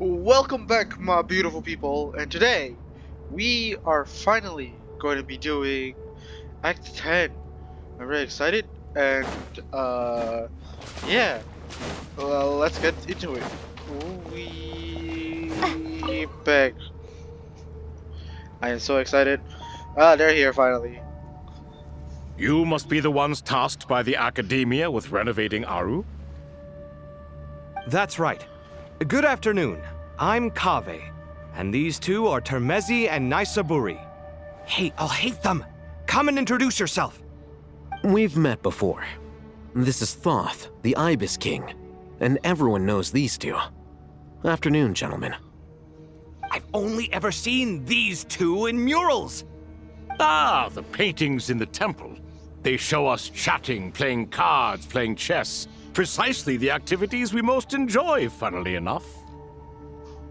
Welcome back, my beautiful people, and today we are finally going to be doing Act 10. I'm really excited, and yeah, well, let's get into it. We back. I am so excited. They're here finally. You must be the ones tasked by the Academia with renovating Aru? That's right. Good afternoon. I'm Kaveh, and these two are Termezi and Naisaburi. Hey, I'll hate them. Come and introduce yourself. We've met before. This is Thoth, the Ibis King, and everyone knows these two. Afternoon, gentlemen. I've only ever seen these two in murals. Ah, the paintings in the temple. They show us chatting, playing cards, playing chess. Precisely the activities we most enjoy, funnily enough.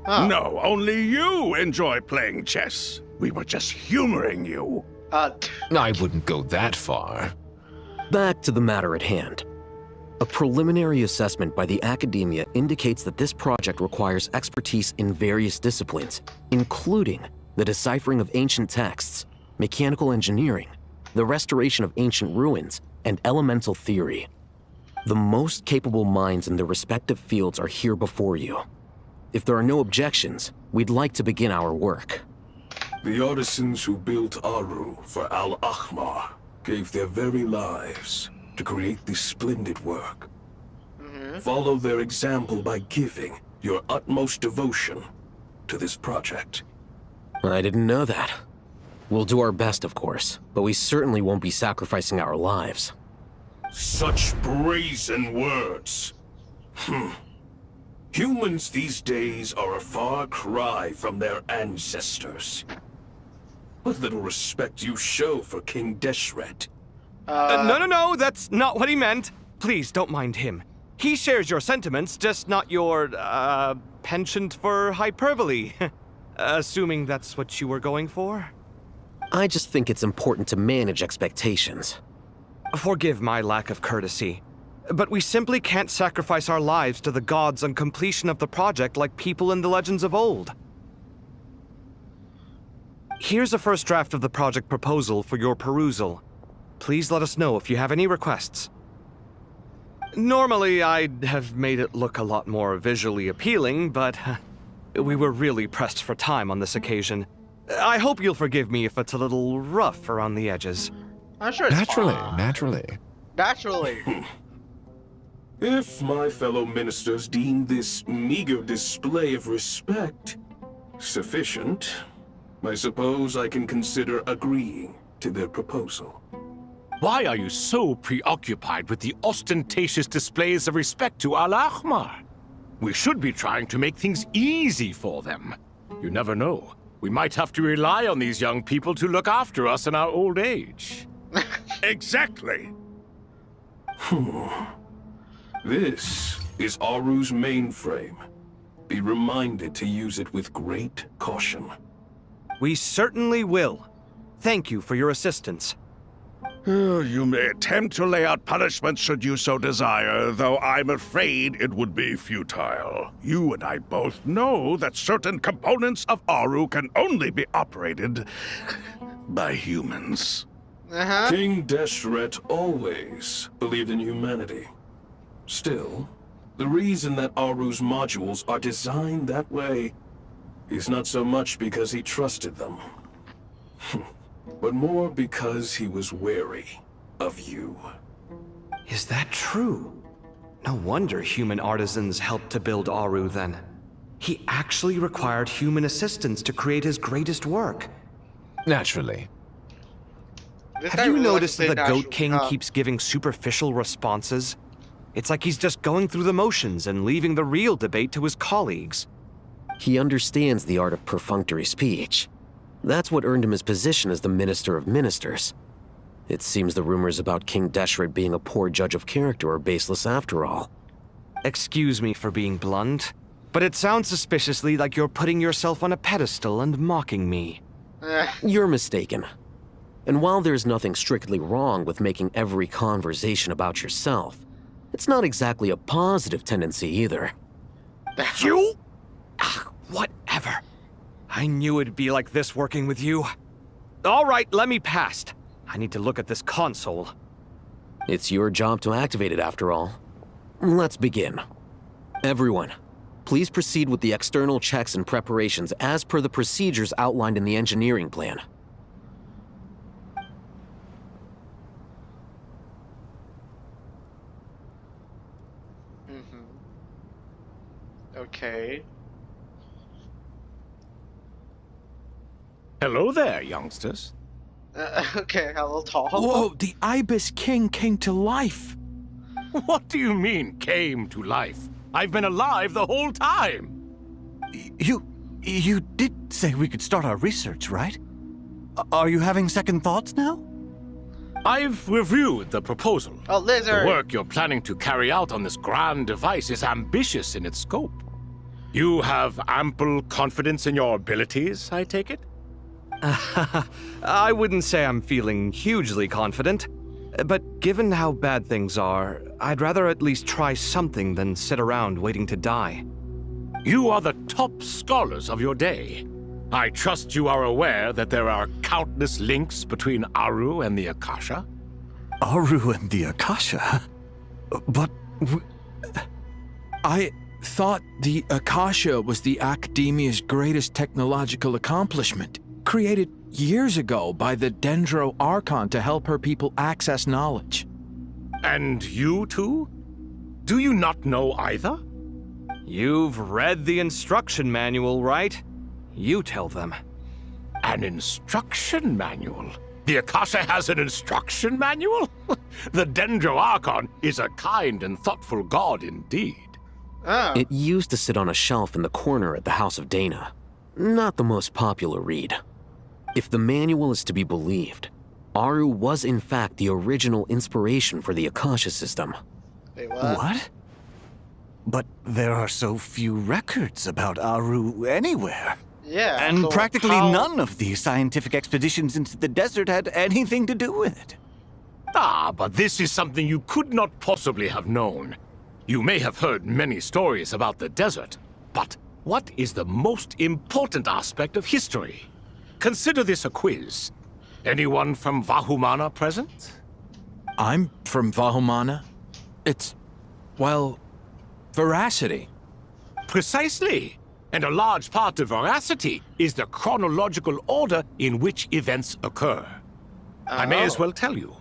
No, only you enjoy playing chess. We were just humoring you. I wouldn't go that far. Back to the matter at hand. A preliminary assessment by the Academia indicates that this project requires expertise in various disciplines, including the deciphering of ancient texts, mechanical engineering, the restoration of ancient ruins, and elemental theory. The most capable minds in their respective fields are here before you. If there are no objections, we'd like to begin our work. The artisans who built Aru for Al-Ahmar gave their very lives to create this splendid work. Follow their example by giving your utmost devotion to this project. I didn't know that. We'll do our best, of course, but we certainly won't be sacrificing our lives. Such brazen words. Humans these days are a far cry from their ancestors. What little respect you show for King Deshret. No, that's not what he meant. Please, don't mind him. He shares your sentiments, just not your, penchant for hyperbole. Assuming that's what you were going for? I just think it's important to manage expectations. Forgive my lack of courtesy, but we simply can't sacrifice our lives to the gods on completion of the project like people in the legends of old. Here's a first draft of the project proposal for your perusal. Please let us know if you have any requests. Normally, I'd have made it look a lot more visually appealing, but we were really pressed for time on this occasion. I hope you'll forgive me if it's a little rough around the edges. I'm sure it's Naturally. Naturally. If my fellow ministers deem this meager display of respect sufficient, I suppose I can consider agreeing to their proposal. Why are you so preoccupied with the ostentatious displays of respect to Al-Ahmar? We should be trying to make things easy for them. You never know. We might have to rely on these young people to look after us in our old age. Exactly. This is Aru's mainframe. Be reminded to use it with great caution. We certainly will. Thank you for your assistance. You may attempt to lay out punishments should you so desire, though I'm afraid it would be futile. You and I both know that certain components of Aru can only be operated by humans. King Deshret always believed in humanity. Still, the reason that Aru's modules are designed that way is not so much because he trusted them, but more because he was wary of you. Is that true? No wonder human artisans helped to build Aru then. He actually required human assistance to create his greatest work. Naturally. Have you noticed that the Goat King keeps giving superficial responses? It's like he's just going through the motions and leaving the real debate to his colleagues. He understands the art of perfunctory speech. That's what earned him his position as the Minister of Ministers. It seems the rumors about King Deshret being a poor judge of character are baseless after all. Excuse me for being blunt, but it sounds suspiciously like you're putting yourself on a pedestal and mocking me. You're mistaken. And while there's nothing strictly wrong with making every conversation about yourself, it's not exactly a positive tendency either. You? Whatever. I knew it'd be like this working with you. All right, let me past. I need to look at this console. It's your job to activate it after all. Let's begin. Everyone, please proceed with the external checks and preparations as per the procedures outlined in the engineering plan. Okay. Hello there, youngsters. Okay, a little tall. Whoa, the Ibis King came to life. What do you mean, came to life? I've been alive the whole time. You did say we could start our research, right? Are you having second thoughts now? I've reviewed the proposal. A lizard. The work you're planning to carry out on this grand device is ambitious in its scope. You have ample confidence in your abilities, I take it? I wouldn't say I'm feeling hugely confident, but given how bad things are, I'd rather at least try something than sit around waiting to die. You are the top scholars of your day. I trust you are aware that there are countless links between Aru and the Akasha? Aru and the Akasha? But I thought the Akasha was the Academia's greatest technological accomplishment, created years ago by the Dendro Archon to help her people access knowledge. And you too? Do you not know either? You've read the instruction manual, right? You tell them. An instruction manual? The Akasha has an instruction manual? The Dendro Archon is a kind and thoughtful god indeed. Oh. It used to sit on a shelf in the corner at the House of Dana. Not the most popular read. If the manual is to be believed, Aru was in fact the original inspiration for the Akasha system. Wait, what? What? But there are so few records about Aru anywhere. Yeah. And so practically how- none of these scientific expeditions into the desert had anything to do with it. Ah, but this is something you could not possibly have known. You may have heard many stories about the desert, but what is the most important aspect of history? Consider this a quiz. Anyone from Vahumana present? I'm from Vahumana. It's, well, veracity. Precisely. And a large part of veracity is the chronological order in which events occur. I may as well tell you.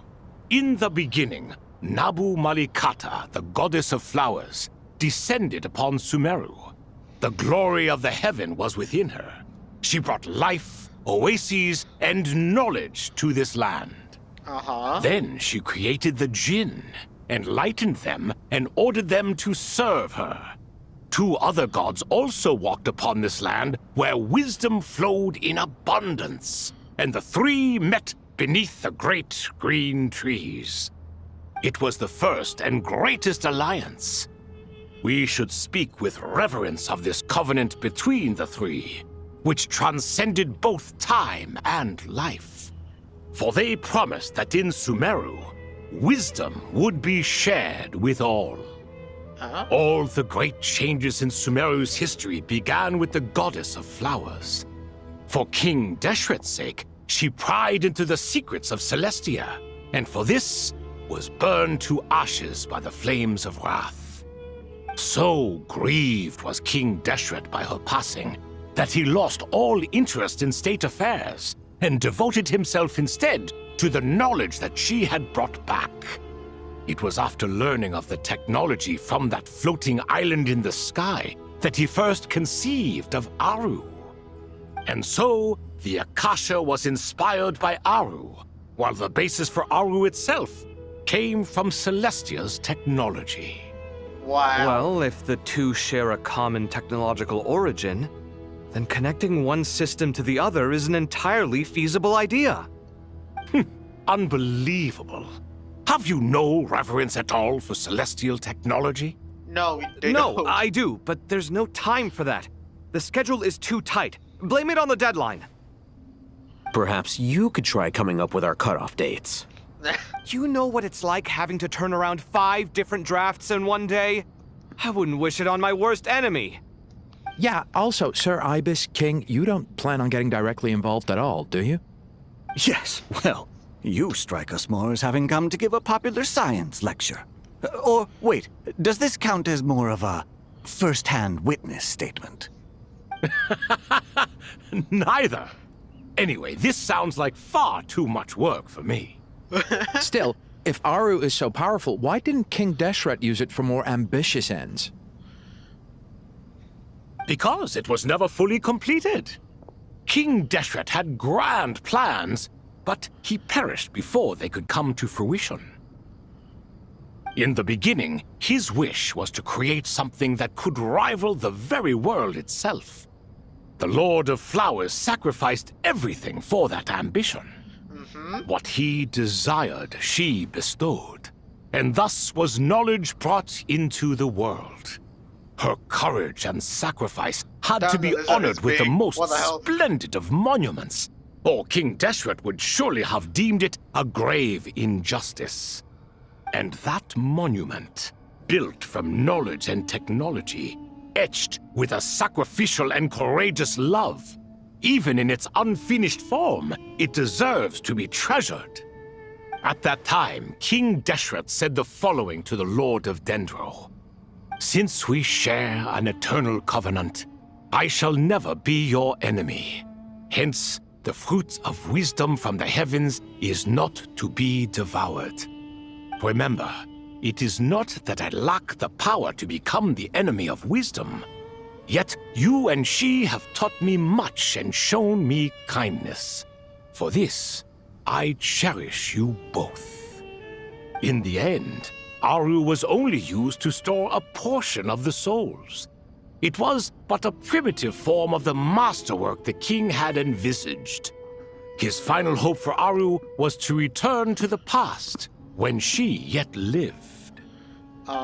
In the beginning, Nabu Malikata, the goddess of flowers, descended upon Sumeru. The glory of the heaven was within her. She brought life, oases, and knowledge to this land. Uh-huh. Then she created the Jinn, enlightened them, and ordered them to serve her. Two other gods also walked upon this land where wisdom flowed in abundance, and the three met beneath the great green trees. It was the first and greatest alliance. We should speak with reverence of this covenant between the three, which transcended both time and life. For they promised that in Sumeru, wisdom would be shared with all. Uh-huh. All the great changes in Sumeru's history began with the goddess of flowers. For King Deshret's sake, she pried into the secrets of Celestia, and for this was burned to ashes by the flames of wrath. So grieved was King Deshret by her passing that he lost all interest in state affairs and devoted himself instead to the knowledge that she had brought back. It was after learning of the technology from that floating island in the sky that he first conceived of Aru. And so, the Akasha was inspired by Aru, while the basis for Aru itself came from Celestia's technology. Wow. Well, if the two share a common technological origin, then connecting one system to the other is an entirely feasible idea. Unbelievable. Have you no reverence at all for celestial technology? No, they No, don't. I do, but there's no time for that. The schedule is too tight. Blame it on the deadline. Perhaps you could try coming up with our cutoff dates. You know what it's like having to turn around 5 different drafts in one day? I wouldn't wish it on my worst enemy. Yeah, also, Sir Ibis, King, you don't plan on getting directly involved at all, do you? Yes, well, you strike us more as having come to give a popular science lecture. Or, wait, does this count as more of a first-hand witness statement? Neither. Anyway, this sounds like far too much work for me. Still, if Aru is so powerful, why didn't King Deshret use it for more ambitious ends? Because it was never fully completed. King Deshret had grand plans, but he perished before they could come to fruition. In the beginning, his wish was to create something that could rival the very world itself. The Lord of Flowers sacrificed everything for that ambition. What he desired, she bestowed, and thus was knowledge brought into the world. Her courage and sacrifice had to be honored with the most splendid of monuments, or King Deshret would surely have deemed it a grave injustice. And that monument, built from knowledge and technology, etched with a sacrificial and courageous love, even in its unfinished form, it deserves to be treasured. At that time, King Deshret said the following to the Lord of Dendro. Since we share an eternal covenant, I shall never be your enemy. Hence, the fruit of wisdom from the heavens is not to be devoured. Remember, it is not that I lack the power to become the enemy of wisdom. Yet you and she have taught me much and shown me kindness. For this, I cherish you both. In the end, Aru was only used to store a portion of the souls. It was but a primitive form of the masterwork the king had envisaged. His final hope for Aru was to return to the past, when she yet lived.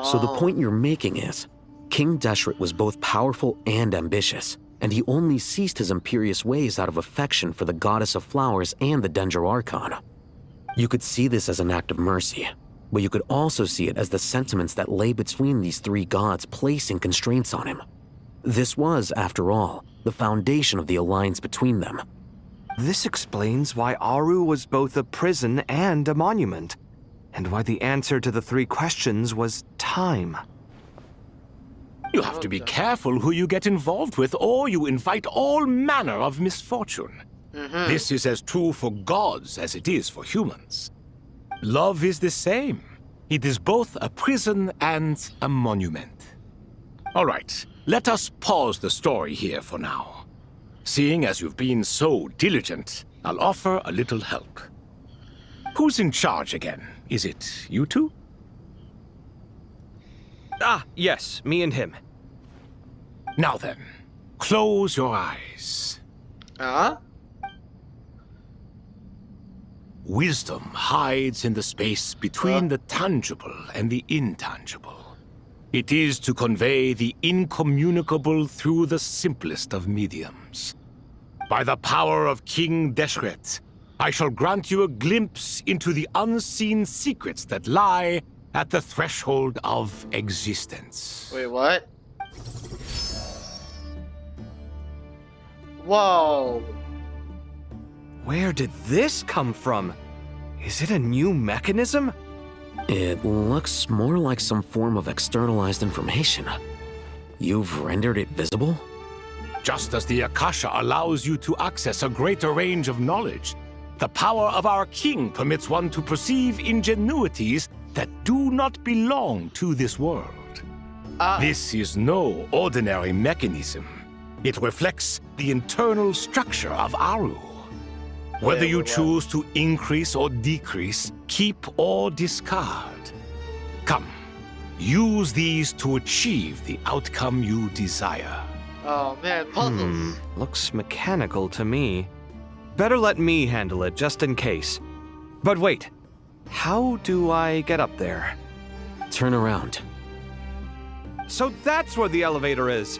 So the point you're making is, King Deshret was both powerful and ambitious, and he only ceased his imperious ways out of affection for the goddess of flowers and the Dendro Archon. You could see this as an act of mercy, but you could also see it as the sentiments that lay between these three gods placing constraints on him. This was, after all, the foundation of the alliance between them. This explains why Aru was both a prison and a monument, and why the answer to the three questions was time. You have to be careful who you get involved with, or you invite all manner of misfortune. This is as true for gods as it is for humans. Love is the same. It is both a prison and a monument. All right, let us pause the story here for now. Seeing as you've been so diligent, I'll offer a little help. Who's in charge again? Is it you two? Ah, yes, me and him. Now then, close your eyes. Wisdom hides in the space between the tangible and the intangible. It is to convey the incommunicable through the simplest of mediums. By the power of King Deshret, I shall grant you a glimpse into the unseen secrets that lie at the threshold of existence. Wait, what? Whoa. Where did this come from? Is it a new mechanism? It looks more like some form of externalized information. You've rendered it visible? Just as the Akasha allows you to access a greater range of knowledge, the power of our king permits one to perceive ingenuities that do not belong to this world. This is no ordinary mechanism. It reflects the internal structure of Aru. Whether you choose to increase or decrease, keep or discard. Come, use these to achieve the outcome you desire. Oh man, puzzles. Looks mechanical to me. Better let me handle it, just in case. But wait, how do I get up there? Turn around. So that's where the elevator is.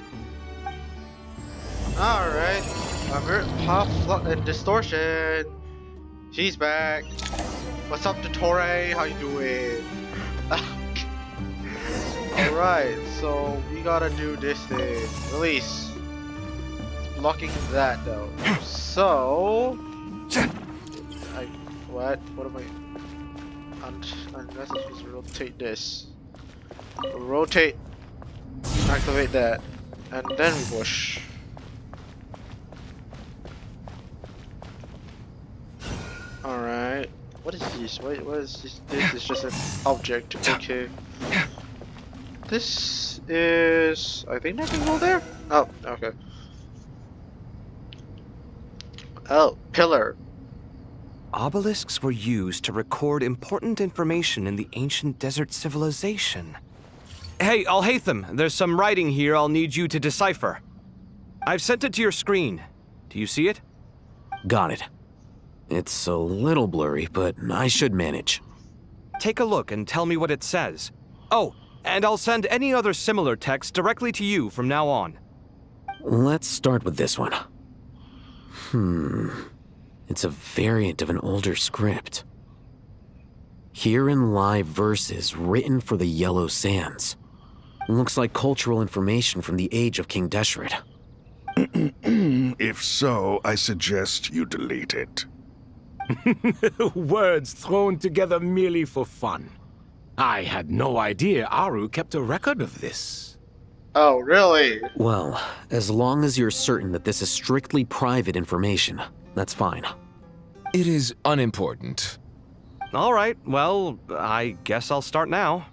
Alright. Avert pop flood and distortion. She's back. What's up, Dottore? How you doing? Alright, so we gotta do this thing. Release. unlocking that though. So, what? What am I? Unless I just rotate this. Rotate. Activate that, and then we push. All right. What is this? What is this? This is just an object. Okay. This is. I think I can go there. Oh, okay. Oh, pillar. Obelisks were used to record important information in the ancient desert civilization. Hey, Alhaitham, there's some writing here I'll need you to decipher. I've sent it to your screen. Do you see it? Got it. It's a little blurry, but I should manage. Take a look and tell me what it says. Oh, and I'll send any other similar text directly to you from now on. Let's start with this one. It's a variant of an older script. Herein lie verses written for the Yellow Sands. Looks like cultural information from the age of King Deshret. If so, I suggest you delete it. Words thrown together merely for fun. I had no idea Aru kept a record of this. Oh, really? Well, as long as you're certain that this is strictly private information, that's fine. It is unimportant. All right, well, I guess I'll start now.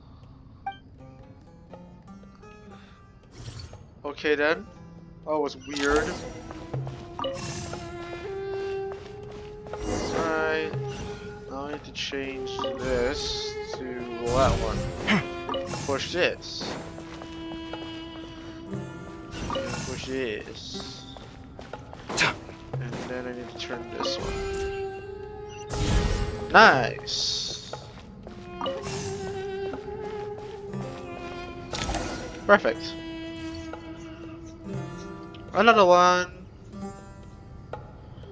Okay then. Oh, it's weird. Right. Now I need to change this to that one. Push this. And push this. And then I need to turn this one. Nice. Perfect. Another one.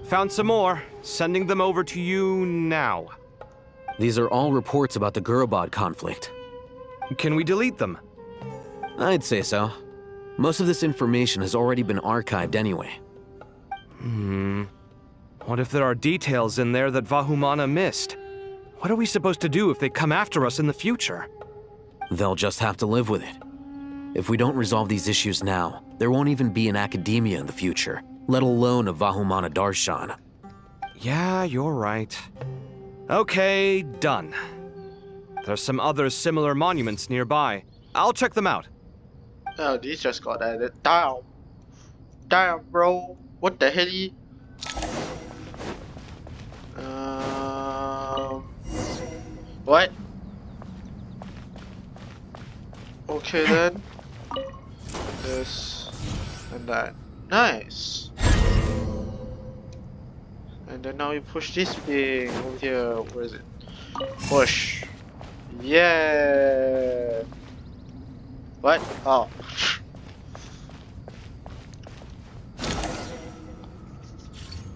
Found some more. Sending them over to you now. These are all reports about the Gurubad conflict. Can we delete them? I'd say so. Most of this information has already been archived anyway. What if there are details in there that Vahumana missed? What are we supposed to do if they come after us in the future? They'll just have to live with it. If we don't resolve these issues now, there won't even be an academia in the future, let alone a Vahumana Darshan. Yeah, you're right. Okay, done. There's some other similar monuments nearby. I'll check them out. Oh, these just got added. Damn. Damn, bro. What the hell? What? Okay then. This and that. Nice. And then now you push this thing over here. Where is it? Push. Yeah. What? Oh.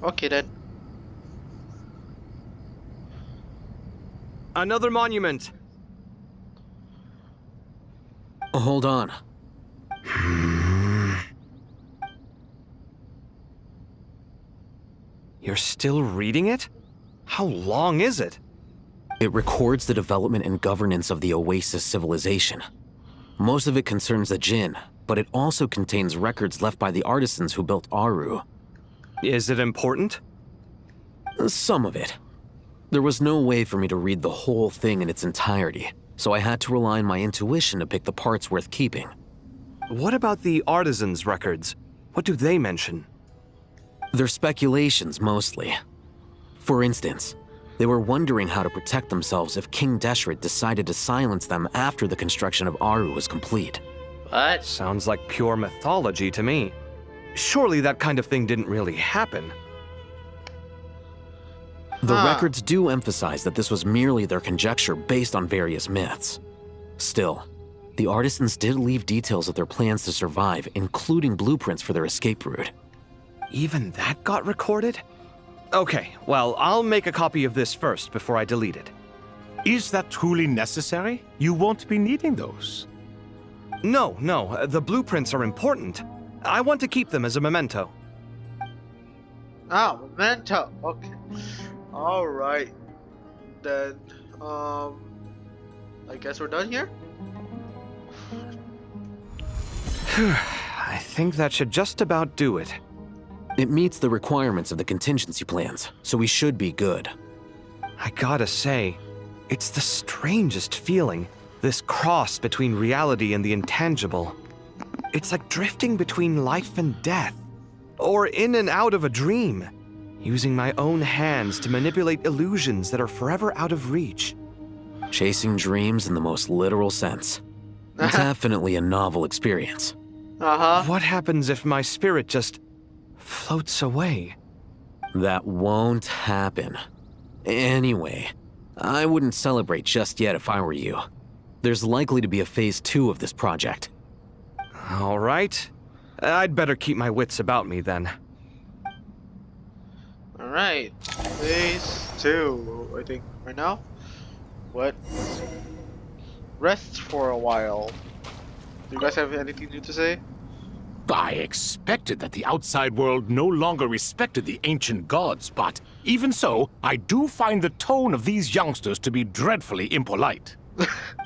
Okay then. Another monument. Hold on. You're still reading it? How long is it? It records the development and governance of the Oasis civilization. Most of it concerns the Jinn, but it also contains records left by the artisans who built Aru. Is it important? Some of it. There was no way for me to read the whole thing in its entirety, so I had to rely on my intuition to pick the parts worth keeping. What about the artisans' records? What do they mention? They're speculations, mostly. For instance, they were wondering how to protect themselves if King Deshret decided to silence them after the construction of Aru was complete. What? Sounds like pure mythology to me. Surely that kind of thing didn't really happen. The records do emphasize that this was merely their conjecture based on various myths. Still, the artisans did leave details of their plans to survive, including blueprints for their escape route. Even that got recorded? Okay, well, I'll make a copy of this first before I delete it. Is that truly necessary? You won't be needing those. No, the blueprints are important. I want to keep them as a memento. Ah, memento. Okay. All right. Then, I guess we're done here. I think that should just about do it. It meets the requirements of the contingency plans, so we should be good. I gotta say, it's the strangest feeling, this cross between reality and the intangible. It's like drifting between life and death, or in and out of a dream, using my own hands to manipulate illusions that are forever out of reach. Chasing dreams in the most literal sense. Definitely a novel experience. What happens if my spirit just floats away? That won't happen. Anyway, I wouldn't celebrate just yet if I were you. There's likely to be a phase 2 of this project. All right. I'd better keep my wits about me then. Alright. Phase 2, I think, right now. What? Rest for a while. Do you guys have anything new to say? I expected that the outside world no longer respected the ancient gods, but even so, I do find the tone of these youngsters to be dreadfully impolite.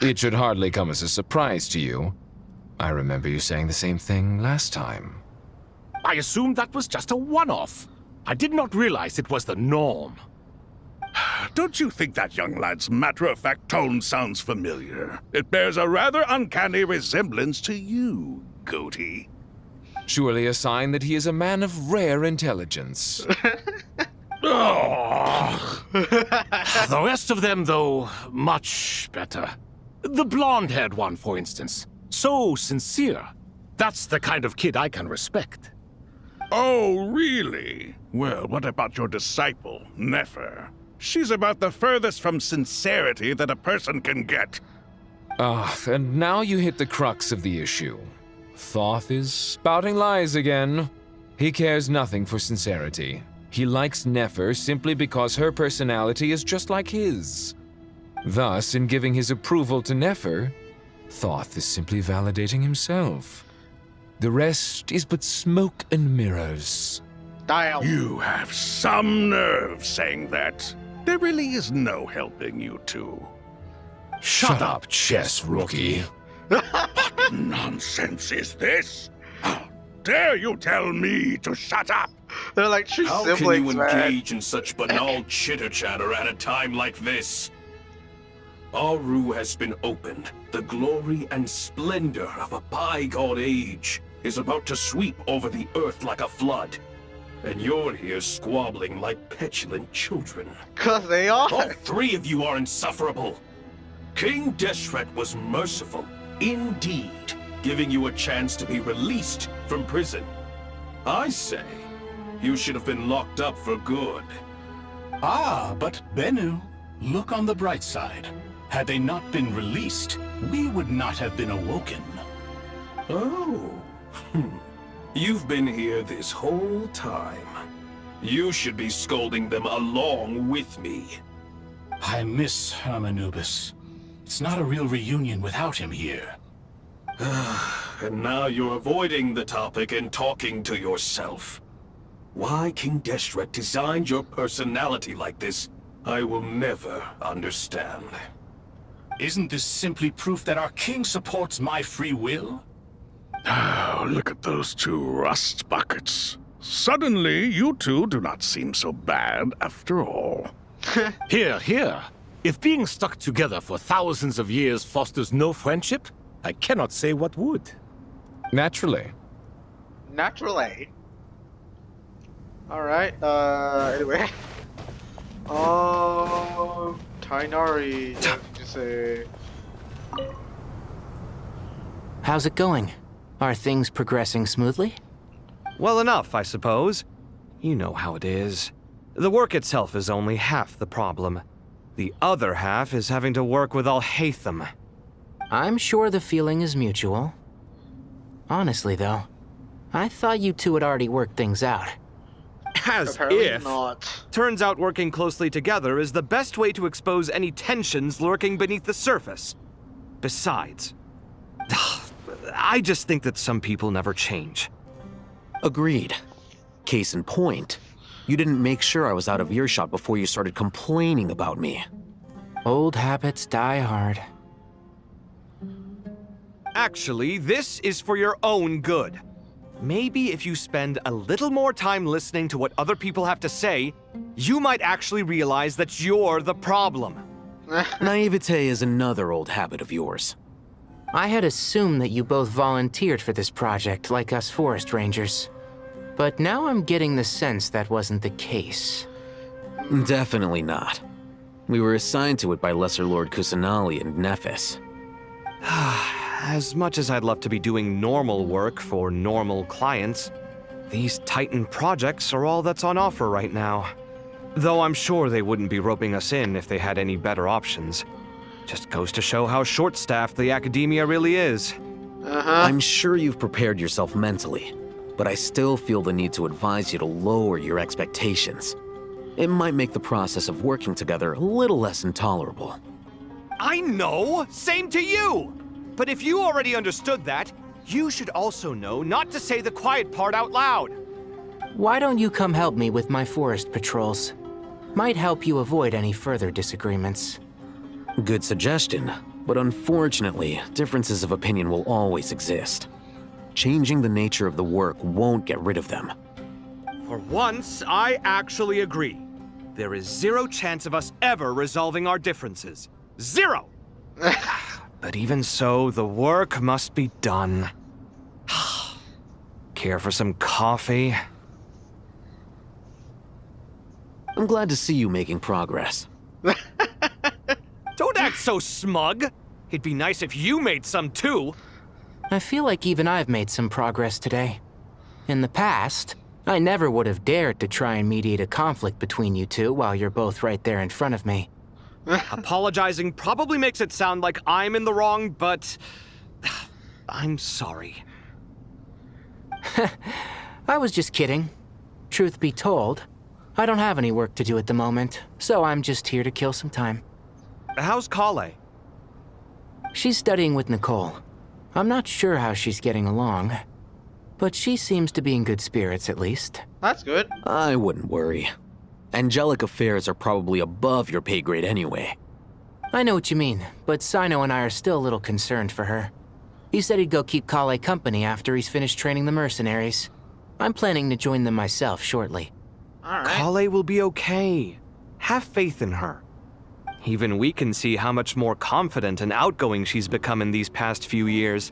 It should hardly come as a surprise to you. I remember you saying the same thing last time. I assumed that was just a one-off. I did not realize it was the norm. Don't you think that young lad's matter-of-fact tone sounds familiar? It bears a rather uncanny resemblance to you, Goatee. Surely a sign that he is a man of rare intelligence. The rest of them, though, much better. The blonde-haired one, for instance. So sincere. That's the kind of kid I can respect. Oh, really? Well, what about your disciple, Nefer? She's about the furthest from sincerity that a person can get. And now you hit the crux of the issue. Thoth is spouting lies again. He cares nothing for sincerity. He likes Nefer simply because her personality is just like his. Thus, in giving his approval to Nefer, Thoth is simply validating himself. The rest is but smoke and mirrors. Dial. You have some nerve saying that. There really is no helping you two. Shut up, chess rookie. What nonsense is this? How dare you tell me to shut up? They're like true How siblings, can you man. engage in such banal chitter-chatter at a time like this? Aru has been opened. The glory and splendor of a bygone age is about to sweep over the earth like a flood. And you're here squabbling like petulant children. 'Cause they are. All three of you are insufferable. King Deshret was merciful, indeed, giving you a chance to be released from prison. I say, you should have been locked up for good. Ah, but Bennu, look on the bright side. Had they not been released, we would not have been awoken. Oh, you've been here this whole time. You should be scolding them along with me. I miss Hermanubis. It's not a real reunion without him here. And now you're avoiding the topic and talking to yourself. Why King Deshret designed your personality like this, I will never understand. Isn't this simply proof that our king supports my free will? Oh, look at those two rust buckets. Suddenly, you two do not seem so bad after all. Here, here. If being stuck together for thousands of years fosters no friendship, I cannot say what would. Naturally. Naturally. Alright, anyway. Tainari, what did you say? How's it going? Are things progressing smoothly? Well enough, I suppose. You know how it is. The work itself is only half the problem. The other half is having to work with Al-Haytham. I'm sure the feeling is mutual. Honestly, though, I thought you two had already worked things out. As Apparently if. not. Turns out working closely together is the best way to expose any tensions lurking beneath the surface. Besides, I just think that some people never change. Agreed. Case in point, You didn't make sure I was out of earshot before you started complaining about me. Old habits die hard. Actually, this is for your own good. Maybe if you spend a little more time listening to what other people have to say, you might actually realize that you're the problem. Naivete is another old habit of yours. I had assumed that you both volunteered for this project, like us forest rangers. But now I'm getting the sense that wasn't the case. Definitely not. We were assigned to it by Lesser Lord Kusanali and Nephis. As much as I'd love to be doing normal work for normal clients, these Titan projects are all that's on offer right now. Though I'm sure they wouldn't be roping us in if they had any better options. Just goes to show how short-staffed the academia really is. I'm sure you've prepared yourself mentally, but I still feel the need to advise you to lower your expectations. It might make the process of working together a little less intolerable. I know! Same to you! But if you already understood that, you should also know not to say the quiet part out loud. Why don't you come help me with my forest patrols? Might help you avoid any further disagreements. Good suggestion, but unfortunately, differences of opinion will always exist. Changing the nature of the work won't get rid of them. For once, I actually agree. There is zero chance of us ever resolving our differences. Zero! But even so, the work must be done. Care for some coffee? I'm glad to see you making progress. Don't act so smug! It'd be nice if you made some too. I feel like even I've made some progress today. In the past, I never would have dared to try and mediate a conflict between you two while you're both right there in front of me. Apologizing probably makes it sound like I'm in the wrong, but I'm sorry. I was just kidding. Truth be told, I don't have any work to do at the moment, so I'm just here to kill some time. How's Kale? She's studying with Nicole. I'm not sure how she's getting along, but she seems to be in good spirits at least. That's good. I wouldn't worry. Angelic affairs are probably above your pay grade anyway. I know what you mean, but Sino and I are still a little concerned for her. He said he'd go keep Kale company after he's finished training the mercenaries. I'm planning to join them myself shortly. Alright. Kale will be okay. Have faith in her. Even we can see how much more confident and outgoing she's become in these past few years.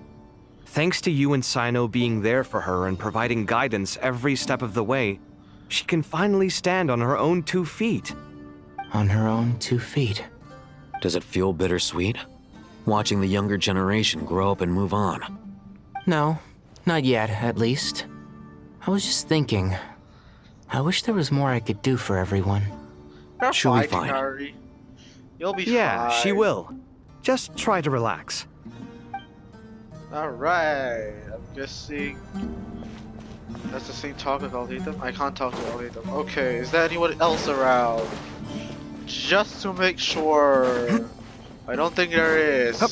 Thanks to you and Sino being there for her and providing guidance every step of the way, she can finally stand on her own 2 feet. On her own 2 feet. Does it feel bittersweet? Watching the younger generation grow up and move on? No, not yet, at least. I was just thinking, I wish there was more I could do for everyone. You're She'll be fine, fine. Hikari. You'll be fine. Yeah, she will. Just try to relax. Alright, I'm guessing that's the same talk with Alhaitham? I can't talk to Alhaitham. Okay, is there anyone else around? Just to make sure. I don't think there is. Hup.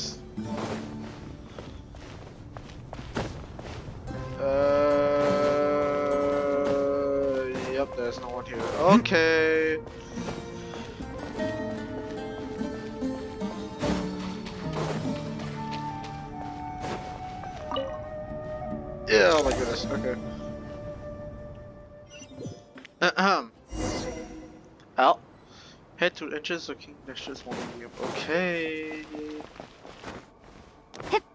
Yep, there's no one here. Okay. Yeah, oh my goodness, okay. Out. Head to entrance of King Nexus 1 medium. Okay.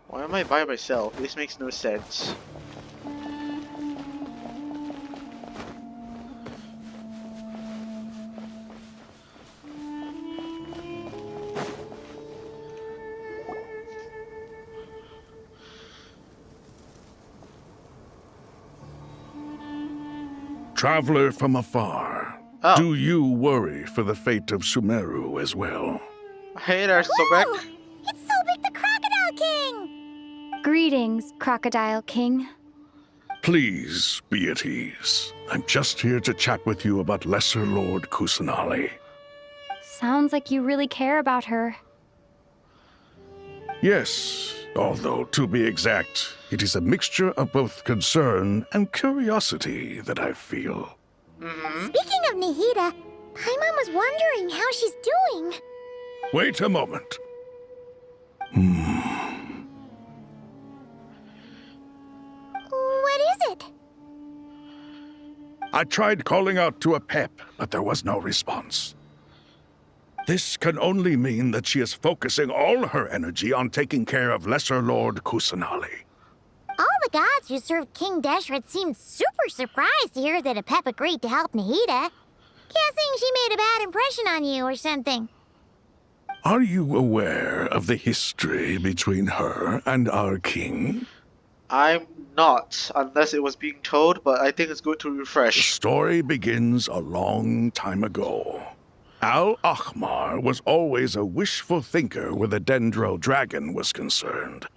Why am I by myself? This makes no sense. Traveler from afar, Oh. do you worry for the fate of Sumeru as well? Hey there, Sobek. It's Sobek the Crocodile King! Greetings, Crocodile King. Please be at ease. I'm just here to chat with you about Lesser Lord Kusanali. Sounds like you really care about her. Yes, although to be exact, it is a mixture of both concern and curiosity that I feel. Speaking of Nahida, Paimon was wondering how she's doing. Wait a moment. What is it? I tried calling out to a pep, but there was no response. This can only mean that she is focusing all her energy on taking care of Lesser Lord Kusanali. All the gods who served King Deshret seemed super surprised to hear that a pep agreed to help Nahida. Guessing she made a bad impression on you or something. Are you aware of the history between her and our king? I'm not, unless it was being told, but I think it's good to The refresh. story begins a long time ago. Al-Ahmar was always a wishful thinker where the Dendro dragon was concerned.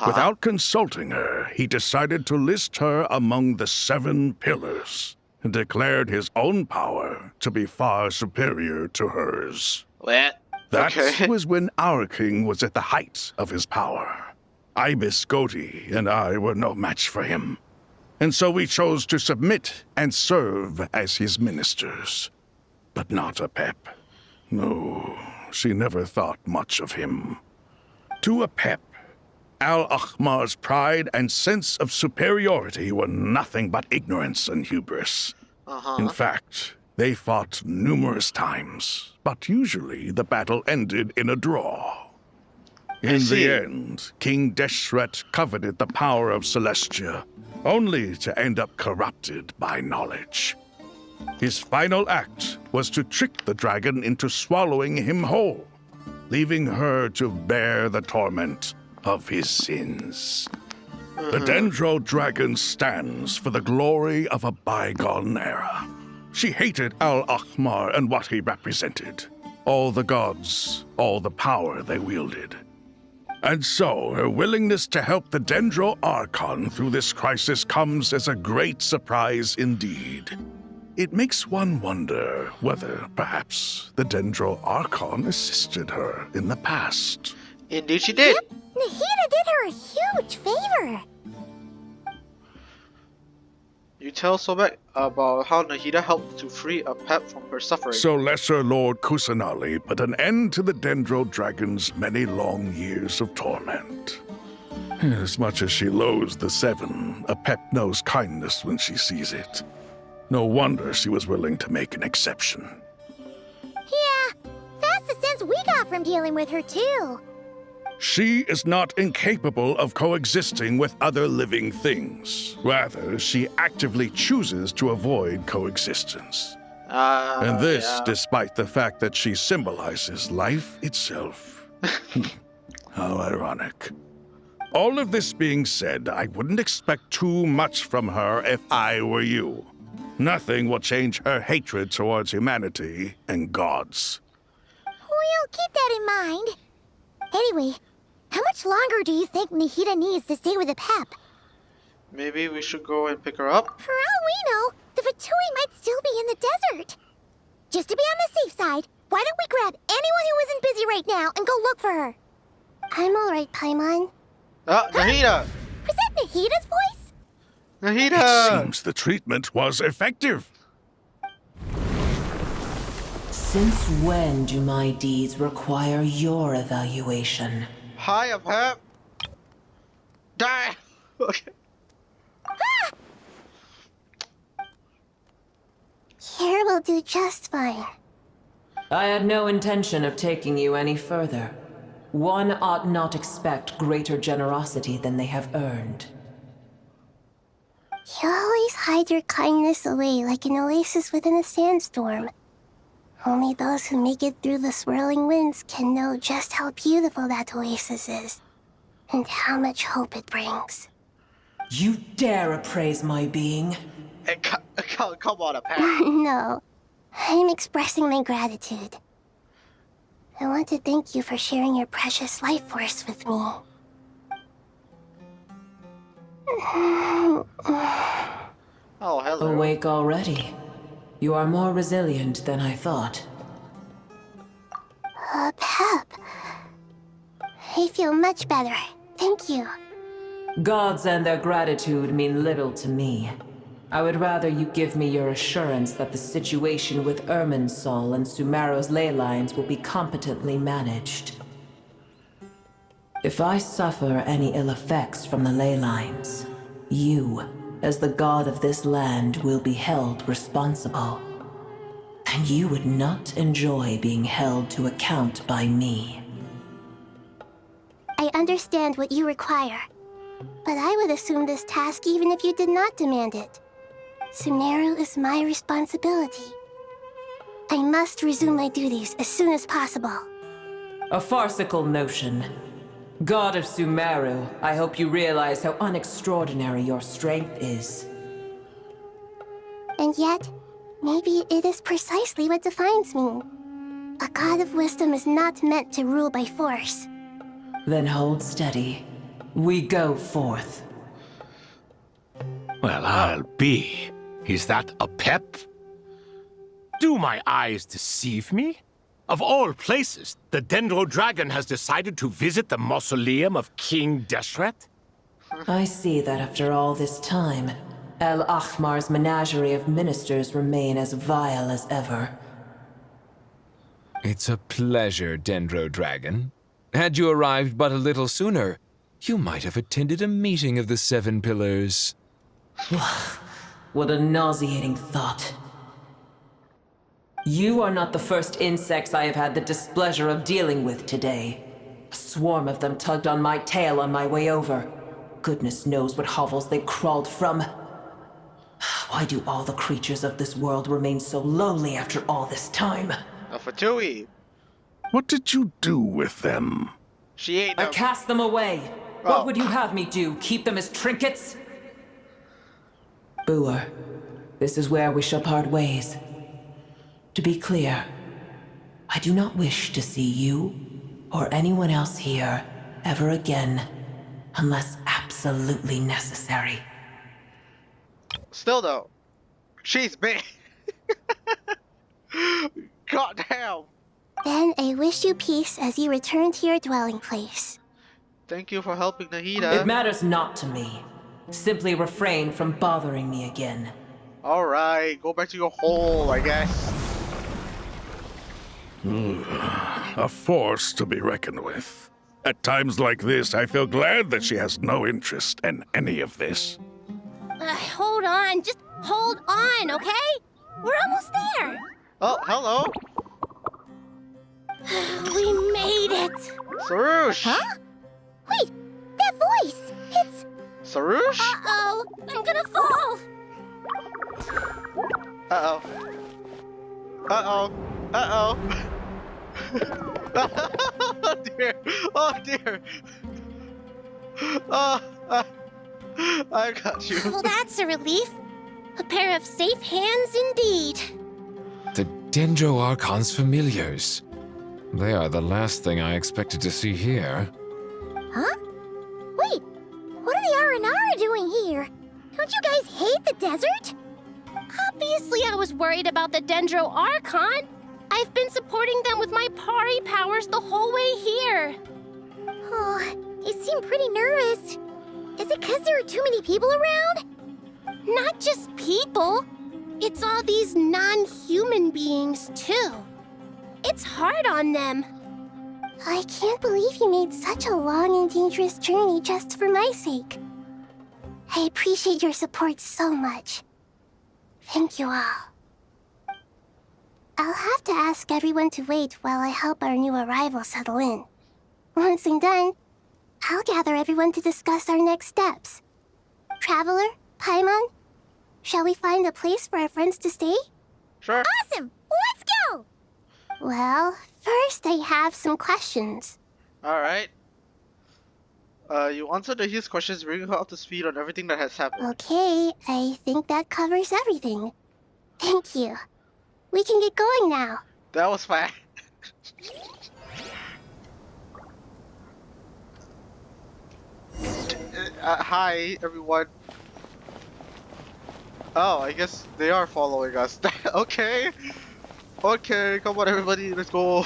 Without consulting her, he decided to list her among the 7 pillars and declared his own power to be far superior to hers. What? That Okay. was when our king was at the height of his power. Ibis Goti and I were no match for him. And so we chose to submit and serve as his ministers. But not a pep. No, she never thought much of him. To a pep, Al-Ahmar's pride and sense of superiority were nothing but ignorance and hubris. In fact, they fought numerous times, but usually the battle ended in a draw. In the end, King Deshret coveted the power of Celestia, only to end up corrupted by knowledge. His final act was to trick the dragon into swallowing him whole, leaving her to bear the torment of his sins. The Dendro dragon stands for the glory of a bygone era. She hated Al-Ahmar and what he represented. All the gods, all the power they wielded. And so, her willingness to help the Dendro Archon through this crisis comes as a great surprise indeed. It makes one wonder whether, perhaps, the Dendro Archon assisted her in the past. Indeed she did. Yep, Nahida did her a huge favor. You tell Sobek about how Nahida helped to free a pep from her suffering. So Lesser Lord Kusanali put an end to the Dendro Dragon's many long years of torment. As much as she loathes the 7, a pep knows kindness when she sees it. No wonder she was willing to make an exception. Yeah, that's the sense we got from dealing with her too. She is not incapable of coexisting with other living things. Rather, she actively chooses to avoid coexistence. And this, yeah. despite the fact that she symbolizes life itself. How ironic. All of this being said, I wouldn't expect too much from her if I were you. Nothing will change her hatred towards humanity and gods. We'll keep that in mind. Anyway, how much longer do you think Nahida needs to stay with the pep? Maybe we should go and pick her up? For all we know, the Fatui might still be in the desert. Just to be on the safe side, why don't we grab anyone who isn't busy right now and go look for her? I'm alright, Paimon. Nahida! Was that Nahida's voice? Nahida! It seems the treatment was effective. Since when do my deeds require your evaluation? Hi, pep! Die! Okay. Here will do just fine. I had no intention of taking you any further. One ought not expect greater generosity than they have earned. You always hide your kindness away like an oasis within a sandstorm. Only those who make it through the swirling winds can know just how beautiful that oasis is, and how much hope it brings. You dare appraise my being? Come on, pep. No, I'm expressing my gratitude. I want to thank you for sharing your precious life force with me. Oh, hello. Awake already? You are more resilient than I thought. Pep. I feel much better. Thank you. Gods and their gratitude mean little to me. I would rather you give me your assurance that the situation with Irminsul and Sumeru's ley lines will be competently managed. If I suffer any ill effects from the ley lines, you, as the god of this land, will be held responsible. And you would not enjoy being held to account by me. I understand what you require, but I would assume this task even if you did not demand it. Sumeru is my responsibility. I must resume my duties as soon as possible. A farcical notion. God of Sumeru, I hope you realize how unextraordinary your strength is. And yet, maybe it is precisely what defines me. A god of wisdom is not meant to rule by force. Then hold steady. We go forth. Well, I'll be. Is that a pep? Do my eyes deceive me? Of all places, the Dendro Dragon has decided to visit the mausoleum of King Deshret? I see that after all this time, El Ahmar's menagerie of ministers remain as vile as ever. It's a pleasure, Dendro Dragon. Had you arrived but a little sooner, you might have attended a meeting of the Seven Pillars. What a nauseating thought. You are not the first insects I have had the displeasure of dealing with today. A swarm of them tugged on my tail on my way over. Goodness knows what hovels they crawled from. Why do all the creatures of this world remain so lowly after all this time? Fatui. What did you do with them? She ate I them. cast them away. What would you have me do? Keep them as trinkets? Boer, this is where we shall part ways. To be clear, I do not wish to see you or anyone else here ever again, unless absolutely necessary. Still though, she's big. God damn. Then I wish you peace as you return to your dwelling place. Thank you for helping Nahida. It matters not to me. Simply refrain from bothering me again. Alright, go back to your hole, I guess. A force to be reckoned with. At times like this, I feel glad that she has no interest in any of this. Hold on, just hold on, okay? We're almost there. Oh, hello. We made it. Sarush. Huh? Wait, that voice. It's... Sarush? Uh-oh, I'm gonna fall. Uh-oh. Uh-oh. Uh-oh. Oh dear. Oh dear. Oh, I got you. Well, that's a relief. A pair of safe hands indeed. The Dendro Archon's familiars. They are the last thing I expected to see here. Huh? Wait, what are the R&R doing here? Don't you guys hate the desert? Obviously I was worried about the Dendro Archon. I've been supporting them with my Pari powers the whole way here. Oh, you seem pretty nervous. Is it because there are too many people around? Not just people. It's all these non-human beings, too. It's hard on them. I can't believe you made such a long and dangerous journey just for my sake. I appreciate your support so much. Thank you all. I'll have to ask everyone to wait while I help our new arrival settle in. Once I'm done, I'll gather everyone to discuss our next steps. Traveler, Paimon, shall we find a place for our friends to stay? Sure. Awesome! Let's go! Well, first I have some questions. Alright. You answered his questions, bringing her up to speed on everything that has happened. Okay, I think that covers everything. Thank you. We can get going now. That was fine. Hi, everyone. Oh, I guess they are following us. Okay. Okay, come on, everybody, let's go.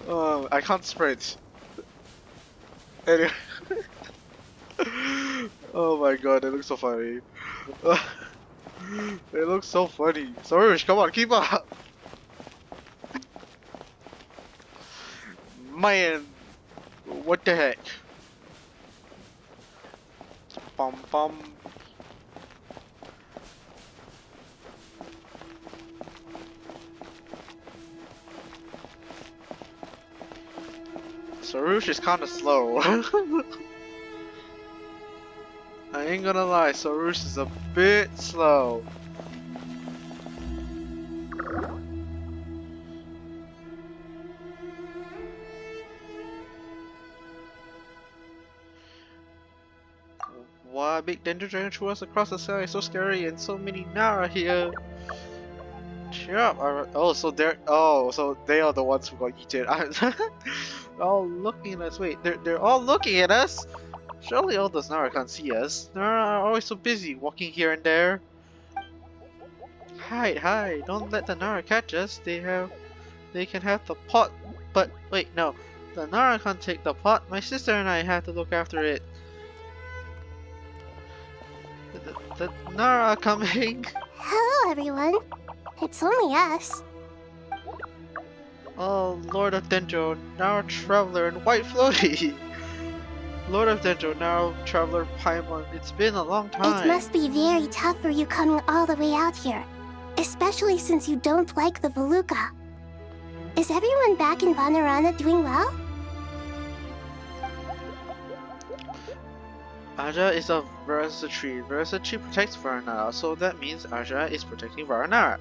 I can't sprint. Anyway. Oh my god, that looks so funny. They look so funny. Sarush, come on, keep up. Man, what the heck? Bum bum. Sarush is kinda slow. I ain't gonna lie, Sarush is a bit slow. Why big danger dragon threw us across the sky? So scary and so many Nara here. Cheer up! Oh, so they are the ones who got eaten. All looking at us. Wait, they're all looking at us. Surely all those Nara can't see us. Nara are always so busy walking here and there. Hide! Don't let the Nara catch us. They can have the pot. But wait, no, the Nara can't take the pot. My sister and I have to look after it. The Nara are coming. Hello, everyone. It's only us. Oh, Lord of Dendro, Nara Traveler and White Floaty. Lord of Dendro, Nara Traveler Paimon, it's been a long time. It must be very tough for you coming all the way out here, especially since you don't like the Voluka. Is everyone back in Vanarana doing well? Aja is a Versa tree. Versa tree protects Varanara, so that means Aja is protecting Varanara.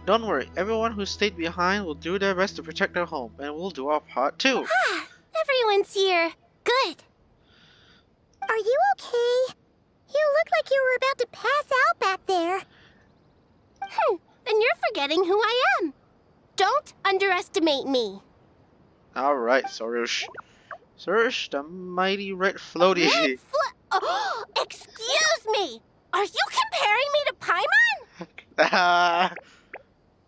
Don't worry, everyone who stayed behind will do their best to protect their home, and we'll do our part too. Ah, everyone's here. Good. Are you okay? You look like you were about to pass out back there. Then you're forgetting who I am. Don't underestimate me. Alright, Sarush. Sarush, the mighty red floaty. Oh, excuse me! Are you comparing me to Paimon?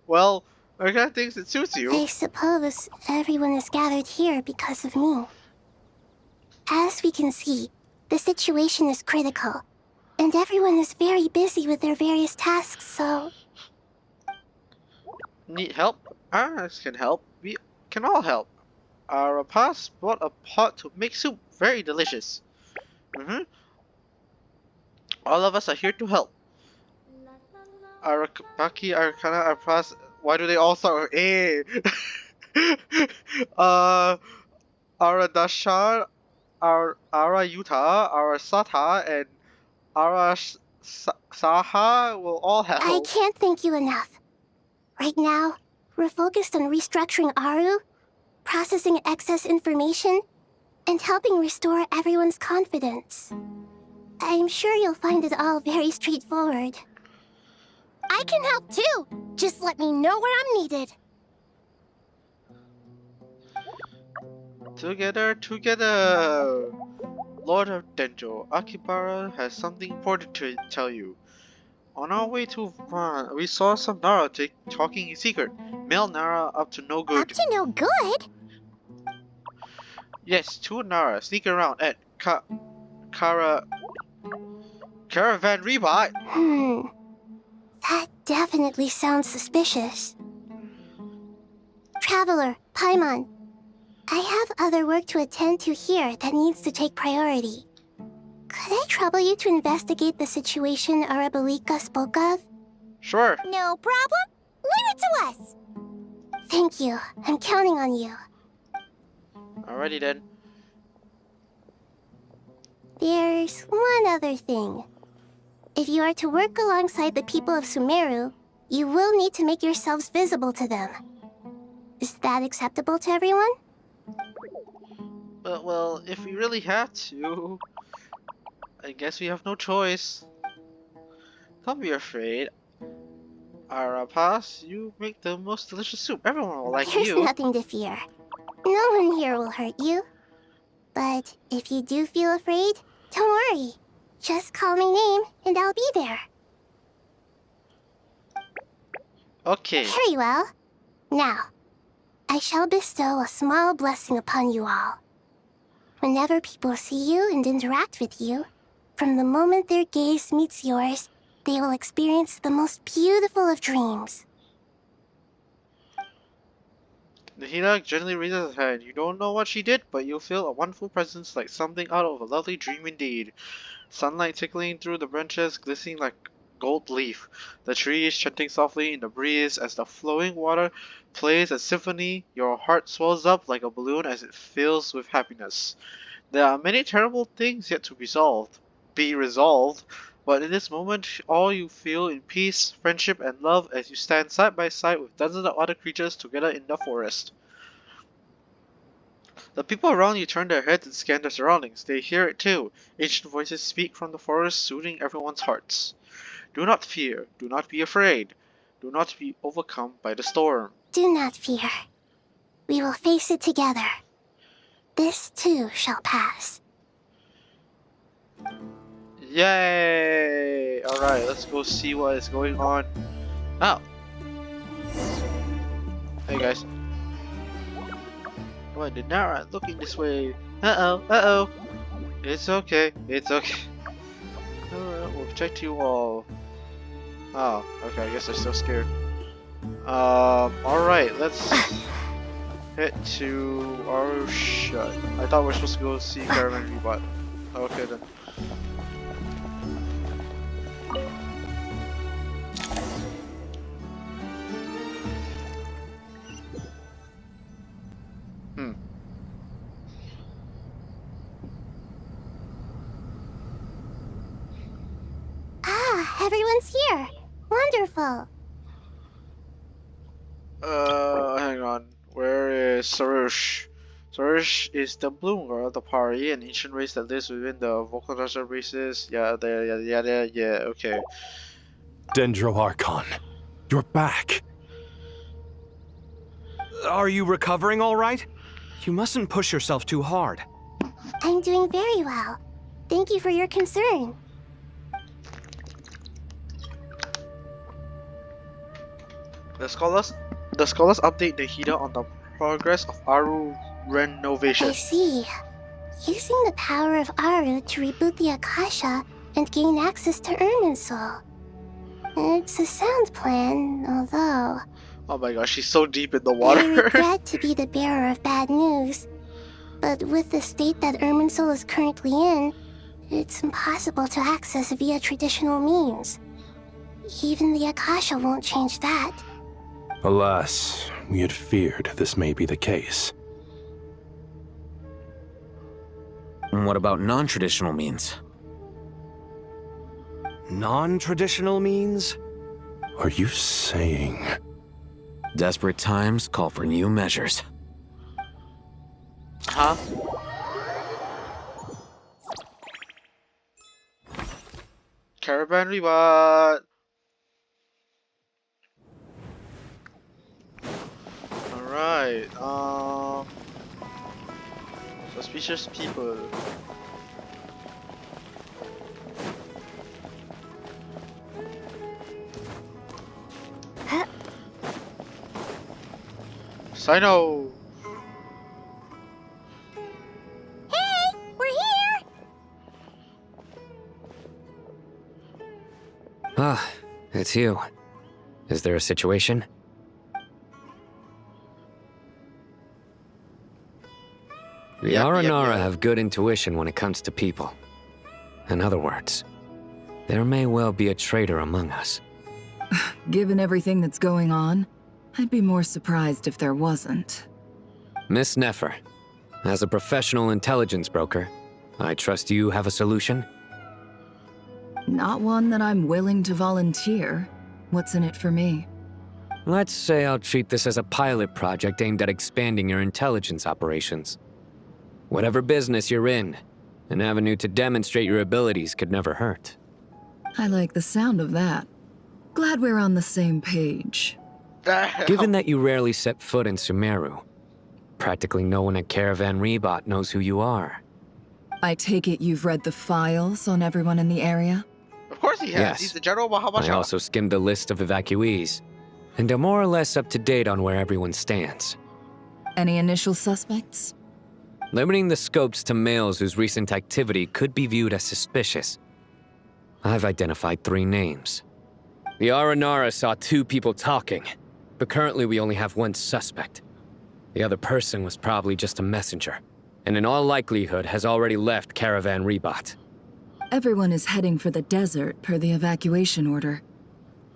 Well, I kind of thinks it suits you. I suppose everyone is gathered here because of me. As we can see, the situation is critical, and everyone is very busy with their various tasks, so... Need help? Us can help. We can all help. Our Rapaz brought a pot to make soup. Very delicious. All of us are here to help. Arakaki, Arakana, Rapaz. Why do they all start with A? Aradashar, Arayuta, Arasata, and Arasaha will all help. I can't thank you enough. Right now, we're focused on restructuring Aru, processing excess information, and helping restore everyone's confidence. I'm sure you'll find it all very straightforward. I can help too! Just let me know where I'm needed. Together! Lord of Denjo, Akibara has something important to tell you. On our way to Van, we saw some Nara talking in secret. Male Nara up to no good. Up to no good? Yes, two Nara sneak around at Caravan Rebot. That definitely sounds suspicious. Traveler, Paimon, I have other work to attend to here that needs to take priority. Could I trouble you to investigate the situation Arabalika spoke of? Sure. No problem. Leave it to us. Thank you. I'm counting on you. Alrighty then. There's one other thing. If you are to work alongside the people of Sumeru, you will need to make yourselves visible to them. Is that acceptable to everyone? Well, if we really have to, I guess we have no choice. Don't be afraid. Arapas, you make the most delicious soup. Everyone will like There's you. nothing to fear. No one here will hurt you. But if you do feel afraid, don't worry. Just call my name and I'll be there. Okay. Very well. Now, I shall bestow a small blessing upon you all. Whenever people see you and interact with you, From the moment their gaze meets yours, they will experience the most beautiful of dreams. Nahida gently raises his hand. You don't know what she did, but you'll feel a wonderful presence like something out of a lovely dream indeed. Sunlight tickling through the branches, glistening like gold leaf. The trees chanting softly in the breeze as the flowing water plays a symphony. Your heart swells up like a balloon as it fills with happiness. There are many terrible things yet to be resolved, but in this moment, all you feel in peace, friendship, and love as you stand side by side with dozens of other creatures together in the forest. The people around you turn their heads and scan their surroundings. They hear it too. Ancient voices speak from the forest, soothing everyone's hearts. Do not fear. Do not be afraid. Do not be overcome by the storm. Do not fear. We will face it together. This too shall pass. Yay! Alright, let's go see what is going on. Oh. Hey guys. Why did Nara looking this way? Uh-oh. It's okay. Alright, we'll protect you all. Oh, okay, I guess they're still scared. Alright, let's head to Arusha. I thought we were supposed to go see Caravan Rebot. Okay then. Ah, everyone's here. Wonderful. Hang on. Where is Sarush? Sarush is the bloom girl of the party, an ancient race that lives within the Volcanized races. Yeah, okay. Dendro Archon, you're back. Are you recovering all right? You mustn't push yourself too hard. I'm doing very well. Thank you for your concern. The scholars update Nahida on the progress of Aru renovation. I see. Using the power of Aru to reboot the Akasha and gain access to Irminsul. It's a sound plan, although... Oh my gosh, she's so deep in the I water. regret to be the bearer of bad news, but with the state that Irminsul is currently in, it's impossible to access via traditional means. Even the Akasha won't change that. Alas, we had feared this may be the case. And what about non-traditional means? Non-traditional means? Are you saying... Desperate times call for new measures. Huh? Caravan Rebot. Alright, suspicious people. Sino! Hey, we're here! Ah, it's you. Is there a situation? The Aranara have good intuition when it comes to people. In other words, there may well be a traitor among us. Given everything that's going on, I'd be more surprised if there wasn't. Miss Nefer, as a professional intelligence broker, I trust you have a solution? Not one that I'm willing to volunteer. What's in it for me? Let's say I'll treat this as a pilot project aimed at expanding your intelligence operations. Whatever business you're in, an avenue to demonstrate your abilities could never hurt. I like the sound of that. Glad we're on the same page. Given that you rarely set foot in Sumeru, practically no one at Caravan Rebot knows who you are. I take it you've read the files on everyone in the area? Of course he has. Yes. He's the General Mahabasha. I also skimmed the list of evacuees, and am more or less up to date on where everyone stands. Any initial suspects? Limiting the scopes to males whose recent activity could be viewed as suspicious I've identified 3 names. The Aranara saw 2 people talking, but currently we only have 1 suspect. The other person was probably just a messenger, and in all likelihood has already left Caravan Rebat. Everyone is heading for the desert per the evacuation order.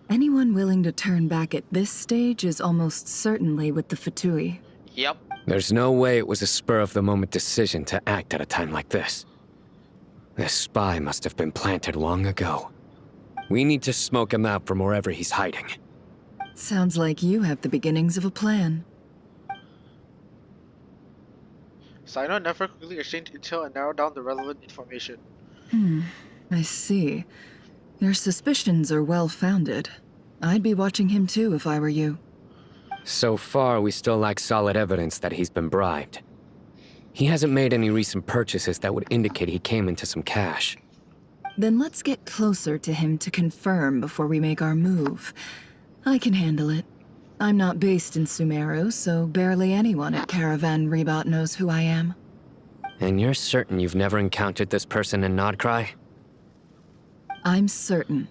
Anyone willing to turn back at this stage is almost certainly with the Fatui. Yep. There's no way it was a spur-of-the-moment decision to act at a time like this. This spy must have been planted long ago. We need to smoke him out from wherever he's hiding. Sounds like you have the beginnings of a plan. Sino never quickly exchanged intel and narrowed down the relevant information. I see. Your suspicions are well-founded. I'd be watching him too if I were you. So far, we still lack solid evidence that he's been bribed. He hasn't made any recent purchases that would indicate he came into some cash. Then let's get closer to him to confirm before we make our move. I can handle it. I'm not based in Sumeru, so barely anyone at Caravan Rebat knows who I am. And you're certain you've never encountered this person in Nodcry? I'm certain.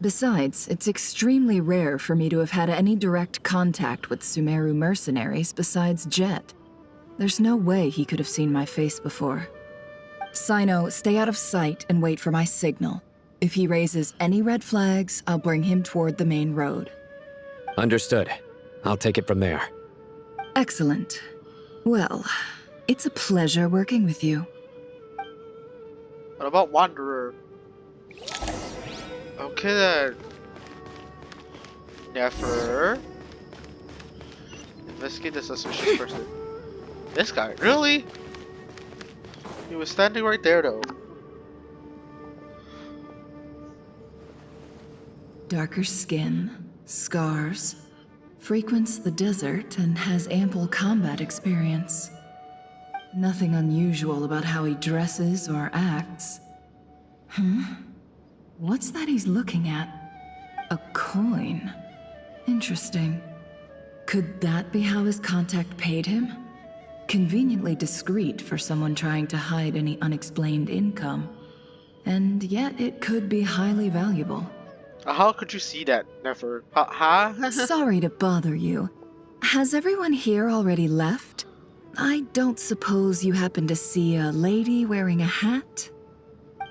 Besides, it's extremely rare for me to have had any direct contact with Sumeru mercenaries besides Jet. There's no way he could have seen my face before. Sino, stay out of sight and wait for my signal. If he raises any red flags, I'll bring him toward the main road. Understood. I'll take it from there. Excellent. Well, it's a pleasure working with you. What about Wanderer? Okay then. Never. Investigate the suspicious person. This guy, really? He was standing right there though. Darker skin, scars, frequents the desert and has ample combat experience. Nothing unusual about how he dresses or acts. What's that he's looking at? A coin. Interesting. Could that be how his contact paid him? Conveniently discreet for someone trying to hide any unexplained income. And yet it could be highly valuable. How could you see that? Never. Huh? Sorry to bother you. Has everyone here already left? I don't suppose you happen to see a lady wearing a hat?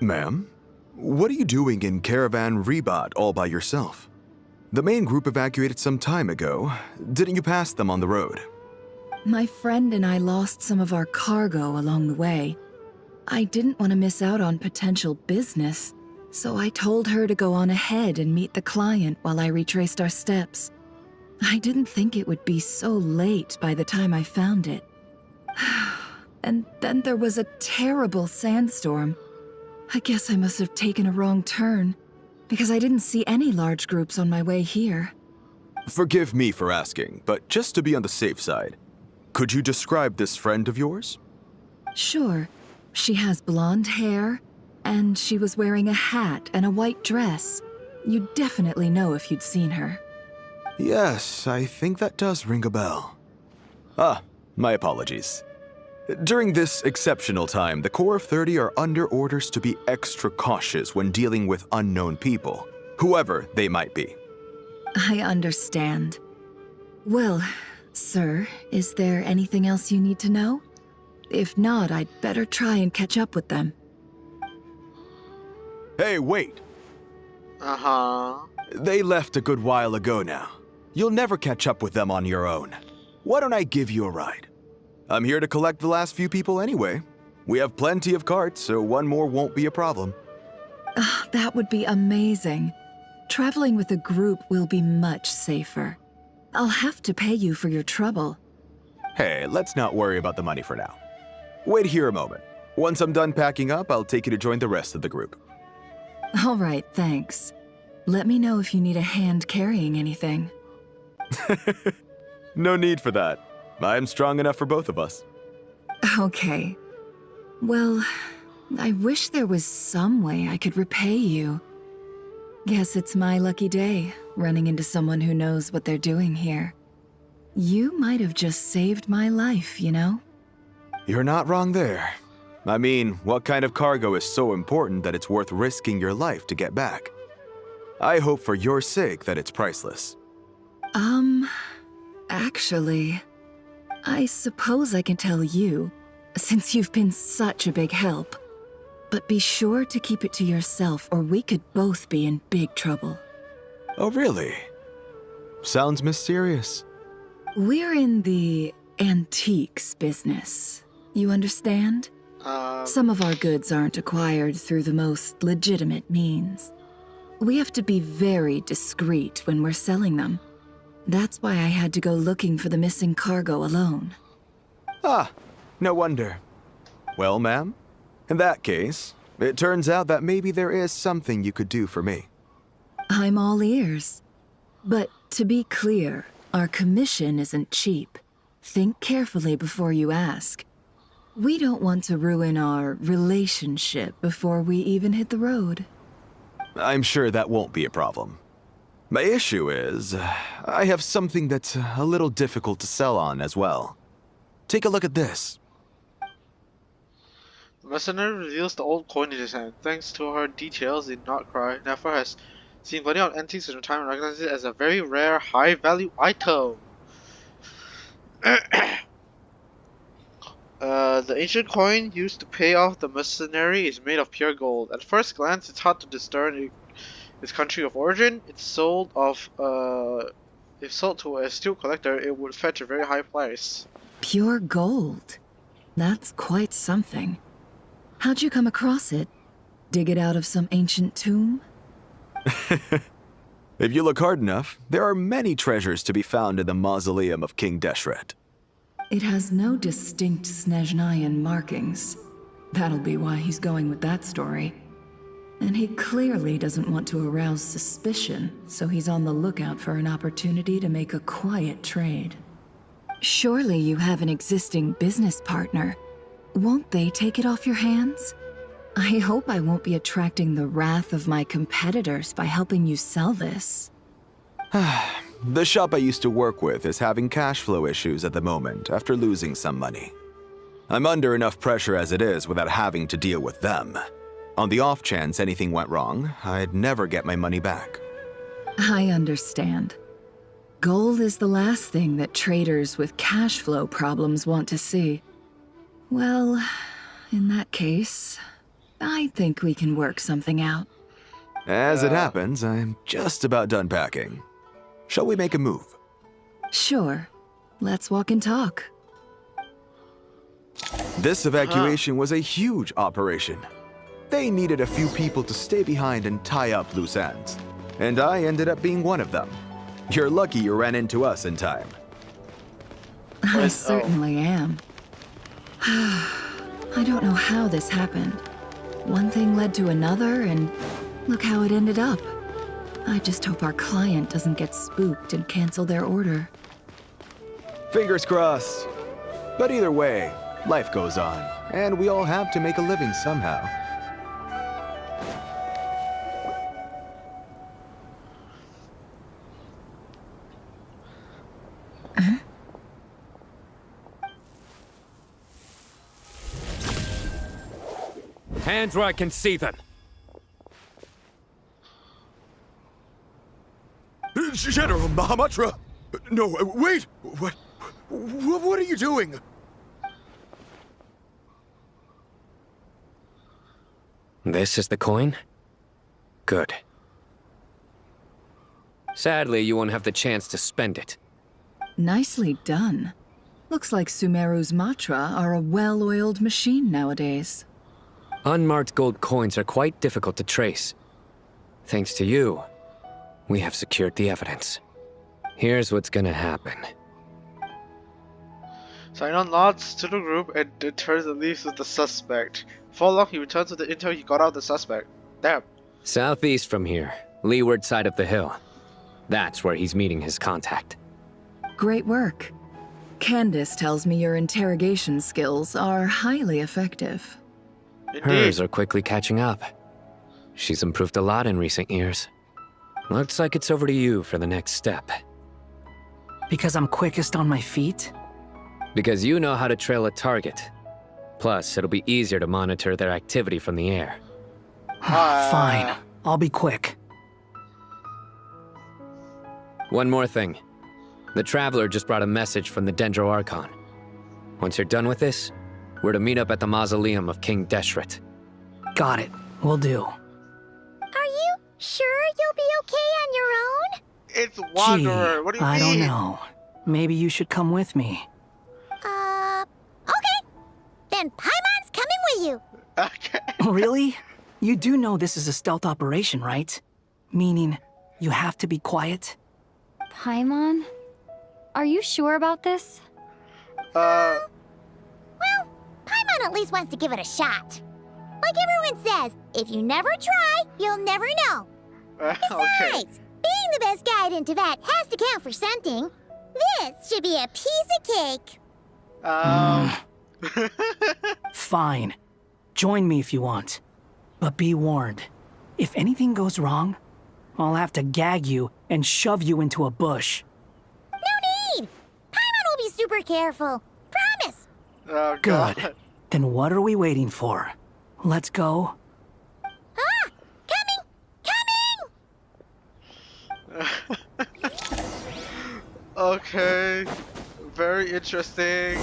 Ma'am? What are you doing in Caravan Rebat all by yourself? The main group evacuated some time ago. Didn't you pass them on the road? My friend and I lost some of our cargo along the way. I didn't want to miss out on potential business, so I told her to go on ahead and meet the client while I retraced our steps. I didn't think it would be so late by the time I found it. And then there was a terrible sandstorm. I guess I must have taken a wrong turn, because I didn't see any large groups on my way here. Forgive me for asking, but just to be on the safe side, could you describe this friend of yours? Sure. She has blonde hair, and she was wearing a hat and a white dress. You'd definitely know if you'd seen her. Yes, I think that does ring a bell. Ah, my apologies. During this exceptional time, the Corps of 30 are under orders to be extra cautious when dealing with unknown people, whoever they might be. I understand. Well, sir, is there anything else you need to know? If not, I'd better try and catch up with them. Hey, wait! They left a good while ago now. You'll never catch up with them on your own. Why don't I give you a ride? I'm here to collect the last few people anyway. We have plenty of carts, so one more won't be a problem. That would be amazing. Traveling with a group will be much safer. I'll have to pay you for your trouble. Hey, let's not worry about the money for now. Wait here a moment. Once I'm done packing up, I'll take you to join the rest of the group. All right, thanks. Let me know if you need a hand carrying anything. No need for that. I'm strong enough for both of us. Okay. Well, I wish there was some way I could repay you. Guess it's my lucky day, running into someone who knows what they're doing here. You might have just saved my life, you know? You're not wrong there. I mean, what kind of cargo is so important that it's worth risking your life to get back? I hope for your sake that it's priceless. Actually, I suppose I can tell you, since you've been such a big help. But be sure to keep it to yourself, or we could both be in big trouble. Oh, really? Sounds mysterious. We're in the antiques business. You understand? Some of our goods aren't acquired through the most legitimate means. We have to be very discreet when we're selling them. That's why I had to go looking for the missing cargo alone. Ah, no wonder. Well, ma'am, in that case, it turns out that maybe there is something you could do for me. I'm all ears. But to be clear, our commission isn't cheap. Think carefully before you ask. We don't want to ruin our relationship before we even hit the road. I'm sure that won't be a problem. My issue is, I have something that's a little difficult to sell on as well. Take a look at this. The mercenary reveals the old coin in his hand. Thanks to her details in Not Cry, Nefer has seen plenty of antiques in her time and recognizes it as a very rare, high-value item. The ancient coin used to pay off the mercenary is made of pure gold. At first glance, it's hard to discern its country of origin. If sold to a astute collector, it would fetch a very high price. Pure gold? That's quite something. How'd you come across it? Dig it out of some ancient tomb? If you look hard enough, there are many treasures to be found in the mausoleum of King Deshret. It has no distinct Snezhnayan markings. That'll be why he's going with that story. And he clearly doesn't want to arouse suspicion, so he's on the lookout for an opportunity to make a quiet trade. Surely you have an existing business partner. Won't they take it off your hands? I hope I won't be attracting the wrath of my competitors by helping you sell this. The shop I used to work with is having cash flow issues at the moment after losing some money. I'm under enough pressure as it is without having to deal with them. On the off chance anything went wrong, I'd never get my money back. I understand. Gold is the last thing that traders with cash flow problems want to see. Well, in that case, I think we can work something out. As it happens, I'm just about done packing. Shall we make a move? Sure. Let's walk and talk. This evacuation was a huge operation. They needed a few people to stay behind and tie up loose ends. And I ended up being one of them. You're lucky you ran into us in time. I certainly am. I don't know how this happened. One thing led to another, and look how it ended up. I just hope our client doesn't get spooked and cancel their order. Fingers crossed. But either way, life goes on, and we all have to make a living somehow. Hands where I can see them. General Mahamatra! No, wait! What are you doing? This is the coin? Good. Sadly, you won't have the chance to spend it. Nicely done. Looks like Sumeru's Matra are a well-oiled machine nowadays. Unmarked gold coins are quite difficult to trace. Thanks to you, we have secured the evidence. Here's what's gonna happen. Sainon nods to the group and then turns and leaves with the suspect. Before long, he returns with the intel he got out of the suspect. Damn. Southeast from here, leeward side of the hill. That's where he's meeting his contact. Great work. Candace tells me your interrogation skills are highly effective. Hers are quickly catching up. She's improved a lot in recent years. Looks like it's over to you for the next step. Because I'm quickest on my feet? Because you know how to trail a target. Plus, it'll be easier to monitor their activity from the air. Fine. I'll be quick. One more thing. The Traveler just brought a message from the Dendro Archon. Once you're done with this, we're to meet up at the mausoleum of King Deshret. Got it. Will do. Are you sure you'll be okay on your own? It's Wanderer. Gee, What do you I mean? don't know. Maybe you should come with me. Okay. Then Paimon's coming with you. Okay. Really? You do know this is a stealth operation, right? Meaning, you have to be quiet? Paimon? Are you sure about this? Well, Paimon at least wants to give it a shot. Like everyone says, if you never try, you'll never know. Besides, being the best guide in Teyvat has to count for something. This should be a piece of cake. Fine. Join me if you want. But be warned. If anything goes wrong, I'll have to gag you and shove you into a bush. No need! Paimon will be super careful. Promise! Oh, God. Good. Then what are we waiting for? Let's go. Okay. Very interesting.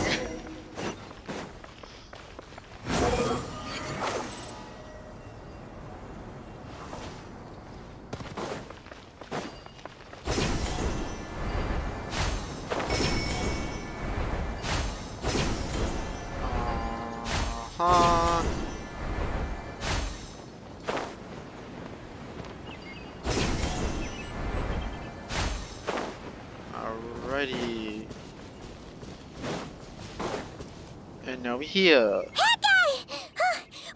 Alrighty. And now we're here. Hey, guy!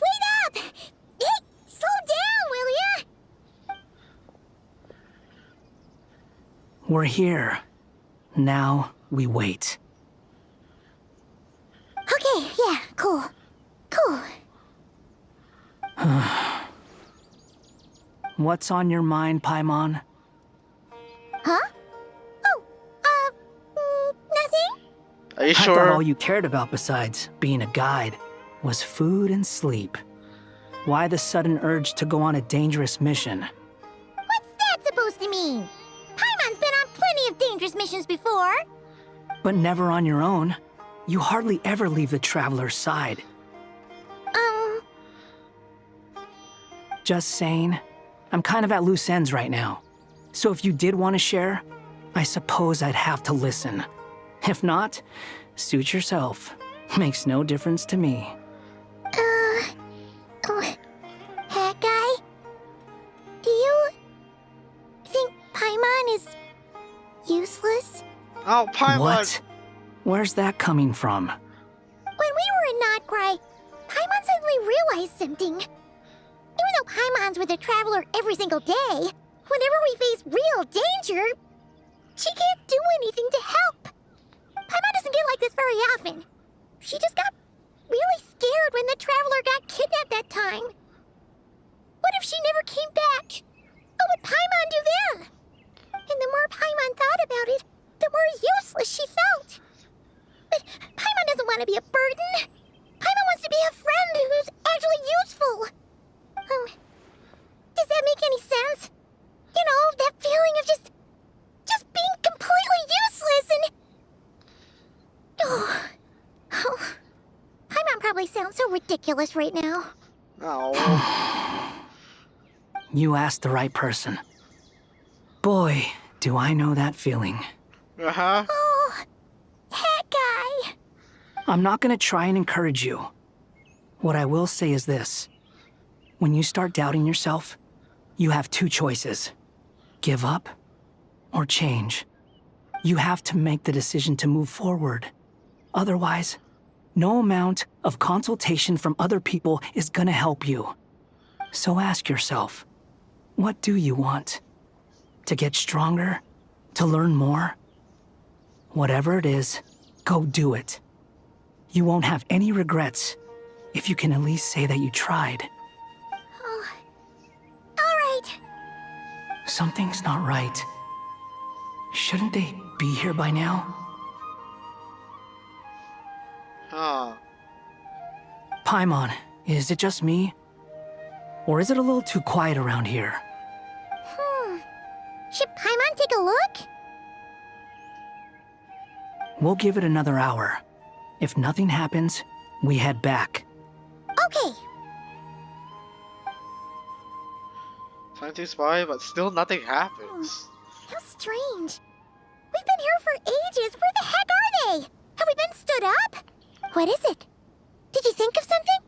Wait up! Hey, slow down, will ya? We're here. Now we wait. Okay, yeah, cool. Cool. What's on your mind, Paimon? Huh? Nothing? Are you I sure? thought all you cared about besides being a guide was food and sleep. Why the sudden urge to go on a dangerous mission? What's that supposed to mean? Paimon's been on plenty of dangerous missions before. But never on your own. You hardly ever leave the Traveler's side. Just saying. I'm kind of at loose ends right now. So if you did want to share, I suppose I'd have to listen. If not, suit yourself. Makes no difference to me. Hat guy? Do you think Paimon is useless? Oh, Paimon! What? Where's that coming from? When we were in Notcry, Paimon suddenly realized something. Even though Paimon's with the Traveler every single day, whenever we face real danger, she can't do anything to help. Paimon doesn't get like this very often. She just got really scared when the Traveler got kidnapped that time. What if she never came back? What would Paimon do then? And the more Paimon thought about it, the more useless she felt. But Paimon doesn't want to be a burden. Paimon wants to be a friend who's actually useful. Does that make any sense? You know, that feeling of just being completely useless and... Paimon probably sounds so ridiculous right now. Oh. You asked the right person. Boy, do I know that feeling. Uh-huh. Oh, hat guy. I'm not gonna try and encourage you. What I will say is this. When you start doubting yourself, you have two choices. Give up or change. You have to make the decision to move forward. Otherwise, no amount of consultation from other people is gonna help you. So ask yourself, what do you want? To get stronger? To learn more? Whatever it is, go do it. You won't have any regrets if you can at least say that you tried. All right. Something's not right. Shouldn't they be here by now? Huh. Paimon, is it just me? Or is it a little too quiet around here? Should Paimon take a look? We'll give it another hour. If nothing happens, we head back. Okay. Time ticks by, but still nothing happens. How strange. We've been here for ages. Where the heck are they? Have we been stood up? What is it? Did you think of something?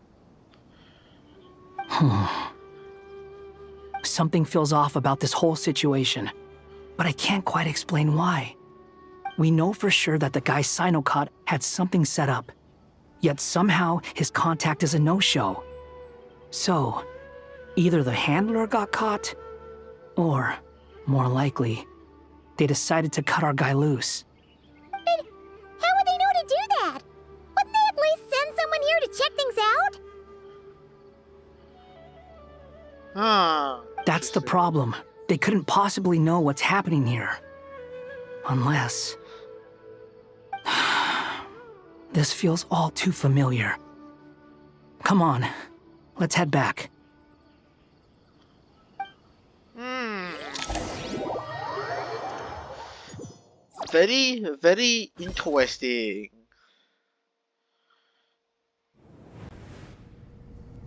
Something feels off about this whole situation, but I can't quite explain why. We know for sure that the guy Sino caught had something set up, yet somehow his contact is a no-show. So, either the handler got caught, or, more likely, they decided to cut our guy loose. But how would they know to do that? Wouldn't they at least send someone here to check things out? That's the problem. They couldn't possibly know what's happening here. Unless... This feels all too familiar. Come on, let's head back. Very, very interesting.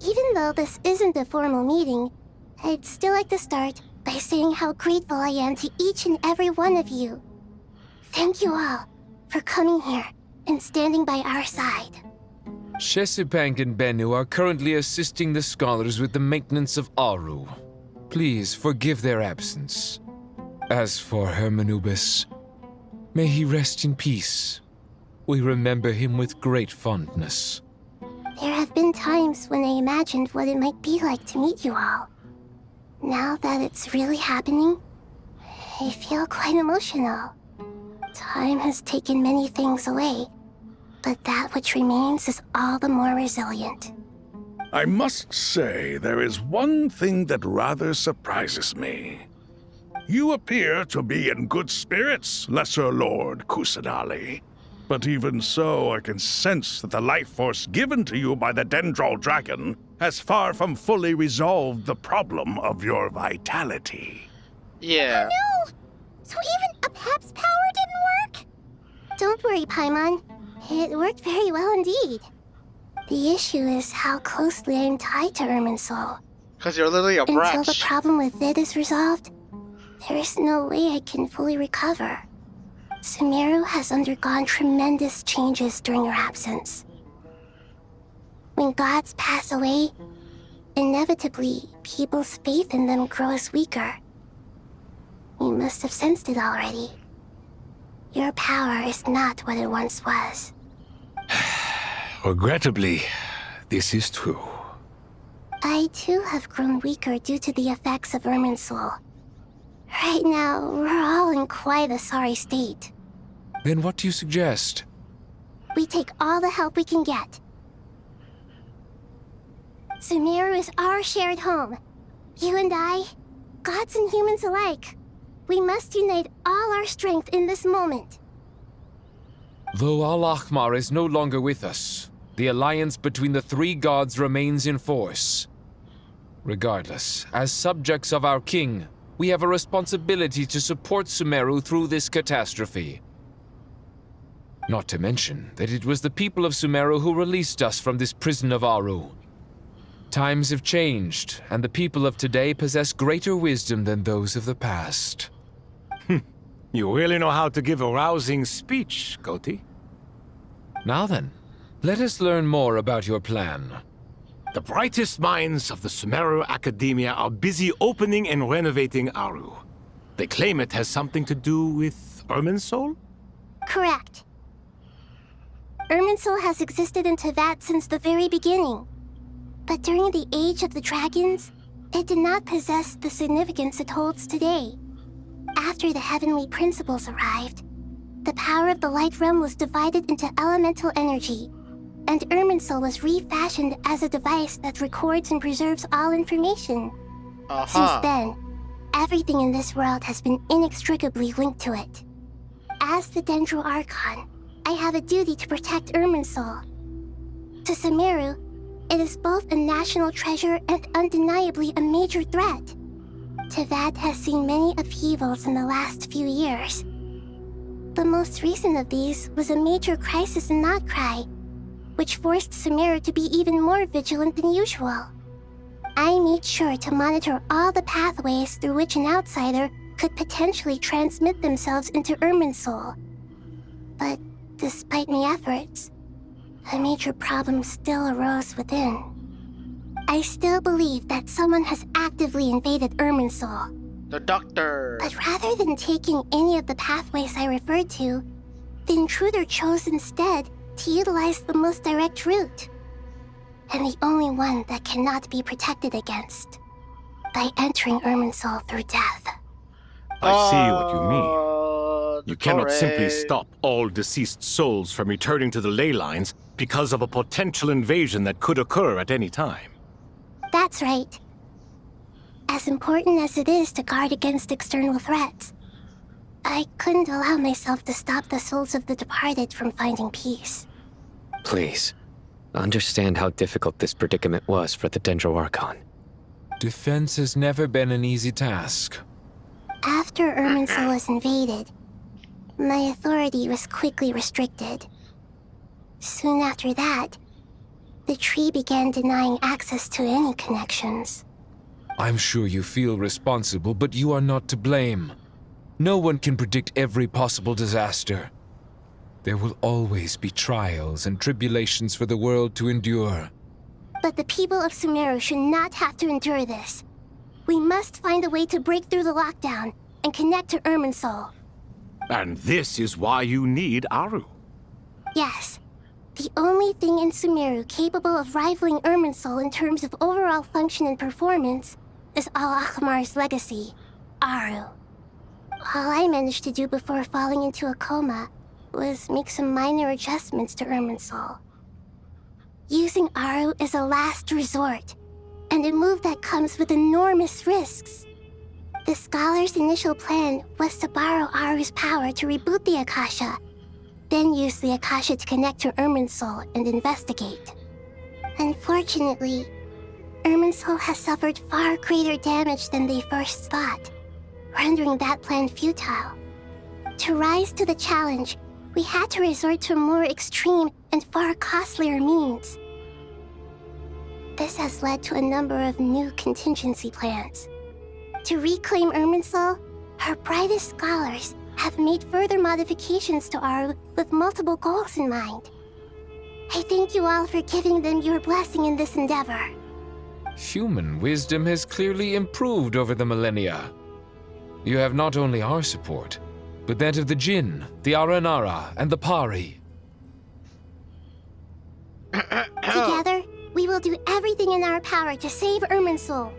Even though this isn't a formal meeting, I'd still like to start by saying how grateful I am to each and every one of you. Thank you all for coming here and standing by our side. Shesipank and Bennu are currently assisting the scholars with the maintenance of Aru. Please forgive their absence. As for Hermanubis, may he rest in peace. We remember him with great fondness. There have been times when I imagined what it might be like to meet you all. Now that it's really happening, I feel quite emotional. Time has taken many things away, but that which remains is all the more resilient. I must say, there is one thing that rather surprises me. You appear to be in good spirits, Lesser Lord Kusanali. But even so, I can sense that the life force given to you by the Dendral Dragon has far from fully resolved the problem of your vitality. Yeah. Oh no! So even a Pep's power didn't work? Don't worry, Paimon. It worked very well indeed. The issue is how closely I'm tied to Irminsul. Because you're literally a brat. Until the problem with it is resolved, there is no way I can fully recover. Sumeru has undergone tremendous changes during your absence. When gods pass away, inevitably, people's faith in them grows weaker. You must have sensed it already. Your power is not what it once was. Regrettably, this is true. I too have grown weaker due to the effects of Irminsul. Right now, we're all in quite a sorry state. Then what do you suggest? We take all the help we can get. Sumeru is our shared home. You and I, gods and humans alike. We must unite all our strength in this moment. Though Al-Ahmar is no longer with us, the alliance between the three gods remains in force. Regardless, as subjects of our king, we have a responsibility to support Sumeru through this catastrophe. Not to mention that it was the people of Sumeru who released us from this prison of Aru. Times have changed, and the people of today possess greater wisdom than those of the past. You really know how to give a rousing speech, Koti. Now then, let us learn more about your plan. The brightest minds of the Sumeru Academia are busy opening and renovating Aru. They claim it has something to do with Irminsul? Correct. Irminsul has existed in Teyvat since the very beginning. But during the Age of the Dragons, it did not possess the significance it holds today. After the heavenly principles arrived, the power of the Light Realm was divided into elemental energy, and Irminsul was refashioned as a device that records and preserves all information. Since then, everything in this world has been inextricably linked to it. As the Dendro Archon, I have a duty to protect Irminsul. To Sumeru, It is both a national treasure and undeniably a major threat. Teyvat has seen many upheavals in the last few years. The most recent of these was a major crisis in Notcry, which forced Sumeru to be even more vigilant than usual. I made sure to monitor all the pathways through which an outsider could potentially transmit themselves into Irminsul. But despite my efforts, a major problem still arose within. I still believe that someone has actively invaded Irminsul. The doctor! But rather than taking any of the pathways I referred to, the intruder chose instead to utilize the most direct route, and the only one that cannot be protected against, by entering Irminsul through death. I see what you mean. You cannot simply stop all deceased souls from returning to the ley lines because of a potential invasion that could occur at any time. That's right. As important as it is to guard against external threats, I couldn't allow myself to stop the souls of the departed from finding peace. Please, understand how difficult this predicament was for the Dendro Archon. Defense has never been an easy task. After Irminsul was invaded, my authority was quickly restricted. Soon after that, the tree began denying access to any connections. I'm sure you feel responsible, but you are not to blame. No one can predict every possible disaster. There will always be trials and tribulations for the world to endure. But the people of Sumeru should not have to endure this. We must find a way to break through the lockdown and connect to Irminsul. And this is why you need Aru. Yes. The only thing in Sumeru capable of rivaling Irminsul in terms of overall function and performance is Al-Akhmar's legacy, Aru. All I managed to do before falling into a coma was make some minor adjustments to Irminsul. Using Aru is a last resort, and a move that comes with enormous risks. The scholar's initial plan was to borrow Aru's power to reboot the Akasha, then use the Akasha to connect to Irminsul and investigate. Unfortunately, Irminsul has suffered far greater damage than they first thought, rendering that plan futile. To rise to the challenge, we had to resort to a more extreme and far costlier means. This has led to a number of new contingency plans. To reclaim Irminsul, our brightest scholars have made further modifications to Aru with multiple goals in mind. I thank you all for giving them your blessing in this endeavor. Human wisdom has clearly improved over the millennia. You have not only our support, but that of the Jinn, the Aranara, and the Pari. Together, we will do everything in our power to save Irminsul.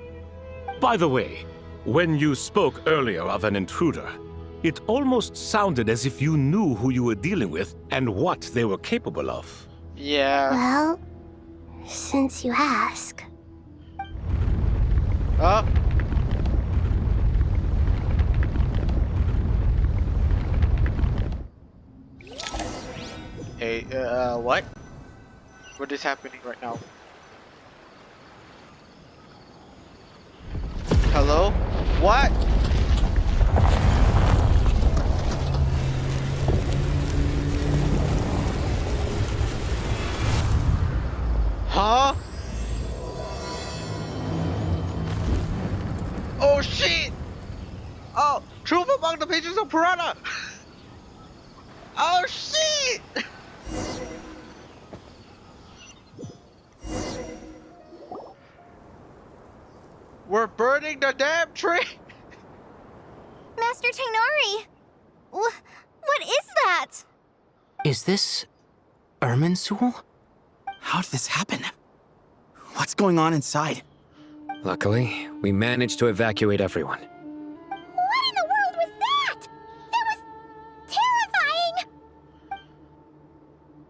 By the way, when you spoke earlier of an intruder, it almost sounded as if you knew who you were dealing with and what they were capable of. Yeah. Well, since you ask. Huh? Hey, what? What is happening right now? Hello? What? Huh? Oh shit! Oh, truth among the pages of Piranha! Oh shit! We're burning the damn tree! Master Tainari! What is that? Is this Irminsul? How did this happen? What's going on inside? Luckily, we managed to evacuate everyone. What in the world was that? That was terrifying!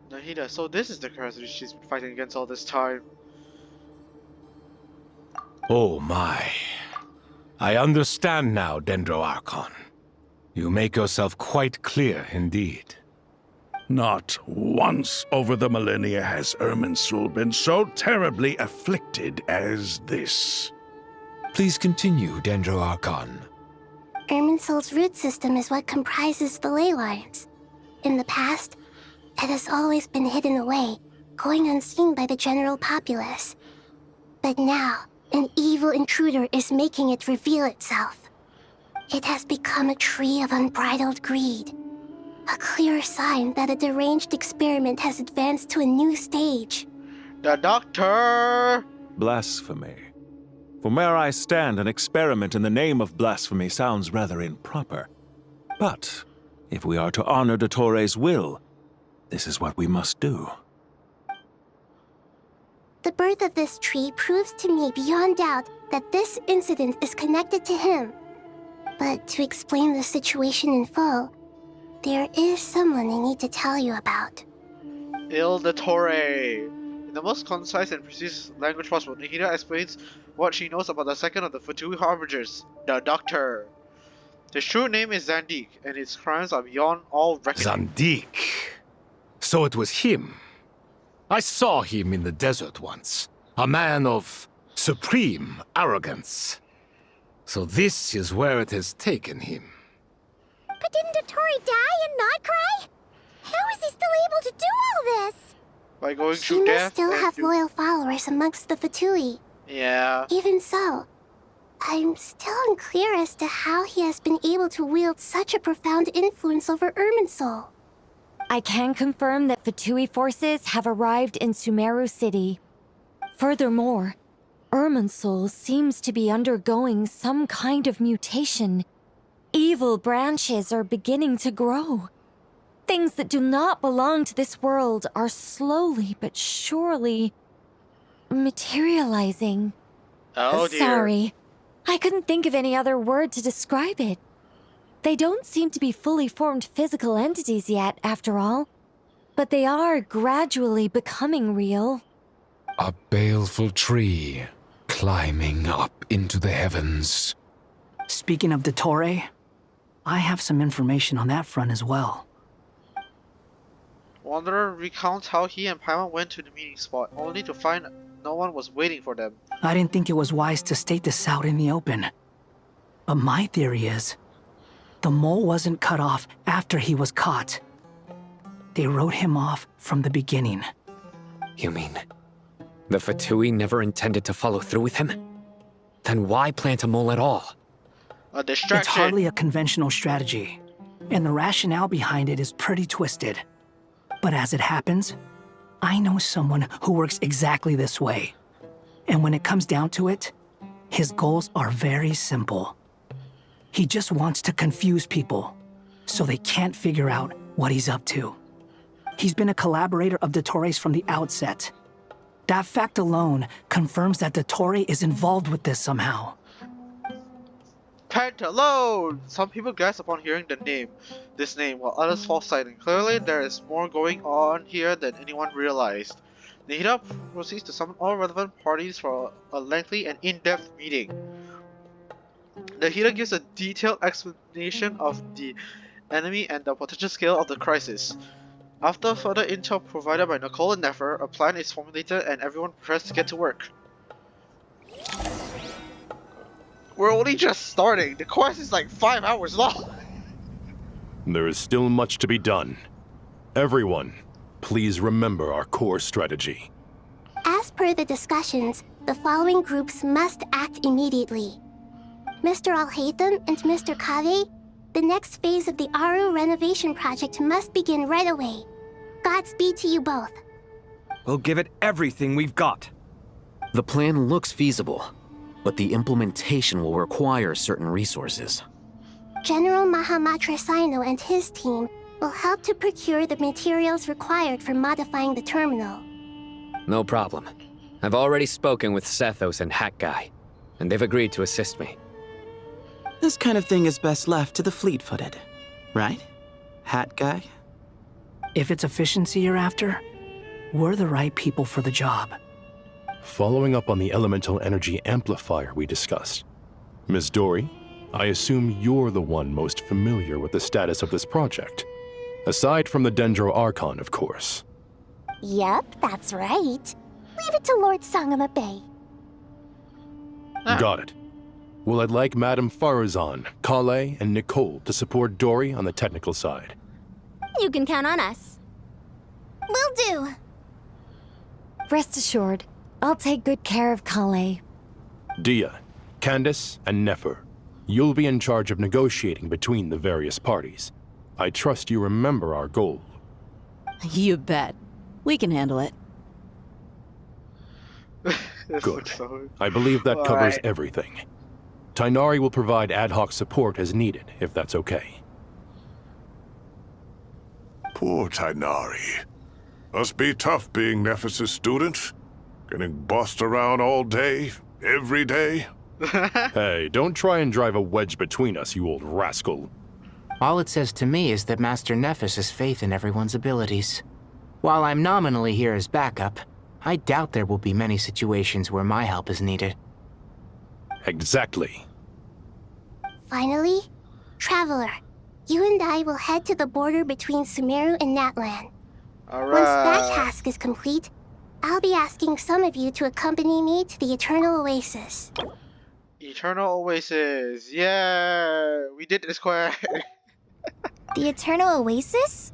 Nahida, so this is the curse that she's been fighting against all this time. Oh my. I understand now, Dendro Archon. You make yourself quite clear indeed. Not once over the millennia has Irminsul been so terribly afflicted as this. Please continue, Dendro Archon. Irminsul's root system is what comprises the ley lines. In the past, it has always been hidden away, going unseen by the general populace. But now, an evil intruder is making it reveal itself. It has become a tree of unbridled greed. A clear sign that a deranged experiment has advanced to a new stage. The doctor! Blasphemy. From where I stand, an experiment in the name of blasphemy sounds rather improper. But if we are to honor Dottore will, this is what we must do. The birth of this tree proves to me beyond doubt that this incident is connected to him. But to explain the situation in full, there is someone I need to tell you about. The Torre. In the most concise and precise language possible, Nahida explains what she knows about the second of the Fatui Harbingers, the Doctor. His true name is Zandik, and his crimes are beyond all reckoning. Zandik. So it was him. I saw him in the desert once. A man of supreme arrogance. So this is where it has taken him. But didn't Dottore die and not cry? How is he still able to do all this? By going He through must death still and have loyal followers amongst the Fatui. Yeah. Even so, I'm still unclear as to how he has been able to wield such a profound influence over Irminsul. I can confirm that Fatui forces have arrived in Sumeru City. Furthermore, Irminsul seems to be undergoing some kind of mutation. Evil branches are beginning to grow. Things that do not belong to this world are slowly but surely materializing. Oh dear. Sorry, I couldn't think of any other word to describe it. They don't seem to be fully formed physical entities yet, after all. But they are gradually becoming real. A baleful tree climbing up into the heavens. Speaking of Dottore, I have some information on that front as well. Wanderer recounts how he and Paimon went to the meeting spot, only to find no one was waiting for them. I didn't think it was wise to state this out in the open. But my theory is, the mole wasn't cut off after he was caught. They wrote him off from the beginning. You mean the Fatui never intended to follow through with him? Then why plant a mole at all? A distraction. It's hardly a conventional strategy, and the rationale behind it is pretty twisted. But as it happens, I know someone who works exactly this way. And when it comes down to it, his goals are very simple. He just wants to confuse people, so they can't figure out what he's up to. He's been a collaborator of Dottore's from the outset. That fact alone confirms that Dottore is involved with this somehow. Pantalone! Some people gasp upon hearing this name, while others fall silent. Clearly, there is more going on here than anyone realized. Nahida proceeds to summon all relevant parties for a lengthy and in-depth meeting. Nahida gives a detailed explanation of the enemy and the potential scale of the crisis. After further intel provided by Nicole and Nefer, a plan is formulated and everyone prepares to get to work. We're only just starting. The quest is like 5 hours long. There is still much to be done. Everyone, please remember our core strategy. As per the discussions, the following groups must act immediately. Mr. Al-Haytham and Mr. Kave, the next phase of the Aru renovation project must begin right away. Godspeed to you both. We'll give it everything we've got. The plan looks feasible, but the implementation will require certain resources. General Mahamatra Sino and his team will help to procure the materials required for modifying the terminal. No problem. I've already spoken with Sethos and Hat Guy, and they've agreed to assist me. This kind of thing is best left to the fleet-footed, right? Hat Guy? If it's efficiency you're after, we're the right people for the job. Following up on the elemental energy amplifier we discussed, Ms. Dory, I assume you're the one most familiar with the status of this project. Aside from the Dendro Archon, of course. Yep, that's right. Leave it to Lord Sangamabe. Got it. Well, I'd like Madame Farazan, Kale, and Nicole to support Dory on the technical side. You can count on us. Will do. Rest assured, I'll take good care of Kale. Dia, Candace, and Nefer, you'll be in charge of negotiating between the various parties. I trust you remember our goal. You bet. We can handle it. Good. I believe that covers Alright. everything. Tainari will provide ad hoc support as needed, if that's okay. Poor Tainari. Must be tough being Nephis' student. Getting bossed around all day, every day. Hey, don't try and drive a wedge between us, you old rascal. All it says to me is that Master Nephis has faith in everyone's abilities. While I'm nominally here as backup, I doubt there will be many situations where my help is needed. Exactly. Finally, Traveler, you and I will head to the border between Sumeru and Natlan. Alright. Once that task is complete, I'll be asking some of you to accompany me to the Eternal Oasis. Eternal Oasis. Yeah, we did this quest. The Eternal Oasis?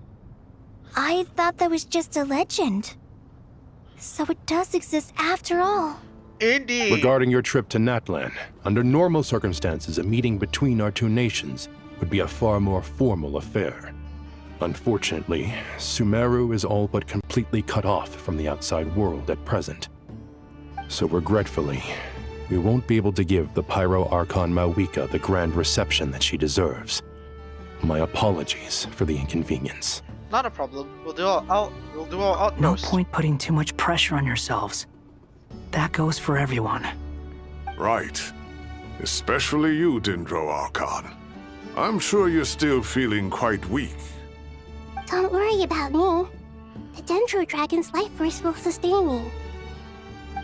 I thought that was just a legend. So it does exist after all. Indeed. Regarding your trip to Natlan, under normal circumstances, a meeting between our two nations would be a far more formal affair. Unfortunately, Sumeru is all but completely cut off from the outside world at present. So regretfully, we won't be able to give the Pyro Archon Mawika the grand reception that she deserves. My apologies for the inconvenience. Not a problem. We'll do our No utmost. point putting too much pressure on yourselves. That goes for everyone. Right. Especially you, Dendro Archon. I'm sure you're still feeling quite weak. Don't worry about me. The Dendro Dragon's life force will sustain me.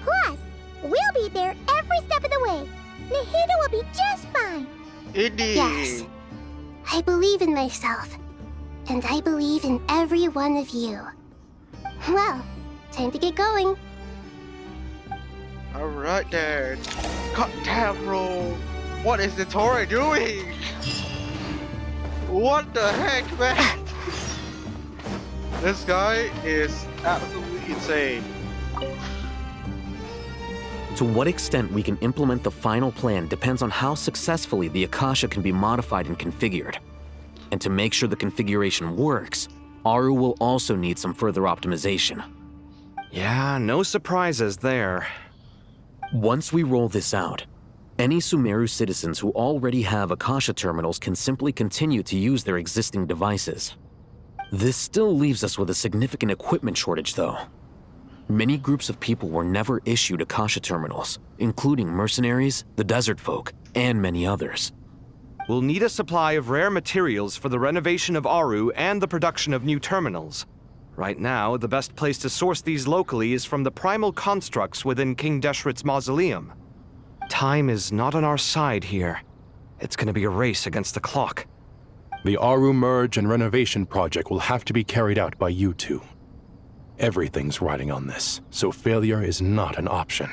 Plus, we'll be there every step of the way. Nahida will be just fine. Indeed. Yes. I believe in myself. And I believe in every one of you. Well, time to get going. Alright then. God damn, bro. What is the Tori doing? What the heck, man? This guy is absolutely insane. To what extent we can implement the final plan depends on how successfully the Akasha can be modified and configured. And to make sure the configuration works, Aru will also need some further optimization. Yeah, no surprises there. Once we roll this out, any Sumeru citizens who already have Akasha terminals can simply continue to use their existing devices. This still leaves us with a significant equipment shortage, though. Many groups of people were never issued Akasha terminals, including mercenaries, the desert folk, and many others. We'll need a supply of rare materials for the renovation of Aru and the production of new terminals. Right now, the best place to source these locally is from the primal constructs within King Deshret's mausoleum. Time is not on our side here. It's gonna be a race against the clock. The Aru merge and renovation project will have to be carried out by you two. Everything's riding on this, so failure is not an option.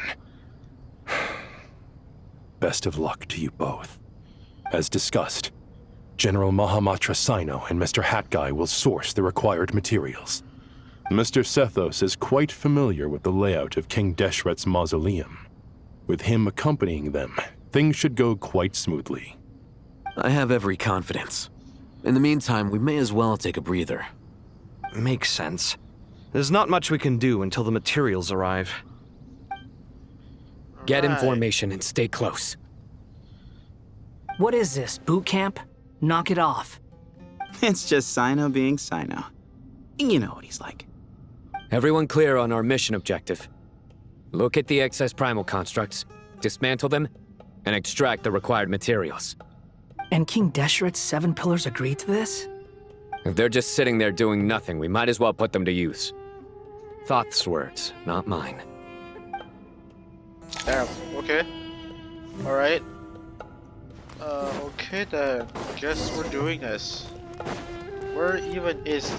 Best of luck to you both. As discussed, General Mahamatra Sino and Mr. Hat Guy will source the required materials. Mr. Sethos is quite familiar with the layout of King Deshret's mausoleum. With him accompanying them, things should go quite smoothly. I have every confidence. In the meantime, we may as well take a breather. Makes sense. There's not much we can do until the materials arrive. Get in formation and stay close. What is this, boot camp? Knock it off. It's just Sino being Sino. You know what he's like. Everyone clear on our mission objective. Look at the excess primal constructs, dismantle them, and extract the required materials. And King Deshret's 7 pillars agreed to this? If they're just sitting there doing nothing, we might as well put them to use. Thoth's words, not mine. Damn, okay. Alright. Okay then. Guess we're doing this. Where even is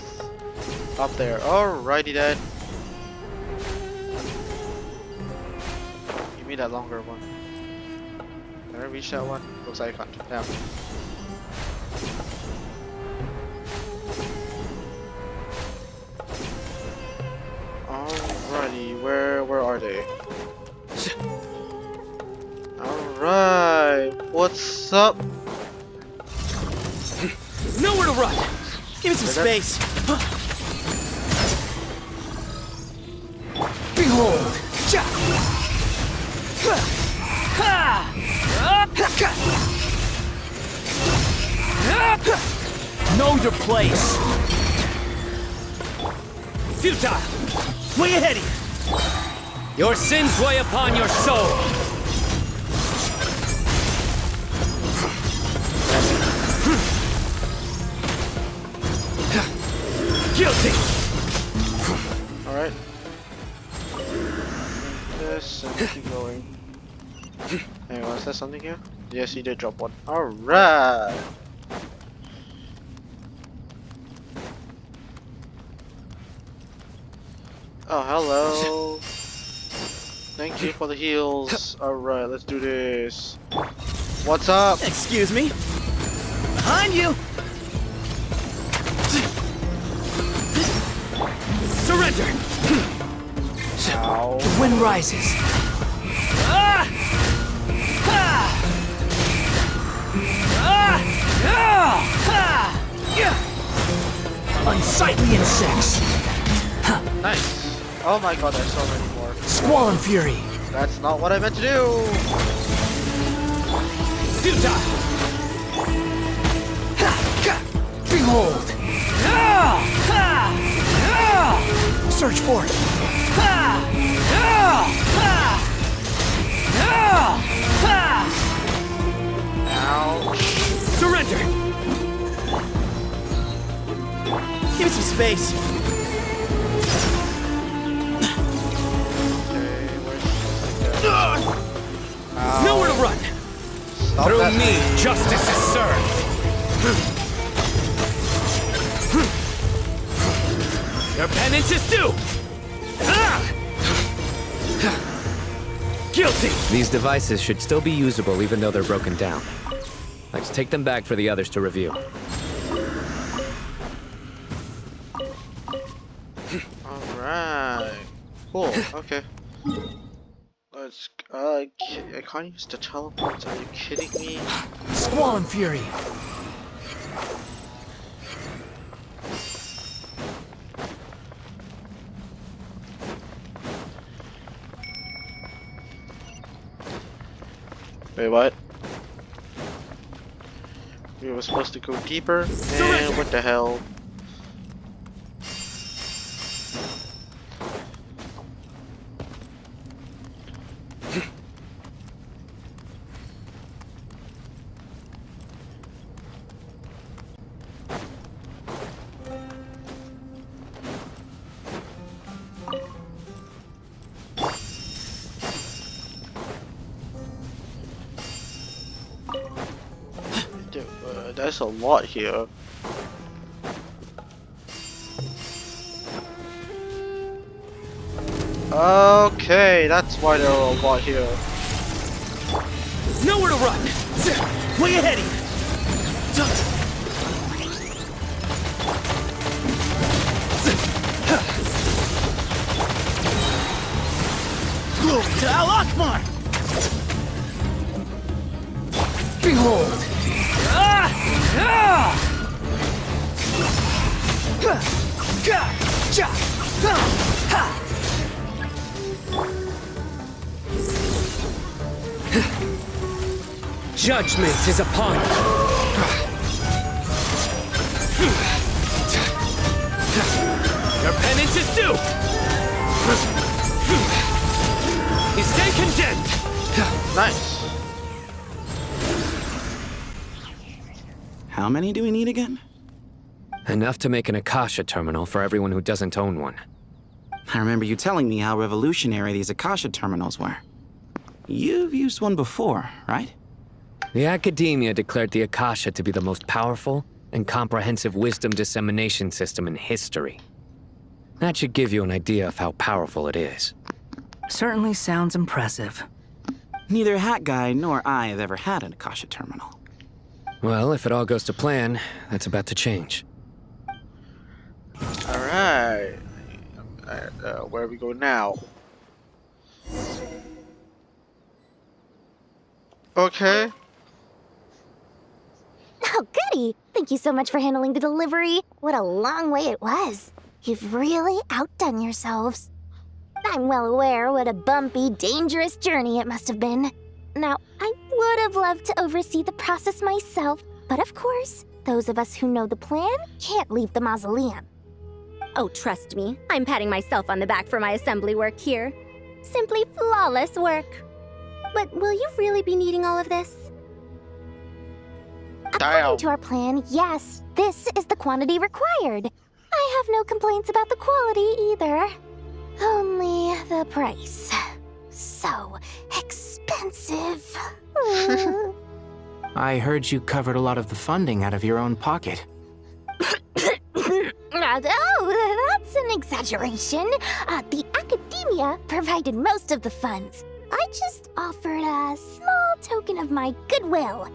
up there? Alrighty then. Give me that longer one. Can I reach that one? Looks like I can't. Damn. Alrighty, where are they? Alright, what's up? Nowhere to run! Give me some space! Behold! Know your place! Futile! Way ahead of you! Your sins weigh upon your soul! Guilty! Alright. This and keep going. Hey, was there something here? Yes, he did drop one. Alright! Oh, hello. Thank you for the heals. Alright, let's do this. What's up? Excuse me? Behind you! Surrender! Ow. The wind rises. Ah! Ah! Ah! Ah! Ah! Unsightly insects! Nice. Oh my god, there's so many more. Squall and fury! That's not what I meant to do! Futile! Behold! Search for it! Ouch. Surrender! Give me some space! Nowhere to run! Stop Through that. me, justice is served! Your penance is due! Guilty! These devices should still be usable even though they're broken down. Let's take them back for the others to review. Alright. Cool, okay. Let's I can't use the teleports, are you kidding me? Squall and fury! Wait, what? We were supposed to go deeper, and what the hell? There's a lot here. Okay, that's why there are a lot here. Nowhere to run! Way ahead of you! Glory to Al-Akmar! Behold! Judgment is upon you! Your penance is due! You stay condemned! Nice. How many do we need again? Enough to make an Akasha terminal for everyone who doesn't own one. I remember you telling me how revolutionary these Akasha terminals were. You've used one before, right? The Academia declared the Akasha to be the most powerful and comprehensive wisdom dissemination system in history. That should give you an idea of how powerful it is. Certainly sounds impressive. Neither Hat Guy nor I have ever had an Akasha terminal. Well, if it all goes to plan, that's about to change. Alright. Where we go now? Okay. Oh, goody! Thank you so much for handling the delivery. What a long way it was. You've really outdone yourselves. I'm well aware what a bumpy, dangerous journey it must have been. Now, I would have loved to oversee the process myself, but of course, those of us who know the plan can't leave the mausoleum. Oh, trust me, I'm patting myself on the back for my assembly work here. Simply flawless work. But will you really be needing all of this? According to our plan, yes, this is the quantity required. I have no complaints about the quality either. Only the price. So expensive. I heard you covered a lot of the funding out of your own pocket. Oh, that's an exaggeration. The academia provided most of the funds. I just offered a small token of my goodwill.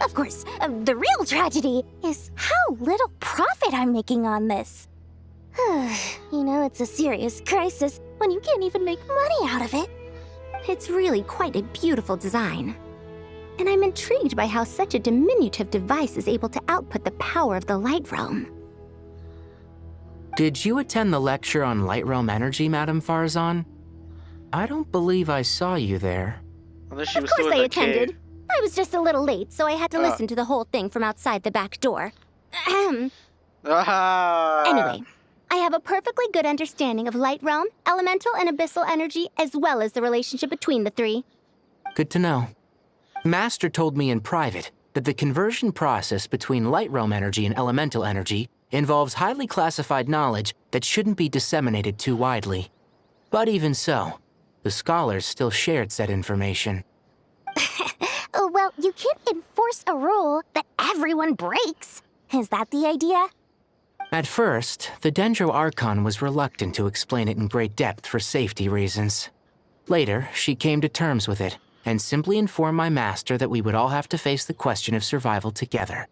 Of course, the real tragedy is how little profit I'm making on this. You know, it's a serious crisis when you can't even make money out of it. It's really quite a beautiful design. And I'm intrigued by how such a diminutive device is able to output the power of the Light Realm. Did you attend the lecture on Light Realm energy, Madame Farzan? I don't believe I saw you there. Unless she Of was course still in I the attended. cave. I was just a little late, so I had to listen to the whole thing from outside the back door. Ahem. Anyway, I have a perfectly good understanding of Light Realm, elemental and abyssal energy, as well as the relationship between the three. Good to know. Master told me in private that the conversion process between Light Realm energy and elemental energy involves highly classified knowledge that shouldn't be disseminated too widely. But even so, the scholars still shared said information. Well, you can't enforce a rule that everyone breaks. Is that the idea? At first, the Dendro Archon was reluctant to explain it in great depth for safety reasons. Later, she came to terms with it and simply informed my master that we would all have to face the question of survival together.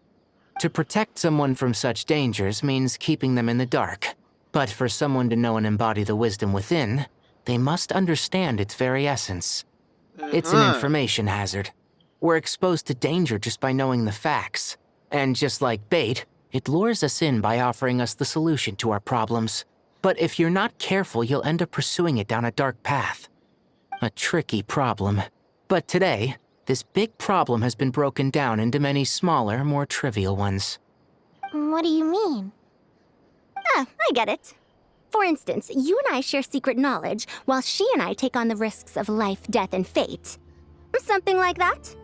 To protect someone from such dangers means keeping them in the dark. But for someone to know and embody the wisdom within, they must understand its very essence. It's an information hazard. We're exposed to danger just by knowing the facts. And just like bait, it lures us in by offering us the solution to our problems. But if you're not careful, you'll end up pursuing it down a dark path. A tricky problem. But today, this big problem has been broken down into many smaller, more trivial ones. What do you mean? I get it. For instance, you and I share secret knowledge, while she and I take on the risks of life, death, and fate. Something like that?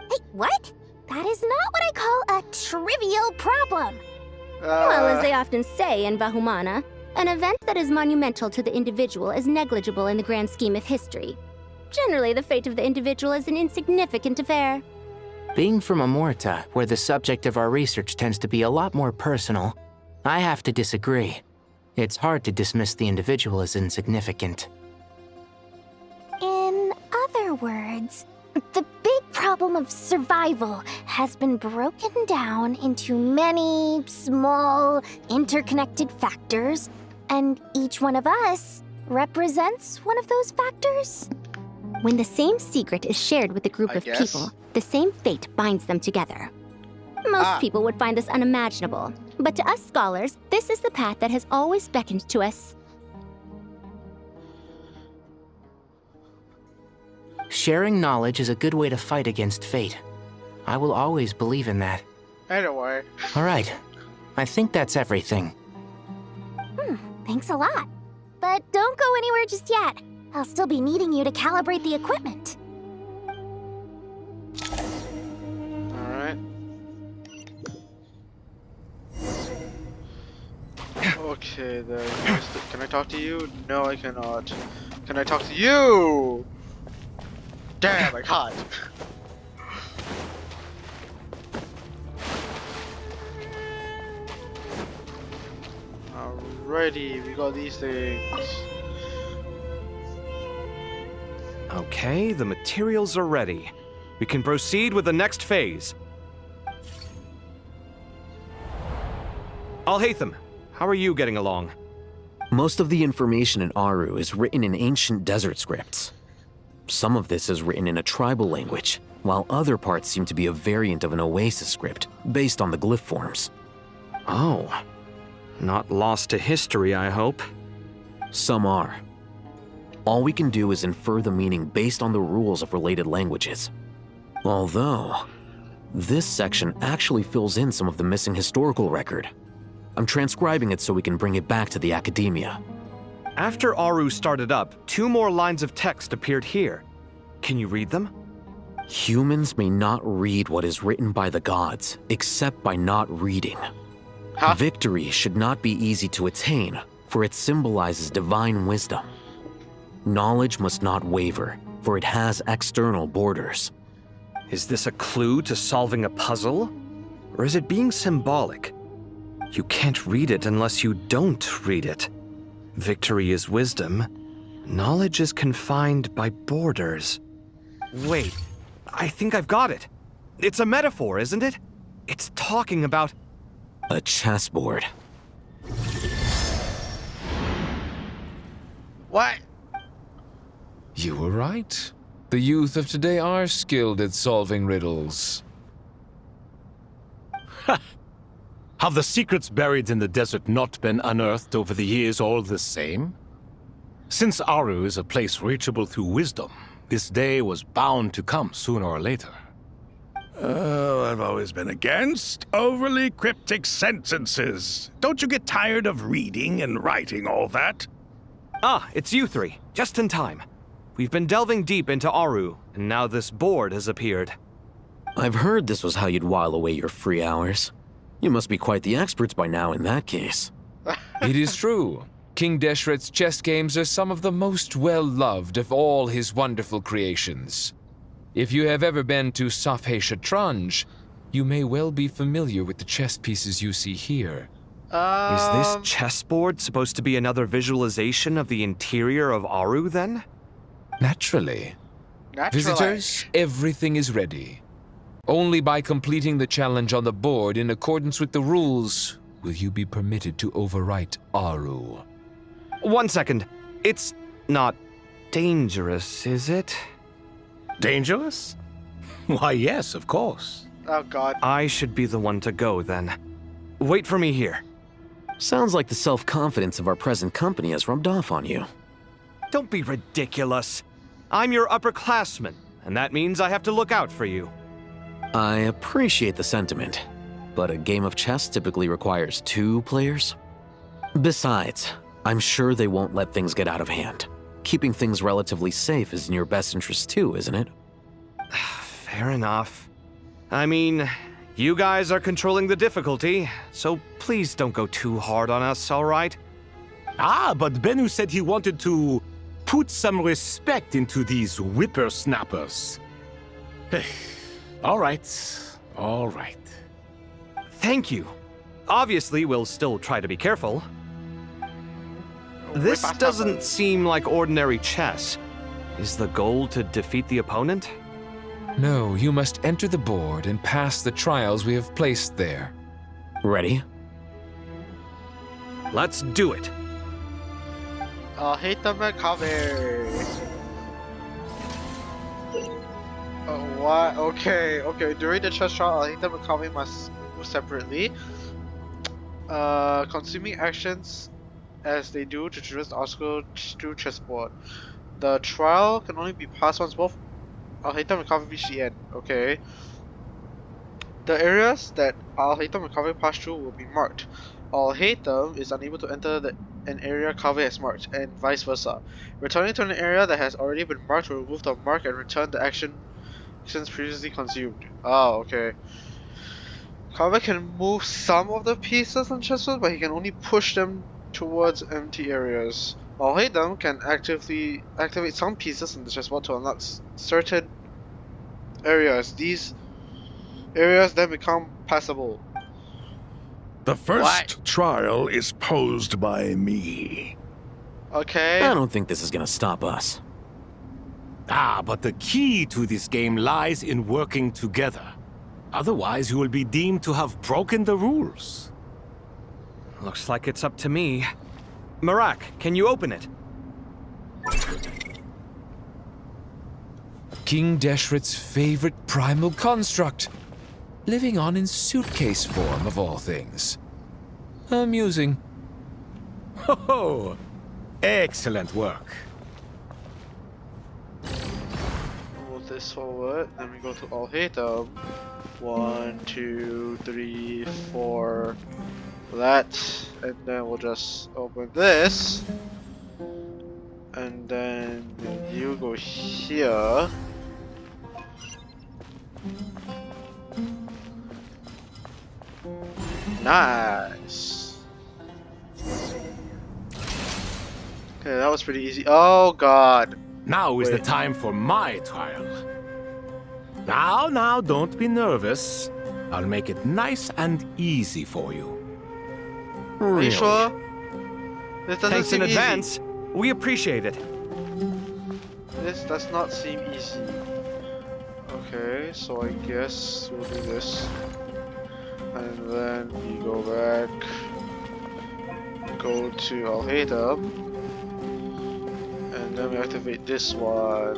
Hey, what? That is not what I call a trivial problem. Well, as they often say in Vahumana, an event that is monumental to the individual is negligible in the grand scheme of history. Generally, the fate of the individual is an insignificant affair. Being from Amorta, where the subject of our research tends to be a lot more personal, I have to disagree. It's hard to dismiss the individual as insignificant. In other words, the big problem of survival has been broken down into many small, interconnected factors, and each one of us represents one of those factors. When the same secret is shared with a group of people, the same fate binds them together. Most people would find this unimaginable, but to us scholars, this is the path that has always beckoned to us. Sharing knowledge is a good way to fight against fate. I will always believe in that. Anyway. All right. I think that's everything. Thanks a lot. But don't go anywhere just yet. I'll still be needing you to calibrate the equipment. Alright. Okay, then. Can I talk to you? No, I cannot. Can I talk to you? Damn, I can't. Alrighty, we got these things. Okay, the materials are ready. We can proceed with the next phase. Alhaitham, how are you getting along? Most of the information in Aru is written in ancient desert scripts. Some of this is written in a tribal language, while other parts seem to be a variant of an Oasis script, based on the glyph forms. Oh. Not lost to history, I hope. Some are. All we can do is infer the meaning based on the rules of related languages. Although, this section actually fills in some of the missing historical record. I'm transcribing it so we can bring it back to the academia. After Aru started up, 2 more lines of text appeared here. Can you read them? Humans may not read what is written by the gods, except by not reading. Huh? Victory should not be easy to attain, for it symbolizes divine wisdom. Knowledge must not waver, for it has external borders. Is this a clue to solving a puzzle? Or is it being symbolic? You can't read it unless you don't read it. Victory is wisdom. Knowledge is confined by borders. Wait, I think I've got it. It's a metaphor, isn't it? It's talking about... A chessboard. What? You were right. The youth of today are skilled at solving riddles. Have the secrets buried in the desert not been unearthed over the years all the same? Since Aru is a place reachable through wisdom, this day was bound to come sooner or later. Oh, I've always been against overly cryptic sentences. Don't you get tired of reading and writing all that? Ah, it's you 3. Just in time. We've been delving deep into Aru, and now this board has appeared. I've heard this was how you'd while away your free hours. You must be quite the experts by now in that case. It is true. King Deshret's chess games are some of the most well-loved of all his wonderful creations. If you have ever been to Safhe Shatranj, you may well be familiar with the chess pieces you see here. Is this chessboard supposed to be another visualization of the interior of Aru, then? Naturally. Visitors, everything is ready. Only by completing the challenge on the board in accordance with the rules will you be permitted to overwrite Aru. 1 second. It's not dangerous, is it? Dangerous? Why, yes, of course. Oh, God. I should be the one to go, then. Wait for me here. Sounds like the self-confidence of our present company has rubbed off on you. Don't be ridiculous. I'm your upperclassman, and that means I have to look out for you. I appreciate the sentiment, but a game of chess typically requires 2 players. Besides, I'm sure they won't let things get out of hand. Keeping things relatively safe is in your best interest too, isn't it? Fair enough. I mean, you guys are controlling the difficulty, so please don't go too hard on us, all right? Ah, but Bennu said he wanted to put some respect into these whippersnappers. All right, all right. Thank you. Obviously, we'll still try to be careful. This doesn't seem like ordinary chess. Is the goal to defeat the opponent? No, you must enter the board and pass the trials we have placed there. Ready? Let's do it. I'll hate them at cover. Oh, what? Okay, okay. During the chess trial, I'll hate them at cover must move separately. Consuming actions as they do to traverse the obstacle through chessboard. The trial can only be passed once both I'll hate them and cover reach the end. Okay. The areas that I'll hate them and cover pass through will be marked. I'll hate them is unable to enter an area cover as marked, and vice versa. Returning to an area that has already been marked will remove the mark and return the actions previously consumed. Oh, okay. Cover can move some of the pieces on chessboard, but he can only push them towards empty areas. I'll hate them can activate some pieces in the chessboard to unlock certain areas. These areas then become passable. The first trial is posed by me. Okay. I don't think this is gonna stop us. Ah, but the key to this game lies in working together. Otherwise, you will be deemed to have broken the rules. Looks like it's up to me. Marak, can you open it? King Deshret's favorite primal construct. Living on in suitcase form, of all things. Amusing. Ho-ho! Excellent work. Move this forward, then we go to Alhaitham. 1, 2, 3, 4. That, and then we'll just open this. And then you go here. Nice. Okay, that was pretty easy. Oh god. Now is the time for my trial. Now, don't be nervous. I'll make it nice and easy for you. Are you sure? This doesn't Thanks seem in easy. advance. We appreciate it. This does not seem easy. Okay, so I guess we'll do this. And then we go back. Go to Alhaitham. And then we activate this one.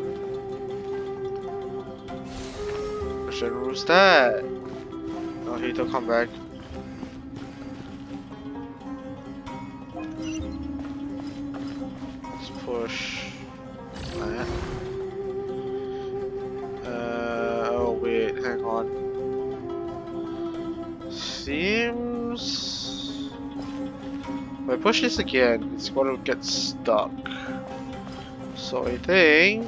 Which then rules that. Alhaitham, come back. Let's push that. Oh wait, hang on. Seems... If I push this again, it's gonna get stuck. So I think...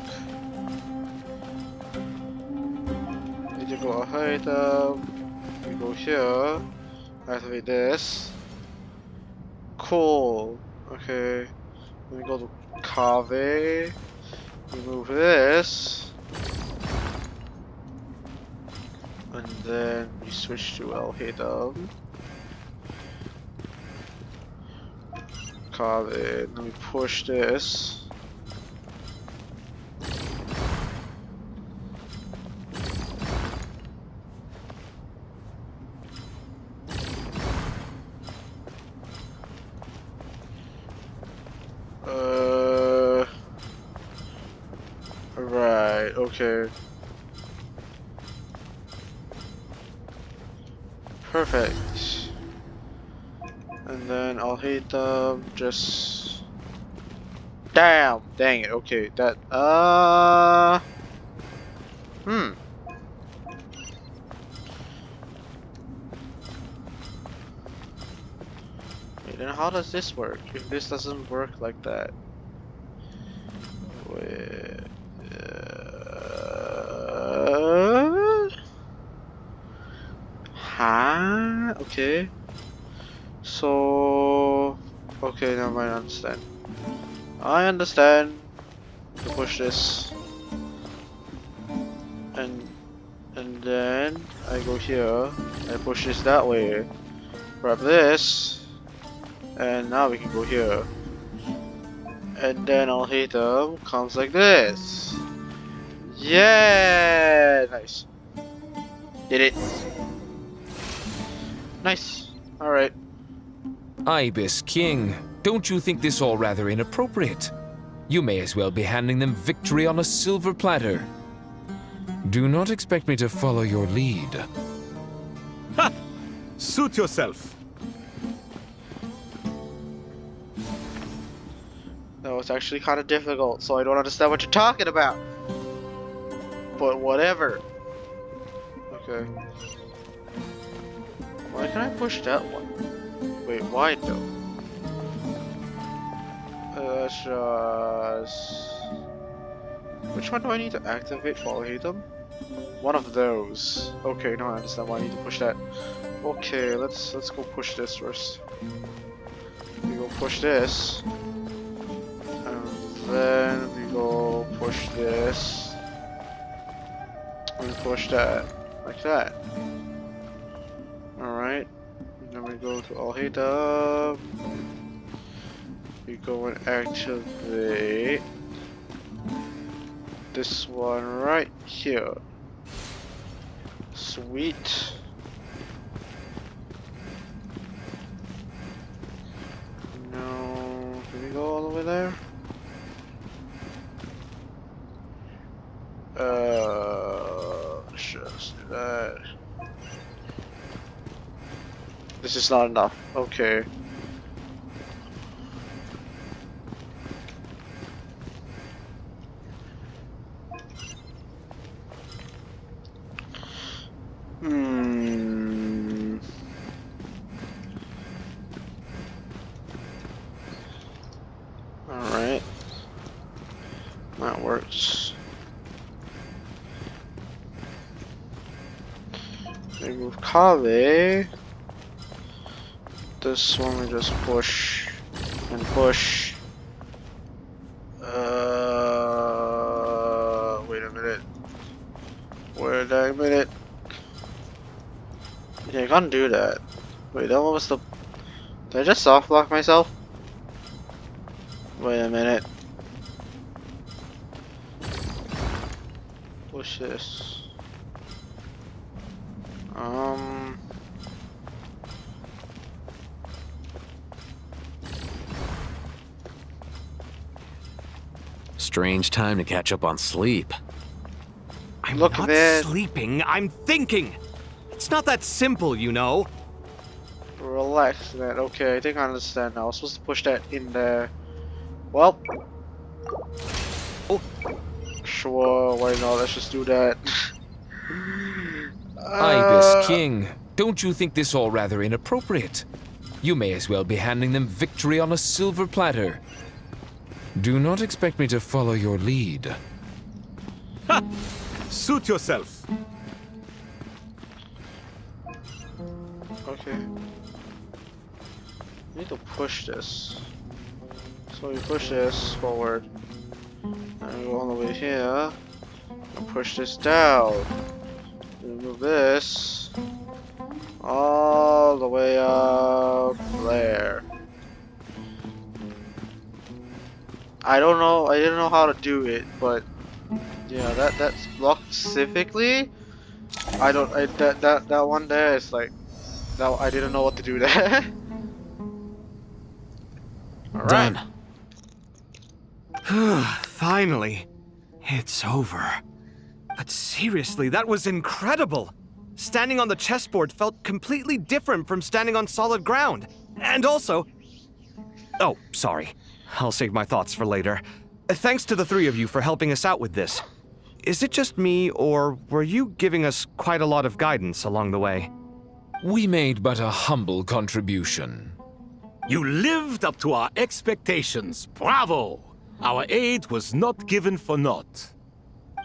I need to go ahead, we go here, activate this. Cool, okay. Then we go to Cave, remove this. And then we switch to Alhaitham. Cave, then we push this. Right, okay. Perfect. And then Alhaitham just... Damn! Dang it, okay, that... Wait, then how does this work? If this doesn't work like that? Wait... Huh? Okay. So... Okay, now I understand. I understand. To push this. And then I go here. I push this that way. Grab this. And now we can go here. And then Alhaitham comes like this. Yeah! Nice. Did it. Nice. Alright. Ibis King, don't you think this all rather inappropriate? You may as well be handing them victory on a silver platter. Do not expect me to follow your lead. Ha! Suit yourself. That was actually kind of difficult, so I don't understand what you're talking about. But whatever. Okay. Why can I push that one? Wait, why though? Just... Which one do I need to activate for Alhaitham? One of those. Okay, now I understand why I need to push that. Okay, let's go push this first. We go push this. And then we go push this. And push that. Like that. Alright. Then we we go to Alheda. We go and activate this one right here. Sweet. No, can we go all the way there? Let's just do that. This is not enough. Okay. Alright. That works. Remove Kale. This one we just push and push. Wait a minute. Wait a minute. Yeah, I can't do that. Wait, that one was the... Did I just soft lock myself? Wait a minute. Push this. Strange time to catch up on sleep. I'm not sleeping, I'm thinking! It's not that simple, you know. Relax, man. Okay, I think I understand now. I was supposed to push that in there. Well. Oh. Sure, why not? Let's just do that. Ibis King, don't you think this all rather inappropriate? You may as well be handing them victory on a silver platter. Do not expect me to follow your lead. Ha! Suit yourself. Okay. Need to push this. So we push this forward. And we go all the way here. And push this down. Remove this. All the way up there. I don't know, I didn't know how to do it, but yeah, that's blocked specifically. That one there is like, that I didn't know what to do there. Alright. Finally, it's over. But seriously, that was incredible. Standing on the chessboard felt completely different from standing on solid ground. And also... Oh, sorry. I'll save my thoughts for later. Thanks to the three of you for helping us out with this. Is it just me, or were you giving us quite a lot of guidance along the way? We made but a humble contribution. You lived up to our expectations. Bravo! Our aid was not given for naught.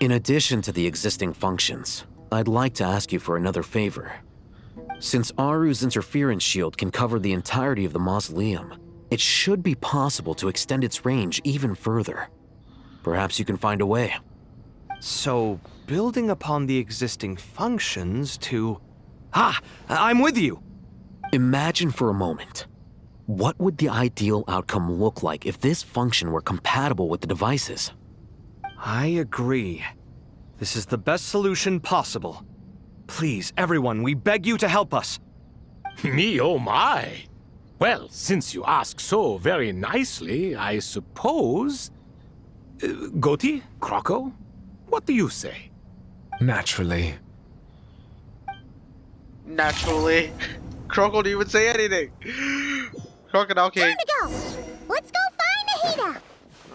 In addition to the existing functions, I'd like to ask you for another favor. Since Aru's interference shield can cover the entirety of the mausoleum, it should be possible to extend its range even further. Perhaps you can find a way. So, building upon the existing functions to... Ah! I'm with you! Imagine for a moment. What would the ideal outcome look like if this function were compatible with the devices? I agree. This is the best solution possible. Please, everyone, we beg you to help us. Me, oh my! Well, since you ask so very nicely, I suppose... Goti? Croco? What do you say? Naturally. Naturally. Croco didn't even say anything. Crocodile King. Time to go! Let's go find Ahita!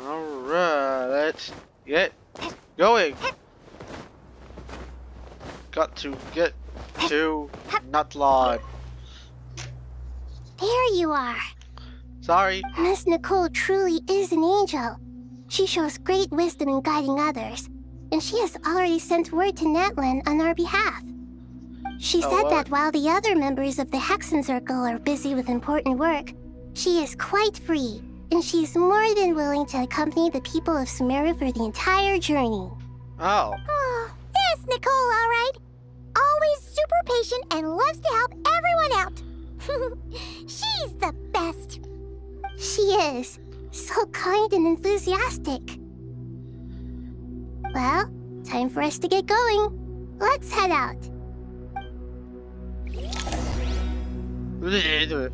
Alright, let's get going. Got to get to Nutlod. There you are. Sorry. Miss Nicole truly is an angel. She shows great wisdom in guiding others, and she has already sent word to Natlan on our behalf. She said that while the other members of the Hexen Circle are busy with important work, she is quite free, and she's more than willing to accompany the people of Sumeru for the entire journey. Oh. Oh, there's Nicole, all right. Always super patient and loves to help everyone out. She's the best. She is. So kind and enthusiastic. Well, time for us to get going. Let's head out. We're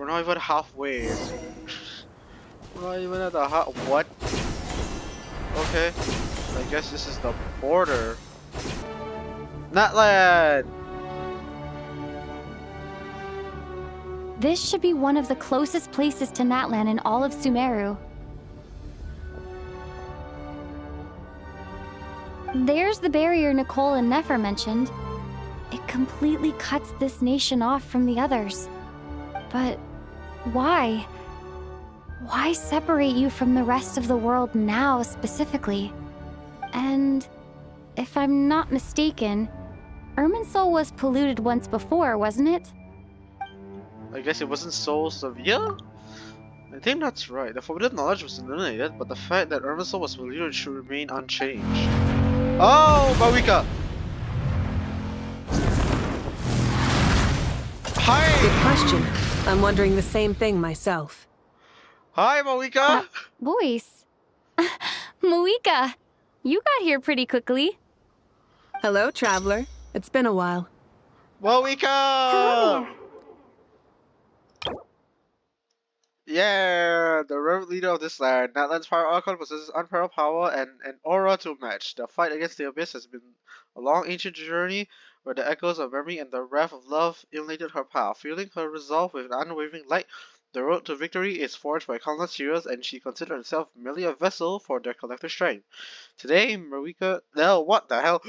not even halfway. We're not even at the what? Okay. I guess this is the border. Natlan! This should be one of the closest places to Natlan in all of Sumeru. There's the barrier Nicole and Nefer mentioned. It completely cuts this nation off from the others. But why? Why separate you from the rest of the world now specifically? And if I'm not mistaken, Irminsul was polluted once before, wasn't it? I guess it wasn't so severe? I think that's right. The forbidden knowledge was eliminated, but the fact that Irminsul was polluted should remain unchanged. Oh, Marika! Hi! Good question. I'm wondering the same thing myself. Hi, Marika! Voice. Moika, you got here pretty quickly. Hello, traveler. It's been a while. Marika! Hello there. Yeah, the reverend leader of this land, Natlan's Fire Archon possesses unparalleled power and an aura to match. The fight against the Abyss has been a long ancient journey where the echoes of memory and the wrath of love illuminated her path. Fueling her resolve with an unwavering light, the road to victory is forged by countless heroes, and she considered herself merely a vessel for their collective strength. Today, Marika... No, what the hell?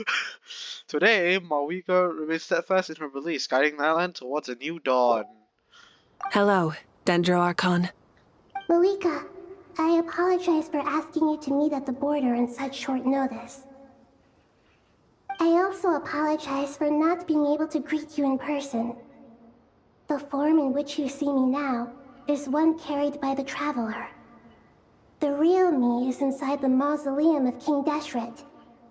Today, Marika remains steadfast in her beliefs, guiding Natlan towards a new dawn. Hello, Dendro Archon. Moika, I apologize for asking you to meet at the border on such short notice. I also apologize for not being able to greet you in person. The form in which you see me now is one carried by the Traveler. The real me is inside the mausoleum of King Deshret,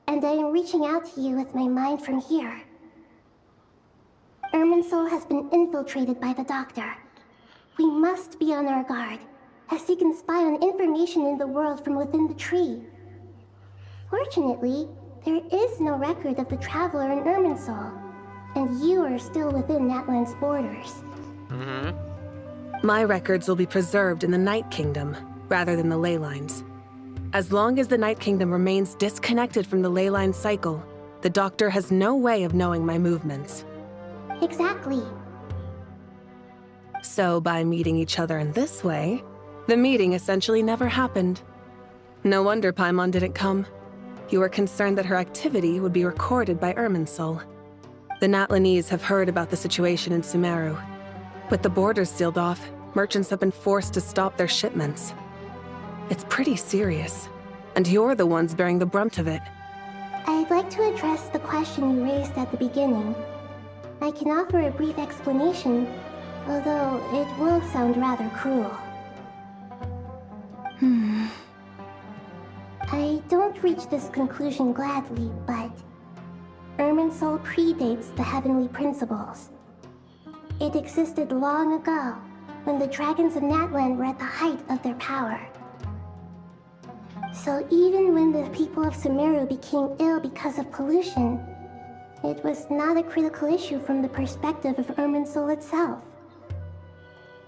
and I am reaching out to you with my mind from here. Irminsul has been infiltrated by the Doctor. We must be on our guard, as he can spy on information in the world from within the tree. Fortunately, there is no record of the Traveler in Irminsul, and you are still within Natlan's borders. My records will be preserved in the Night Kingdom, rather than the ley lines. As long as the Night Kingdom remains disconnected from the ley line cycle, the Doctor has no way of knowing my movements. Exactly. So by meeting each other in this way, the meeting essentially never happened. No wonder Paimon didn't come. You were concerned that her activity would be recorded by Irminsul. The Natlanese have heard about the situation in Sumeru. With the borders sealed off, merchants have been forced to stop their shipments. It's pretty serious, and you're the ones bearing the brunt of it. I'd like to address the question you raised at the beginning. I can offer a brief explanation, although it will sound rather cruel. I don't reach this conclusion gladly, but Irminsul predates the heavenly principles. It existed long ago, when the dragons of Natlan were at the height of their power. So even when the people of Sumeru became ill because of pollution, it was not a critical issue from the perspective of Irminsul itself.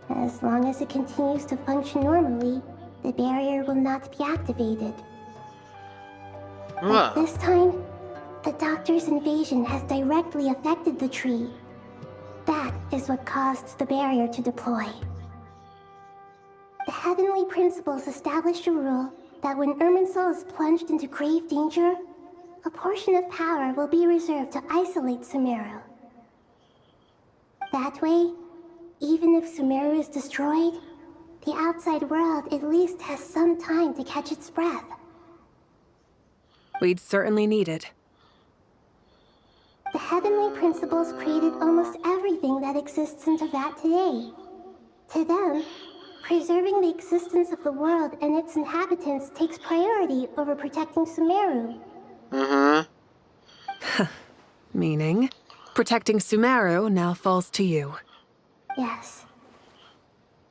As long as it continues to function normally, the barrier will not be activated. But this time, the Doctor's invasion has directly affected the tree. That is what caused the barrier to deploy. The heavenly principles established a rule that when Irminsul is plunged into grave danger, a portion of power will be reserved to isolate Sumeru. That way, even if Sumeru is destroyed, the outside world at least has some time to catch its breath. We'd certainly need it. The heavenly principles created almost everything that exists in Teyvat today. To them, preserving the existence of the world and its inhabitants takes priority over protecting Sumeru. Meaning? Protecting Sumeru now falls to you. Yes.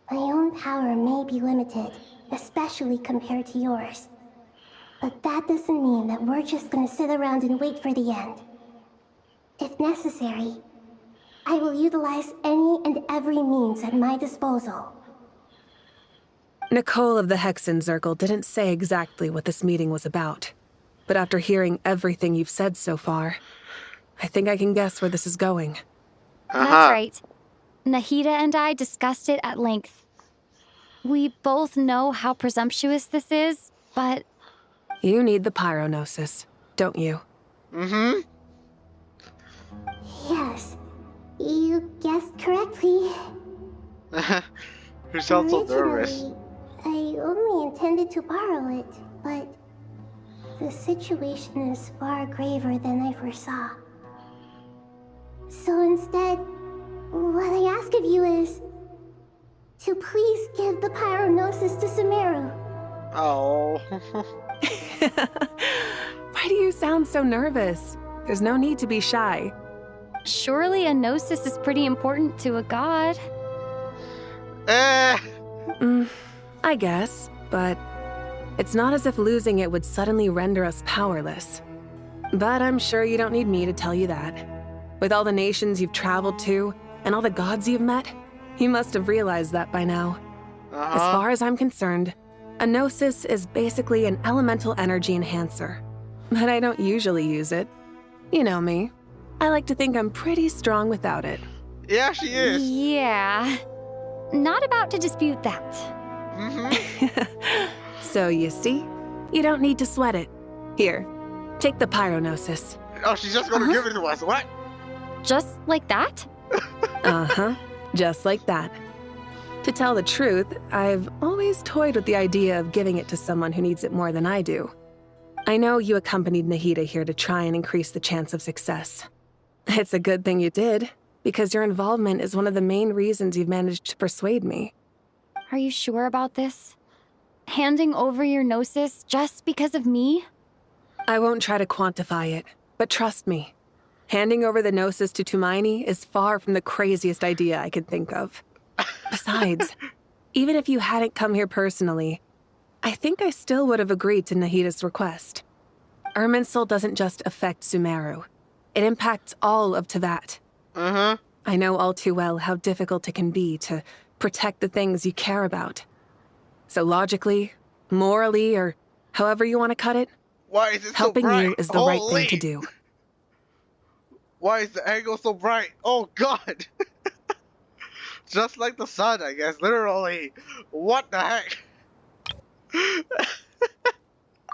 My own power may be limited, especially compared to yours. But that doesn't mean that we're just gonna sit around and wait for the end. If necessary, I will utilize any and every means at my disposal. Nicole of the Hexen Circle didn't say exactly what this meeting was about. But after hearing everything you've said so far, I think I can guess where this is going. That's right. Nahida and I discussed it at length. We both know how presumptuous this is, but... You need the Pyronosis, don't you? Mm-hmm. Yes. You guessed correctly. Who sounds so nervous? I only intended to borrow it, but the situation is far graver than I foresaw. So instead, what I ask of you is to please give the Pyronosis to Sumeru. Oh. Why do you sound so nervous? There's no need to be shy. Surely a gnosis is pretty important to a god. I guess, but it's not as if losing it would suddenly render us powerless. But I'm sure you don't need me to tell you that. With all the nations you've traveled to, and all the gods you've met, you must have realized that by now. As far as I'm concerned, a gnosis is basically an elemental energy enhancer. But I don't usually use it. You know me. I like to think I'm pretty strong without it. Yeah, she is. Yeah. Not about to dispute that. So you see, you don't need to sweat it. Here, take the Pyronosis. Oh, she's just gonna give it to us. What? Just like that? Just like that. To tell the truth, I've always toyed with the idea of giving it to someone who needs it more than I do. I know you accompanied Nahida here to try and increase the chance of success. It's a good thing you did, because your involvement is one of the main reasons you've managed to persuade me. Are you sure about this? Handing over your gnosis just because of me? I won't try to quantify it, but trust me. Handing over the gnosis to Tumaini is far from the craziest idea I could think of. Besides, even if you hadn't come here personally, I think I still would have agreed to Nahida's request. Irminsul doesn't just affect Sumeru. It impacts all of Teyvat. I know all too well how difficult it can be to protect the things you care about. So logically, morally, or however you want to cut it, why is it helping so bright? you is the right thing to do. Why is the angle so bright? Oh god! Just like the sun, I guess, literally. What the heck?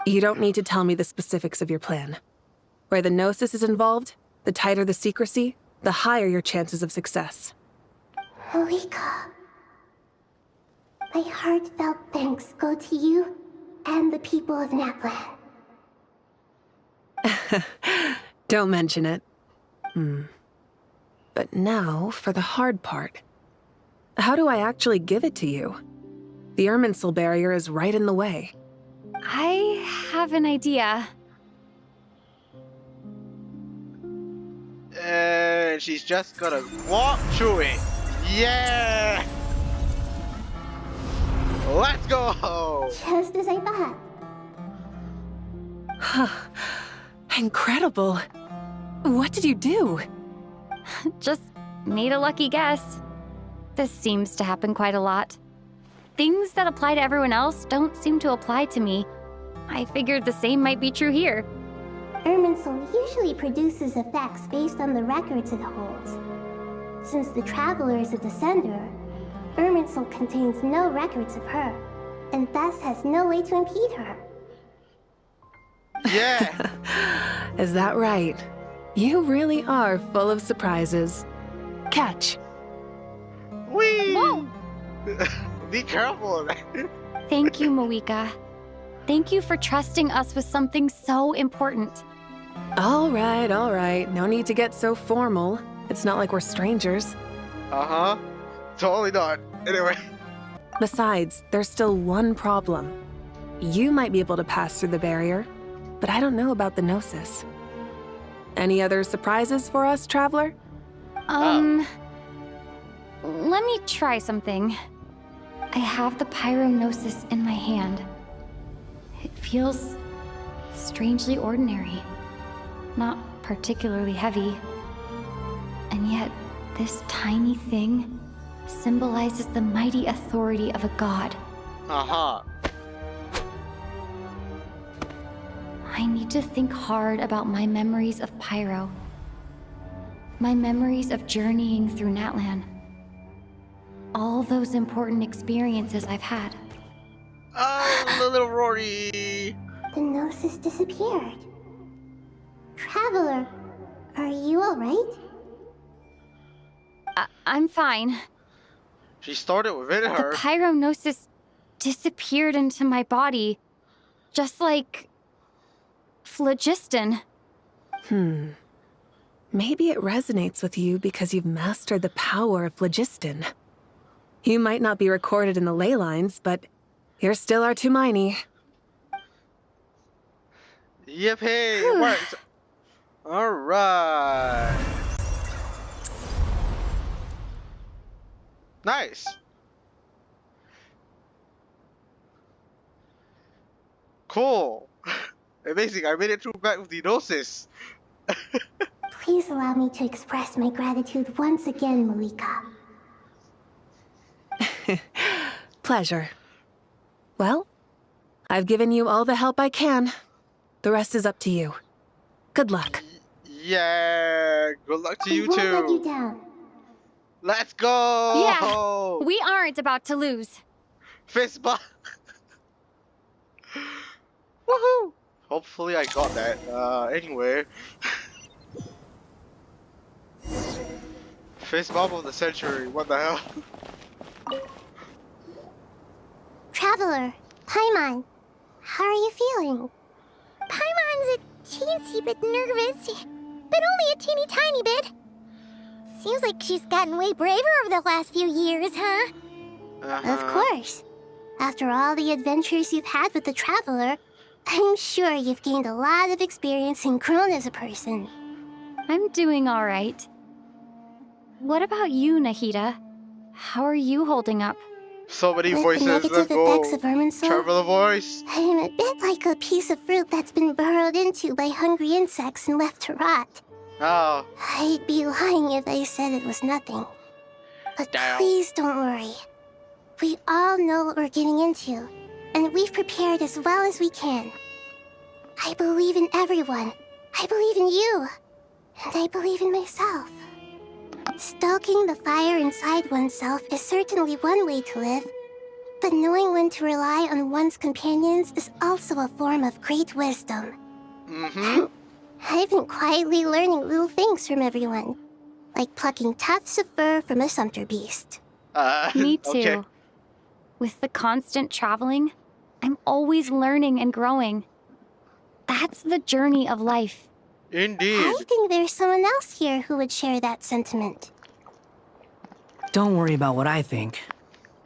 You don't need to tell me the specifics of your plan. Where the gnosis is involved, the tighter the secrecy, the higher your chances of success. Moika, my heartfelt thanks go to you and the people of Naplan. Don't mention it. But now for the hard part. How do I actually give it to you? The Irminsul barrier is right in the way. I have an idea. And she's just gonna walk through it. Yeah! Let's go! Just as I thought. Incredible. What did you do? Just made a lucky guess. This seems to happen quite a lot. Things that apply to everyone else don't seem to apply to me. I figured the same might be true here. Irminsul usually produces effects based on the records it holds. Since the Traveler is a Descender, Irminsul contains no records of her, and thus has no way to impede her. Yeah! Is that right? You really are full of surprises. Catch. Whee! Whoa! Be careful. Thank you, Moika. Thank you for trusting us with something so important. All right. No need to get so formal. It's not like we're strangers. Totally not. Anyway. Besides, there's still one problem. You might be able to pass through the barrier, but I don't know about the Gnosis. Any other surprises for us, Traveler? Let me try something. I have the pyronosis in my hand. It feels strangely ordinary. Not particularly heavy. And yet, this tiny thing symbolizes the mighty authority of a god. Uh-huh. I need to think hard about my memories of Pyro. My memories of journeying through Natlan. All those important experiences I've had. Oh, little Rory! The gnosis disappeared. Traveler, are you alright? I'm fine. She started within The her. pyronosis disappeared into my body, just like phlogiston. Maybe it resonates with you because you've mastered the power of phlogiston. You might not be recorded in the ley lines, but you're still Artumini. Yep, hey, it works. Alright. Nice. Cool. Amazing, I made it through back with the gnosis. Please allow me to express my gratitude once again, Malika. Pleasure. Well, I've given you all the help I can. The rest is up to you. Good luck. Yeah, good luck to you won't too. let you down. Let's go! Yeah, we aren't about to lose. Fist bump! Woohoo! Hopefully I got that. Anyway. Fist bump of the century, what the hell? Traveler, Paimon, how are you feeling? Paimon's a teensy bit nervous, but only a teeny tiny bit. Seems like she's gotten way braver over the last few years, huh? Of course. After all the adventures you've had with the Traveler, I'm sure you've gained a lot of experience and grown as a person. I'm doing all right. What about you, Nahida? How are you holding up? So many With voices, the let's negative go. effects of Irminsul, Traveler voice. I'm a bit like a piece of fruit that's been burrowed into by hungry insects and left to rot. Oh. I'd be lying if I said it was nothing. But please don't worry. We all know what we're getting into, and we've prepared as well as we can. I believe in everyone. I believe in you. And I believe in myself. Stoking the fire inside oneself is certainly one way to live, but knowing when to rely on one's companions is also a form of great wisdom. I've been quietly learning little things from everyone, like plucking tufts of fur from a sumpter beast. Me too. Okay. With the constant traveling, I'm always learning and growing. That's the journey of life. Indeed. I think there's someone else here who would share that sentiment. Don't worry about what I think.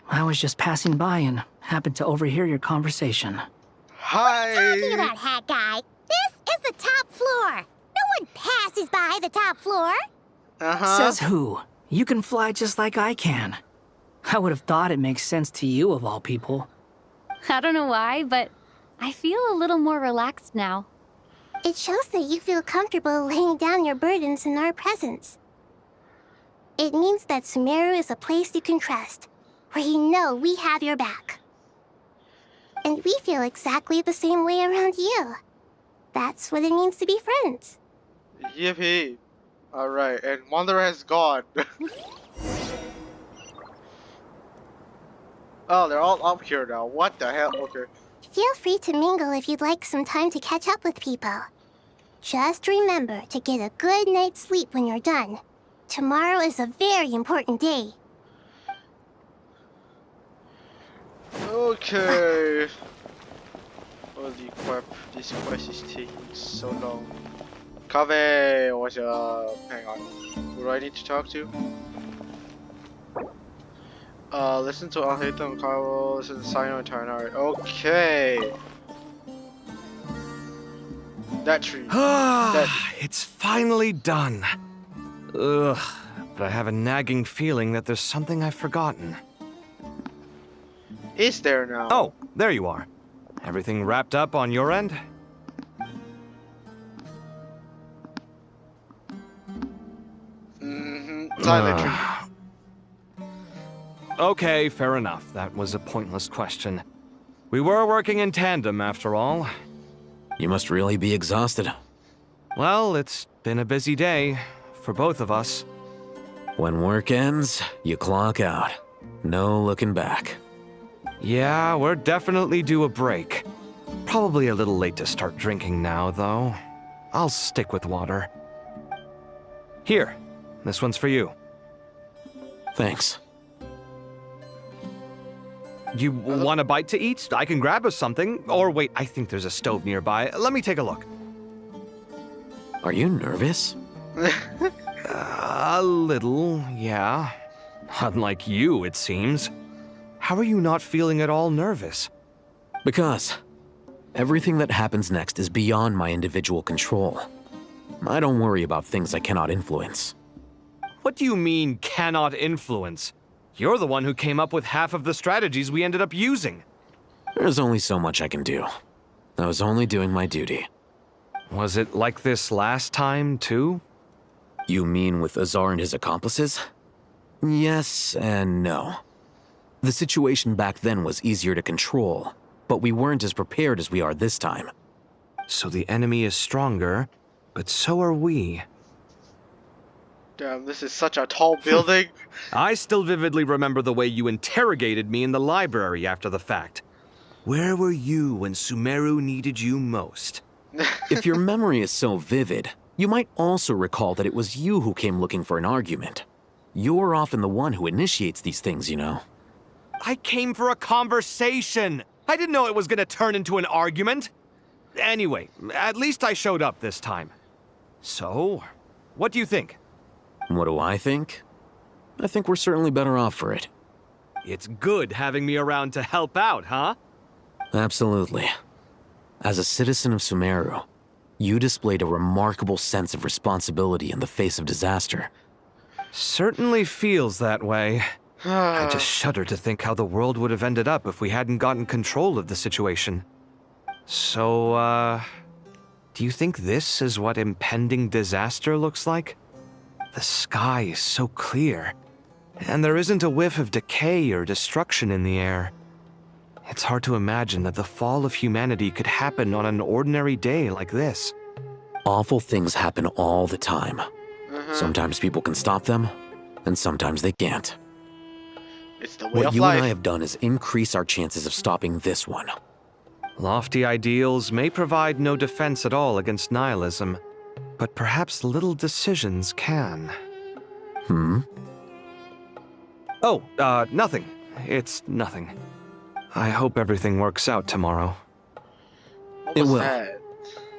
I was just passing by and happened to overhear your conversation. Hi. Talking about, hat guy. This is the top floor. No one passes by the top floor. Says who? You can fly just like I can. I would have thought it makes sense to you of all people. I don't know why, but I feel a little more relaxed now. It shows that you feel comfortable laying down your burdens in our presence. It means that Sumeru is a place you can trust, where you know we have your back. And we feel exactly the same way around you. That's what it means to be friends. Yippee. Alright, and Wanderer has gone. Oh, they're all up here now. What the hell? Okay. Feel free to mingle if you'd like some time to catch up with people. Just remember to get a good night's sleep when you're done. Tomorrow is a very important day. Okay. Holy crap, this quest is taking so long. Kaveh, what's up? Hang on. Who do I need to talk to? Listen to Alheta and Carlo, listen to Sino and Tarnari. Okay. That tree. It's finally done. Ugh, but I have a nagging feeling that there's something I've forgotten. Is there now? Oh, there you are. Everything wrapped up on your end? Silent tree. Okay, fair enough. That was a pointless question. We were working in tandem, after all. You must really be exhausted. Well, it's been a busy day for both of us. When work ends, you clock out. No looking back. Yeah, we're definitely due a break. Probably a little late to start drinking now, though. I'll stick with water. Here, this one's for you. Thanks. You want a bite to eat? I can grab us something. Or wait, I think there's a stove nearby. Let me take a look. Are you nervous? A little, yeah. Unlike you, it seems. How are you not feeling at all nervous? Because everything that happens next is beyond my individual control. I don't worry about things I cannot influence. What do you mean, cannot influence? You're the one who came up with half of the strategies we ended up using. There's only so much I can do. I was only doing my duty. Was it like this last time, too? You mean with Azar and his accomplices? Yes and no. The situation back then was easier to control, but we weren't as prepared as we are this time. So the enemy is stronger, but so are we. Damn, this is such a tall building. I still vividly remember the way you interrogated me in the library after the fact. Where were you when Sumeru needed you most? If your memory is so vivid, you might also recall that it was you who came looking for an argument. You're often the one who initiates these things, you know. I came for a conversation! I didn't know it was gonna turn into an argument! Anyway, at least I showed up this time. So, what do you think? What do I think? I think we're certainly better off for it. It's good having me around to help out, huh? Absolutely. As a citizen of Sumeru, you displayed a remarkable sense of responsibility in the face of disaster. Certainly feels that way. I just shudder to think how the world would have ended up if we hadn't gotten control of the situation. So, do you think this is what impending disaster looks like? The sky is so clear, and there isn't a whiff of decay or destruction in the air. It's hard to imagine that the fall of humanity could happen on an ordinary day like this. Awful things happen all the time. Sometimes people can stop them, and sometimes they can't. It's the way what of you life. and I have done is increase our chances of stopping this one. Lofty ideals may provide no defense at all against nihilism, but perhaps little decisions can. Oh, nothing. It's nothing. I hope everything works out tomorrow. It will.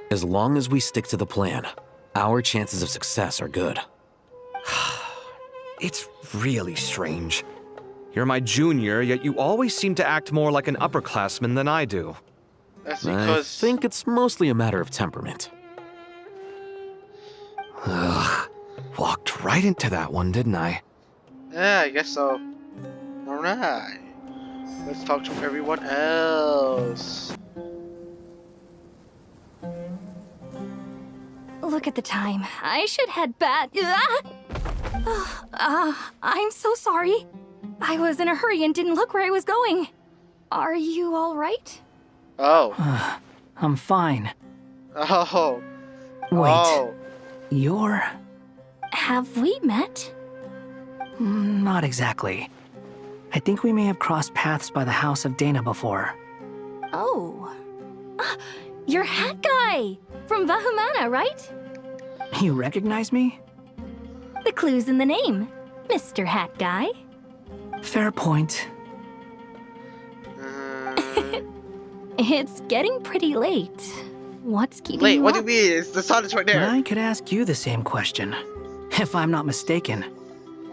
As long as we stick to the plan, our chances of success are good. It's really strange. You're my junior, yet you always seem to act more like an upperclassman than I do. That's I because... think it's mostly a matter of temperament. Ugh. Walked right into that one, didn't I? Yeah, I guess so. Alright. Let's talk to everyone else. Look at the time. I should head back. I'm so sorry. I was in a hurry and didn't look where I was going. Are you all right? Oh. I'm fine. Oh. Wait. Oh. You're... Have we met? Not exactly. I think we may have crossed paths by the house of Dana before. Oh. You're Hat Guy! From Vahumana, right? You recognize me? The clue's in the name. Mr. Hat Guy. Fair point. It's getting pretty late. What's keeping Wait, you what up? do you mean? It's the sun is right there. I could ask you the same question. If I'm not mistaken,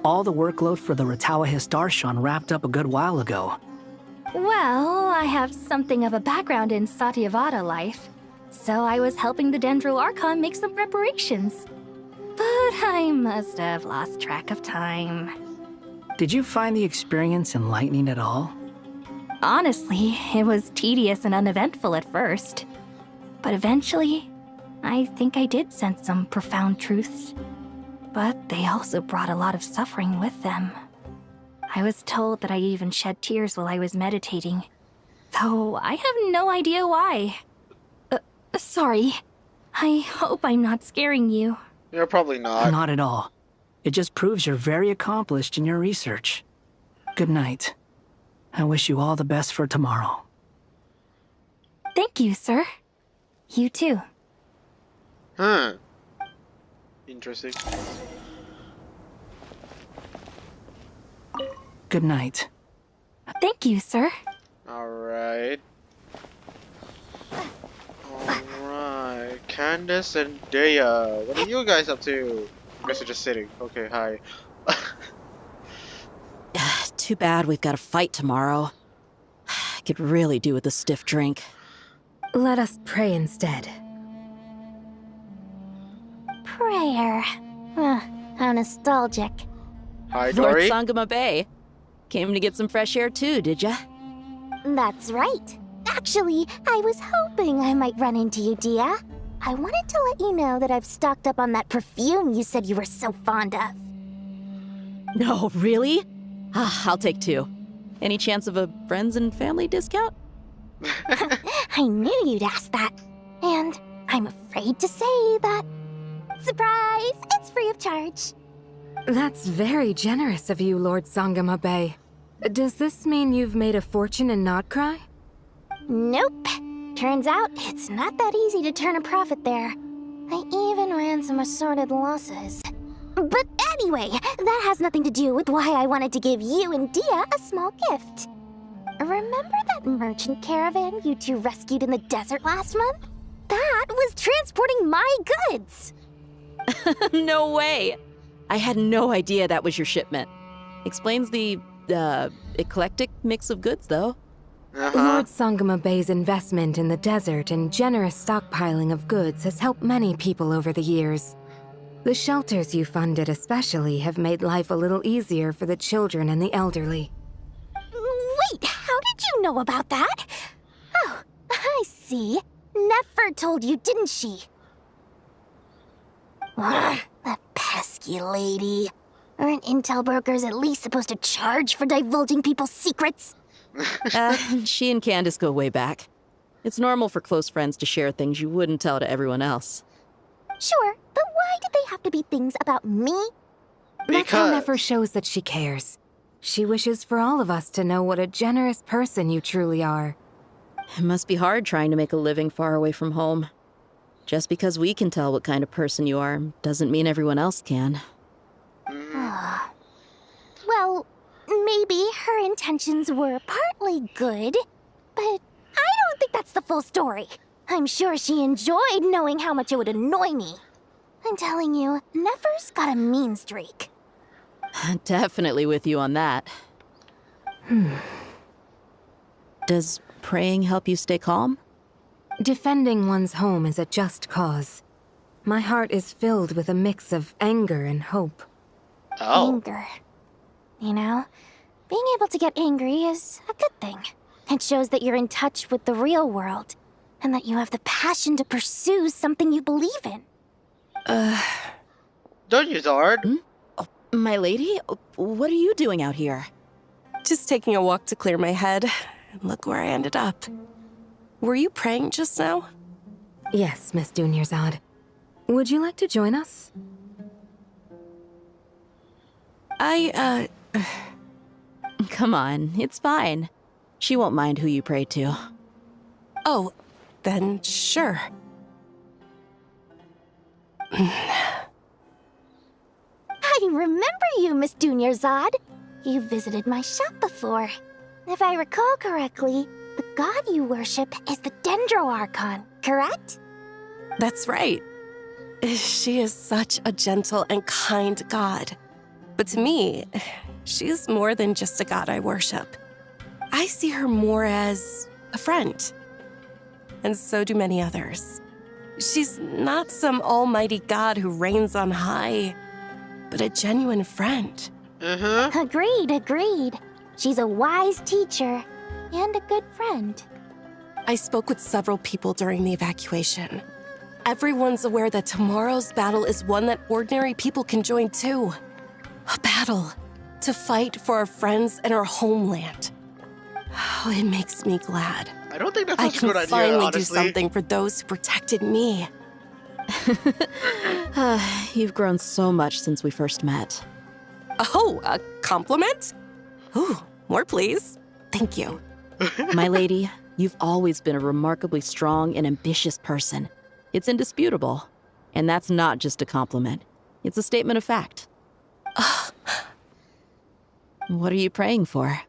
all the workload for the Ratawa Histarshan wrapped up a good while ago. Well, I have something of a background in Satyavada life. so I was helping the Dendro Archon make some preparations. But I must have lost track of time. Did you find the experience enlightening at all? Honestly, it was tedious and uneventful at first. But eventually, I think I did sense some profound truths. But they also brought a lot of suffering with them. I was told that I even shed tears while I was meditating, though I have no idea why. Sorry. I hope I'm not scaring you. You're probably not. Not at all. It just proves you're very accomplished in your research. Good night. I wish you all the best for tomorrow. Thank you, sir. You too. Huh. Interesting. Good night. Thank you, sir. Alright. Alright. Candace and Dea. What are you guys up to? You guys are just sitting. Okay, hi. Too bad we've got a fight tomorrow. I could really do with a stiff drink. Let us pray instead. Prayer. How nostalgic. Hi, Lord Dory. Sangama Bay. Came to get some fresh air too, did ya? That's right. Actually, I was hoping I might run into you, Dia. I wanted to let you know that I've stocked up on that perfume you said you were so fond of. No, really? I'll take 2. Any chance of a friends and family discount? I knew you'd ask that. And I'm afraid to say that. Surprise! It's free of charge. That's very generous of you, Lord Sangama Bay. Does this mean you've made a fortune in Notcry? Nope. Turns out it's not that easy to turn a profit there. I even ran some assorted losses. But anyway, that has nothing to do with why I wanted to give you and Dia a small gift. Remember that merchant caravan you two rescued in the desert last month? That was transporting my goods! No way! I had no idea that was your shipment. Explains the, eclectic mix of goods, though. Lord Sangama Bay's investment in the desert and generous stockpiling of goods has helped many people over the years. The shelters you funded especially have made life a little easier for the children and the elderly. Wait, how did you know about that? Oh, I see. Nefer told you, didn't she? The pesky lady. Aren't intel brokers at least supposed to charge for divulging people's secrets? She and Candace go way back. It's normal for close friends to share things you wouldn't tell to everyone else. Sure, but why did they have to be things about me? That's how Nefer shows that she cares. She wishes for all of us to know what a generous person you truly are. It must be hard trying to make a living far away from home. Just because we can tell what kind of person you are doesn't mean everyone else can. Well, maybe her intentions were partly good, but I don't think that's the full story. I'm sure she enjoyed knowing how much it would annoy me. I'm telling you, Nefer's got a mean streak. Definitely with you on that. Does praying help you stay calm? Defending one's home is a just cause. My heart is filled with a mix of anger and hope. Anger. You know, being able to get angry is a good thing. It shows that you're in touch with the real world, and that you have the passion to pursue something you believe in. Don't use hard. Oh, my lady, what are you doing out here? Just taking a walk to clear my head. And look where I ended up. Were you praying just now? Yes, Miss Dunyarzad. Would you like to join us? Come on, it's fine. She won't mind who you pray to. Oh, then sure. I remember you, Miss Dunyarzad. You visited my shop before. If I recall correctly, the god you worship is the Dendro Archon, correct? That's right. She is such a gentle and kind god. But to me, she's more than just a god I worship. I see her more as a friend. and so do many others. She's not some almighty god who reigns on high, but a genuine friend. Agreed. She's a wise teacher and a good friend. I spoke with several people during the evacuation. Everyone's aware that tomorrow's battle is one that ordinary people can join too. A battle to fight for our friends and our homeland. Oh, it makes me glad. I don't think that's I such a good can idea, finally do honestly. something for those who protected me. You've grown so much since we first met. Oh, a compliment? Ooh, more please. Thank you. My lady, you've always been a remarkably strong and ambitious person. It's indisputable. And that's not just a compliment. It's a statement of fact. What are you praying for?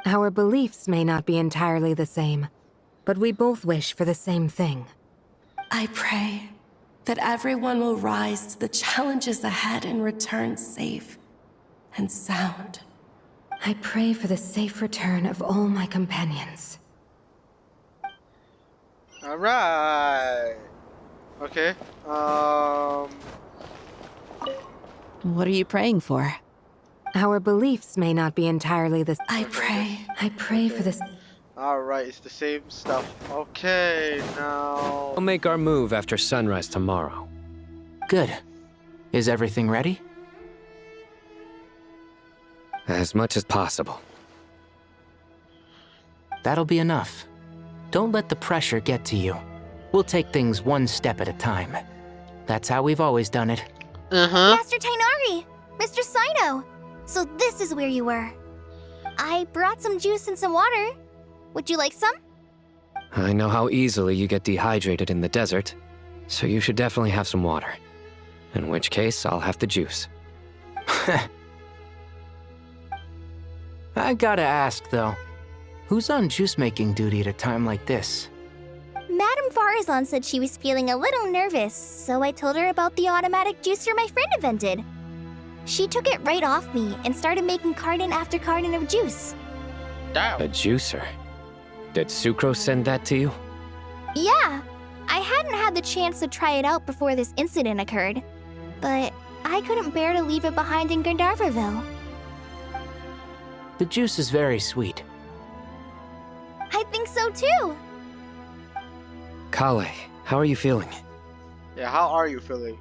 Our beliefs may not be entirely the same, but we both wish for the same thing. I pray that everyone will rise to the challenges ahead and return safe and sound. I pray for the safe return of all my companions. Alright. Okay. What are you praying for? Our beliefs may not be entirely the I pray for this. Alright, it's the same stuff. Okay, now... We'll make our move after sunrise tomorrow. Good. Is everything ready? As much as possible. That'll be enough. Don't let the pressure get to you. We'll take things one step at a time. That's how we've always done it. Master Tainari! Mr. Sino! So this is where you were. I brought some juice and some water. Would you like some? I know how easily you get dehydrated in the desert, so you should definitely have some water. In which case, I'll have the juice. I gotta ask, though. Who's on juice-making duty at a time like this? Madame Farazan said she was feeling a little nervous, so I told her about the automatic juicer my friend invented. She took it right off me and started making carton after carton of juice. Damn. A juicer? Did Sucrose send that to you? Yeah, I hadn't had the chance to try it out before this incident occurred, but I couldn't bear to leave it behind in Gandharvaville. The juice is very sweet. I think so too. Kale, how are you feeling? Yeah, how are you feeling?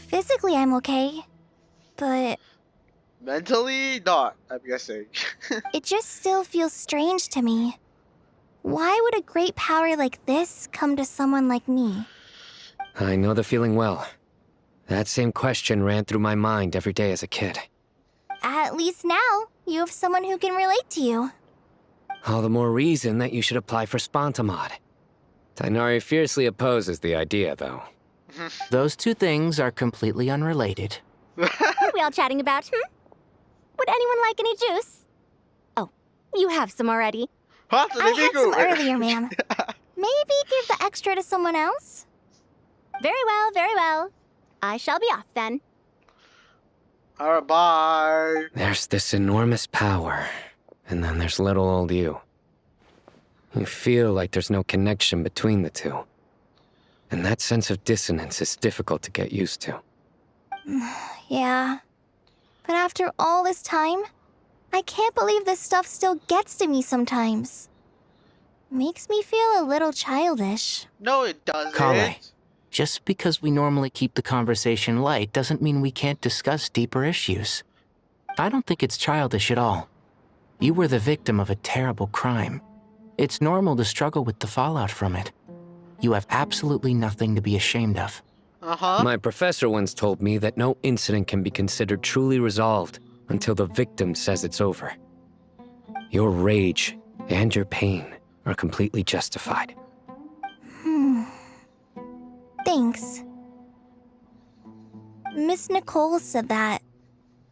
Physically, I'm okay, but Mentally, not, I'm guessing. it just still feels strange to me. Why would a great power like this come to someone like me? I know the feeling well. That same question ran through my mind every day as a kid. At least now, you have someone who can relate to you. All the more reason that you should apply for Spontamod. Tainari fiercely opposes the idea, though. Those two things are completely unrelated. What are we all chatting about, Would anyone like any juice? Oh, you have some already. I had some earlier, ma'am. Maybe give the extra to someone else? Very well, very well. I shall be off then. Alright, bye. There's this enormous power, and then there's little old you. You feel like there's no connection between the two. And that sense of dissonance is difficult to get used to. Yeah. But after all this time, I can't believe this stuff still gets to me sometimes. Makes me feel a little childish. No, it doesn't. Kale, just because we normally keep the conversation light doesn't mean we can't discuss deeper issues. I don't think it's childish at all. You were the victim of a terrible crime. It's normal to struggle with the fallout from it. You have absolutely nothing to be ashamed of. My professor once told me that no incident can be considered truly resolved until the victim says it's over. Your rage and your pain are completely justified. Thanks. Miss Nicole said that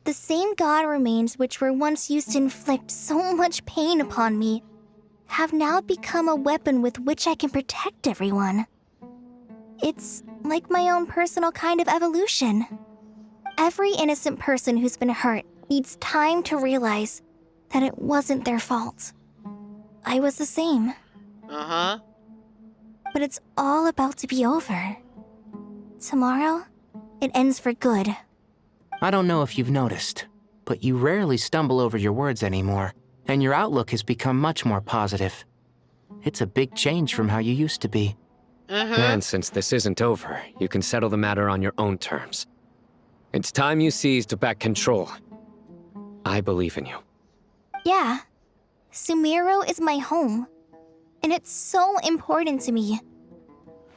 the same god remains which were once used to inflict so much pain upon me have now become a weapon with which I can protect everyone. It's like my own personal kind of evolution. Every innocent person who's been hurt needs time to realize that it wasn't their fault. I was the same. Uh-huh. But it's all about to be over. Tomorrow, it ends for good. I don't know if you've noticed, but you rarely stumble over your words anymore, and your outlook has become much more positive. It's a big change from how you used to be. And since this isn't over, you can settle the matter on your own terms. It's time you seized back control. I believe in you. Yeah. Sumeru is my home. And it's so important to me.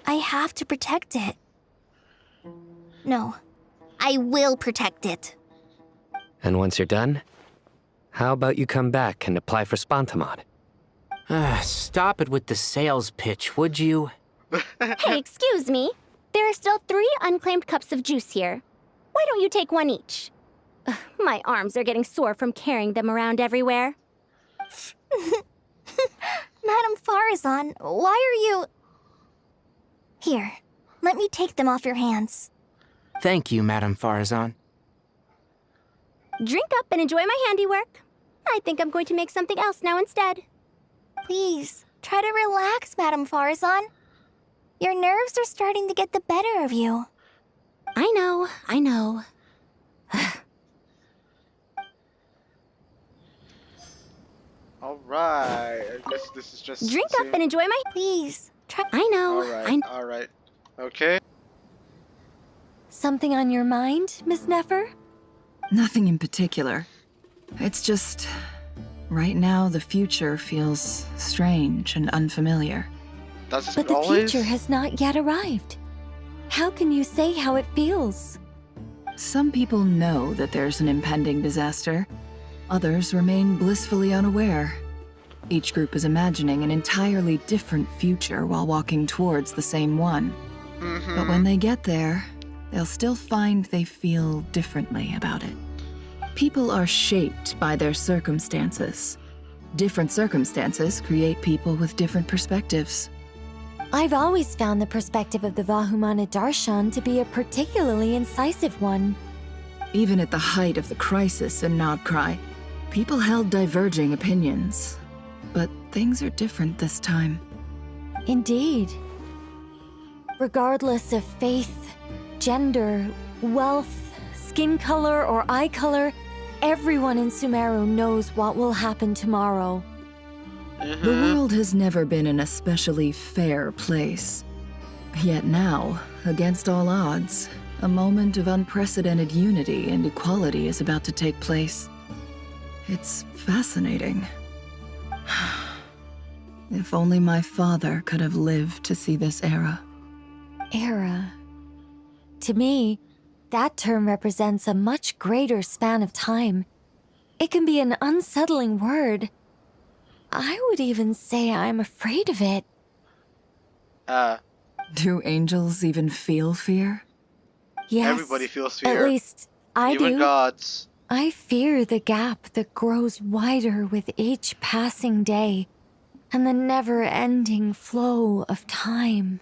I have to protect it. No. I will protect it. And once you're done, how about you come back and apply for Spantamod? Stop it with the sales pitch, would you? Hey, excuse me. There are still 3 unclaimed cups of juice here. Why don't you take one each? Ugh, my arms are getting sore from carrying them around everywhere. Madame Farazan, why are you... Here, let me take them off your hands. Thank you, Madame Farazan. Drink up and enjoy my handiwork. I think I'm going to make something else now instead. Please, try to relax, Madame Farazan. Your nerves are starting to get the better of you. I know. Alright, I guess this is just... Drink up and enjoy my... Please, try... I know. Alright. Okay. Something on your mind, Miss Nefer? Nothing in particular. It's just... right now, the future feels strange and unfamiliar. Does But the future has not yet arrived. How can you say how it feels? Some people know that there's an impending disaster. Others remain blissfully unaware. Each group is imagining an entirely different future while walking towards the same one. But when they get there, they'll still find they feel differently about it. People are shaped by their circumstances. Different circumstances create people with different perspectives. I've always found the perspective of the Vahumana Darshan to be a particularly incisive one. Even at the height of the crisis in Nodcry, people held diverging opinions. But things are different this time. Indeed. Regardless of faith, gender, wealth, skin color, or eye color, everyone in Sumeru knows what will happen tomorrow. The world has never been an especially fair place. Yet now, against all odds, a moment of unprecedented unity and equality is about to take place. It's fascinating. If only my father could have lived to see this era. Era. To me, that term represents a much greater span of time. It can be an unsettling word. I would even say I'm afraid of it. Do angels even feel fear? Yes. Everybody feels fear. At least I do. Even gods. I fear the gap that grows wider with each passing day, and the never-ending flow of time.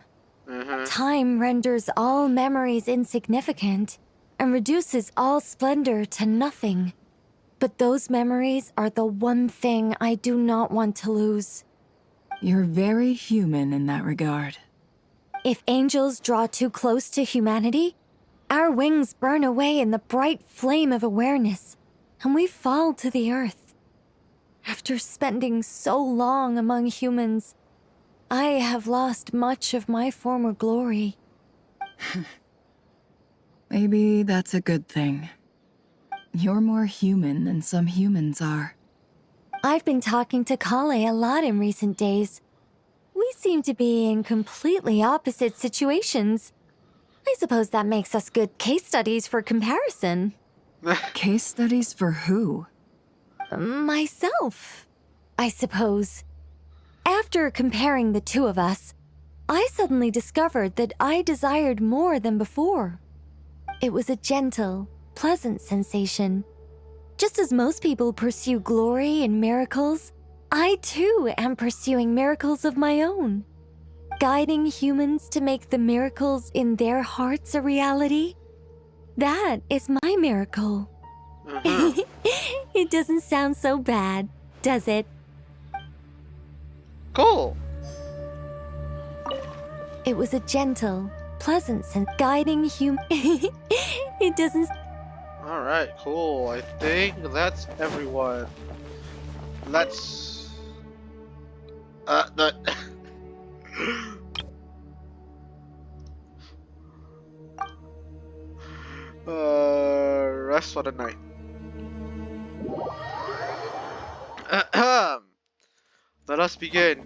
Time renders all memories insignificant and reduces all splendor to nothing. But those memories are the one thing I do not want to lose. You're very human in that regard. If angels draw too close to humanity, our wings burn away in the bright flame of awareness, and we fall to the earth. After spending so long among humans, I have lost much of my former glory. Maybe that's a good thing. You're more human than some humans are. I've been talking to Kale a lot in recent days. We seem to be in completely opposite situations. I suppose that makes us good case studies for comparison. Case studies for who? Myself, I suppose. After comparing the two of us, I suddenly discovered that I desired more than before. It was a gentle, pleasant sensation. Just as most people pursue glory and miracles, I too am pursuing miracles of my own. Guiding humans to make the miracles in their hearts a reality. That is my miracle. It doesn't sound so bad, does it? Cool. It was a gentle, pleasant sense, guiding It doesn't. Alright, cool. I think that's everyone. Let's... no. Rest for the night. Let us begin.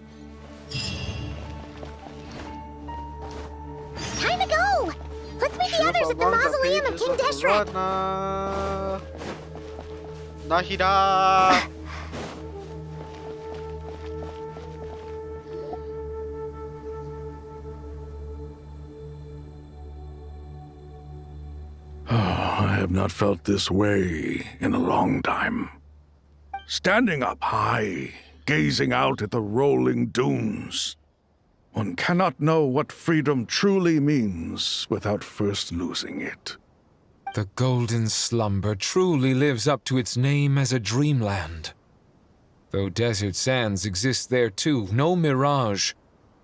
Time to go! Let's meet the others at the mausoleum of King Deshret! Nahida! I have not felt this way in a long time. Standing up high, gazing out at the rolling dunes. One cannot know what freedom truly means without first losing it. The Golden Slumber truly lives up to its name as a dreamland. Though desert sands exist there too, no mirage,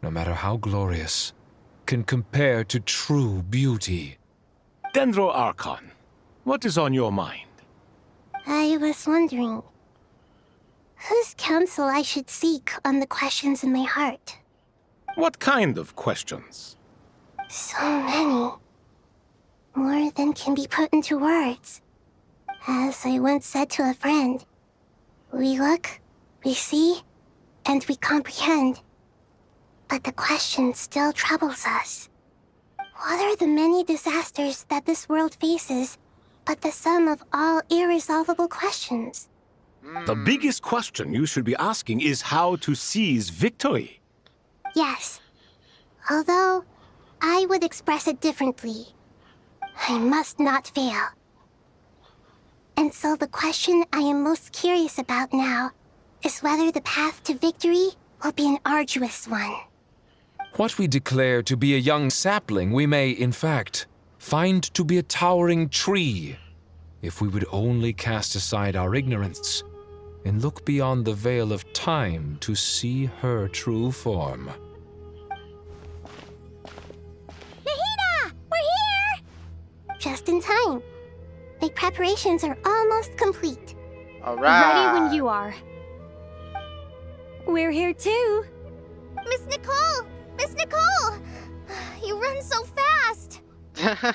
no matter how glorious, can compare to true beauty. Dendro Archon, what is on your mind? I was wondering whose counsel I should seek on the questions in my heart. What kind of questions? So many. More than can be put into words. As I once said to a friend, we look, we see, and we comprehend. But the question still troubles us. What are the many disasters that this world faces but the sum of all irresolvable questions? The biggest question you should be asking is how to seize victory. Yes. Although, I would express it differently. I must not fail. And so the question I am most curious about now is whether the path to victory will be an arduous one. What we declare to be a young sapling, we may, in fact, find to be a towering tree, if we would only cast aside our ignorance and look beyond the veil of time to see her true form. Nahida! We're here! Just in time. My preparations are almost complete. Alright. Ready when you are. We're here too. Miss Nicole! Miss Nicole! You run so fast! I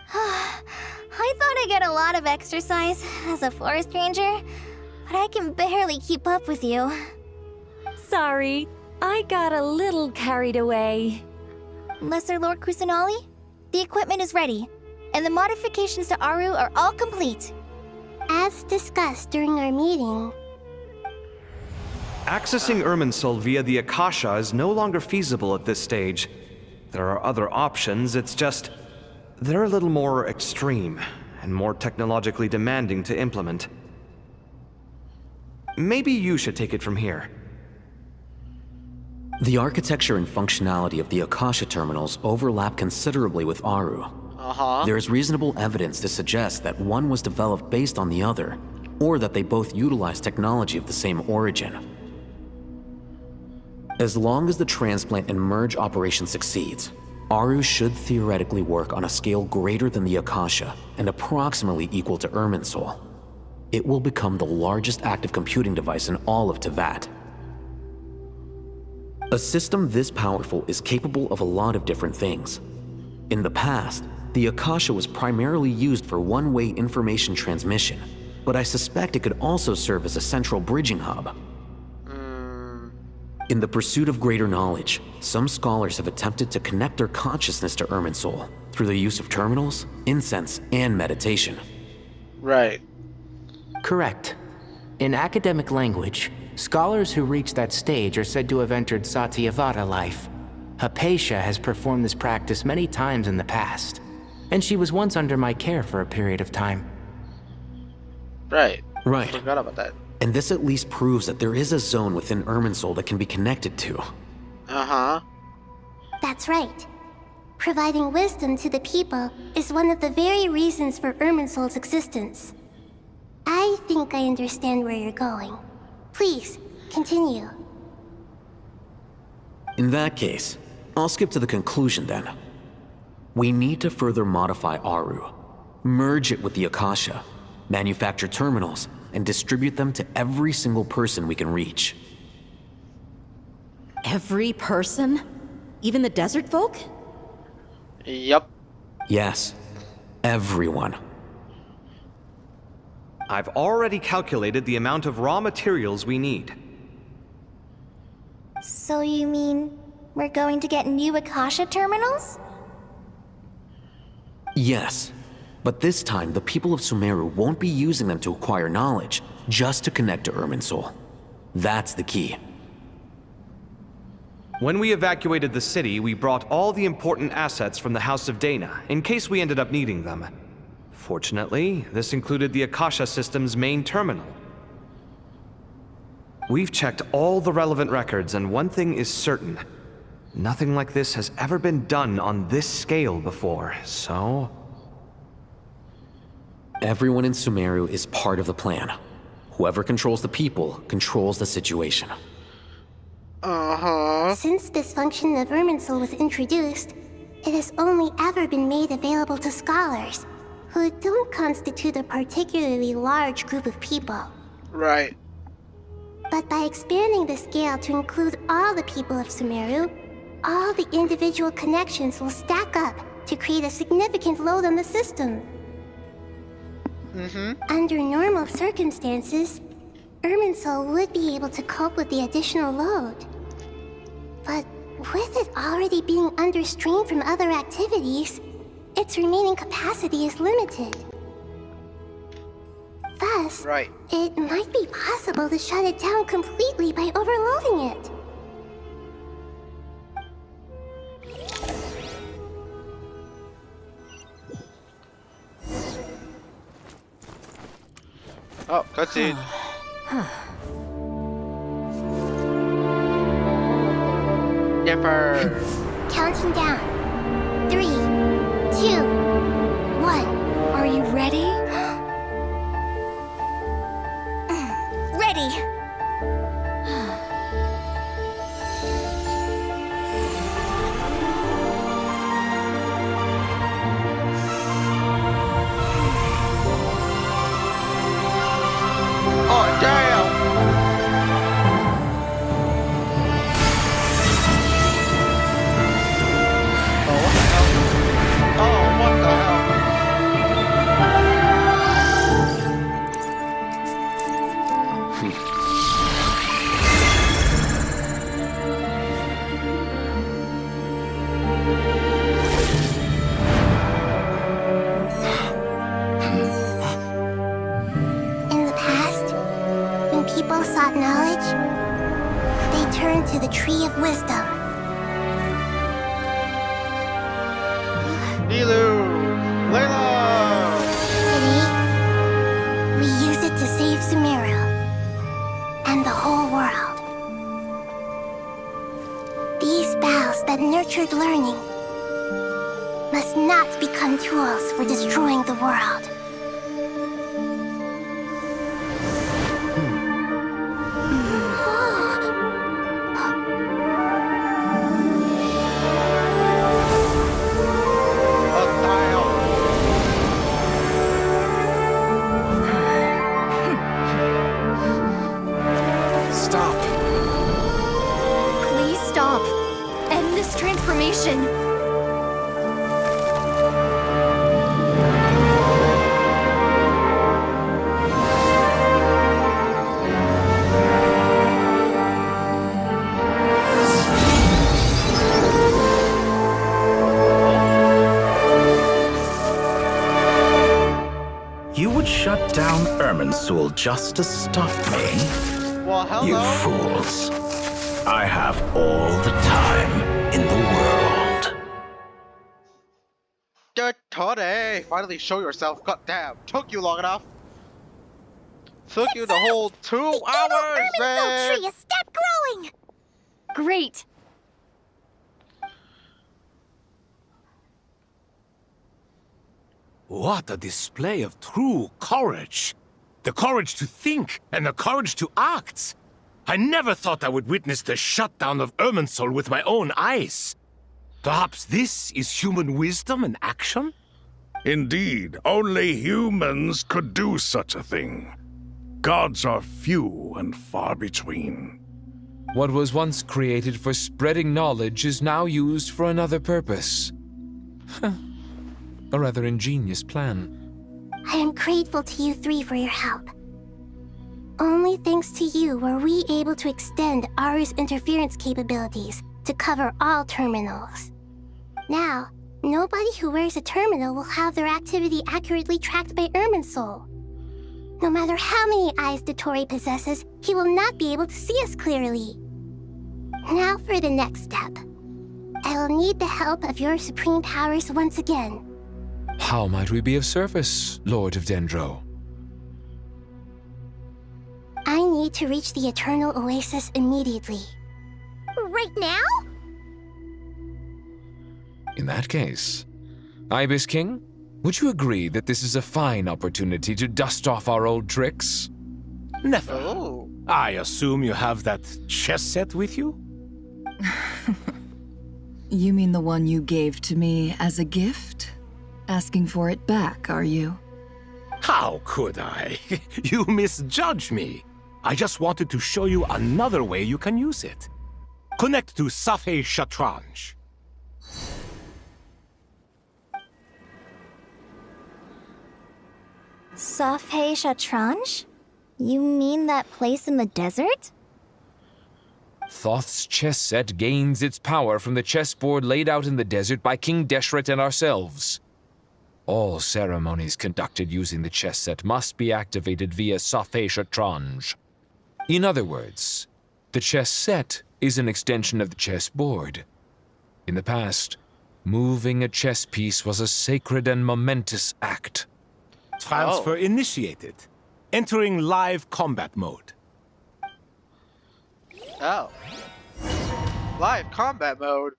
thought I'd get a lot of exercise as a forest ranger, but I can barely keep up with you. Sorry, I got a little carried away. Lesser Lord Kusanali, the equipment is ready, and the modifications to Aru are all complete. As discussed during our meeting, Accessing Irminsul via the Akasha is no longer feasible at this stage. There are other options, it's just... they're a little more extreme, and more technologically demanding to implement. Maybe you should take it from here. The architecture and functionality of the Akasha terminals overlap considerably with Aru. There is reasonable evidence to suggest that one was developed based on the other, or that they both utilize technology of the same origin. As long as the transplant and merge operation succeeds, Aru should theoretically work on a scale greater than the Akasha and approximately equal to Irminsul. It will become the largest active computing device in all of Teyvat. A system this powerful is capable of a lot of different things. In the past, the Akasha was primarily used for one-way information transmission, but I suspect it could also serve as a central bridging hub. In the pursuit of greater knowledge, some scholars have attempted to connect their consciousness to Irminsul through the use of terminals, incense, and meditation. Right. Correct. In academic language, scholars who reach that stage are said to have entered Satyavata life. Hypatia has performed this practice many times in the past, and she was once under my care for a period of time. Right. Right. Forgot about that. And this at least proves that there is a zone within Irminsul that can be connected to. That's right. Providing wisdom to the people is one of the very reasons for Irminsul's existence. I think I understand where you're going. Please, continue. In that case, I'll skip to the conclusion then. We need to further modify Aru, merge it with the Akasha, manufacture terminals, and distribute them to every single person we can reach. Every person? Even the desert folk? Yup. Yes, everyone. I've already calculated the amount of raw materials we need. So you mean we're going to get new Akasha terminals? Yes, but this time the people of Sumeru won't be using them to acquire knowledge, just to connect to Irminsul. That's the key. When we evacuated the city, we brought all the important assets from the House of Dana, in case we ended up needing them. Fortunately, this included the Akasha system's main terminal. We've checked all the relevant records, and one thing is certain. Nothing like this has ever been done on this scale before, so... Everyone in Sumeru is part of the plan. Whoever controls the people controls the situation. Since this function of Irminsul was introduced, it has only ever been made available to scholars, who don't constitute a particularly large group of people. Right. But by expanding the scale to include all the people of Sumeru, all the individual connections will stack up to create a significant load on the system. Under normal circumstances, Irminsul would be able to cope with the additional load. But with it already being under strain from other activities, its remaining capacity is limited. Thus, it might be possible to shut it down completely by overloading it. Oh, cutscene. Yipper. Counting down. 3, 2, 1. Are you ready? Ready. Oh, damn! Oh, what the hell? In the past, when people sought knowledge, they turned to the Tree of Wisdom. Nilu! Layla! Today, we use it to save Sumeru and the whole world. These boughs that nurtured learning must not become tools for destroying the world. Stop. Please stop. End this transformation. You would shut down Irminsul just to stop me? Well, hello? You fools. I have all the time in the world. Good Tode! Finally show yourself, goddamn! Took you long enough! Took you the whole 2 hours, man! Tree, stop growing! Great. What a display of true courage! The courage to think and the courage to act! I never thought I would witness the shutdown of Irminsul with my own eyes. Perhaps this is human wisdom in action? Indeed, only humans could do such a thing. Gods are few and far between. What was once created for spreading knowledge is now used for another purpose. A rather ingenious plan. I am grateful to you three for your help. Only thanks to you were we able to extend Aru's interference capabilities to cover all terminals. Now, nobody who wears a terminal will have their activity accurately tracked by Irminsul. No matter how many eyes Dottore possesses, he will not be able to see us clearly. Now for the next step. I will need the help of your supreme powers once again. How might we be of service, Lord of Dendro? I need to reach the Eternal Oasis immediately. Right now? In that case, Ibis King, would you agree that this is a fine opportunity to dust off our old tricks? Never. Oh. I assume you have that chess set with you? You mean the one you gave to me as a gift? Asking for it back, are you? How could I? You misjudge me. I just wanted to show you another way you can use it. Connect to Safei Shatranj. Safei Shatranj? You mean that place in the desert? Thoth's chess set gains its power from the chessboard laid out in the desert by King Deshret and ourselves. All ceremonies conducted using the chess set must be activated via Safei Shatranj. In other words, the chess set is an extension of the chessboard. In the past, moving a chess piece was a sacred and momentous act. Transfer initiated. Entering live combat mode. Oh. Live combat mode?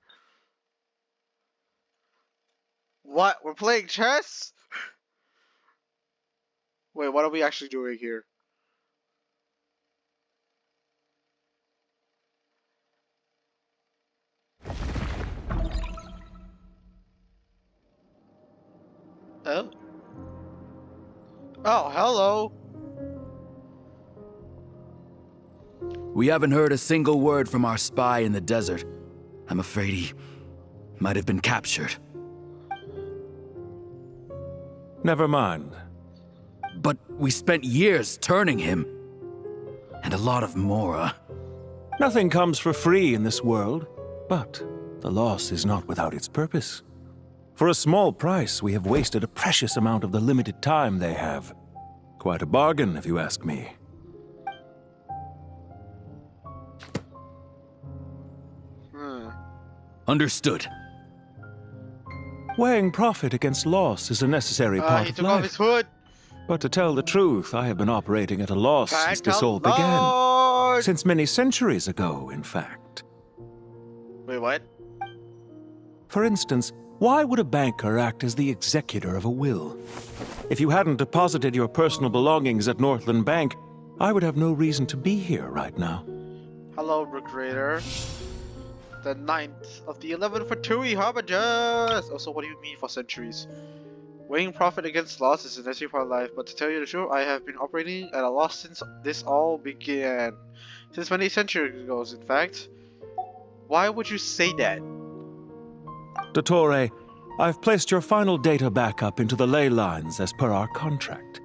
What? We're playing chess? Wait, what are we actually doing here? Oh. Oh, hello. We haven't heard a single word from our spy in the desert. I'm afraid he might have been captured. Never mind. But we spent years turning him. And a lot of Mora. Nothing comes for free in this world, but the loss is not without its purpose. For a small price, we have wasted a precious amount of the limited time they have. Quite a bargain, if you ask me. Understood. Weighing profit against loss is a necessary part he of took off life. his hood. But to tell the truth, I have been operating at a loss since this all began. Since many centuries ago, in fact. Wait, what? For instance, why would a banker act as the executor of a will? If you hadn't deposited your personal belongings at Northland Bank, I would have no reason to be here right now. Hello, Brigadier. The 9th of the 11th for Tui Harbingers! Also, what do you mean for centuries? Weighing profit against loss is a necessary part of life, but to tell you the truth, I have been operating at a loss since this all began. Since many centuries ago, in fact. Why would you say that? Dottore, I've placed your final data backup into the ley lines as per our contract.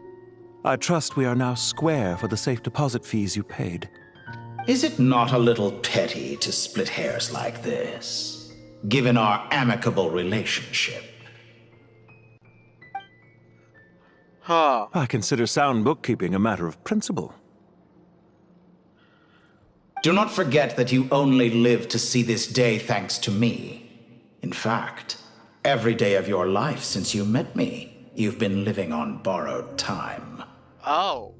I trust we are now square for the safe deposit fees you paid. Is it not a little petty to split hairs like this, given our amicable relationship? Huh. I consider sound bookkeeping a matter of principle. Do not forget that you only live to see this day thanks to me. In fact, every day of your life since you met me, you've been living on borrowed time. Oh.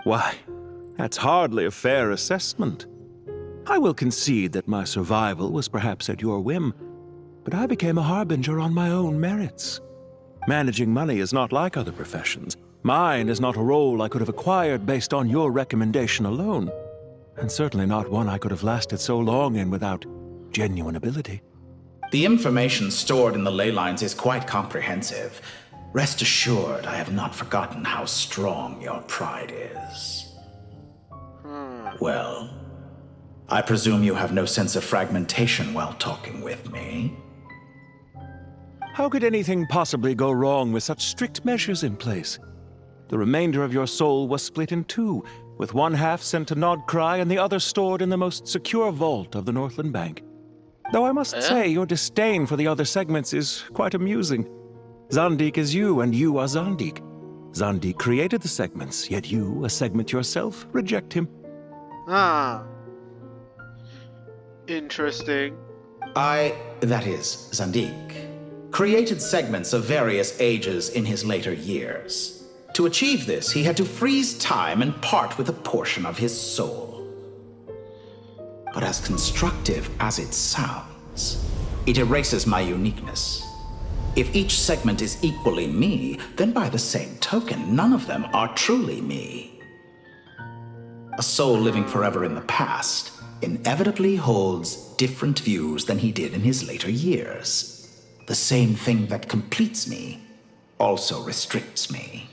Why, that's hardly a fair assessment. I will concede that my survival was perhaps at your whim, but I became a harbinger on my own merits. Managing money is not like other professions. Mine is not a role I could have acquired based on your recommendation alone, and certainly not one I could have lasted so long in without genuine ability. The information stored in the ley lines is quite comprehensive. Rest assured, I have not forgotten how strong your pride is. Well, I presume you have no sense of fragmentation while talking with me. How could anything possibly go wrong with such strict measures in place? The remainder of your soul was split in two, with one half sent to Nodcry and the other stored in the most secure vault of the Northland Bank. Though I must say, your disdain for the other segments is quite amusing. Zandik is you, and you are Zandik. Zandik created the segments, yet you, a segment yourself, reject him. Ah. Interesting. That is, Zandik, created segments of various ages in his later years. To achieve this, he had to freeze time and part with a portion of his soul. But as constructive as it sounds, it erases my uniqueness. If each segment is equally me, then by the same token, none of them are truly me. A soul living forever in the past inevitably holds different views than he did in his later years. The same thing that completes me also restricts me.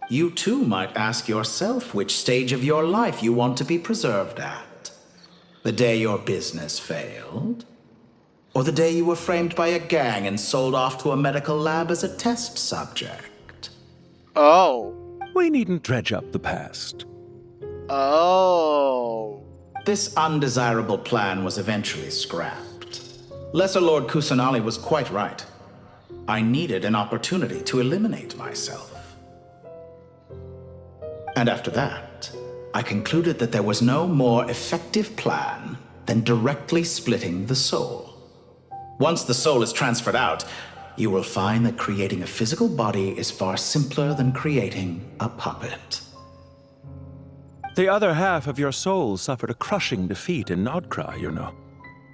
You too might ask yourself which stage of your life you want to be preserved at. The day your business failed? Or the day you were framed by a gang and sold off to a medical lab as a test subject? Oh. We needn't dredge up the past. Oh. This undesirable plan was eventually scrapped. Lesser Lord Kusanali was quite right. I needed an opportunity to eliminate myself. And after that, I concluded that there was no more effective plan than directly splitting the soul. Once the soul is transferred out, you will find that creating a physical body is far simpler than creating a puppet. The other half of your soul suffered a crushing defeat in Nodcry, you know.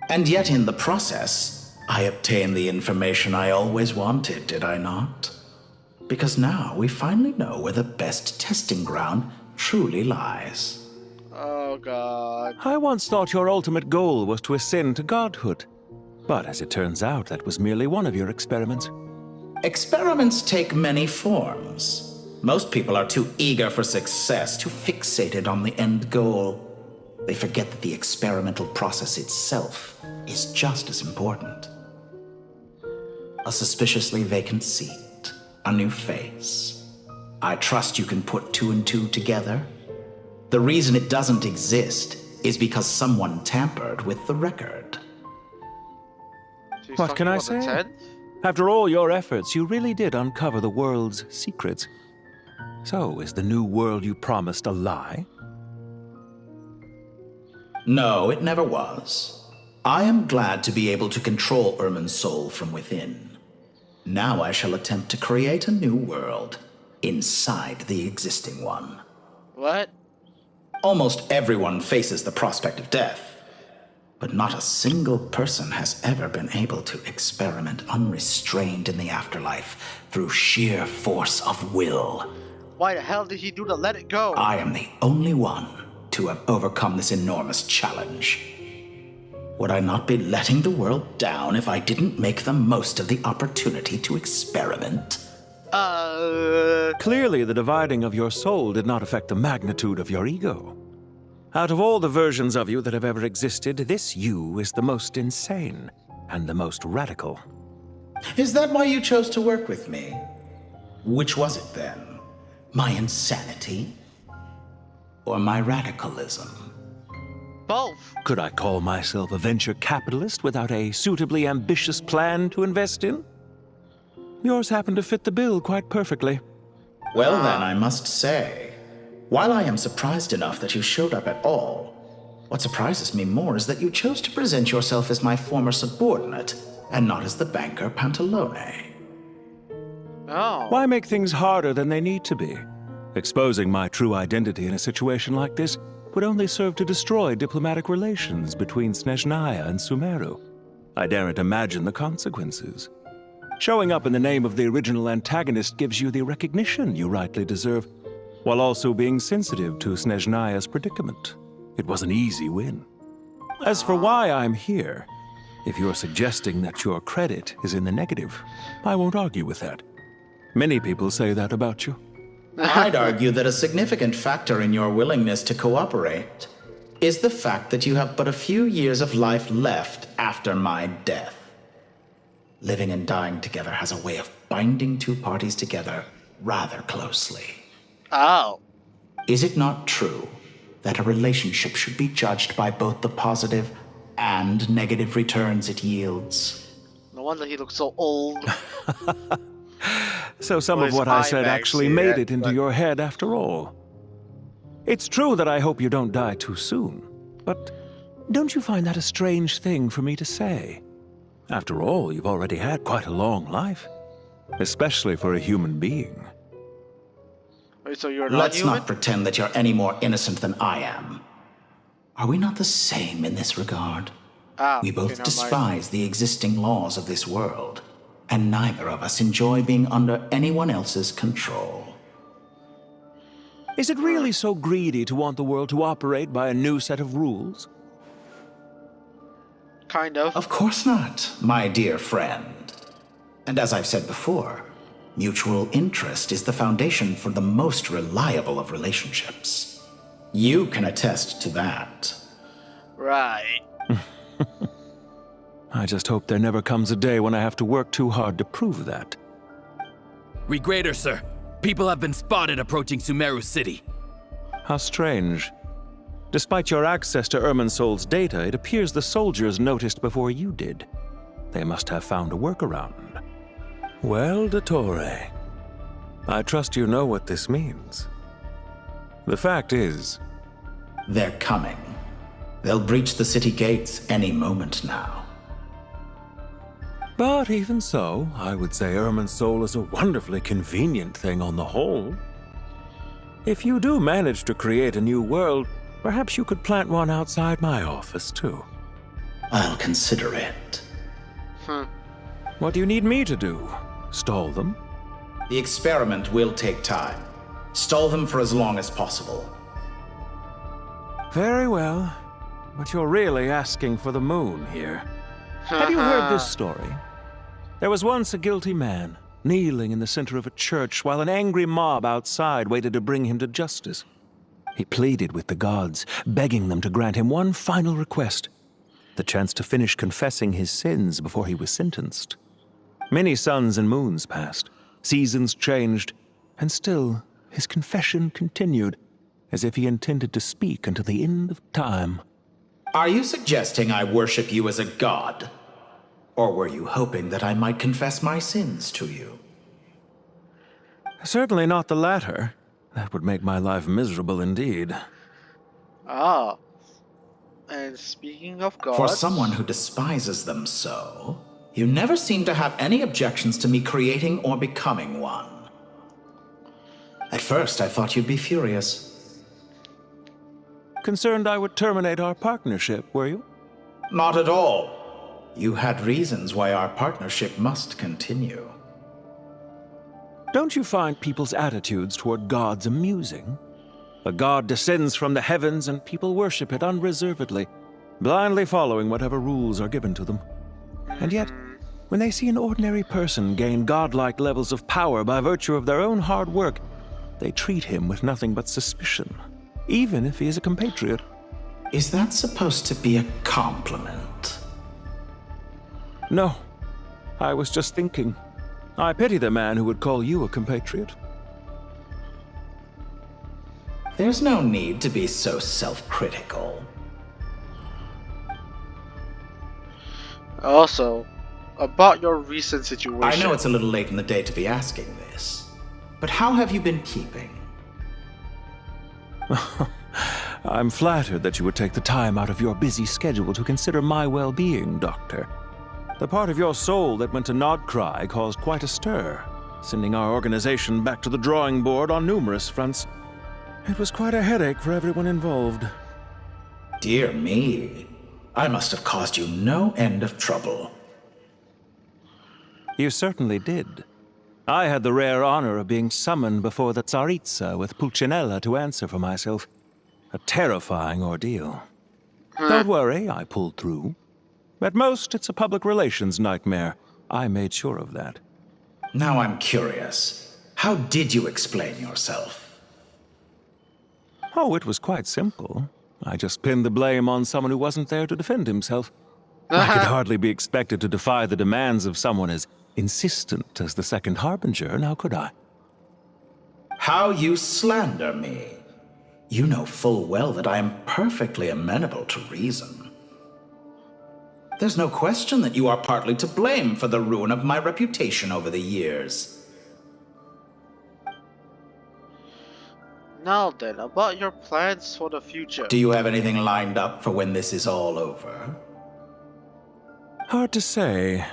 And yet in the process, I obtained the information I always wanted, did I not? Because now we finally know where the best testing ground truly lies. Oh, God. I once thought your ultimate goal was to ascend to godhood. But as it turns out, that was merely one of your experiments. Experiments take many forms. Most people are too eager for success, too fixated on the end goal. They forget that the experimental process itself is just as important. A suspiciously vacant seat, a new face. I trust you can put two and two together. The reason it doesn't exist is because someone tampered with the record. What can I say? After all your efforts, you really did uncover the world's secrets. So, is the new world you promised a lie? No, it never was. I am glad to be able to control Irmin's soul from within. Now I shall attempt to create a new world inside the existing one. What? Almost everyone faces the prospect of death, but not a single person has ever been able to experiment unrestrained in the afterlife through sheer force of will. Why the hell did he do to let it go? I am the only one to have overcome this enormous challenge. Would I not be letting the world down if I didn't make the most of the opportunity to experiment? Clearly, the dividing of your soul did not affect the magnitude of your ego. Out of all the versions of you that have ever existed, this you is the most insane and the most radical. Is that why you chose to work with me? Which was it then? My insanity? Or my radicalism? Both. Could I call myself a venture capitalist without a suitably ambitious plan to invest in? Yours happened to fit the bill quite perfectly. Well then, I must say, while I am surprised enough that you showed up at all, what surprises me more is that you chose to present yourself as my former subordinate, and not as the banker Pantalone. Oh. Why make things harder than they need to be? Exposing my true identity in a situation like this would only serve to destroy diplomatic relations between Snezhnaya and Sumeru. I daren't imagine the consequences. Showing up in the name of the original antagonist gives you the recognition you rightly deserve, while also being sensitive to Snezhnaya's predicament. It was an easy win. As for why I'm here, If you're suggesting that your credit is in the negative, I won't argue with that. Many people say that about you. I'd argue that a significant factor in your willingness to cooperate is the fact that you have but a few years of life left after my death. Living and dying together has a way of binding two parties together rather closely. Oh. Is it not true that a relationship should be judged by both the positive and negative returns it yields? No wonder he looks so old. So some Well, of his what I eye said bags actually here, made it into but- your head after all. It's true that I hope you don't die too soon, but don't you find that a strange thing for me to say? After all, you've already had quite a long life, especially for a human being. Wait, so you're not Let's human? not pretend that you're any more innocent than I am. Are we not the same in this regard? Ah, We okay, both never mind. despise the existing laws of this world, and neither of us enjoy being under anyone else's control. Is it really so greedy to want the world to operate by a new set of rules? Kind of. Of course not, my dear friend. And as I've said before, mutual interest is the foundation for the most reliable of relationships. You can attest to that. Right. I just hope there never comes a day when I have to work too hard to prove that. Regreater, sir. People have been spotted approaching Sumeru City. How strange. Despite your access to Irminsol's data, it appears the soldiers noticed before you did. They must have found a workaround. Well, Dottore, I trust you know what this means. The fact is... They're coming. They'll breach the city gates any moment now. But even so, I would say Irminsol is a wonderfully convenient thing on the whole. If you do manage to create a new world, perhaps you could plant one outside my office, too. I'll consider it. What do you need me to do? Stall them? The experiment will take time. Stall them for as long as possible. Very well. But you're really asking for the moon here. Have you heard this story? There was once a guilty man, kneeling in the center of a church while an angry mob outside waited to bring him to justice. He pleaded with the gods, begging them to grant him one final request, the chance to finish confessing his sins before he was sentenced. Many suns and moons passed, seasons changed, and still his confession continued, as if he intended to speak until the end of time. Are you suggesting I worship you as a god? Or were you hoping that I might confess my sins to you? Certainly not the latter. That would make my life miserable indeed. Ah. And speaking of gods... For someone who despises them so, you never seem to have any objections to me creating or becoming one. At first, I thought you'd be furious. Concerned I would terminate our partnership, were you? Not at all. You had reasons why our partnership must continue. Don't you find people's attitudes toward gods amusing? A god descends from the heavens and people worship it unreservedly, blindly following whatever rules are given to them. And yet, when they see an ordinary person gain godlike levels of power by virtue of their own hard work, they treat him with nothing but suspicion, even if he is a compatriot. Is that supposed to be a compliment? No. I was just thinking. I pity the man who would call you a compatriot. There's no need to be so self-critical. Also, about your recent situation... I know it's a little late in the day to be asking this, but how have you been keeping? I'm flattered that you would take the time out of your busy schedule to consider my well-being, Doctor. The part of your soul that went to Nodcry caused quite a stir, sending our organization back to the drawing board on numerous fronts. It was quite a headache for everyone involved. Dear me, I must have caused you no end of trouble. You certainly did. I had the rare honor of being summoned before the Tsaritsa with Pulcinella to answer for myself. A terrifying ordeal. Don't worry, I pulled through. At most, it's a public relations nightmare. I made sure of that. Now I'm curious. How did you explain yourself? Oh, it was quite simple. I just pinned the blame on someone who wasn't there to defend himself. I could hardly be expected to defy the demands of someone as insistent as the Second Harbinger, now could I? How you slander me. You know full well that I am perfectly amenable to reason. There's no question that you are partly to blame for the ruin of my reputation over the years. Now then, about your plans for the future. Do you have anything lined up for when this is all over? Hard to say.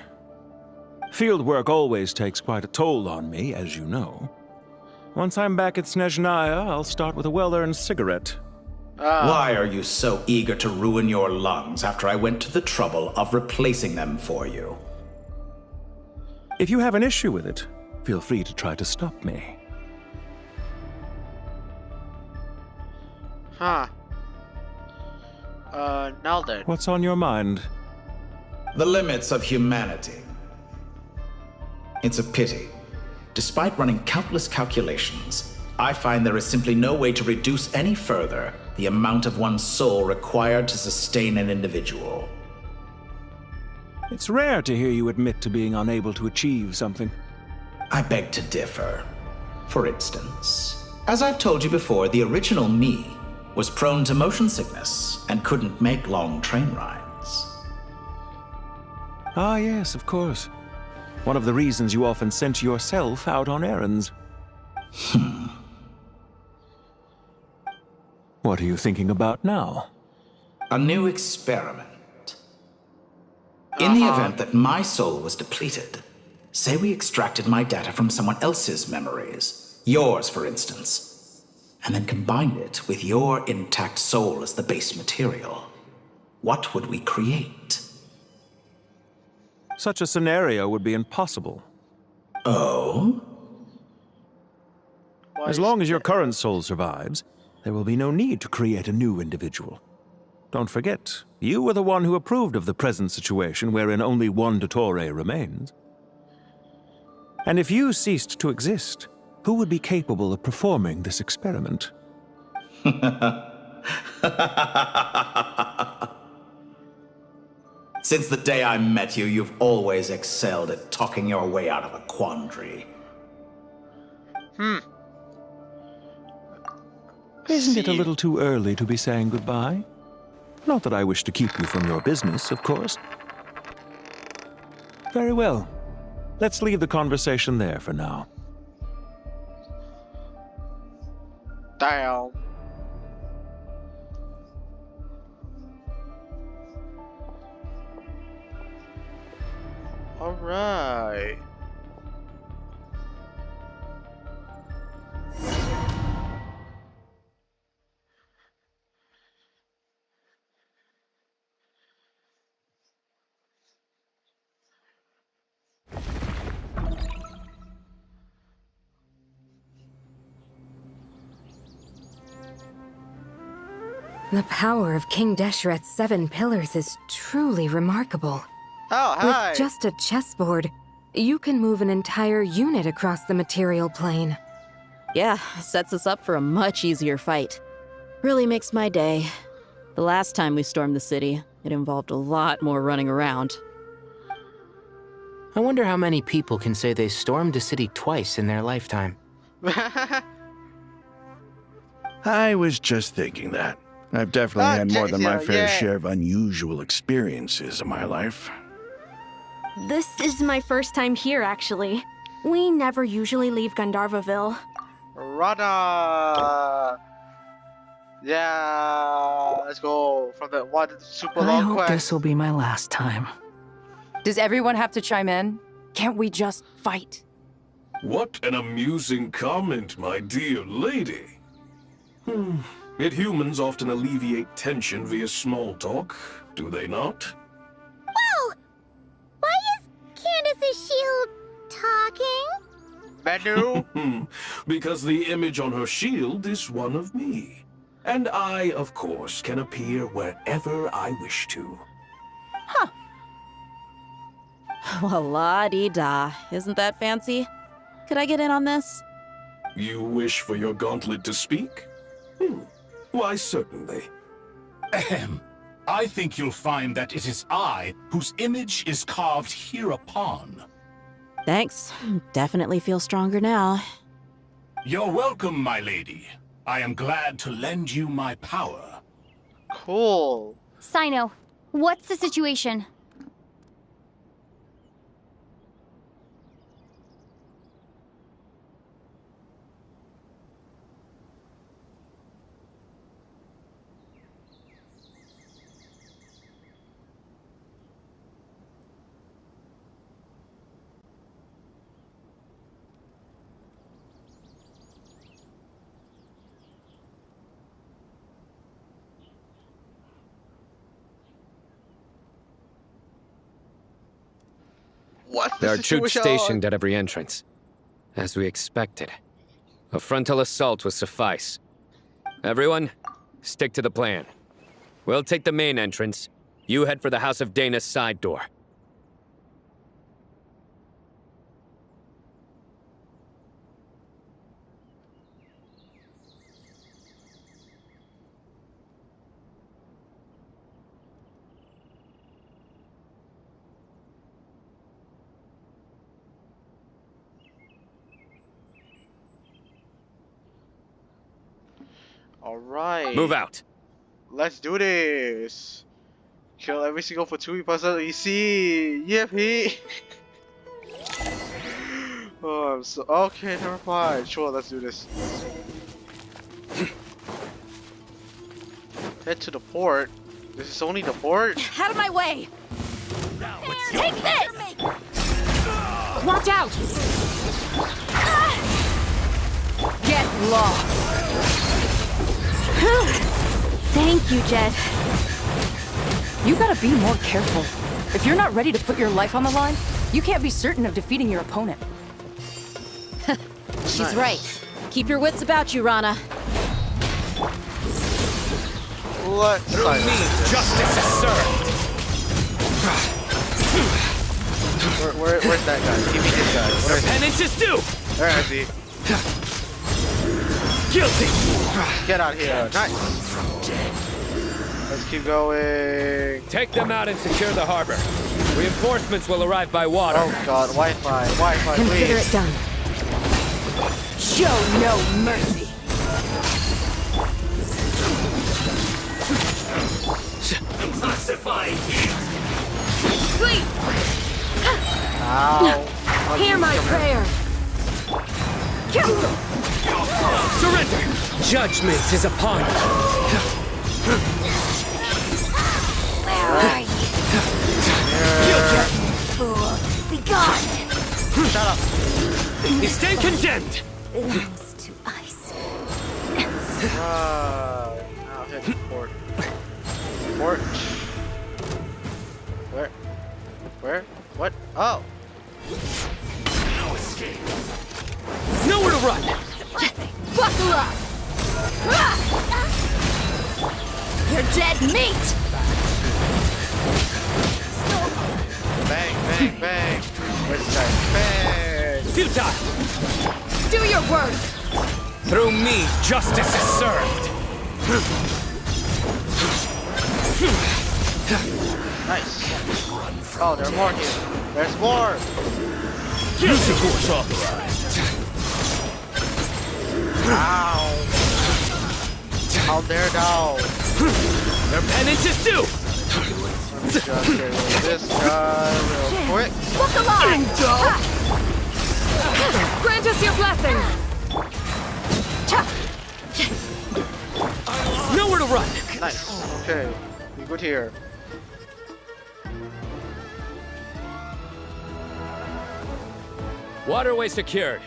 Field work always takes quite a toll on me, as you know. Once I'm back at Snezhnaya, I'll start with a well-earned cigarette. Why are you so eager to ruin your lungs after I went to the trouble of replacing them for you? If you have an issue with it, feel free to try to stop me. Huh. Now then. What's on your mind? The limits of humanity. It's a pity. Despite running countless calculations, I find there is simply no way to reduce any further the amount of one's soul required to sustain an individual. It's rare to hear you admit to being unable to achieve something. I beg to differ. For instance, as I've told you before, the original me was prone to motion sickness and couldn't make long train rides. Ah, yes, of course. One of the reasons you often sent yourself out on errands. What are you thinking about now? A new experiment. In the event that my soul was depleted, say we extracted my data from someone else's memories, yours for instance, and then combined it with your intact soul as the base material, what would we create? Such a scenario would be impossible. Oh? As long as your current soul survives, there will be no need to create a new individual. Don't forget, you were the one who approved of the present situation wherein only one Dottore remains. And if you ceased to exist, who would be capable of performing this experiment? Since the day I met you, you've always excelled at talking your way out of a quandary. Isn't it a little too early to be saying goodbye? Not that I wish to keep you from your business, of course. Very well. Let's leave the conversation there for now. Damn. Alright. The power of King Desheret's 7 pillars is truly remarkable. Oh, hi! With just a chessboard, you can move an entire unit across the material plane. Yeah, sets us up for a much easier fight. Really makes my day. The last time we stormed the city, it involved a lot more running around. I wonder how many people can say they stormed a city twice in their lifetime. I was just thinking that. I've definitely had more than my fair share of unusual experiences in my life. This is my first time here, actually. We never usually leave Gandharvaville. Rana! Yeah, let's go from that one super I long hope quest. this will be my last time. Does everyone have to chime in? Can't we just fight? What an amusing comment, my dear lady. Yet humans often alleviate tension via small talk, do they not? Whoa! Why is Candace's shield talking? Menu? Because the image on her shield is one of me. And I, of course, can appear wherever I wish to. Huh. Well, la-di-da. Isn't that fancy? Could I get in on this? You wish for your gauntlet to speak? Why, certainly. Ahem. I think you'll find that it is I whose image is carved hereupon. Thanks. Definitely feel stronger now. You're welcome, my lady. I am glad to lend you my power. Cool. Sino, what's the situation? What's There the are troops situation? stationed at every entrance. As we expected. A frontal assault will suffice. Everyone, stick to the plan. We'll take the main entrance. You head for the House of Dana's side door. Alright. Move out. Let's do this. Kill every single Fatui puzzle you see. Yippee. Oh, I'm so okay. Never mind. Sure, let's do this. Head to the port. This is only the port. Out of my way! Take this! Watch out! Get lost! Thank you, Jed. You gotta be more careful. If you're not ready to put your life on the line, you can't be certain of defeating your opponent. She's right. Keep your wits about you, Rana. Let's Through me, justice is served. Where's that guy? Give me this guy. Where is he? Penance is due. Where is he? Guilty. Get out here. Nice. Let's keep going. Take them out and secure the harbor. Reinforcements will arrive by water. Oh god, Wi-Fi, Wi-Fi, Consider please. it done. Show no mercy. Classifying. Please. Ow. Hear my prayer. Kill them. Surrender. Judgment is upon you. Where are you? Fool, be gone! Shut up. You stand condemned. Belongs to ice. Now head to port. Port. Where? What? Oh. No escape. Nowhere to run. Buckle up. You're dead meat. Bang, bang, bang. Where's the guy? Bang. Futile. Do your work. Through me, justice is served. Nice. Oh, there are more here. There's more. Use the force authorized. Ow. How dare thou? Their penance is due. Let me just get rid of this guy real quick. Look alive. Grant us your blessing. Nowhere to run. Nice. Okay. Be good here. Waterway secured.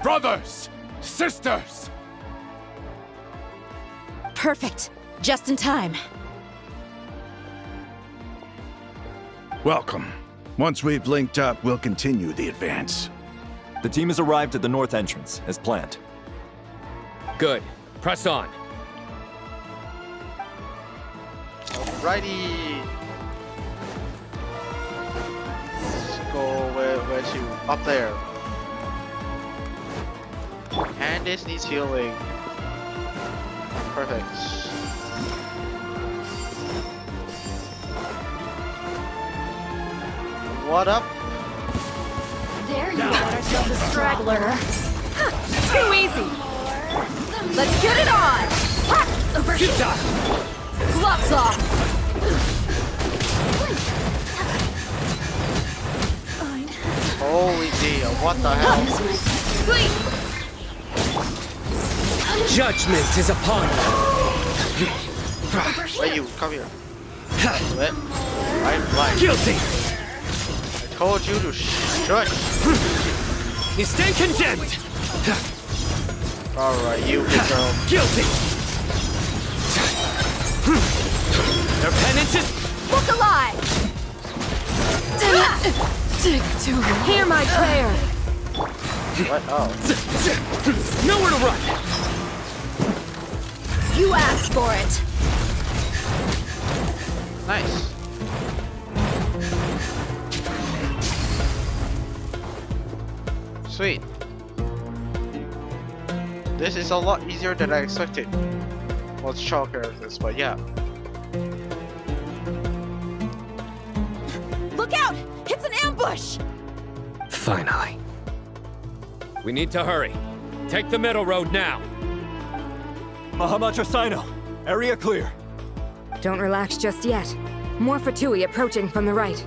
Brothers! Sisters! Perfect. Just in time. Welcome. Once we've linked up, we'll continue the advance. The team has arrived at the north entrance, as planned. Good. Press on. Righty. Let's go where to? Up there. Candace needs healing. Perfect. What up? There you got yourself a straggler. Too easy. Let's get it on. Overshoot. Gloves off. Holy dear, what the hell? Judgment is upon you. Wait, you, come here. Wait. Right. Guilty. I told you to shush. You stand condemned. Alright, you girl. Guilty. Their penance is... Look alive. Hear my prayer. What? Oh. Nowhere to run. You asked for it. Nice. Sweet. This is a lot easier than I expected. Well, it's child characters, but yeah. Look out! It's an ambush! Finally. We need to hurry. Take the middle road now. Mahamacha Sino, area clear. Don't relax just yet. More Fatui approaching from the right.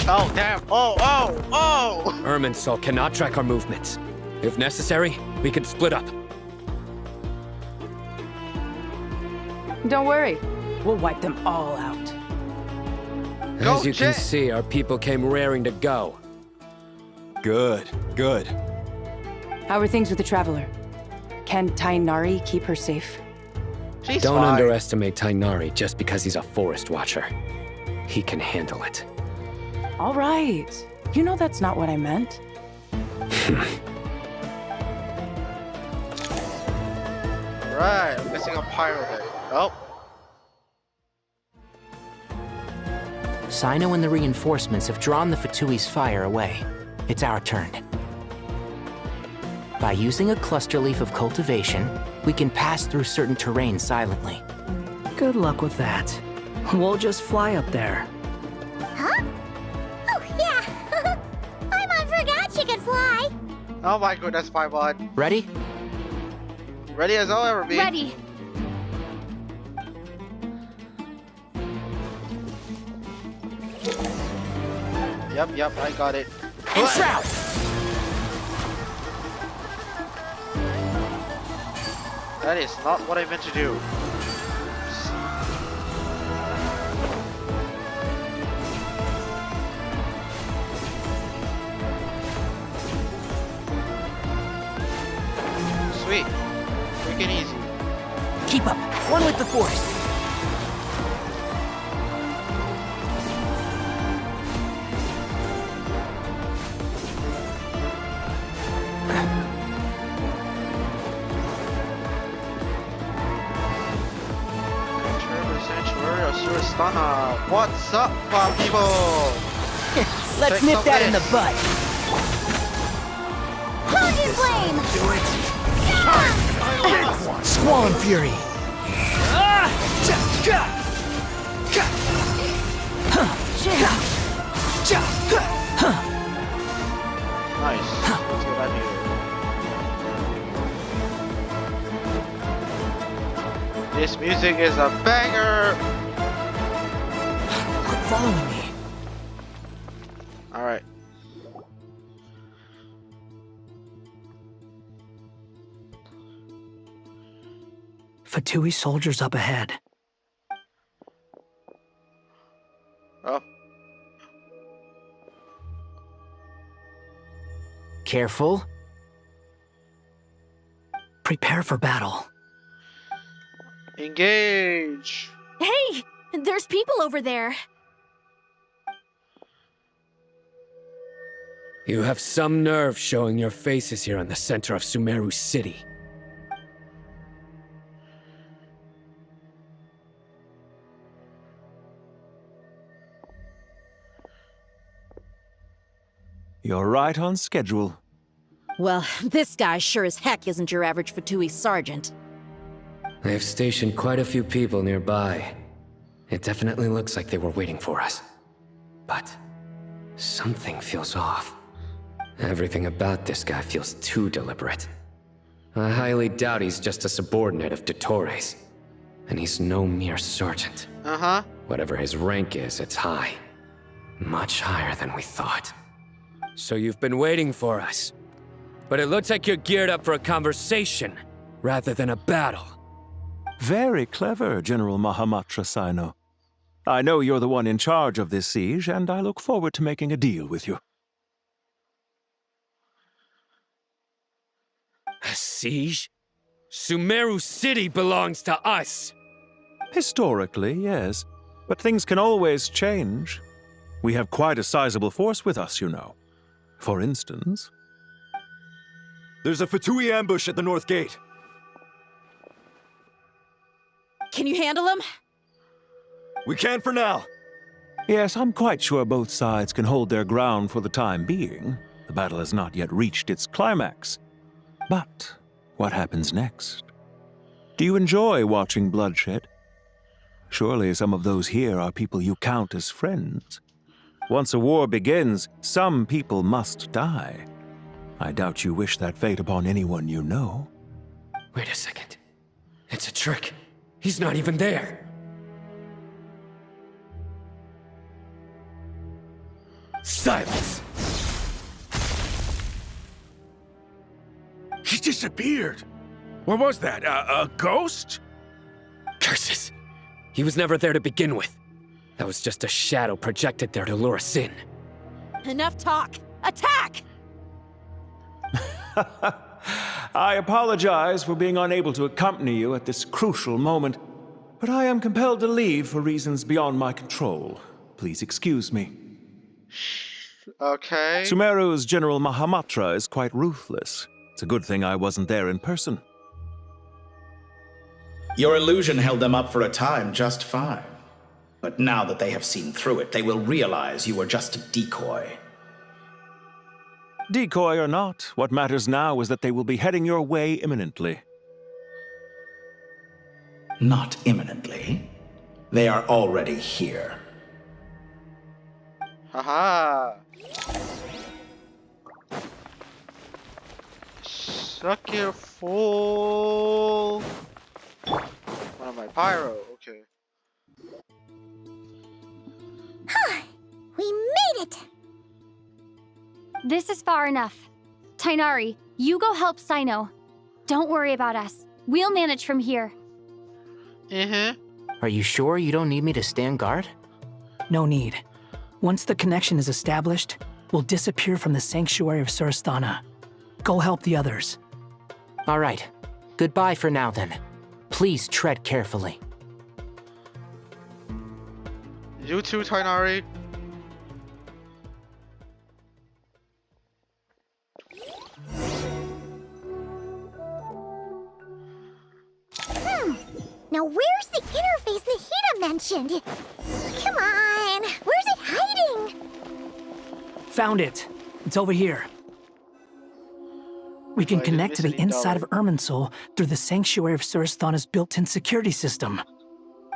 Oh, damn. Oh! Irminsul cannot track our movements. If necessary, we could split up. Don't worry. We'll wipe them all out. As you can see, our people came raring to go. Good. How are things with the Traveler? Can Tainari keep her safe? Don't underestimate Tainari just because he's a forest watcher. He can handle it. All right. You know that's not what I meant. Right, I'm missing a pirate. Oh. Sino and the reinforcements have drawn the Fatui's fire away. It's our turn. By using a cluster leaf of cultivation, we can pass through certain terrain silently. Good luck with that. We'll just fly up there. Huh? Oh, yeah. Paimon forgot she could fly. Oh my goodness, Paimon. Ready? Ready as I'll ever be. Ready. Yep, I got it. Shroud! That is not what I meant to do. Sweet. Freaking easy. Keep up. One with the Force. What's up, people? Let's nip that in the butt. Guardian Flame! Do it. Squall and Fury. Nice. Let's get out of here. This music is a banger! Following me. Alright. Fatui soldiers up ahead. Oh. Careful. Prepare for battle. Engage! Hey! There's people over there. You have some nerve showing your faces here in the center of Sumeru City. You're right on schedule. Well, this guy sure as heck isn't your average Fatui sergeant. They've stationed quite a few people nearby. It definitely looks like they were waiting for us. But something feels off. Everything about this guy feels too deliberate. I highly doubt he's just a subordinate of Dottores. And he's no mere sergeant. Uh-huh. Whatever his rank is, it's high. Much higher than we thought. So you've been waiting for us. But it looks like you're geared up for a conversation, rather than a battle. Very clever, General Mahamatra Sino. I know you're the one in charge of this siege, and I look forward to making a deal with you. A siege? Sumeru City belongs to us! Historically, yes. But things can always change. We have quite a sizable force with us, you know. For instance... There's a Fatui ambush at the north gate. Can you handle him? We can for now. Yes, I'm quite sure both sides can hold their ground for the time being. The battle has not yet reached its climax. But what happens next? Do you enjoy watching bloodshed? Surely some of those here are people you count as friends. Once a war begins, some people must die. I doubt you wish that fate upon anyone you know. Wait a second. It's a trick. He's not even there. Silence! He disappeared. What was that? A ghost? Curses! He was never there to begin with. That was just a shadow projected there to lure us in. Enough talk! Attack! I apologize for being unable to accompany you at this crucial moment, but I am compelled to leave for reasons beyond my control. Please excuse me. Okay. Sumeru's General Mahamatra is quite ruthless. It's a good thing I wasn't there in person. Your illusion held them up for a time just fine. But now that they have seen through it, they will realize you were just a decoy. Decoy or not, what matters now is that they will be heading your way imminently. Not imminently. They are already here. Haha. Suck your fool. What am I? Pyro. Okay. We made it! This is far enough. Tainari, you go help Sino. Don't worry about us. We'll manage from here. Are you sure you don't need me to stand guard? No need. Once the connection is established, we'll disappear from the sanctuary of Surasthana. Go help the others. All right. Goodbye for now, then. Please tread carefully. You too, Tainari. Now where's the interface Nahida mentioned? Come on, where's it hiding? Found it. It's over here. We can connect to the inside of Irminsul through the Sanctuary of Surasthana's built-in security system.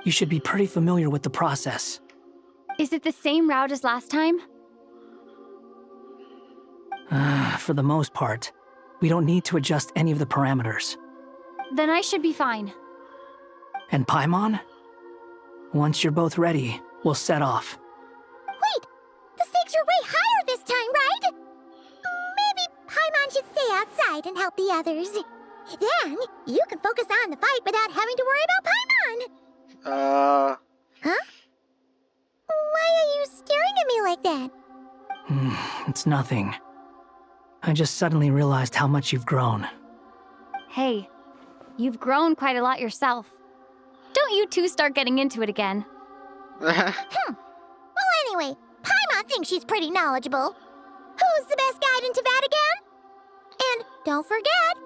You should be pretty familiar with the process. Is it the same route as last time? For the most part, we don't need to adjust any of the parameters. Then I should be fine. And Paimon? Once you're both ready, we'll set off. Wait! The stakes are way higher this time, right? Maybe Paimon should stay outside and help the others. Then, you can focus on the fight without having to worry about Paimon! Huh? Why are you staring at me like that? It's nothing. I just suddenly realized how much you've grown. Hey, you've grown quite a lot yourself. Don't you two start getting into it again. Well, anyway, Paimon thinks she's pretty knowledgeable. Who's the best guide in Teyvat again? And don't forget,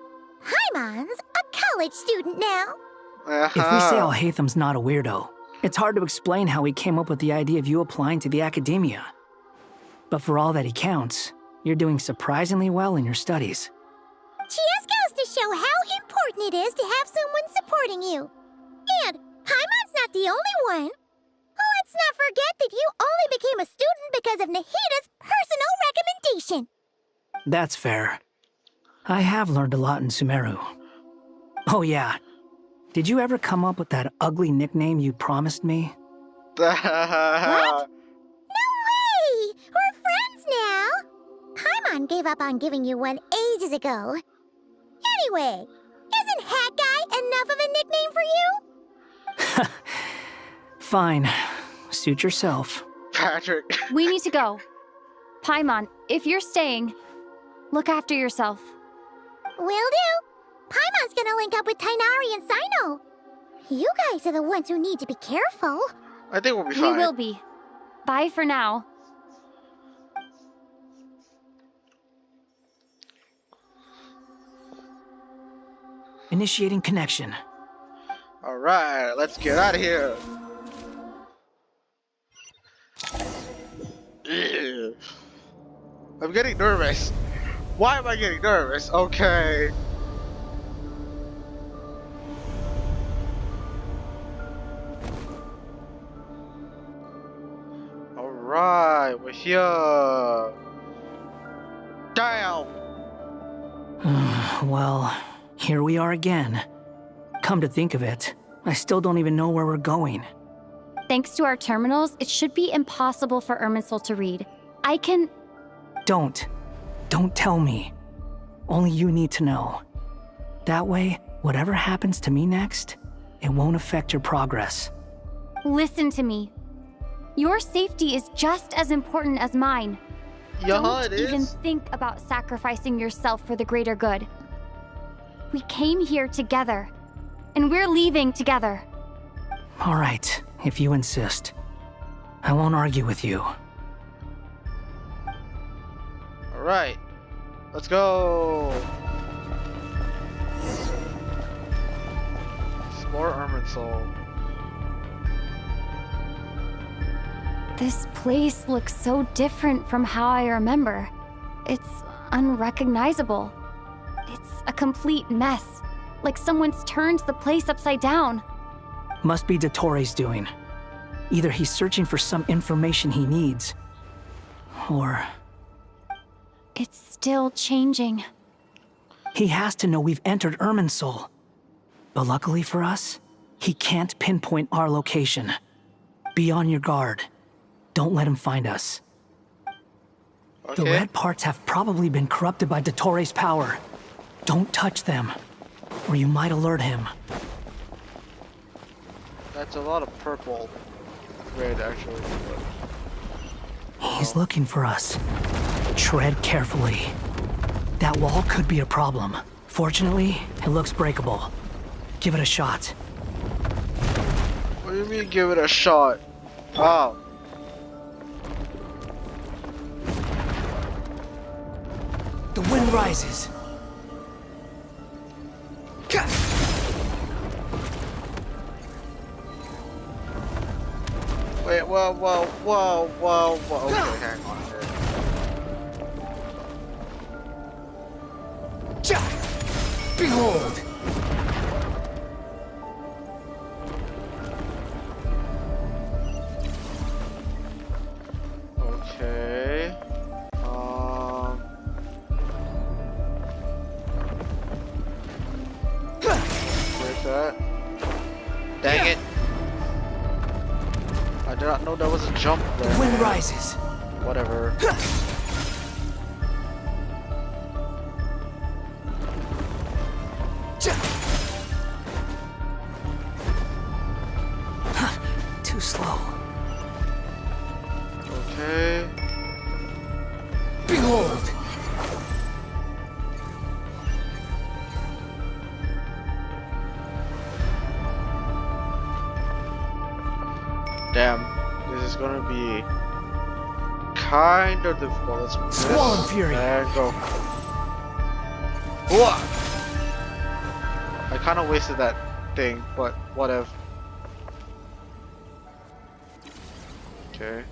Paimon's a college student now. If we say Alhatham's not a weirdo, it's hard to explain how he came up with the idea of you applying to the academia. But for all that he counts, You're doing surprisingly well in your studies. Just goes to show how important it is to have someone supporting you. And Paimon's not the only one. Let's not forget that you only became a student because of Nahida's personal recommendation. That's fair. I have learned a lot in Sumeru. Oh yeah. Did you ever come up with that ugly nickname you promised me? What? No way! We're friends now! Paimon gave up on giving you one ages ago. Anyway, isn't Hat Guy enough of a nickname for you? Fine. Suit yourself. Patrick. We need to go. Paimon, if you're staying, look after yourself. Will do. Paimon's gonna link up with Tainari and Sino. You guys are the ones who need to be careful. I think we'll be fine. We will be. Bye for now. Initiating connection. Alright, let's get out of here. Ugh. I'm getting nervous. Why am I getting nervous? Okay. Alright, we're here. Damn! Well, here we are again. Come to think of it, I still don't even know where we're going. Thanks to our terminals, it should be impossible for Irminsul to read. I can... Don't tell me. Only you need to know. That way, whatever happens to me next, it won't affect your progress. Listen to me. Your safety is just as important as mine. Don't even think about sacrificing yourself for the greater good. We came here together, and we're leaving together. All right, if you insist. I won't argue with you. Alright, let's go. Explore Irminsul. This place looks so different from how I remember. It's unrecognizable. It's a complete mess, like someone's turned the place upside down. Must be Dottoro's doing. Either he's searching for some information he needs, or... It's still changing. He has to know we've entered Irminsul. But luckily for us, he can't pinpoint our location. Be on your guard. Don't let him find us. Okay. The red parts have probably been corrupted by Dottoro's power. Don't touch them, or you might alert him. That's a lot of purple. Red, actually. He's looking for us. Tread carefully. That wall could be a problem. Fortunately, it looks breakable. Give it a shot. What do you mean, give it a shot? Oh. The wind rises. Wait, whoa. Okay, hang on here. Behold! Okay. Where's that? Dang it! I did not know there was a jump there. The wind rises. Whatever. Too slow. Okay. Behold! Damn, this is gonna be kind of difficult. Let's move Squall this. Fury. There you go. Whoa! I kind of wasted that thing, but whatever. Okay.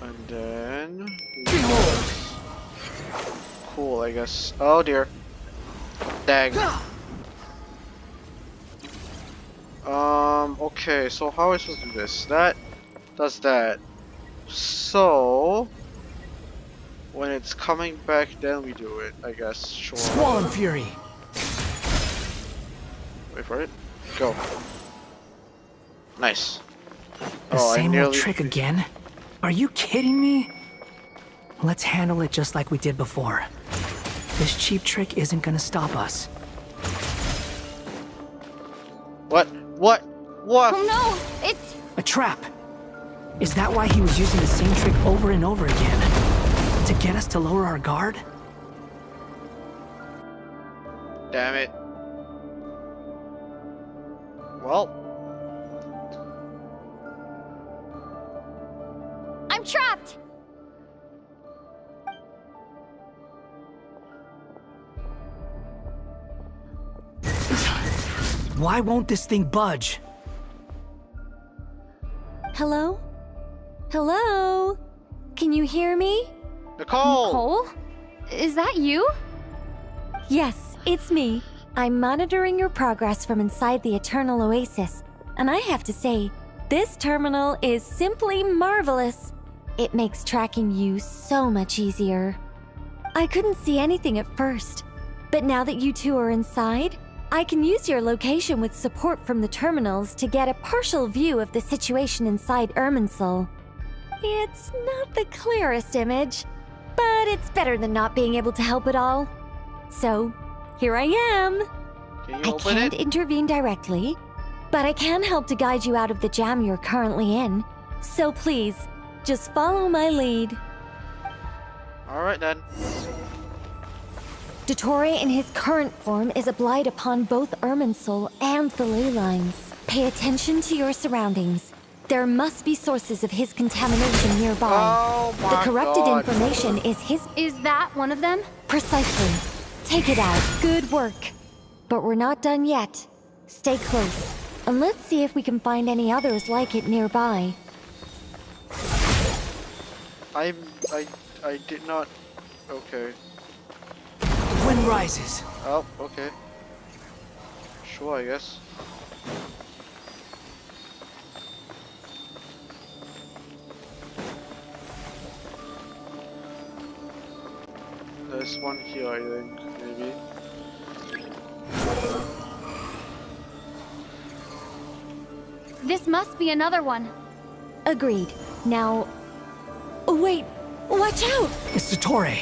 And then... Behold! I guess. Oh dear. Dang. Okay, so how are we supposed to do this? That does that. So when it's coming back, then we do it, I guess. Sure. Swollen Fury. Wait for it. Go. Nice. The same old trick again? Are you kidding me? Let's handle it just like we did before. This cheap trick isn't gonna stop us. What? What? What? Oh no! It's... A trap! Is that why he was using the same trick over and over again? To get us to lower our guard? Damn it. Well. I'm trapped! Why won't this thing budge? Hello? Hello? Can you hear me? Nicole! Nicole? Is that you? Yes, it's me. I'm monitoring your progress from inside the Eternal Oasis, and I have to say, this terminal is simply marvelous. It makes tracking you so much easier. I couldn't see anything at first, but now that you two are inside, I can use your location with support from the terminals to get a partial view of the situation inside Irminsul. It's not the clearest image, but it's better than not being able to help at all. So, here I am. Can you I can't intervene directly, but I can help to guide you out of the jam you're currently in. So please, just follow my lead. Alright then. Dottore in his current form is a blight upon both Irminsul and the ley lines. Pay attention to your surroundings. There must be sources of his contamination nearby. Oh my The corrupted God. information is his... Is that one of them? Precisely. Take it out. Good work. But we're not done yet. Stay close. And let's see if we can find any others like it nearby. I did not. Okay. Wind rises. Oh, okay. Sure, I guess. There's one here, I think, maybe. This must be another one. Agreed. Now... Oh, wait! Watch out! It's Dottore.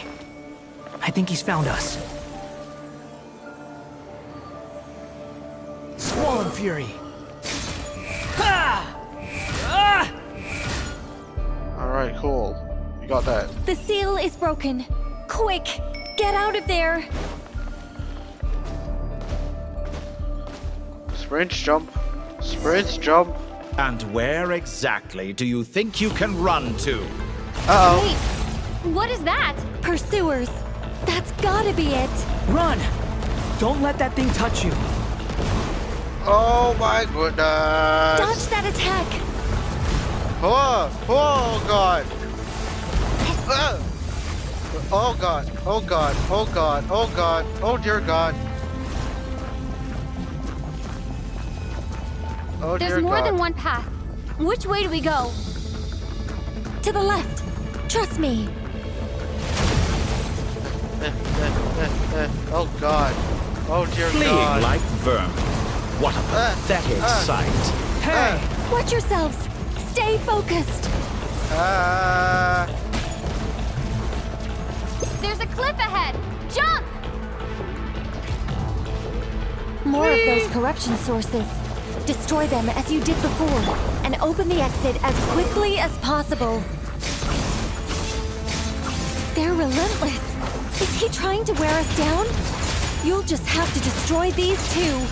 I think he's found us. Swollen Fury. Alright, cool. You got that. The seal is broken. Quick! Get out of there! Sprint, jump. Sprint, jump. And where exactly do you think you can run to? Uh-oh. Wait, what is that? Pursuers. That's gotta be it. Run! Don't let that thing touch you. Oh my goodness. Dodge that attack. Oh god. Oh god. Oh god. Oh god. Oh god. Oh dear god. Oh dear There's more god. than one path. Which way do we go? To the left. Trust me. Oh god. Oh dear Fleeing god. like vermin. What a pathetic sight. Hey! Watch yourselves. Stay focused. There's a cliff ahead. Jump! More of those corruption sources. Destroy them as you did before, and open the exit as quickly as possible. They're relentless. Is he trying to wear us down? You'll just have to destroy these two.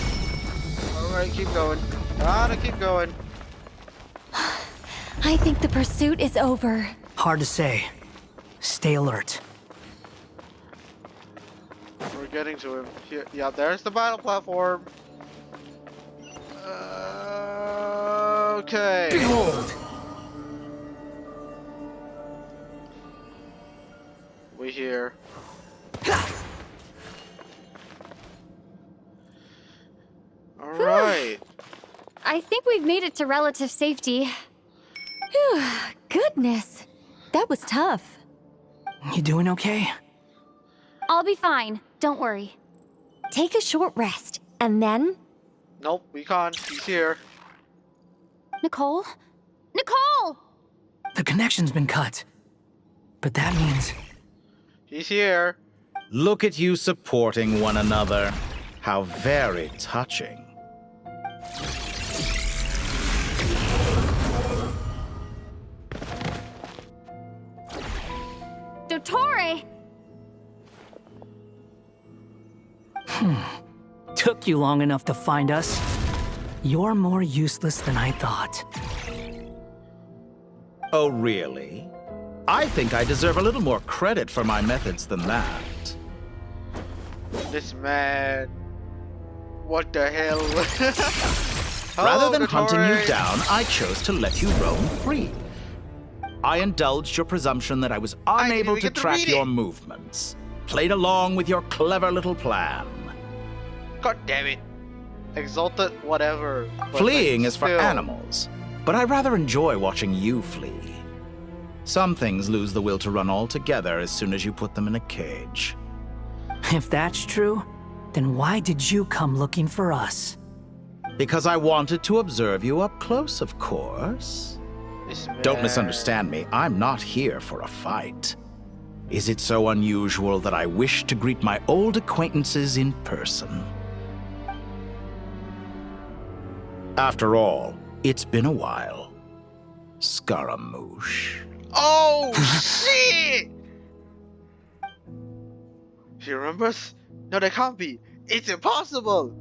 Alright, keep going. Gotta keep going. I think the pursuit is over. Hard to say. Stay alert. We're getting to him. Here, yeah, there's the battle platform. Okay. Behold! We here. I think we've made it to relative safety. Phew, goodness. That was tough. You doing okay? I'll be fine. Don't worry. Take a short rest, and then... Nope, we can't. He's here. Nicole? Nicole! The connection's been cut. But that means... He's here. Look at you supporting one another. How very touching. Dottore! Took you long enough to find us. You're more useless than I thought. Oh, really? I think I deserve a little more credit for my methods than that. This man. What the hell? Rather than Dottore. hunting you down, I chose to let you roam free. I indulged your presumption that I was unable to track your movements. Played along with your clever little plan. God damn it. Exalted, whatever. But Fleeing like, is for still. animals, but I rather enjoy watching you flee. Some things lose the will to run altogether as soon as you put them in a cage. If that's true, then why did you come looking for us? Because I wanted to observe you up close, of course. Don't misunderstand me, I'm not here for a fight. Is it so unusual that I wish to greet my old acquaintances in person? After all, it's been a while. Scaramouche. Oh, shit! He remembers? No, that can't be. It's impossible.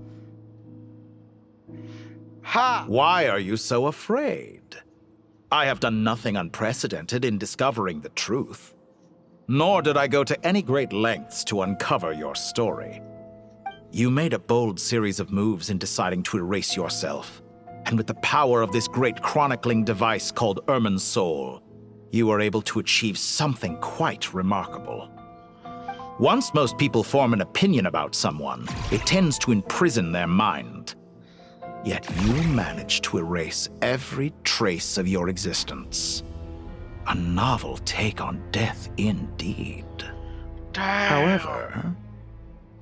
Ha! Why are you so afraid? I have done nothing unprecedented in discovering the truth. Nor did I go to any great lengths to uncover your story. You made a bold series of moves in deciding to erase yourself. And with the power of this great chronicling device called Irmin's Soul, you were able to achieve something quite remarkable. Once most people form an opinion about someone, it tends to imprison their mind. Yet you managed to erase every trace of your existence. A novel take on death indeed. However,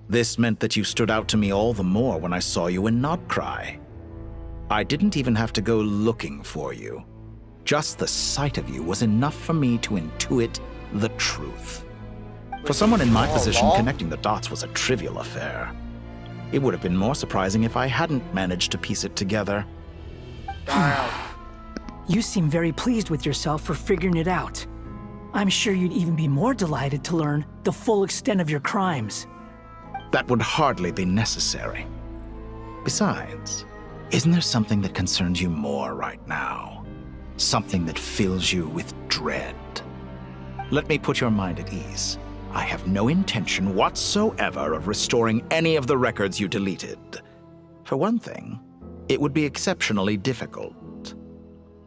this meant that you stood out to me all the more when I saw you in Nodcry. I didn't even have to go looking for you. Just the sight of you was enough for me to intuit the truth. For someone in my position, connecting the dots was a trivial affair. It would have been more surprising if I hadn't managed to piece it together. You seem very pleased with yourself for figuring it out. I'm sure you'd even be more delighted to learn the full extent of your crimes. That would hardly be necessary. Besides, isn't there something that concerns you more right now? Something that fills you with dread? Let me put your mind at ease. I have no intention whatsoever of restoring any of the records you deleted. For one thing, it would be exceptionally difficult.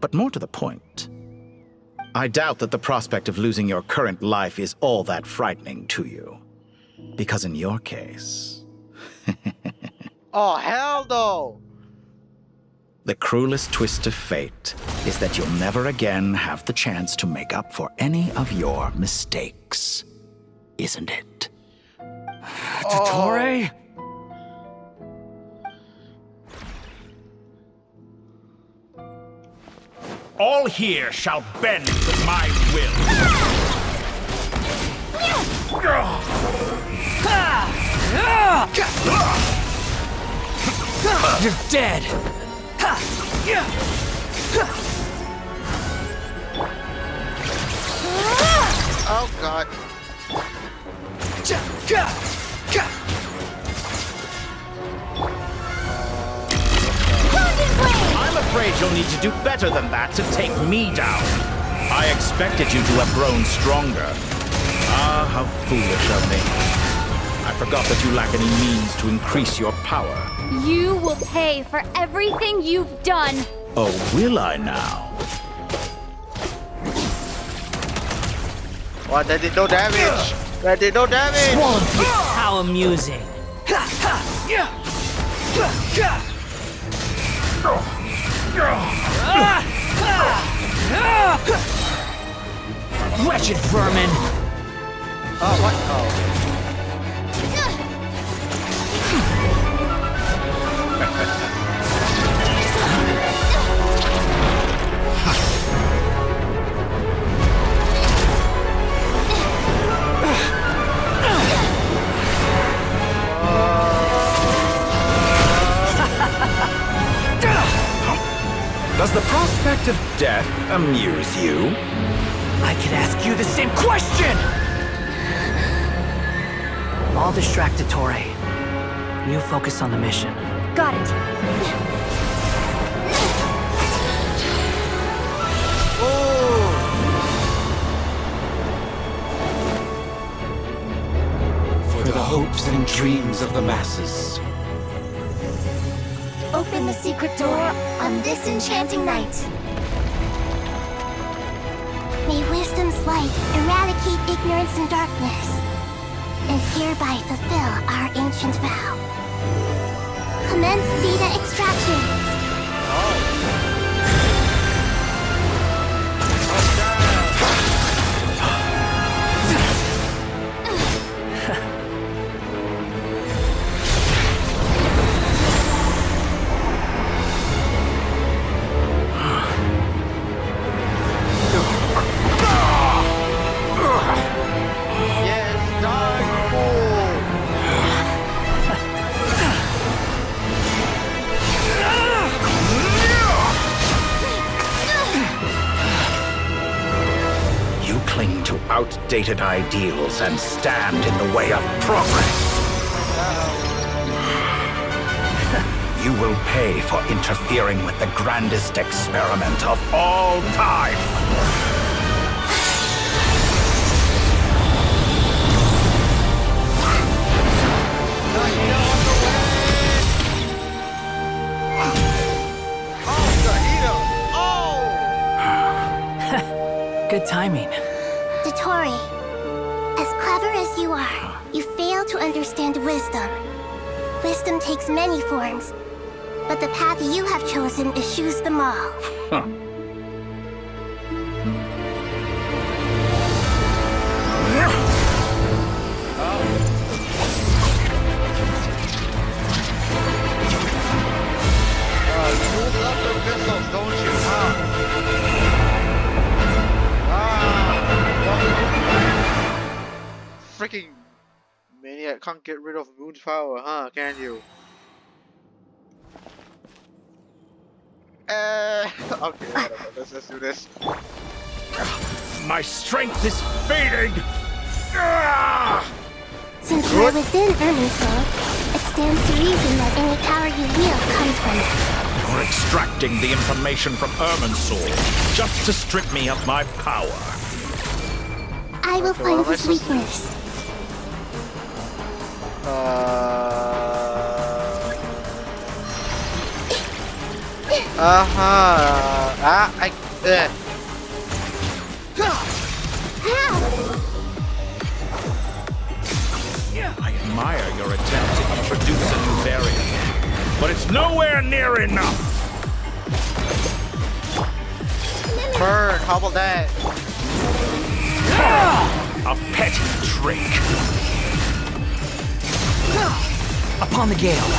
But more to the point, I doubt that the prospect of losing your current life is all that frightening to you. Because in your case... Oh, hell no! The cruelest twist of fate is that you'll never again have the chance to make up for any of your mistakes. Isn't it? Dottore? All here shall bend to my will. You're dead! Oh god. I'm afraid you'll need to do better than that to take me down. I expected you to have grown stronger. Ah, how foolish of me. I forgot that you lack any means to increase your power. You will pay for everything you've done. Oh, will I now? What? That did no damage! That did no damage! How amusing. Wretched vermin! Oh, what? Oh. Does the prospect of death amuse you? I could ask you the same question! I'll distract Torre. You focus on the mission. Got it. For the hopes and dreams of the masses. Open the secret door on this enchanting night. May wisdom's light eradicate ignorance and darkness, and hereby fulfill our ancient vow. Commence data extraction. Outdated ideals and stand in the way of progress. You will pay for interfering with the grandest experiment of all time. Good timing. Dottore, as clever as you are, you fail to understand wisdom. Wisdom takes many forms, but the path you have chosen eschews them all. Huh. You love the missiles, don't you, huh? Freaking maniac can't get rid of moon power, huh? Can you? Okay, whatever. Let's do this. My strength is fading! Since you're within Irminsul, it stands to reason that any power you wield comes from it. You're extracting the information from Irminsul just to strip me of my power. I will find his weakness. I admire your attempt to introduce a new variant, but it's nowhere near enough. Burn, how about that? A petty trick. Upon the gale.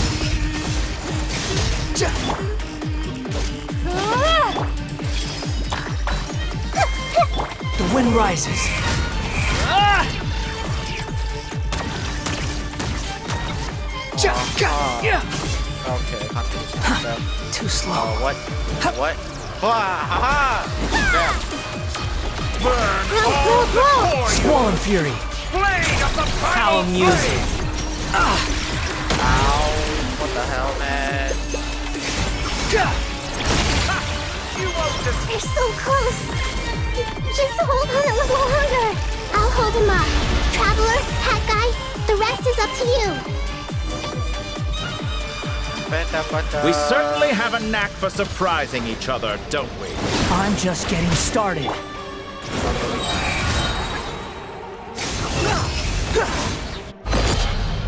The wind rises. Okay, too slow. What? What? Burn all Swollen fury. blade of the How amusing. Ow! What the hell, man? They're so close. Just hold on a little longer. I'll hold him up. Traveler, Hat Guy, the rest is up to you. We certainly have a knack for surprising each other, don't we? I'm just getting started.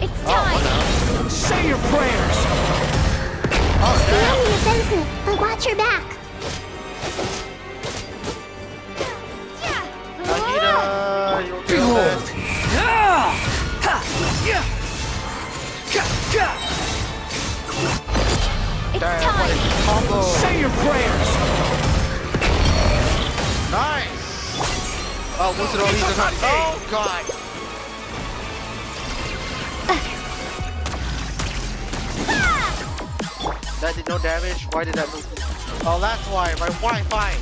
It's time. Say your prayers. Stay on the offensive, but watch your back. Alita, you'll get Behold! it. Damn, what a combo. Say your prayers! Nice! Oh, what's it all these are? Oh, God! That did no damage? Why did that move? Oh, that's why. My Wi-Fi!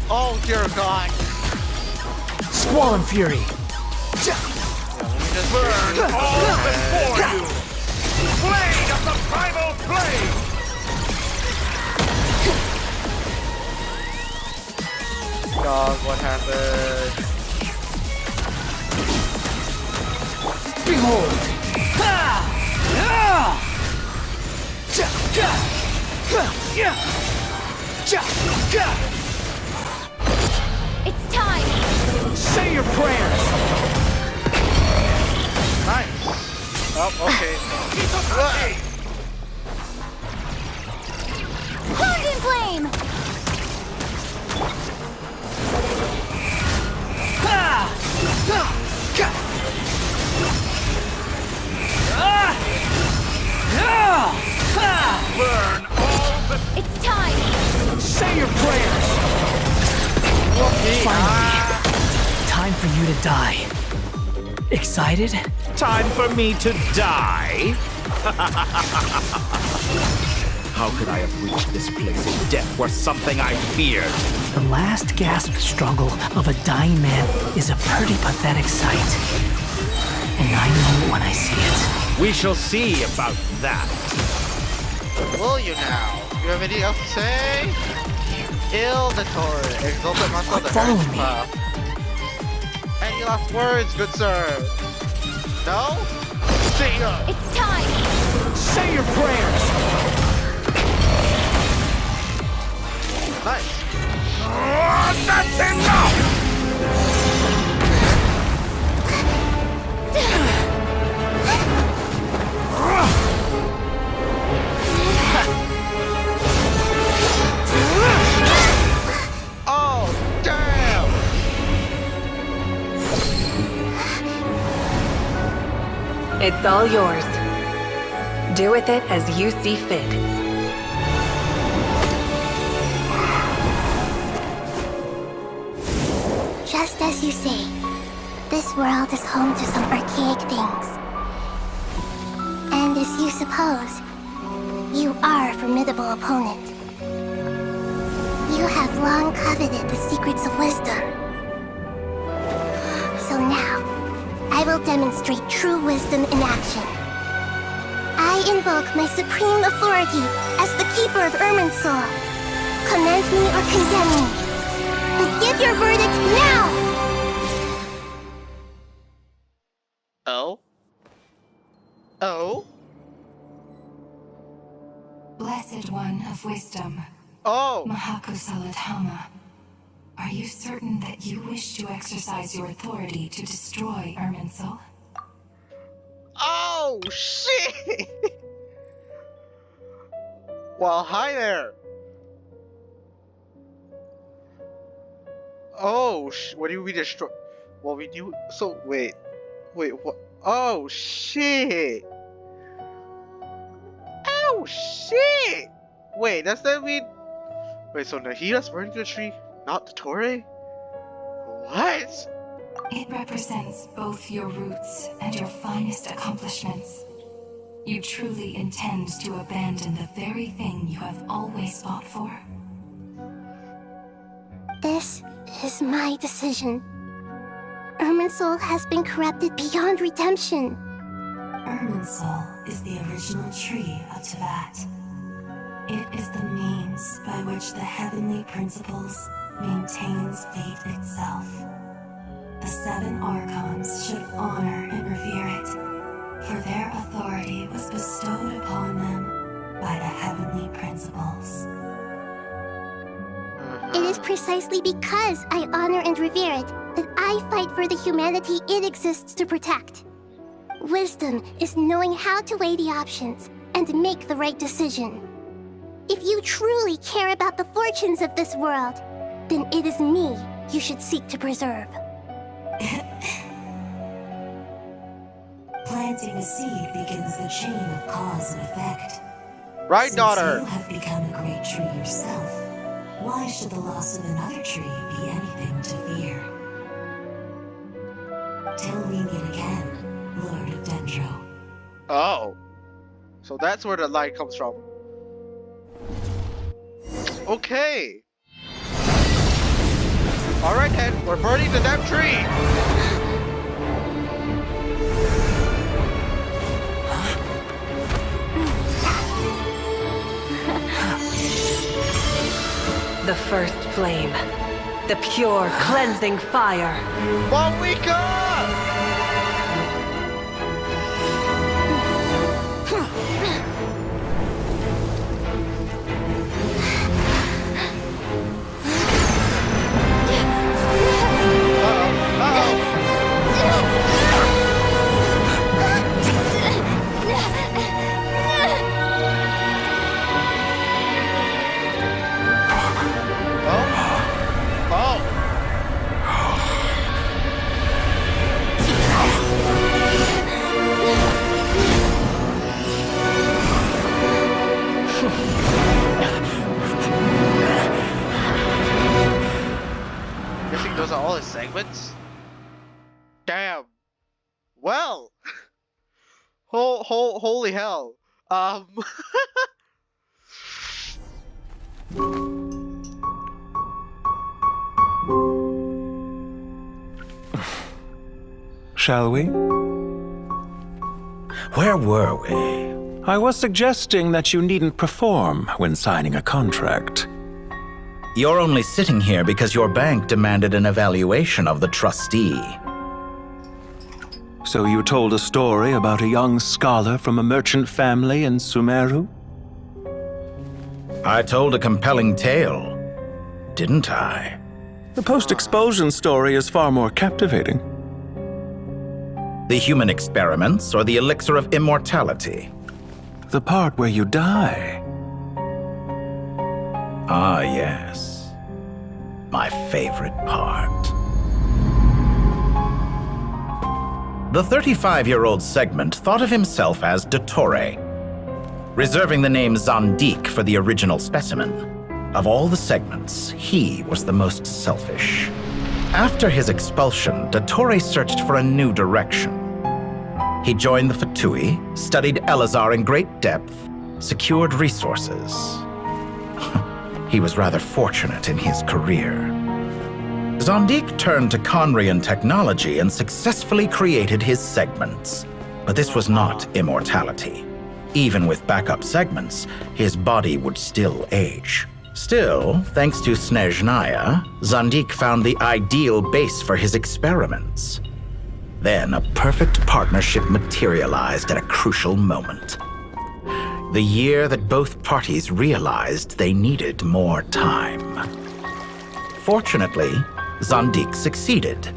Oh, dear God! Squall and Fury! Yeah, let me just Burn all before you! Blade of the primal flame! Dog, what happened? Behold! It's time! Say your prayers! Nice! Oh, okay. Horned in flame! Burn all the... It's time! Say your prayers! Finally, time for you to die. Excited? Time for me to die? How could I have reached this place if death were something I feared? The last gasp struggle of a dying man is a pretty pathetic sight. And I know it when I see it. We shall see about that. Will you now? You have anything else to say? Ildator, exalted master of the following me. Any last words, good sir? No? See ya! It's time! Say your prayers! Nice. That's enough! Oh, damn! It's all yours. Do with it as you see fit. Just as you say, this world is home to some archaic things. And as you suppose, you are a formidable opponent. You have long coveted the secrets of wisdom. So now, I will demonstrate true wisdom in action. I invoke my supreme authority as the keeper of Irminsul. Commend me or condemn me. But give your verdict now! Oh? Oh? Blessed One of Wisdom. Oh! Mahakusaladhama. Are you certain that you wish to exercise your authority to destroy Irminsul? Oh, shit! Well, hi there! Oh, what do we destroy? Well, we do. So, wait, what? Oh, shit! Oh, shit! Wait, does that mean? Wait, so Nahida's burning the tree, not the Torre? What? It represents both your roots and your finest accomplishments. You truly intend to abandon the very thing you have always fought for? This is my decision. Irminsul has been corrupted beyond redemption. Irminsul is the original tree of Tevat. It is the means by which the heavenly principles maintains fate itself. The 7 Archons should honor and revere it, for their authority was bestowed upon them by the heavenly principles. It is precisely because I honor and revere it that I fight for the humanity it exists to protect. Wisdom is knowing how to weigh the options and make the right decision. If you truly care about the fortunes of this world, then it is me you should seek to preserve. Planting a seed begins the chain of cause and effect. Right, Since daughter? you have become a great tree yourself, why should the loss of another tree be anything to fear? Till we meet again, Lord of Dendro. Oh. So that's where the light comes from. Okay. Alright then, we're burning the damn tree! The first flame. The pure, cleansing fire. Mawika! Guessing those are all his segments? Damn. Well. Holy hell. Shall we? Where were we? I was suggesting that you needn't perform when signing a contract. You're only sitting here because your bank demanded an evaluation of the trustee. So you told a story about a young scholar from a merchant family in Sumeru? I told a compelling tale, didn't I? The post-expulsion story is far more captivating. The human experiments or the elixir of immortality? The part where you die. Ah, yes. My favorite part. The 35-year-old Segment thought of himself as Dottore, reserving the name Zandik for the original specimen. Of all the Segments, he was the most selfish. After his expulsion, Dottore searched for a new direction. He joined the Fatui, studied Elazar in great depth, secured resources. He was rather fortunate in his career. Zandik turned to Conrian technology and successfully created his segments. But this was not immortality. Even with backup segments, his body would still age. Still, thanks to Snezhnaya, Zandik found the ideal base for his experiments. Then a perfect partnership materialized at a crucial moment. The year that both parties realized they needed more time. Fortunately, Zandik succeeded.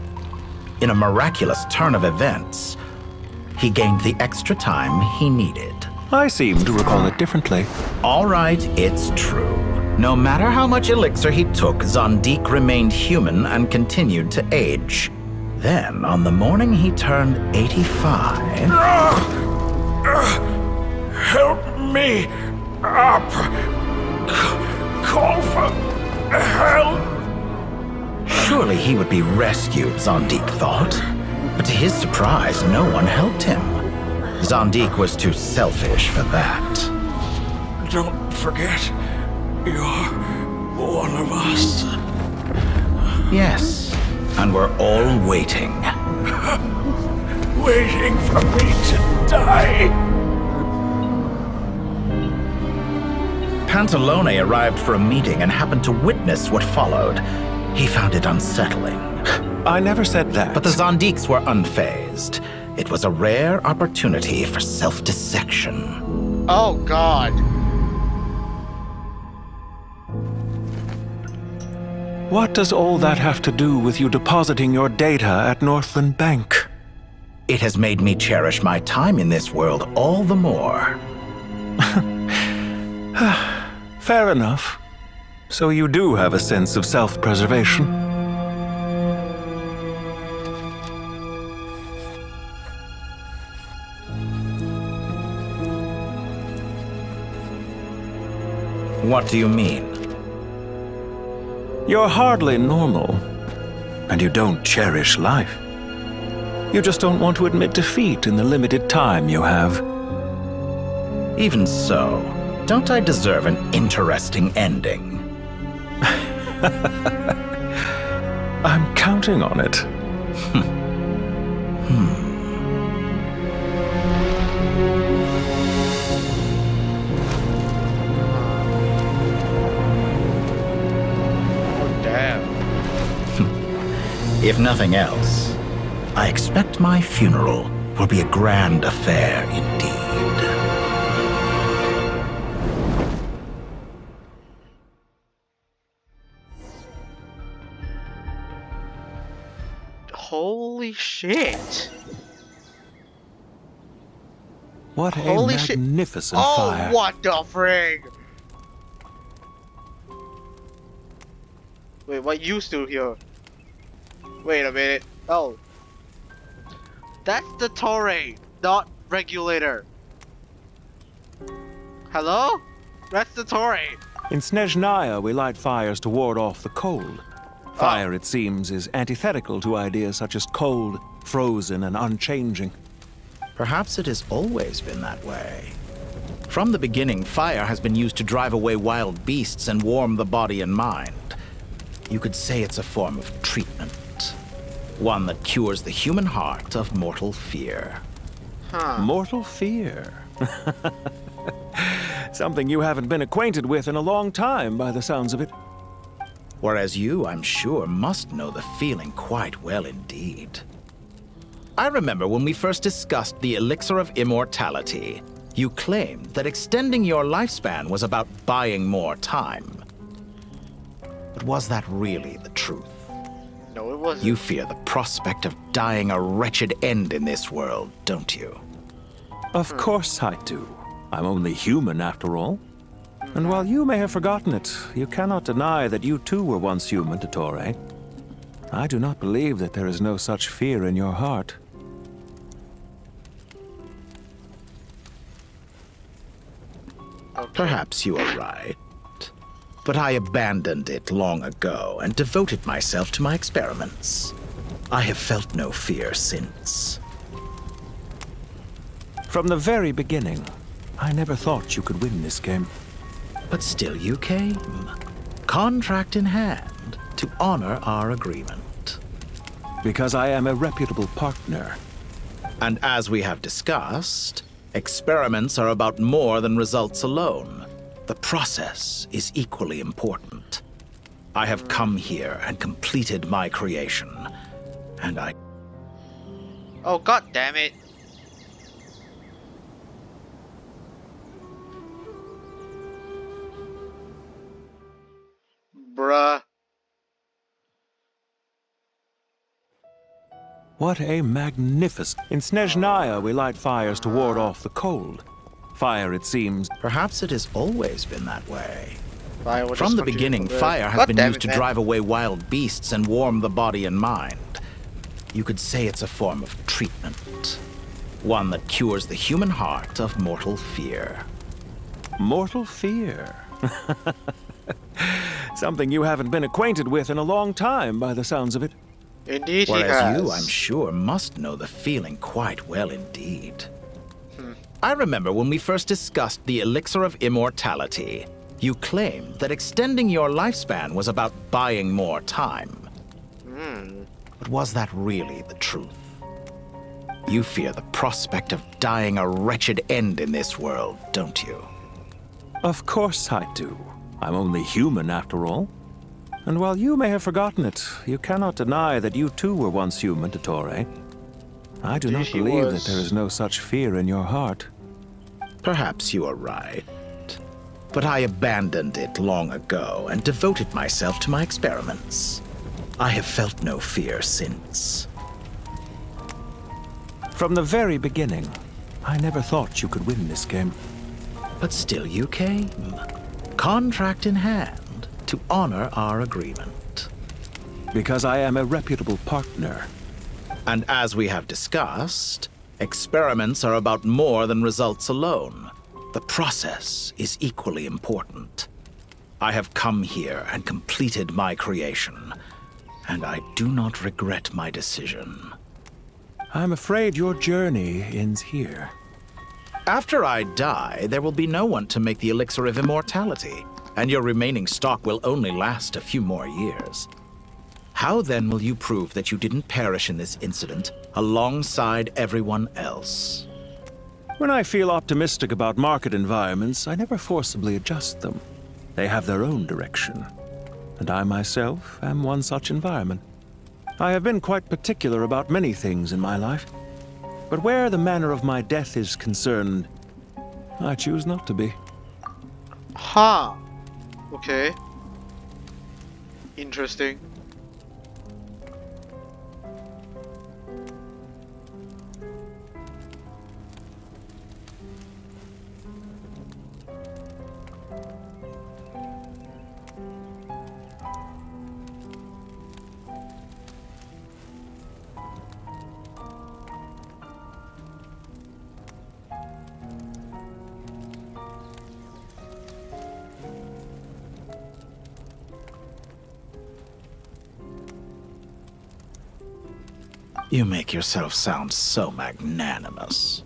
In a miraculous turn of events, he gained the extra time he needed. I seem to recall it differently. All right, it's true. No matter how much elixir he took, Zandik remained human and continued to age. Then, on the morning he turned 85... Help me up! Call for help! Surely he would be rescued, Zandik thought. But to his surprise, no one helped him. Zandik was too selfish for that. Don't forget, you're one of us. Yes, and we're all waiting. Waiting for me to die. Pantalone arrived for a meeting and happened to witness what followed. He found it unsettling. I never said that. But the Zandiks were unfazed. It was a rare opportunity for self-dissection. Oh, God. What does all that have to do with you depositing your data at Northland Bank? It has made me cherish my time in this world all the more. Fair enough. So you do have a sense of self-preservation. What do you mean? You're hardly normal, and you don't cherish life. You just don't want to admit defeat in the limited time you have. Even so, don't I deserve an interesting ending? I'm counting on it. If nothing else, I expect my funeral will be a grand affair indeed. Holy shit! What a Holy shit. magnificent Oh, fire. what the frig? Wait, what you do here? Wait a minute. Oh. That's the Torre, not regulator. Hello? That's the Torre. In Snezhnaya, we light fires to ward off the cold. Fire, it seems, is antithetical to ideas such as cold, frozen, and unchanging. Perhaps it has always been that way. From the beginning, fire has been used to drive away wild beasts and warm the body and mind. You could say it's a form of treatment. One that cures the human heart of mortal fear. Mortal fear? Something you haven't been acquainted with in a long time, by the sounds of it. Whereas you, I'm sure, must know the feeling quite well indeed. I remember when we first discussed the elixir of immortality, you claimed that extending your lifespan was about buying more time. But was that really the truth? No, it wasn't. You fear the prospect of dying a wretched end in this world, don't you? Of course I do. I'm only human, after all. And while you may have forgotten it, you cannot deny that you too were once human to Torre. I do not believe that there is no such fear in your heart. Perhaps you are right. But I abandoned it long ago and devoted myself to my experiments. I have felt no fear since. From the very beginning, I never thought you could win this game. But still you came, contract in hand, to honor our agreement. Because I am a reputable partner. And as we have discussed, experiments are about more than results alone. The process is equally important. I have come here and completed my creation, and I... Oh, god damn it. Bruh. What a magnificent... In Snezhnaya, we light fires to ward off the cold. Fire, it seems... Perhaps it has always been that way. Fire From the beginning, fire has been used to drive away wild beasts and warm the body and mind. You could say it's a form of treatment. One that cures the human heart of mortal fear. Mortal fear? Something you haven't been acquainted with in a long time, by the sounds of it. Indeed he Whereas has. you, I'm sure, must know the feeling quite well indeed. I remember when we first discussed the elixir of immortality, you claimed that extending your lifespan was about buying more time. But was that really the truth? You fear the prospect of dying a wretched end in this world, don't you? Of course I do. I'm only human, after all. And while you may have forgotten it, you cannot deny that you too were once human to Torre. I do not believe that there is no such fear in your heart. Perhaps you are right. But I abandoned it long ago and devoted myself to my experiments. I have felt no fear since. From the very beginning, I never thought you could win this game. But still you came, contract in hand to honor our agreement. Because I am a reputable partner. And as we have discussed, experiments are about more than results alone. The process is equally important. I have come here and completed my creation, and I do not regret my decision. I'm afraid your journey ends here. After I die, there will be no one to make the elixir of immortality, and your remaining stock will only last a few more years. How then will you prove that you didn't perish in this incident alongside everyone else? When I feel optimistic about market environments, I never forcibly adjust them. They have their own direction, and I myself am one such environment. I have been quite particular about many things in my life, but where the manner of my death is concerned, I choose not to be. Huh. Okay. Interesting. You make yourself sound so magnanimous.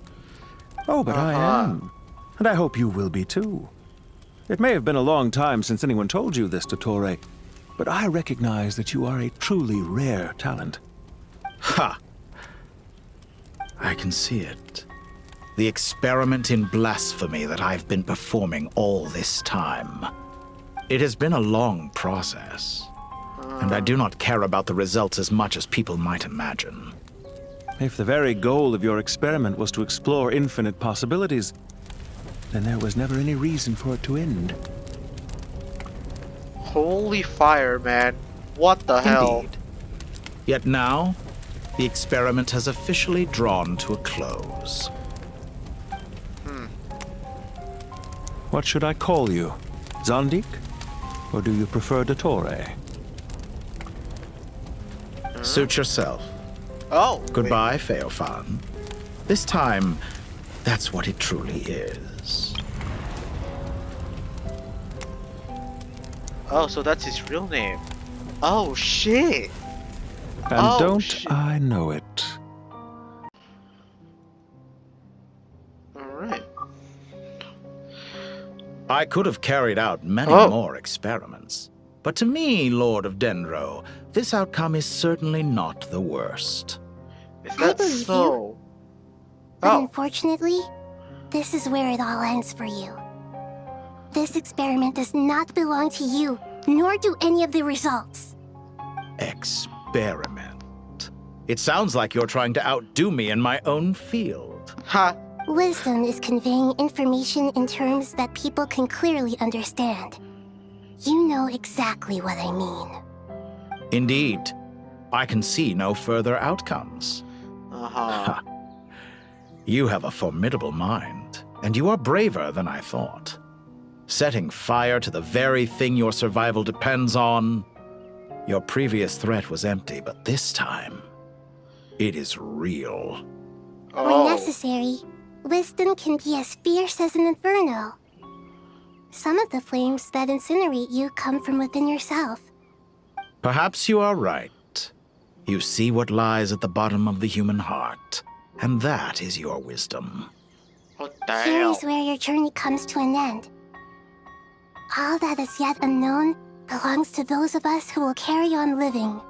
Oh, but I am. And I hope you will be too. It may have been a long time since anyone told you this, Dottore, but I recognize that you are a truly rare talent. Ha! I can see it. The experiment in blasphemy that I've been performing all this time. It has been a long process, and I do not care about the results as much as people might imagine. If the very goal of your experiment was to explore infinite possibilities, then there was never any reason for it to end. Holy fire, man. What the hell? Indeed. Yet now, the experiment has officially drawn to a close. What should I call you? Zondik? Or do you prefer Dottore? Suit yourself. Oh. Goodbye, Feofan. This time, that's what it truly is. Oh, so that's his real name. Oh, shit. And don't I know it? Alright. I could have carried out many more experiments. But to me, Lord of Dendro, this outcome is certainly not the worst. Is I believe you. But unfortunately, this is where it all ends for you. This experiment does not belong to you, nor do any of the results. Experiment. It sounds like you're trying to outdo me in my own field. Ha! Wisdom is conveying information in terms that people can clearly understand. You know exactly what I mean. Indeed. I can see no further outcomes. Uh-huh. You have a formidable mind, and you are braver than I thought. Setting fire to the very thing your survival depends on. Your previous threat was empty, but this time, it is real. When necessary, wisdom can be as fierce as an inferno. Some of the flames that incinerate you come from within yourself. Perhaps you are right. You see what lies at the bottom of the human heart, and that is your wisdom. What the Here hell? is where your journey comes to an end. All that is yet unknown belongs to those of us who will carry on living.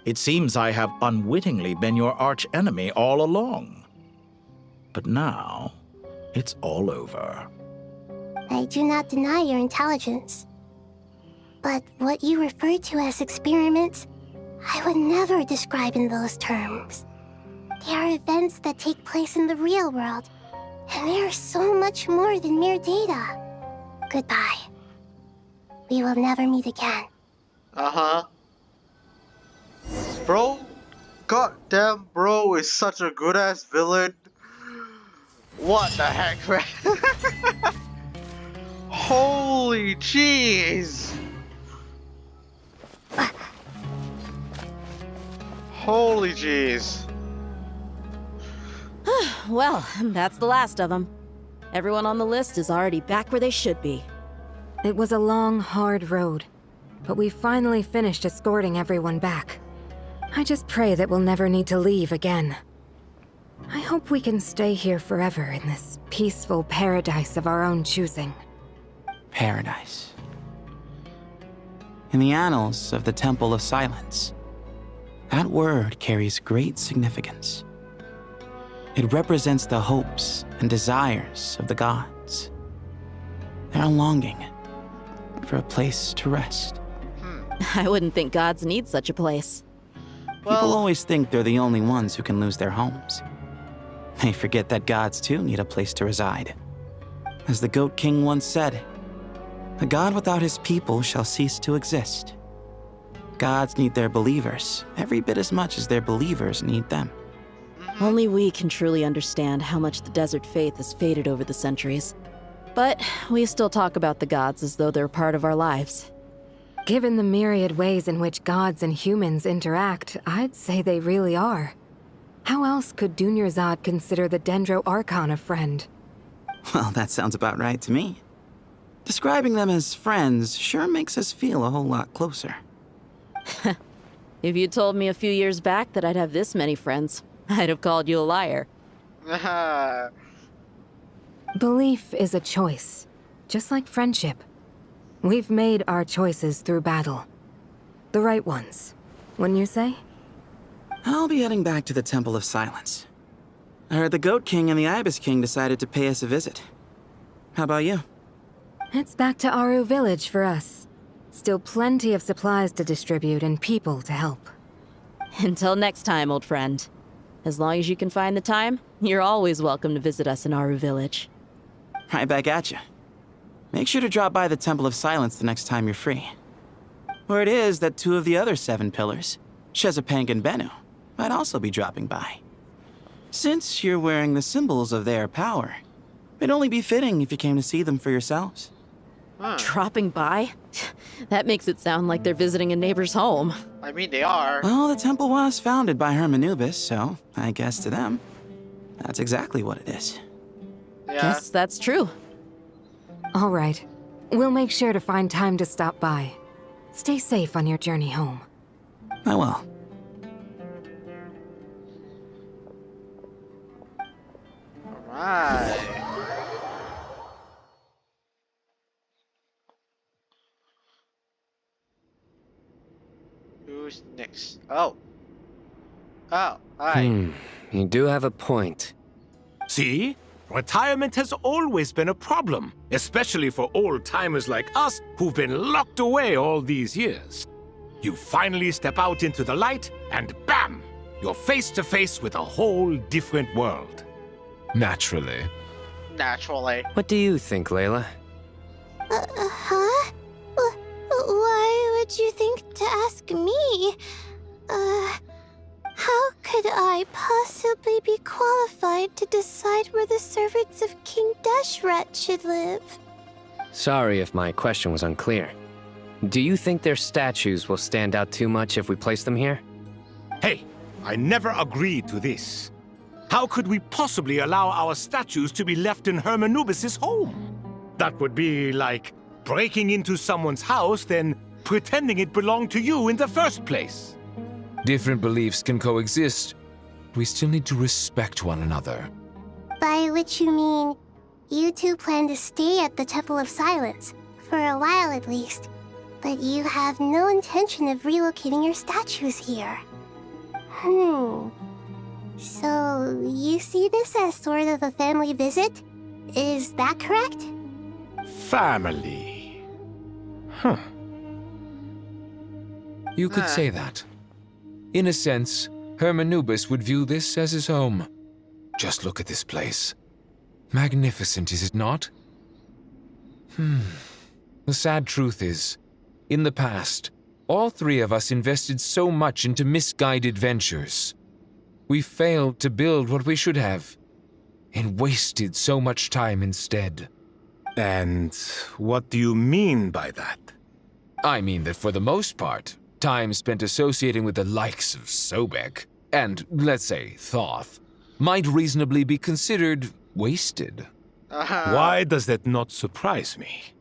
It seems I have unwittingly been your arch-enemy all along. But now, it's all over. I do not deny your intelligence. But what you refer to as experiments, I would never describe in those terms. They are events that take place in the real world, and they are so much more than mere data. Goodbye. We will never meet again. Uh-huh. Bro, goddamn bro is such a good-ass villain. What the heck, man? Holy jeez! Holy jeez. Well, that's the last of them. Everyone on the list is already back where they should be. It was a long, hard road, but we finally finished escorting everyone back. I just pray that we'll never need to leave again. I hope we can stay here forever in this peaceful paradise of our own choosing. Paradise. In the annals of the Temple of Silence, that word carries great significance. It represents the hopes and desires of the gods. Their longing for a place to rest. I wouldn't think gods need such a place. People always think they're the only ones who can lose their homes. They forget that gods too need a place to reside. As the Goat King once said, "A god without his people shall cease to exist." Gods need their believers every bit as much as their believers need them. Only we can truly understand how much the desert faith has faded over the centuries. But we still talk about the gods as though they're part of our lives. Given the myriad ways in which gods and humans interact, I'd say they really are. How else could Dunyarzad consider the Dendro Archon a friend? Well, that sounds about right to me. Describing them as friends sure makes us feel a whole lot closer. If you told me a few years back that I'd have this many friends, I'd have called you a liar. Belief is a choice, just like friendship. We've made our choices through battle. The right ones, wouldn't you say? I'll be heading back to the Temple of Silence. I heard the Goat King and the Ibis King decided to pay us a visit. How about you? It's back to Aru Village for us. Still plenty of supplies to distribute and people to help. Until next time, old friend. As long as you can find the time, you're always welcome to visit us in Aru Village. Right back at you. Make sure to drop by the Temple of Silence the next time you're free. Word is that 2 of the other 7 pillars, Shezapank and Bennu, might also be dropping by. Since you're wearing the symbols of their power, it'd only be fitting if you came to see them for yourselves. Dropping by? That makes it sound like they're visiting a neighbor's home. I mean, they are. Well, the temple was founded by Hermanubis, so I guess to them, that's exactly what it is. Yeah. Guess that's true. All right. We'll make sure to find time to stop by. Stay safe on your journey home. I will. Alright. Who's next? Oh. Oh, hi. You do have a point. See? Retirement has always been a problem, especially for old-timers like us who've been locked away all these years. You finally step out into the light, and bam! You're face to face with a whole different world. Naturally. Naturally. What do you think, Layla? Huh? Why would you think to ask me? How could I possibly be qualified to decide where the servants of King Deshret should live? Sorry if my question was unclear. Do you think their statues will stand out too much if we place them here? Hey, I never agreed to this. How could we possibly allow our statues to be left in Hermanubis' home? That would be like breaking into someone's house, then pretending it belonged to you in the first place. Different beliefs can coexist. We still need to respect one another. By which you mean, you two plan to stay at the Temple of Silence, for a while at least, but you have no intention of relocating your statues here. So, you see this as sort of a family visit? Is that correct? Family. Huh. You could say that. In a sense, Hermanubis would view this as his home. Just look at this place. Magnificent, is it not? The sad truth is, in the past, all 3 of us invested so much into misguided ventures. We failed to build what we should have, and wasted so much time instead. And what do you mean by that? I mean that for the most part, time spent associating with the likes of Sobek and, let's say, Thoth, might reasonably be considered wasted. Why does that not surprise me?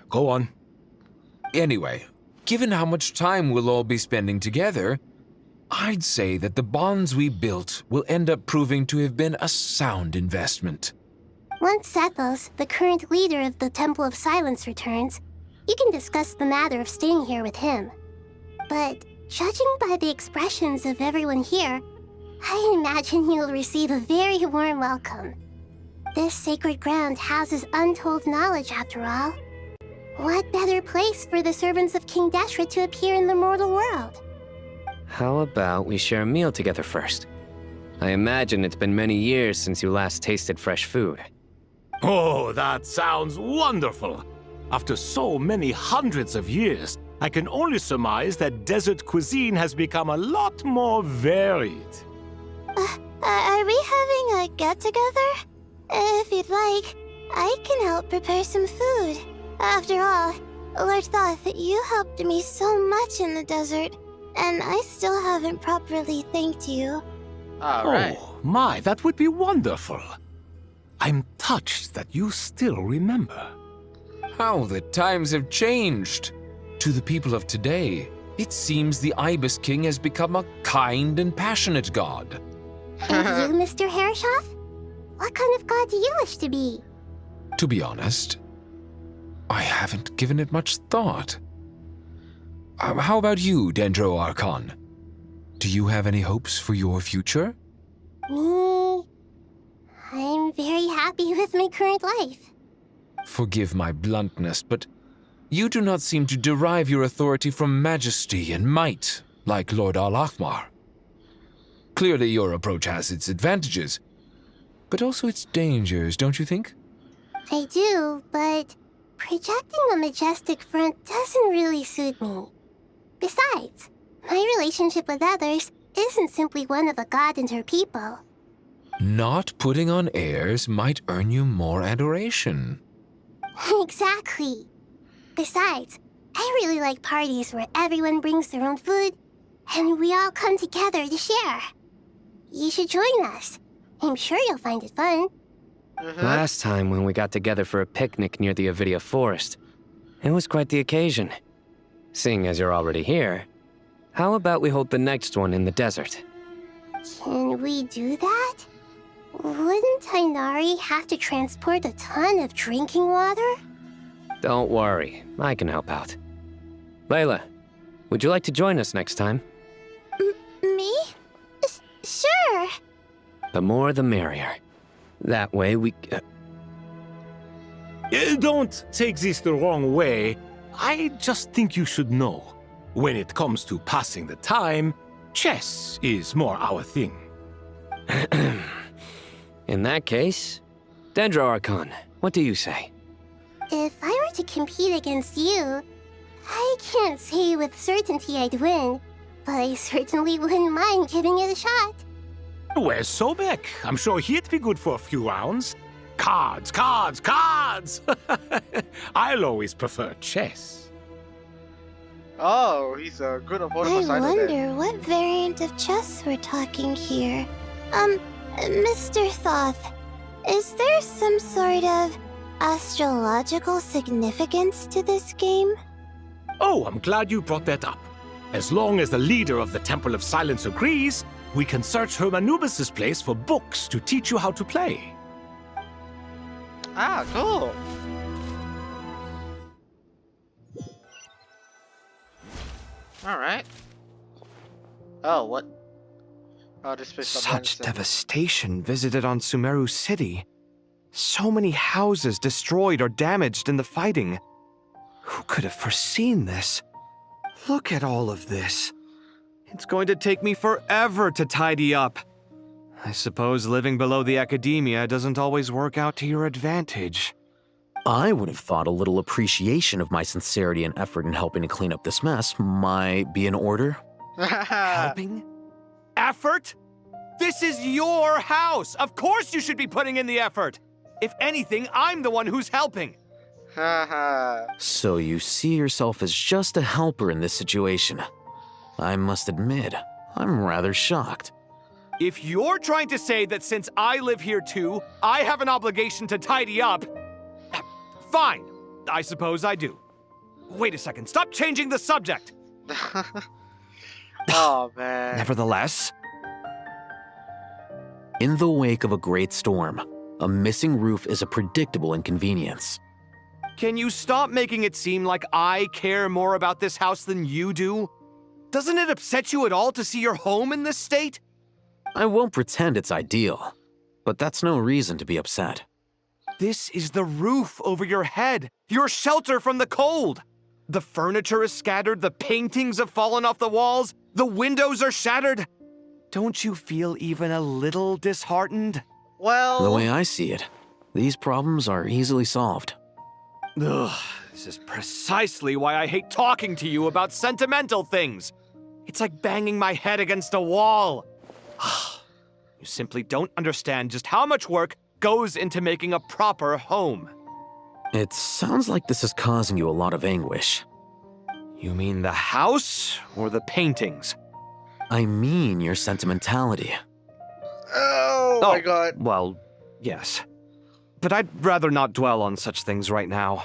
Go on. Anyway, given how much time we'll all be spending together, I'd say that the bonds we built will end up proving to have been a sound investment. Once Sethos, the current leader of the Temple of Silence, returns, you can discuss the matter of staying here with him. But judging by the expressions of everyone here, I imagine you'll receive a very warm welcome. This sacred ground houses untold knowledge, after all. What better place for the servants of King Deshra to appear in the mortal world? How about we share a meal together first? I imagine it's been many years since you last tasted fresh food. Oh, that sounds wonderful! After so many hundreds of years, I can only surmise that desert cuisine has become a lot more varied. Are we having a get-together? If you'd like, I can help prepare some food. After all, Lord Thoth, you helped me so much in the desert, and I still haven't properly thanked you. Alright. Oh, my, that would be wonderful. I'm touched that you still remember. How the times have changed. To the people of today, it seems the Ibis King has become a kind and passionate god. And you, Mr. Herreshoff? What kind of god do you wish to be? To be honest, I haven't given it much thought. How about you, Dendro Archon? Do you have any hopes for your future? Me? I'm very happy with my current life. Forgive my bluntness, but you do not seem to derive your authority from majesty and might, like Lord Al-Akhmar. Clearly your approach has its advantages, but also its dangers, don't you think? I do, but projecting a majestic front doesn't really suit me. Besides, my relationship with others isn't simply one of a god and her people. Not putting on airs might earn you more adoration. Exactly. Besides, I really like parties where everyone brings their own food, and we all come together to share. You should join us. I'm sure you'll find it fun. Last time when we got together for a picnic near the Avidia Forest, it was quite the occasion. Seeing as you're already here, how about we hold the next one in the desert? Can we do that? Wouldn't Tainari have to transport a ton of drinking water? Don't worry, I can help out. Layla, would you like to join us next time? Me? Sure. The more the merrier. That way we... Don't take this the wrong way. I just think you should know. When it comes to passing the time, chess is more our thing. In that case, Dendro Archon, what do you say? If I were to compete against you, I can't say with certainty I'd win, but I certainly wouldn't mind giving it a shot. Where's Sobek? I'm sure he'd be good for a few rounds. Cards, cards, cards! I'll always prefer chess. Oh, he's a good opponent for I Silent wonder what variant of chess we're talking here. Mr. Thoth, is there some sort of astrological significance to this game? Oh, I'm glad you brought that up. As long as the leader of the Temple of Silence agrees, we can search Hermanubis' place for books to teach you how to play. Ah, cool. Alright. Oh, what? Oh, this place of Such Benson. devastation visited on Sumeru City. So many houses destroyed or damaged in the fighting. Who could have foreseen this? Look at all of this. It's going to take me forever to tidy up. I suppose living below the academia doesn't always work out to your advantage. I would have thought a little appreciation of my sincerity and effort in helping to clean up this mess might be in order. Helping? Effort? This is your house! Of course you should be putting in the effort! If anything, I'm the one who's helping. Haha. So you see yourself as just a helper in this situation. I must admit, I'm rather shocked. If you're trying to say that since I live here too, I have an obligation to tidy up, fine. I suppose I do. Wait a second, stop changing the subject! Oh, man. Nevertheless, In the wake of a great storm, a missing roof is a predictable inconvenience. can you stop making it seem like I care more about this house than you do? Doesn't it upset you at all to see your home in this state? I won't pretend it's ideal, but that's no reason to be upset. This is the roof over your head, your shelter from the cold. The furniture is scattered, the paintings have fallen off the walls, the windows are shattered. Don't you feel even a little disheartened? Well, The way I see it, these problems are easily solved. Ugh, this is precisely why I hate talking to you about sentimental things. It's like banging my head against a wall. You simply don't understand just how much work goes into making a proper home. It sounds like this is causing you a lot of anguish. You mean the house or the paintings? I mean your sentimentality. oh my god. Well, yes. But I'd rather not dwell on such things right now.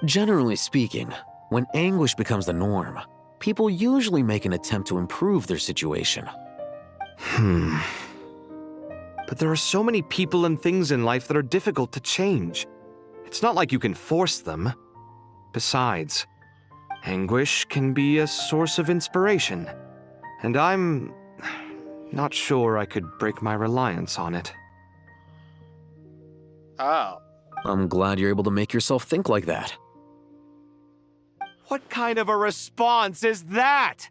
Generally speaking, when anguish becomes the norm, people usually make an attempt to improve their situation. But there are so many people and things in life that are difficult to change. It's not like you can force them. Besides, anguish can be a source of inspiration, and I'm not sure I could break my reliance on it. Oh. I'm glad you're able to make yourself think like that. What kind of a response is that?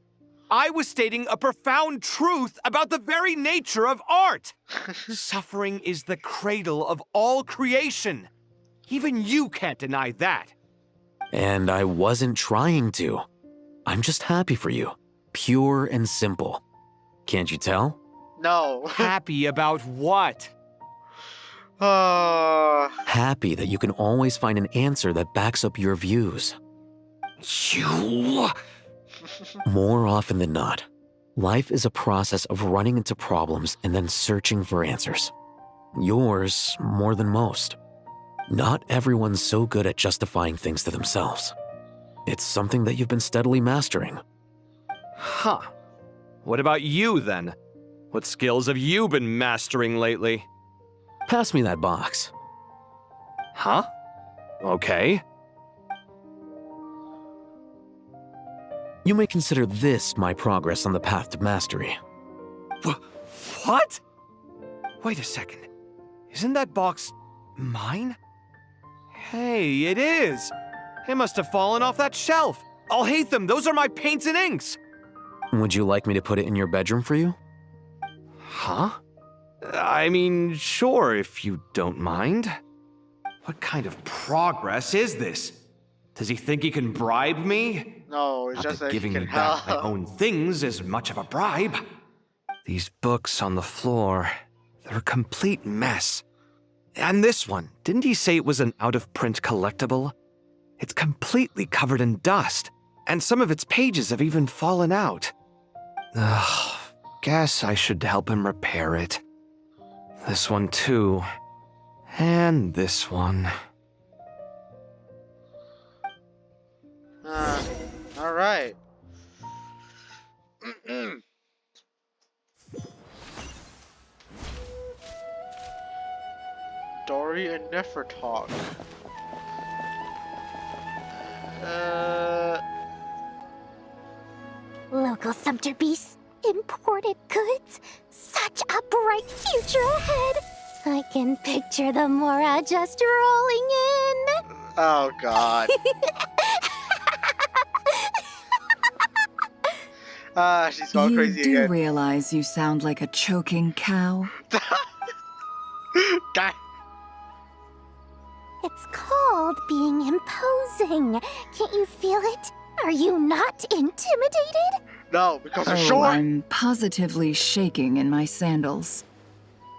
I was stating a profound truth about the very nature of art. Suffering is the cradle of all creation. Even you can't deny that. And I wasn't trying to. I'm just happy for you. Pure and simple. Can't you tell? No. Happy about what? Happy that you can always find an answer that backs up your views. You... More often than not, life is a process of running into problems and then searching for answers. Yours more than most. Not everyone's so good at justifying things to themselves. It's something that you've been steadily mastering. Huh. What about you, then? What skills have you been mastering lately? Pass me that box. Huh? Okay. You may consider this my progress on the path to mastery. What? Wait a second. Isn't that box mine? Hey, it is. It must have fallen off that shelf. I'll hate them. Those are my paints and inks. Would you like me to put it in your bedroom for you? Huh? I mean, sure, if you don't mind. What kind of progress is this? Does he think he can bribe me? No, it's Not just that that he giving can me back help. my own things is much of a bribe. These books on the floor, they're a complete mess. And this one, didn't he say it was an out-of-print collectible? It's completely covered in dust, and some of its pages have even fallen out. Ugh, guess I should help him repair it. This one too. And this one. Alright. Dory and Nefertalk. Local sumpter beasts, imported goods, such a bright future ahead. I can picture the Mora just rolling in. Oh god. She's going You crazy do again. realize you sound like a choking cow? It's called being imposing. Can't you feel it? Are you not intimidated? No, because they're Oh, short. I'm positively shaking in my sandals.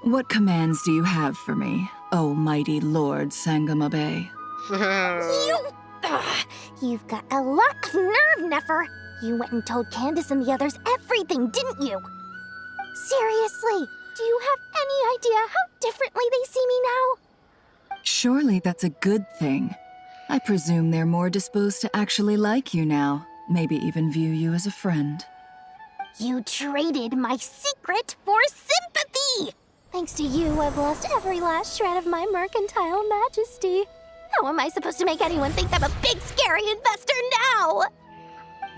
What commands do you have for me, oh mighty Lord Sangamabe. You've got a lot of nerve, Nefer. You went and told Candace and the others everything, didn't you? Seriously, do you have any idea how differently they see me now? Surely that's a good thing. I presume they're more disposed to actually like you now, maybe even view you as a friend. You traded my secret for sympathy! Thanks to you, I've lost every last shred of my mercantile majesty. How am I supposed to make anyone think I'm a big, scary investor now?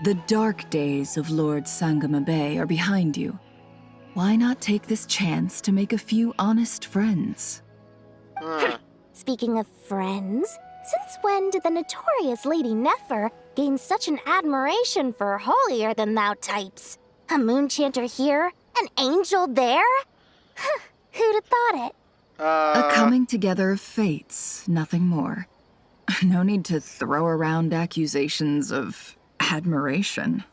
The dark days of Lord Sangamabe are behind you. Why not take this chance to make a few honest friends? Speaking of friends, since when did the notorious Lady Nefer gain such an admiration for holier-than-thou types? A moon chanter here, an angel there? Who'd have thought it? A coming together of fates, nothing more. No need to throw around accusations of admiration.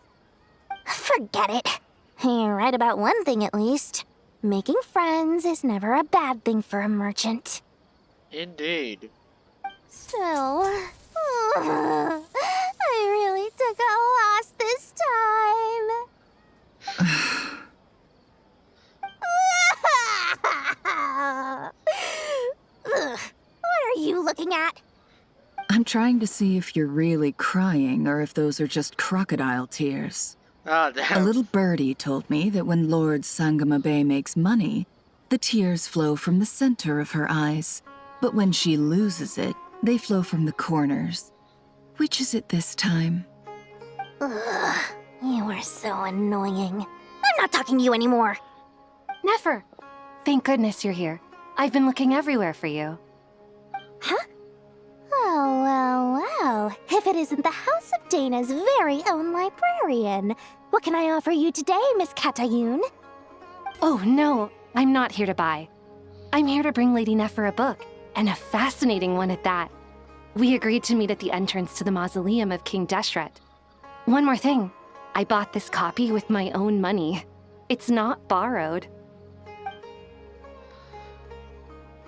Forget it. You're right about one thing at least. Making friends is never a bad thing for a merchant. Indeed. So, I really took a loss this time. What are you looking at? I'm trying to see if you're really crying or if those are just crocodile tears. Ah, damn. A little birdie told me that when Lord Sangamabe makes money, the tears flow from the center of her eyes. But when she loses it, they flow from the corners. Which is it this time? Ugh, you are so annoying. I'm not talking to you anymore. Nefer! Thank goodness you're here. I've been looking everywhere for you. Huh? Oh, well. If it isn't the House of Dana's very own librarian. What can I offer you today, Miss Katayun? Oh, no. I'm not here to buy. I'm here to bring Lady Nefer a book, and a fascinating one at that. We agreed to meet at the entrance to the mausoleum of King Deshret. One more thing. I bought this copy with my own money. It's not borrowed.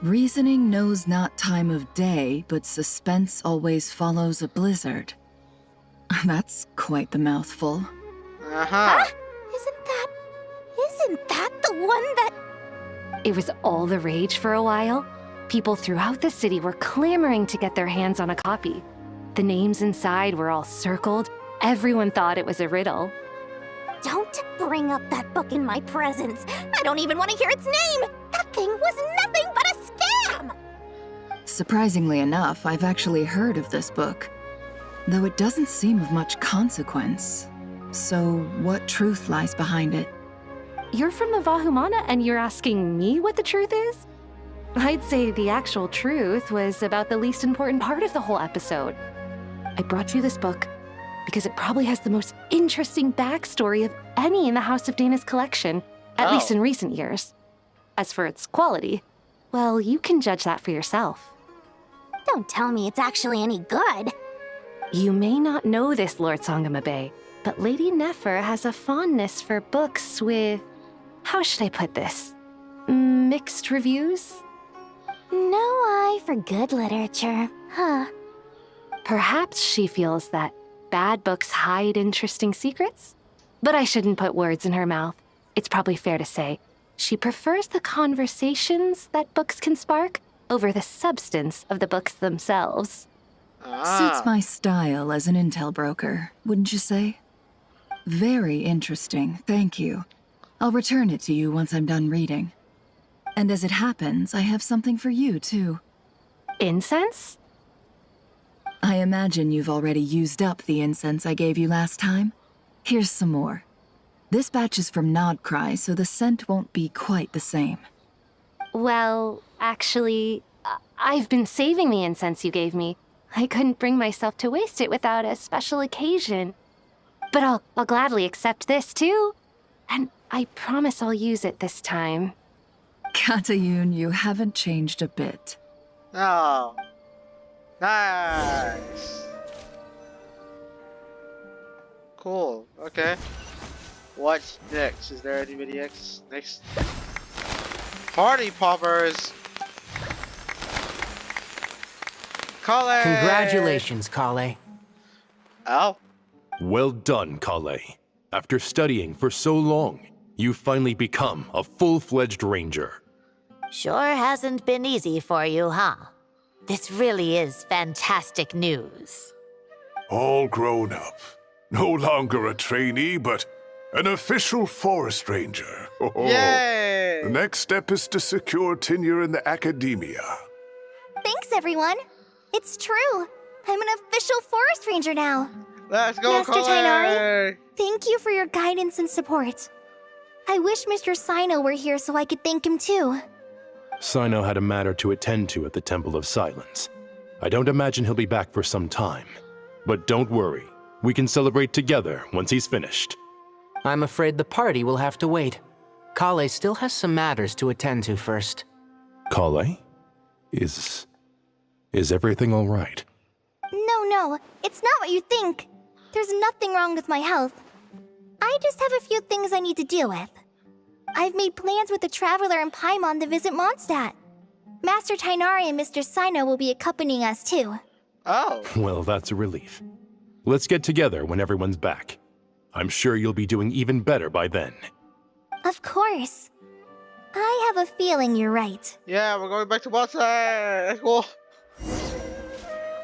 Reasoning knows not time of day, but suspense always follows a blizzard. That's quite the mouthful. Uh-huh. Isn't that the one that... It was all the rage for a while. People throughout the city were clamoring to get their hands on a copy. The names inside were all circled. Everyone thought it was a riddle. Don't bring up that book in my presence. I don't even want to hear its name. That thing was nothing but a scam. Surprisingly enough, I've actually heard of this book, though it doesn't seem of much consequence. So, what truth lies behind it? You're from the Vahumana and you're asking me what the truth is? I'd say the actual truth was about the least important part of the whole episode. I brought you this book because it probably has the most interesting backstory of any in the House of Dana's collection, at least in recent years. As for its quality, well, you can judge that for yourself. Don't tell me it's actually any good. You may not know this, Lord Sangamabe, but Lady Nefer has a fondness for books with... how should I put this? Mixed reviews? No eye for good literature, huh? Perhaps she feels that bad books hide interesting secrets? But I shouldn't put words in her mouth. It's probably fair to say she prefers the conversations that books can spark over the substance of the books themselves. Suits my style as an intel broker, wouldn't you say? Very interesting, thank you. I'll return it to you once I'm done reading. And as it happens, I have something for you, too. Incense? I imagine you've already used up the incense I gave you last time. Here's some more. This batch is from Nodcry, so the scent won't be quite the same. Well, actually, I've been saving the incense you gave me. I couldn't bring myself to waste it without a special occasion. But I'll gladly accept this, too. And I promise I'll use it this time. Katayun, you haven't changed a bit. Oh. Nice. Cool. Okay. What's next? Is there anybody next? Party poppers. Kale! Congratulations, Kale. Ow. Well done, Kale. After studying for so long, you've finally become a full-fledged ranger. Sure hasn't been easy for you, huh? This really is fantastic news. All grown up. No longer a trainee, but an official forest ranger. Yay! The next step is to secure tenure in the academia. Thanks, everyone. It's true. I'm an official forest ranger now. Let's go, Master Kale! Tainari, thank you for your guidance and support. I wish Mr. Sino were here so I could thank him too. Sino had a matter to attend to at the Temple of Silence. I don't imagine he'll be back for some time. But don't worry, we can celebrate together once he's finished. I'm afraid the party will have to wait. Kale still has some matters to attend to first. Kale? Is everything all right? No, it's not what you think. There's nothing wrong with my health. I just have a few things I need to deal with. I've made plans with the Traveler and Paimon to visit Mondstadt. Master Tainari and Mr. Sino will be accompanying us too. Oh. Well, that's a relief. Let's get together when everyone's back. I'm sure you'll be doing even better by then. Of course. I have a feeling you're right. Yeah, we're going back to Mondstadt. Let's go.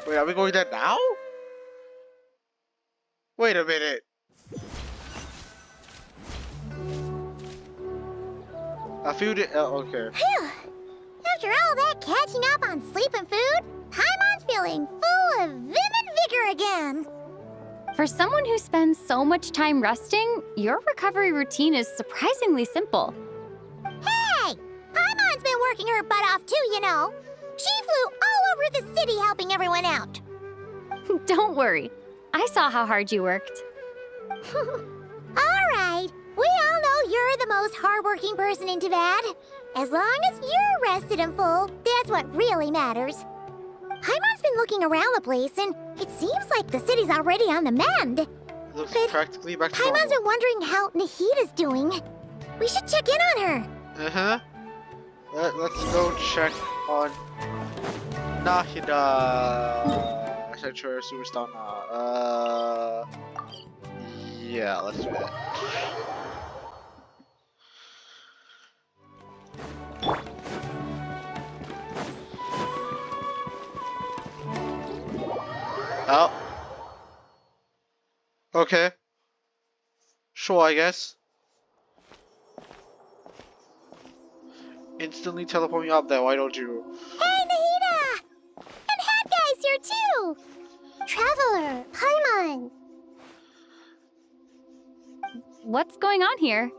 Wait, are we going there now? Wait a minute. A few days. Okay. Phew. After all that catching up on sleep and food, Paimon's feeling full of vim and vigor again. For someone who spends so much time resting, your recovery routine is surprisingly simple. Hey! Paimon's been working her butt off too, you know. She flew all over the city helping everyone out. Don't worry. I saw how hard you worked. All right. We all know you're the most hardworking person in Tavad. As long as you're rested and full, that's what really matters. Paimon's been looking around the place, and it seems like the city's already on the mend. Looks But practically back to Paimon's normal. been wondering how Nahida's doing. We should check in on her. Uh-huh. Let's go check on Nahida. Sanctuary Superstar. Yeah, let's do that. Oh. Okay. Sure, I guess. Instantly teleport me up there, why don't you? Hey, Nahida! And Hat Guy's here too! Traveler, Paimon! What's going on here?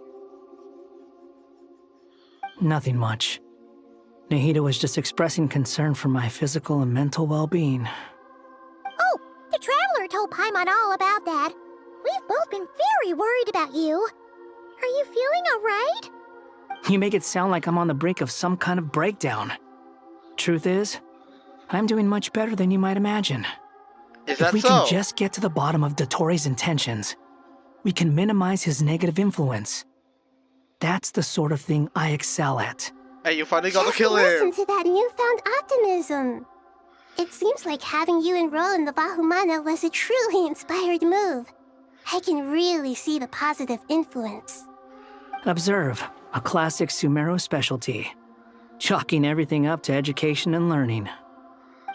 Nothing much. Nahida was just expressing concern for my physical and mental well-being. Oh, the Traveler told Paimon all about that. We've both been very worried about you. Are you feeling alright? You make it sound like I'm on the brink of some kind of breakdown. Truth is, I'm doing much better than you might imagine. Is that if we so? can just get to the bottom of Dotori's intentions, we can minimize his negative influence. That's the sort of thing I excel at. Hey, you finally got to Just kill listen him! to that newfound optimism. It seems like having you enroll in the Vahumana was a truly inspired move. I can really see the positive influence. Observe, a classic Sumeru specialty. Chalking everything up to education and learning.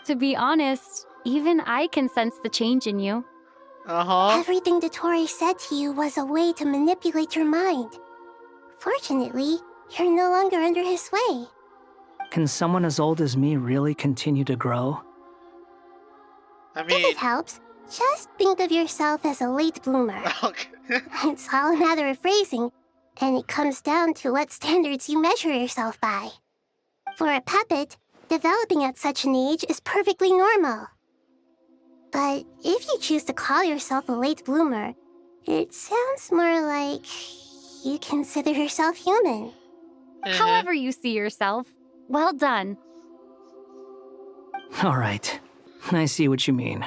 To be honest, even I can sense the change in you. Everything Dotori said to you was a way to manipulate your mind. Fortunately, you're no longer under his sway. Can someone as old as me really continue to grow? If it helps, just think of yourself as a late bloomer. It's all a matter of phrasing, and it comes down to what standards you measure yourself by. For a puppet, developing at such an age is perfectly normal. But if you choose to call yourself a late bloomer, it sounds more like you consider yourself human. However you see yourself, well done. All right, I see what you mean.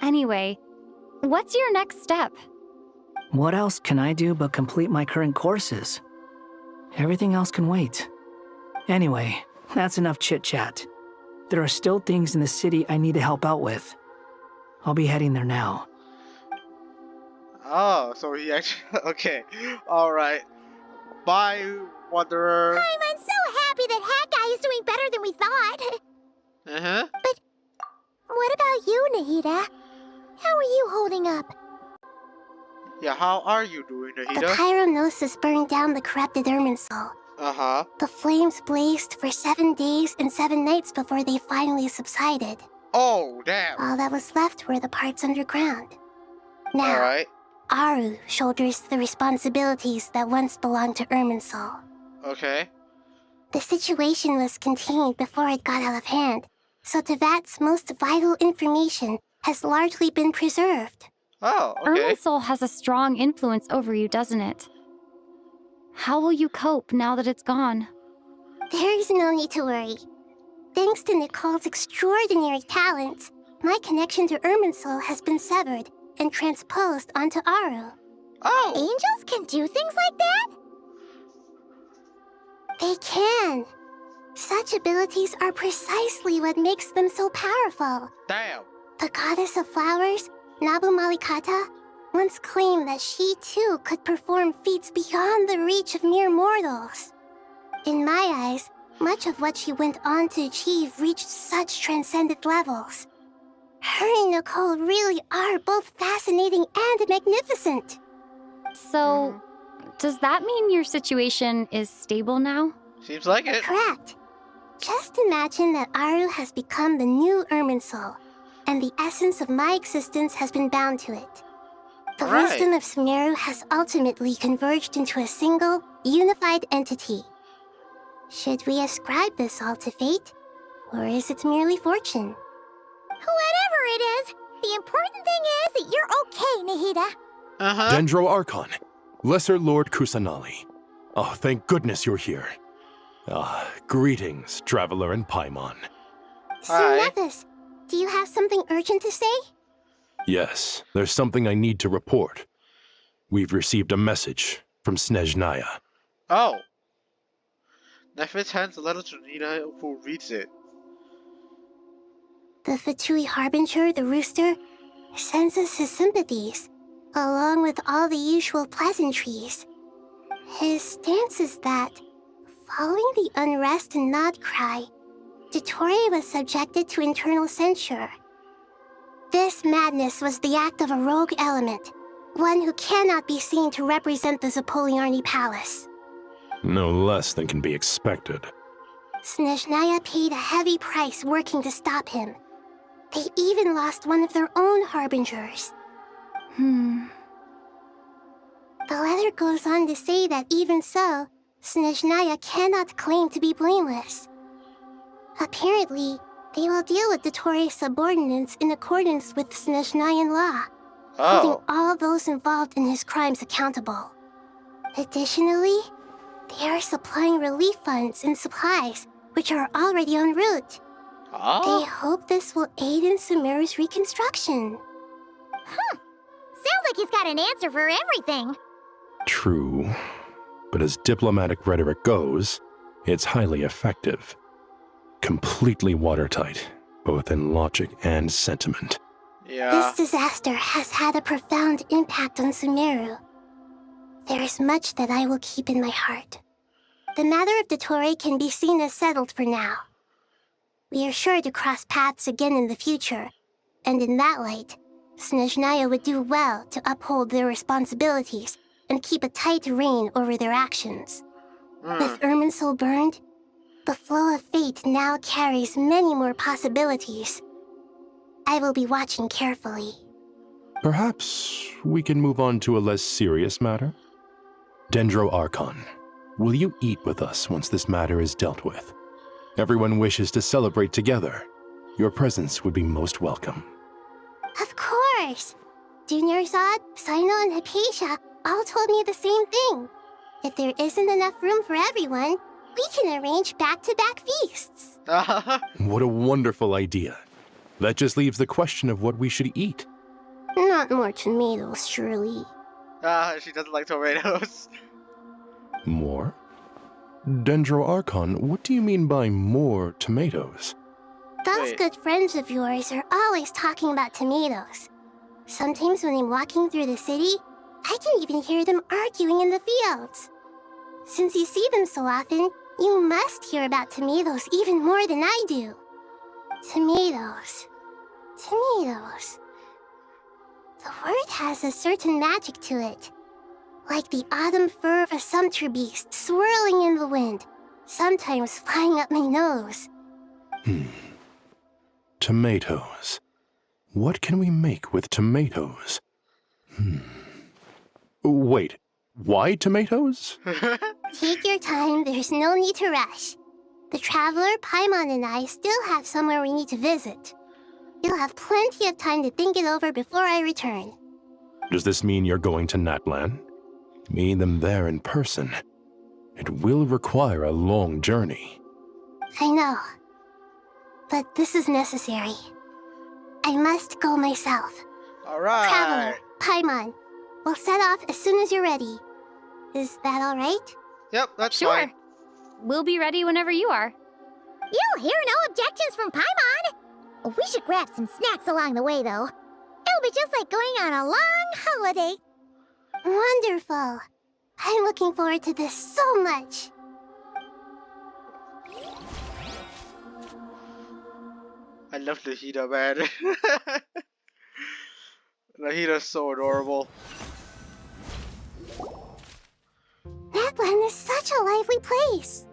Anyway, what's your next step? What else can I do but complete my current courses? Everything else can wait. Anyway, that's enough chit-chat. there are still things in the city I need to help out with. I'll be heading there now. Oh, so he actually... Okay. Alright. Bye, Wanderer. I'm so happy that Hat Guy is doing better than we thought. Uh-huh. But what about you, Nahida? How are you holding up? Yeah, how are you doing, The Nahida? pyronosis burned down the corrupted Irminsul. Uh-huh. The flames blazed for 7 days and 7 nights before they finally subsided. Oh, damn. All that was left were the parts underground. Now, Alright. Aru shoulders the responsibilities that once belonged to Irminsul. Okay. The situation was contained before it got out of hand, so Tevat's most vital information has largely been preserved. Oh, okay. Irminsul has a strong influence over you, doesn't it? How will you cope now that it's gone? There is no need to worry. Thanks to Nicole's extraordinary talents, my connection to Irminsul has been severed and transposed onto Aru. Oh! Angels can do things like that? They can. Such abilities are precisely what makes them so powerful. Damn. The goddess of flowers, Nabu Malikata, once claimed that she too could perform feats beyond the reach of mere mortals. In my eyes, much of what she went on to achieve reached such transcendent levels. Her and Nicole really are both fascinating and magnificent. So, does that mean your situation is stable now? Seems like it. Correct. Just imagine that Aru has become the new Irminsul, and the essence of my existence has been bound to it. The Right. wisdom of Sumeru has ultimately converged into a single, unified entity. Should we ascribe this all to fate, or is it merely fortune? Whatever it is, the important thing is that you're okay, Nahida. Uh-huh. Dendro Archon, Lesser Lord Kusanali. Oh, thank goodness you're here. Greetings, Traveler and Paimon. Nevis, do you have something urgent to say? Yes, there's something I need to report. We've received a message from Snezhnaya. Oh. Nephis hands the letter to Nina, who reads it. The Fatui Harbinger, the rooster, sends us his sympathies, along with all the usual pleasantries. His stance is that, following the unrest and Nod Cry, Dottore was subjected to internal censure. This madness was the act of a rogue element, one who cannot be seen to represent the Zapoliarni Palace. No less than can be expected. Snezhnaya paid a heavy price working to stop him. They even lost one of their own harbingers. The letter goes on to say that even so, Snezhnaya cannot claim to be blameless. Apparently, they will deal with Dottore's subordinates in accordance with Snezhnayan law, holding all those involved in his crimes accountable. Additionally, they are supplying relief funds and supplies, which are already en route. They hope this will aid in Sumeru's reconstruction. Sounds like he's got an answer for everything. True, but as diplomatic rhetoric goes, it's highly effective. Completely watertight, both in logic and sentiment. This disaster has had a profound impact on Sumeru. There is much that I will keep in my heart. The matter of Dottore can be seen as settled for now. We are sure to cross paths again in the future, and in that light, Snezhnaya would do well to uphold their responsibilities and keep a tight rein over their actions. With Irminsul burned, the flow of fate now carries many more possibilities. I will be watching carefully. Perhaps we can move on to a less serious matter? Dendro Archon, will you eat with us once this matter is dealt with? Everyone wishes to celebrate together. Your presence would be most welcome. Of course! Junior Zod, Sino, and Hypatia all told me the same thing. If there isn't enough room for everyone, we can arrange back-to-back feasts. What a wonderful idea. That just leaves the question of what we should eat. Not more tomatoes, surely. She doesn't like tomatoes. More? Dendro Archon, what do you mean by more tomatoes? Those good friends of yours are always talking about tomatoes. Sometimes when I'm walking through the city, I can even hear them arguing in the fields. Since you see them so often, you must hear about tomatoes even more than I do. Tomatoes. Tomatoes. The word has a certain magic to it. Like the autumn fur of a sumpter beast swirling in the wind, sometimes flying up my nose. Tomatoes. What can we make with tomatoes? Wait, why tomatoes? Take your time, there's no need to rush. The Traveler, Paimon, and I still have somewhere we need to visit. You'll have plenty of time to think it over before I return. Does this mean you're going to Natlan? Meet them there in person. It will require a long journey. I know. But this is necessary. I must go myself. Alright. Traveler, Paimon, we'll set off as soon as you're ready. Is that alright? Yep, that's Sure. fine. We'll be ready whenever you are. You'll hear no objections from Paimon! We should grab some snacks along the way, though. It'll be just like going on a long holiday. Wonderful. I'm looking forward to this so much. I love Nahida, man. Nahida's so adorable. Natlan is such a lively place.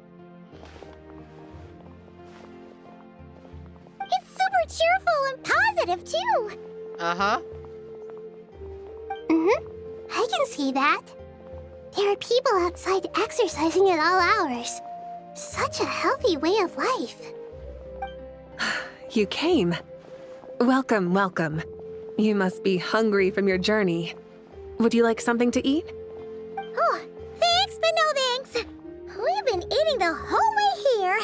It's super cheerful and positive, too. Uh-huh. I can see that. There are people outside exercising at all hours. Such a healthy way of life. You came. Welcome, welcome. You must be hungry from your journey. Would you like something to eat? Oh, thanks, but no thanks. We've been eating the whole way here.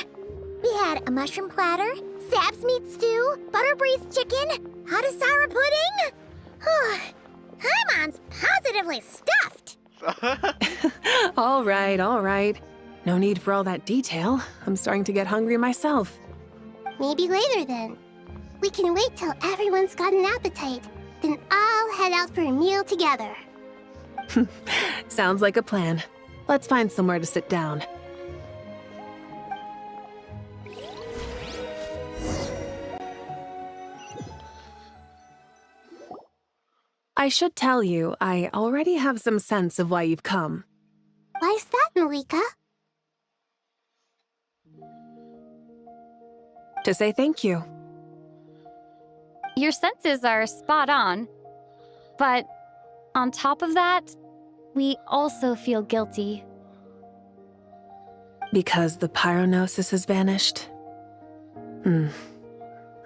We had a mushroom platter, sap's meat stew, butter braised chicken, Hadasara pudding. Paimon's positively stuffed. All right, all right. No need for all that detail. I'm starting to get hungry myself. Maybe later then. We can wait till everyone's got an appetite. Then I'll head out for a meal together. Sounds like a plan. Let's find somewhere to sit down. I should tell you, I already have some sense of why you've come. Why's that, Malika? To say thank you. Your senses are spot on. But on top of that, we also feel guilty. Because the pyronosis has vanished?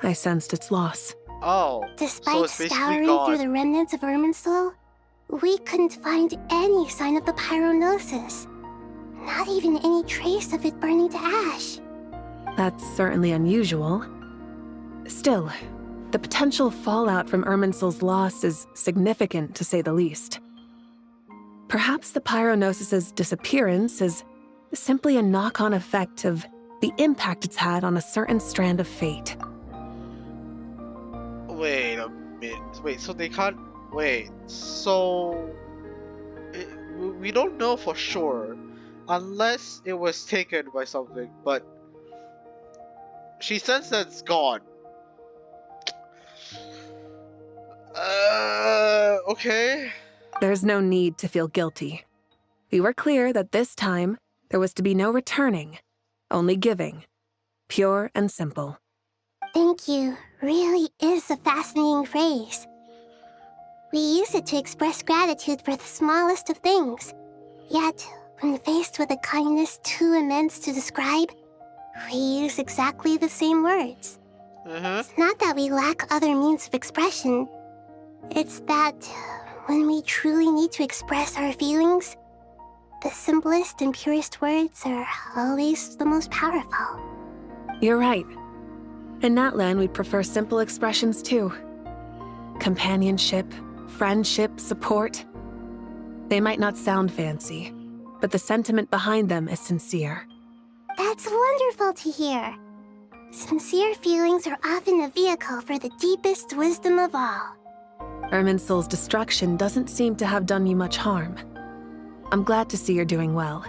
I sensed its loss. Oh, Despite so it's basically scouring gone. through the remnants of Irminsul, we couldn't find any sign of the pyronosis. Not even any trace of it burning to ash. That's certainly unusual. Still, the potential fallout from Irminsul's loss is significant, to say the least. Perhaps the pyronosis's disappearance is simply a knock-on effect of the impact it's had on a certain strand of fate. Wait a minute. Wait, so they can't... Wait, so... we don't know for sure. Unless it was taken by something, but... She says that it's gone. Okay. There's no need to feel guilty. We were clear that this time, there was to be no returning, only giving. Pure and simple. Thank you really is a fascinating phrase. We use it to express gratitude for the smallest of things. Yet, when faced with a kindness too immense to describe, we use exactly the same words. It's not that we lack other means of expression. It's that when we truly need to express our feelings, the simplest and purest words are always the most powerful. You're right. In Natlan, we prefer simple expressions too. Companionship, friendship, support. They might not sound fancy, but the sentiment behind them is sincere. That's wonderful to hear. Sincere feelings are often a vehicle for the deepest wisdom of all. Irminsul's destruction doesn't seem to have done you much harm. I'm glad to see you're doing well.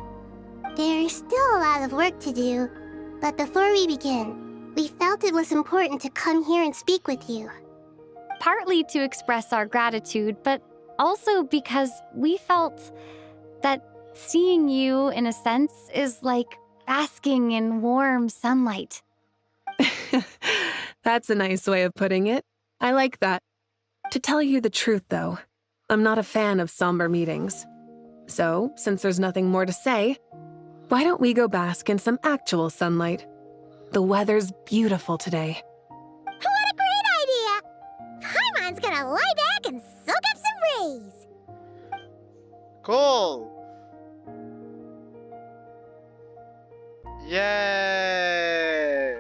There's still a lot of work to do, but before we begin, we felt it was important to come here and speak with you. Partly to express our gratitude, but also because we felt that seeing you, in a sense, is like basking in warm sunlight. That's a nice way of putting it. I like that. To tell you the truth, though, I'm not a fan of somber meetings. So, since there's nothing more to say, why don't we go bask in some actual sunlight? The weather's beautiful today. What a great idea! Paimon's gonna lie back and soak up some rays! Cool! Yay!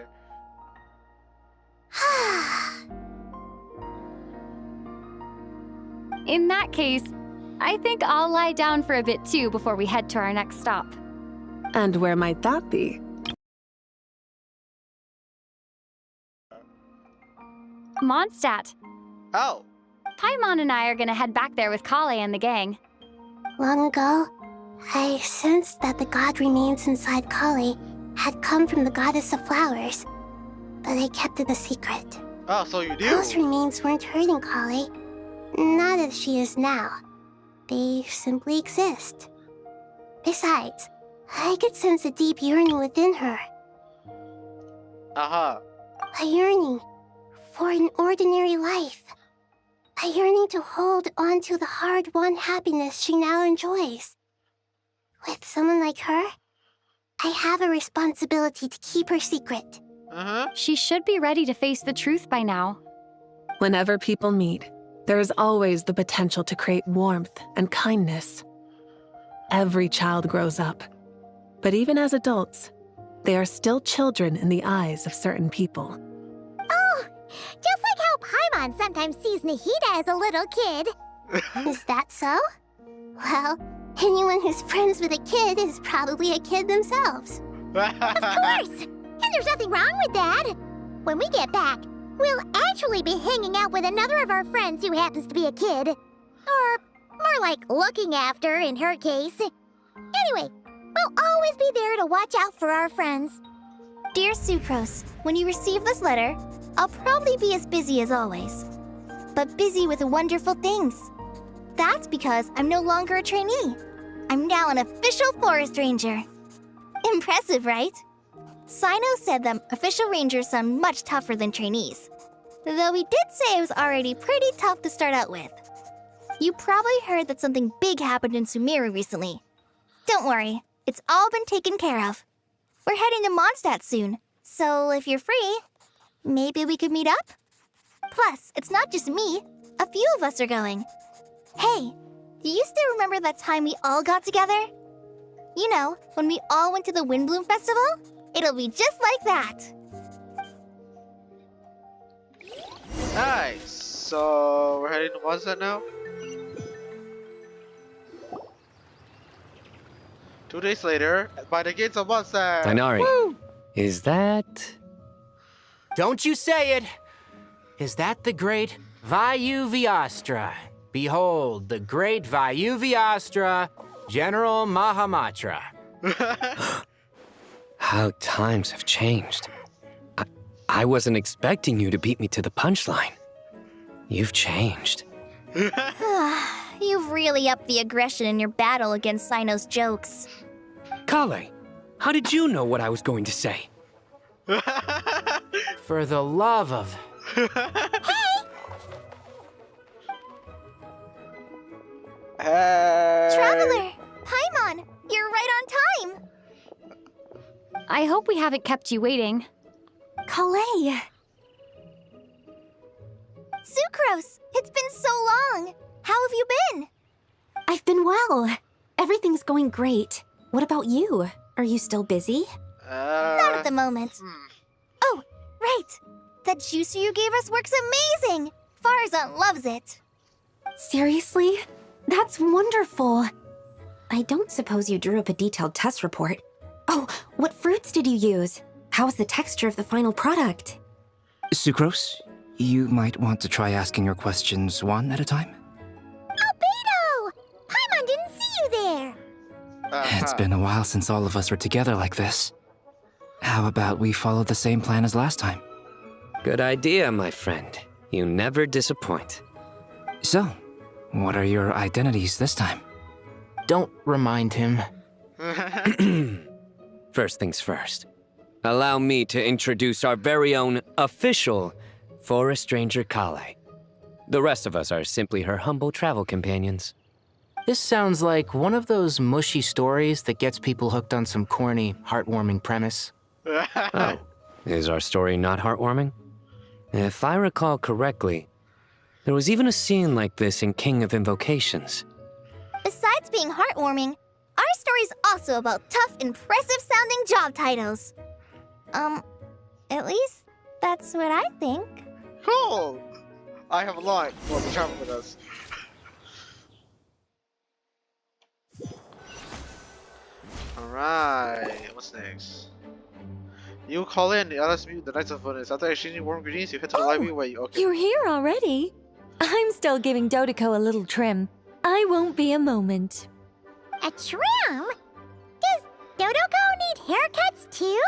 In that case, I think I'll lie down for a bit too before we head to our next stop. And where might that be? Mondstadt. Oh. Paimon and I are gonna head back there with Kale and the gang. Long ago, I sensed that the god remains inside Kali had come from the goddess of flowers, but I kept it a secret. Oh, so you do? Those remains weren't hurting Kali, not as she is now. They simply exist. Besides, I could sense a deep yearning within her. Uh-huh. A yearning for an ordinary life. A yearning to hold on to the hard-won happiness she now enjoys. With someone like her, I have a responsibility to keep her secret. She should be ready to face the truth by now. Whenever people meet, there is always the potential to create warmth and kindness. Every child grows up, but even as adults, they are still children in the eyes of certain people. Oh, just like how Paimon sometimes sees Nahida as a little kid. Is that so? Well, anyone who's friends with a kid is probably a kid themselves. Of course! And there's nothing wrong with that. When we get back, we'll actually be hanging out with another of our friends who happens to be a kid. Or more like looking after, in her case. Anyway, we'll always be there to watch out for our friends. Dear Sucrose, when you receive this letter, I'll probably be as busy as always. But busy with wonderful things. That's because I'm no longer a trainee. I'm now an official forest ranger. Impressive, right? Sino said that official rangers sound much tougher than trainees. Though he did say it was already pretty tough to start out with. You probably heard that something big happened in Sumeru recently. Don't worry, it's all been taken care of. We're heading to Mondstadt soon, so if you're free, maybe we could meet up? Plus, it's not just me. A few of us are going. Hey, do you still remember that time we all got together? You know, when we all went to the Windbloom Festival? It'll be just like that. Nice. So we're heading to Mondstadt now? 2 days later, by the gates of Mondstadt. Dainari, Woo! is that... Don't you say it! Is that the great Vayu Vyastra? Behold, the great Vayu Vyastra, General Mahamatra. How times have changed. I wasn't expecting you to beat me to the punchline. You've changed. You've really upped the aggression in your battle against Sino's jokes. Kale, how did you know what I was going to say? For the love of... Traveler! Paimon! You're right on time! I hope we haven't kept you waiting. Kalei! Sucrose! It's been so long! How have you been? I've been well. Everything's going great. What about you? Are you still busy? Not at the moment. Oh, right! That juicer you gave us works amazing! Farzan loves it! Seriously? That's wonderful. I don't suppose you drew up a detailed test report. Oh, what fruits did you use? How's the texture of the final product? Sucrose, you might want to try asking your questions one at a time. Albedo! Paimon didn't see you there! It's been a while since all of us were together like this. How about we follow the same plan as last time? Good idea, my friend. You never disappoint. So, what are your identities this time? Don't remind him. First things first. Allow me to introduce our very own official Forest Ranger Kale. The rest of us are simply her humble travel companions. This sounds like one of those mushy stories that gets people hooked on some corny, heartwarming premise. Oh, is our story not heartwarming? If I recall correctly, there was even a scene like this in King of Invocations. Besides being heartwarming, our story's also about tough, impressive-sounding job titles. At least that's what I think. Cool! I have a line for the travel with us. Alright, what's next? You call in the others mute the Knights of Venice. After exchanging warm greetings, you head to the library where you... Okay. You're here already? I'm still giving Dodeko a little trim. I won't be a moment. A trim? Does Dodoko need haircuts too?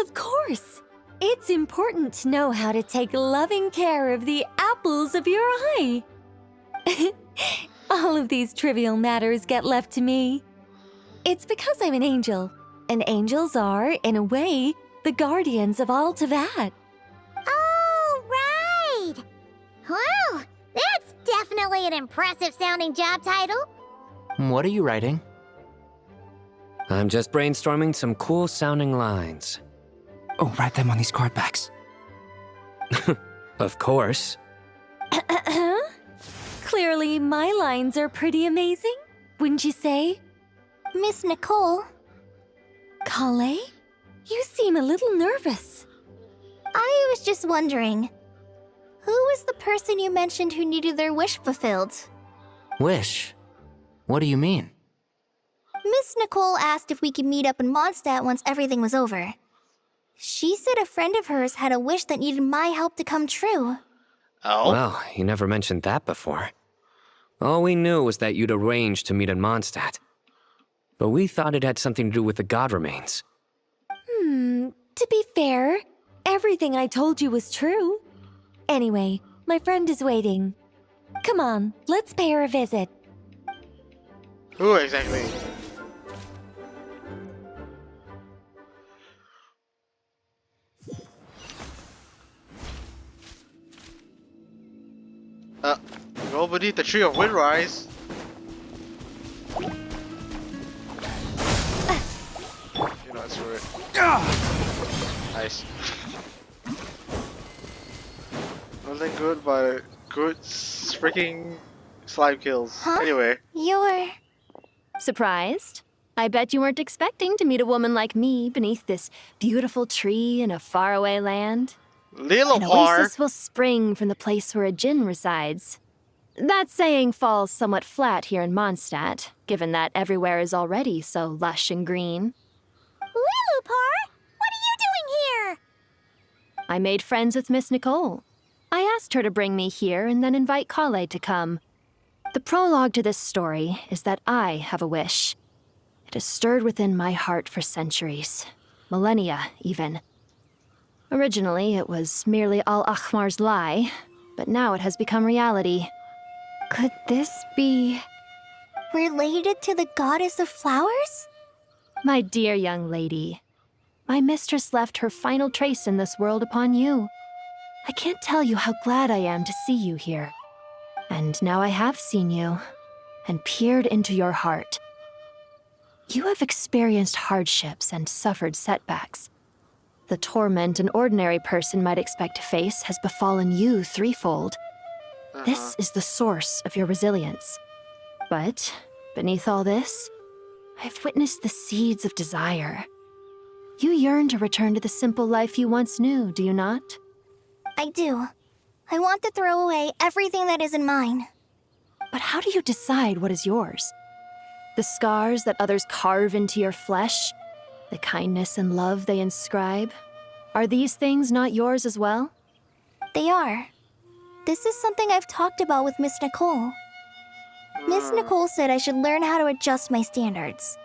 Of course. It's important to know how to take loving care of the apples of your eye. All of these trivial matters get left to me. It's because I'm an angel, and angels are, in a way, the guardians of all Teyvat. Oh, right! Wow, that's definitely an impressive-sounding job title. What are you writing? I'm just brainstorming some cool-sounding lines. Oh, write them on these card backs. Of course. Clearly, my lines are pretty amazing, wouldn't you say? Miss Nicole. Kale? You seem a little nervous. I was just wondering, who was the person you mentioned who needed their wish fulfilled? Wish? What do you mean? Miss Nicole asked if we could meet up in Mondstadt once everything was over. She said a friend of hers had a wish that needed my help to come true. Oh? Well, you never mentioned that before. All we knew was that you'd arranged to meet in Mondstadt. But we thought it had something to do with the god remains. To be fair, everything I told you was true. Anyway, my friend is waiting. Come on, let's pay her a visit. Who exactly? Go beneath the tree of Windrise. You know, that's right. Nice. Nothing good but good freaking slime kills. Huh? Anyway. You're... Surprised? I bet you weren't expecting to meet a woman like me beneath this beautiful tree in a faraway land. Little An oasis will spring from the place where a djinn resides. That saying falls somewhat flat here in Mondstadt, given that everywhere is already so lush and green. Lilupar, what are you doing here? I made friends with Miss Nicole. I asked her to bring me here and then invite Kale to come. The prologue to this story is that I have a wish. It has stirred within my heart for centuries, millennia even. Originally, it was merely Al-Akhmar's lie, but now it has become reality. Could this be... related to the goddess of flowers? My dear young lady, my mistress left her final trace in this world upon you. I can't tell you how glad I am to see you here. And now I have seen you, and peered into your heart. You have experienced hardships and suffered setbacks. The torment an ordinary person might expect to face has befallen you threefold. This is the source of your resilience. But, beneath all this, I've witnessed the seeds of desire. You yearn to return to the simple life you once knew, do you not? I do. I want to throw away everything that isn't mine. But how do you decide what is yours? The scars that others carve into your flesh? The kindness and love they inscribe. Are these things not yours as well? They are. This is something I've talked about with Miss Nicole. Miss Nicole said I should learn how to adjust my standards.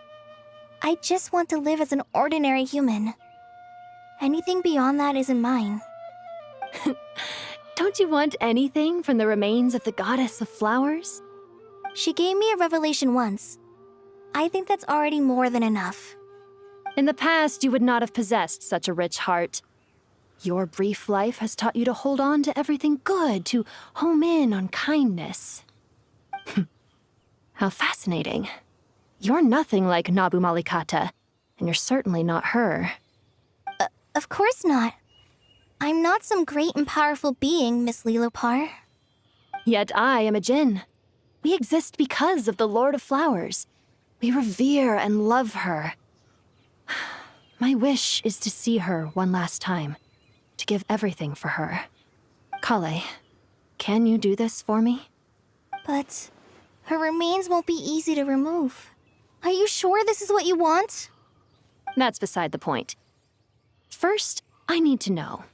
I just want to live as an ordinary human. Anything beyond that isn't mine. Don't you want anything from the remains of the goddess of flowers? She gave me a revelation once. I think that's already more than enough. In the past, you would not have possessed such a rich heart. Your brief life has taught you to hold on to everything good, to home in on kindness. How fascinating. You're nothing like Nabu Malikata, and you're certainly not her. Of course not. I'm not some great and powerful being, Miss Lilopar. Yet I am a Jinn. We exist because of the Lord of Flowers. We revere and love her. My wish is to see her one last time, to give everything for her. Kale, can you do this for me? But her remains won't be easy to remove. Are you sure this is what you want? That's beside the point. First, I need to know.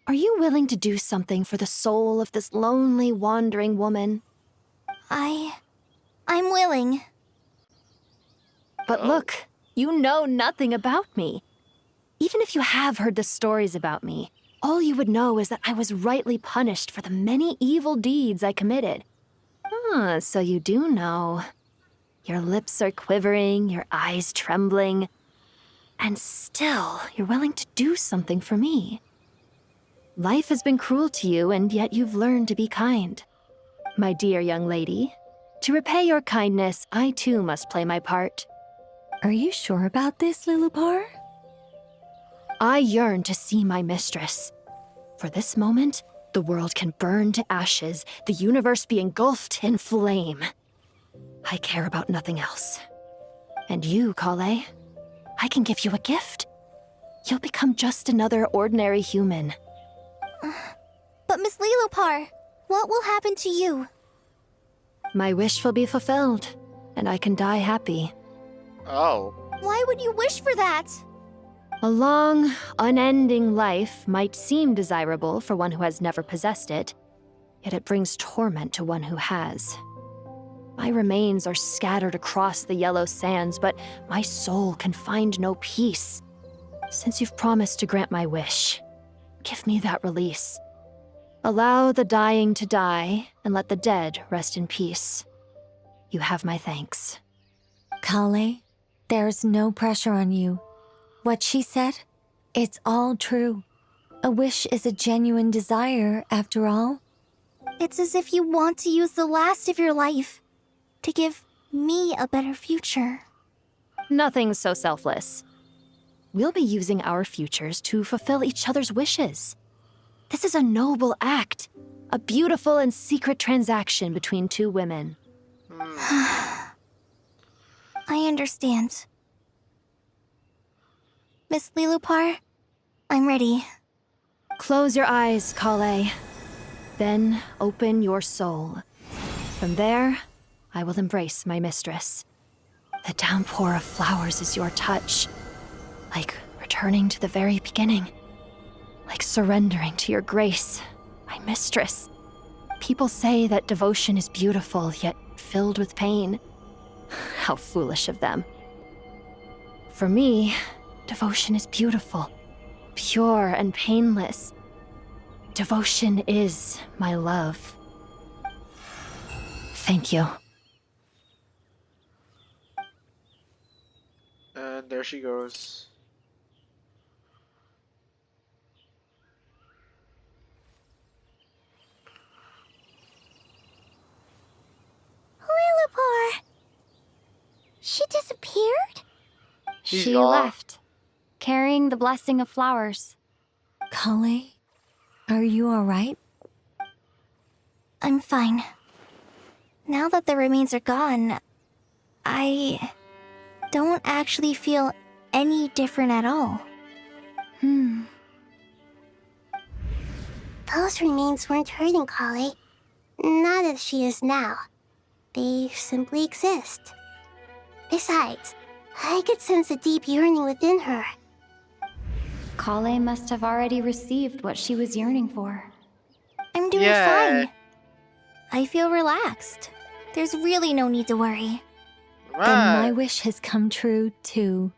Are you willing to do something for the soul of this lonely, wandering woman? I'm willing. But look, you know nothing about me. Even if you have heard the stories about me, all you would know is that I was rightly punished for the many evil deeds I committed. Ah, so you do know. Your lips are quivering, your eyes trembling, and still you're willing to do something for me. Life has been cruel to you, and yet you've learned to be kind. My dear young lady, to repay your kindness, I too must play my part. Are you sure about this, Lilopar? I yearn to see my mistress. For this moment, the world can burn to ashes, the universe be engulfed in flame. I care about nothing else. And you, Kale, I can give you a gift. You'll become just another ordinary human. But Miss Lilopar, what will happen to you? My wish will be fulfilled, and I can die happy. Oh. Why would you wish for that? A long, unending life might seem desirable for one who has never possessed it, yet it brings torment to one who has. My remains are scattered across the yellow sands, but my soul can find no peace. Since you've promised to grant my wish, give me that release. Allow the dying to die, and let the dead rest in peace. You have my thanks. Kale, there's no pressure on you. What she said, it's all true. A wish is a genuine desire, after all. It's as if you want to use the last of your life to give me a better future. Nothing so selfless. We'll be using our futures to fulfill each other's wishes. This is a noble act, a beautiful and secret transaction between two women. I understand. Miss Lilopar, I'm ready. Close your eyes, Kale. Then open your soul. From there, I will embrace my mistress. The downpour of flowers is your touch, like returning to the very beginning, like surrendering to your grace, my mistress. People say that devotion is beautiful, yet filled with pain. How foolish of them. For me, devotion is beautiful, pure and painless. Devotion is my love. Thank you. And there she goes. Lilopar! She disappeared? She left, carrying the blessing of flowers. Kale, are you alright? I'm fine. Now that the remains are gone, I don't actually feel any different at all. Those remains weren't hurting Kale. Not as she is now. They simply exist. Besides, I could sense a deep yearning within her. Kale must have already received what she was yearning for. I'm doing fine. I feel relaxed. There's really no need to worry. Then my wish has come true, too.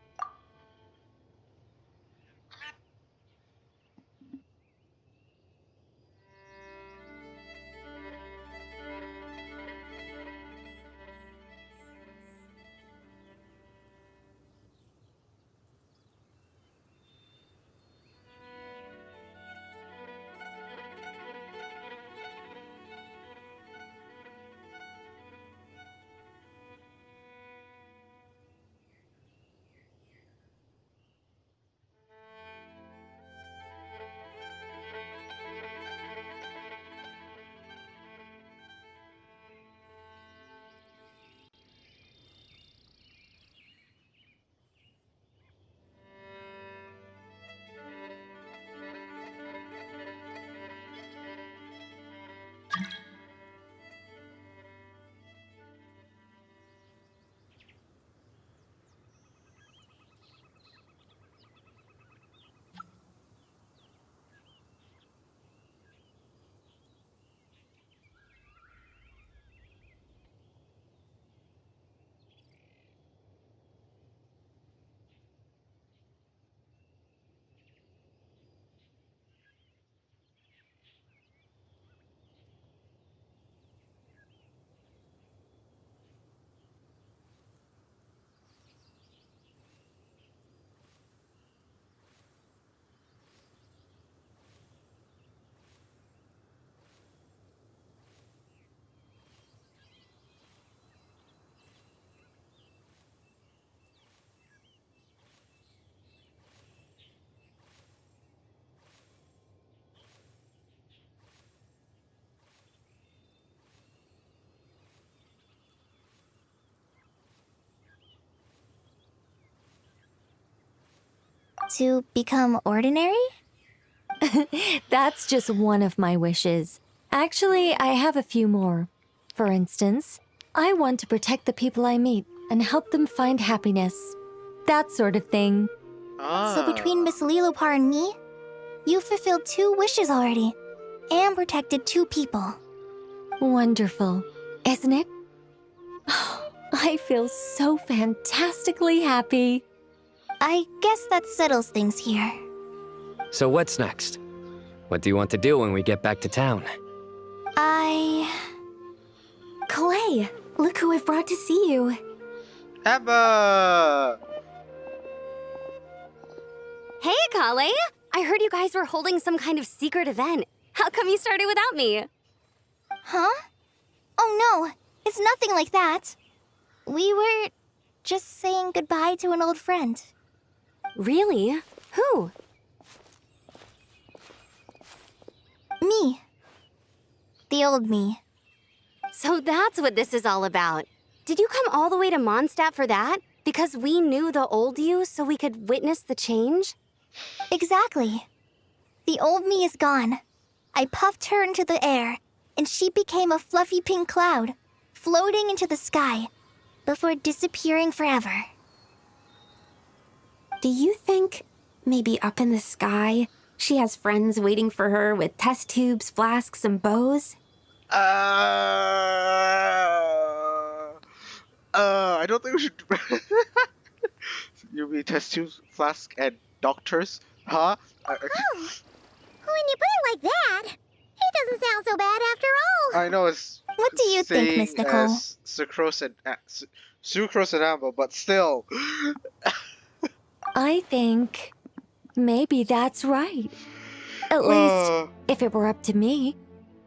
To become ordinary? That's just one of my wishes. Actually, I have a few more. For instance, I want to protect the people I meet and help them find happiness. That sort of thing. So between Miss Lilopar and me, you fulfilled 2 wishes already, and protected 2 people. Wonderful, isn't it? I feel so fantastically happy. I guess that settles things here. So what's next? What do you want to do when we get back to town? Kalei, look who I've brought to see you. Emma! Hey, Kalei! I heard you guys were holding some kind of secret event. How come you started without me? Huh? Oh no, it's nothing like that. We were just saying goodbye to an old friend. Really? Who? Me. The old me. So that's what this is all about. Did you come all the way to Mondstadt for that? Because we knew the old you so we could witness the change? Exactly. The old me is gone. I puffed her into the air, and she became a fluffy pink cloud, floating into the sky, before disappearing forever. Do you think, maybe up in the sky, she has friends waiting for her with test tubes, flasks, and bows? I don't think we should. You mean test tubes, flask, and doctors? Huh? When you put it like that, it doesn't sound so bad after all. I know it's. What do you think, Miss Nicole? Sucrose and ammo, but still. I think maybe that's right. At least, if it were up to me,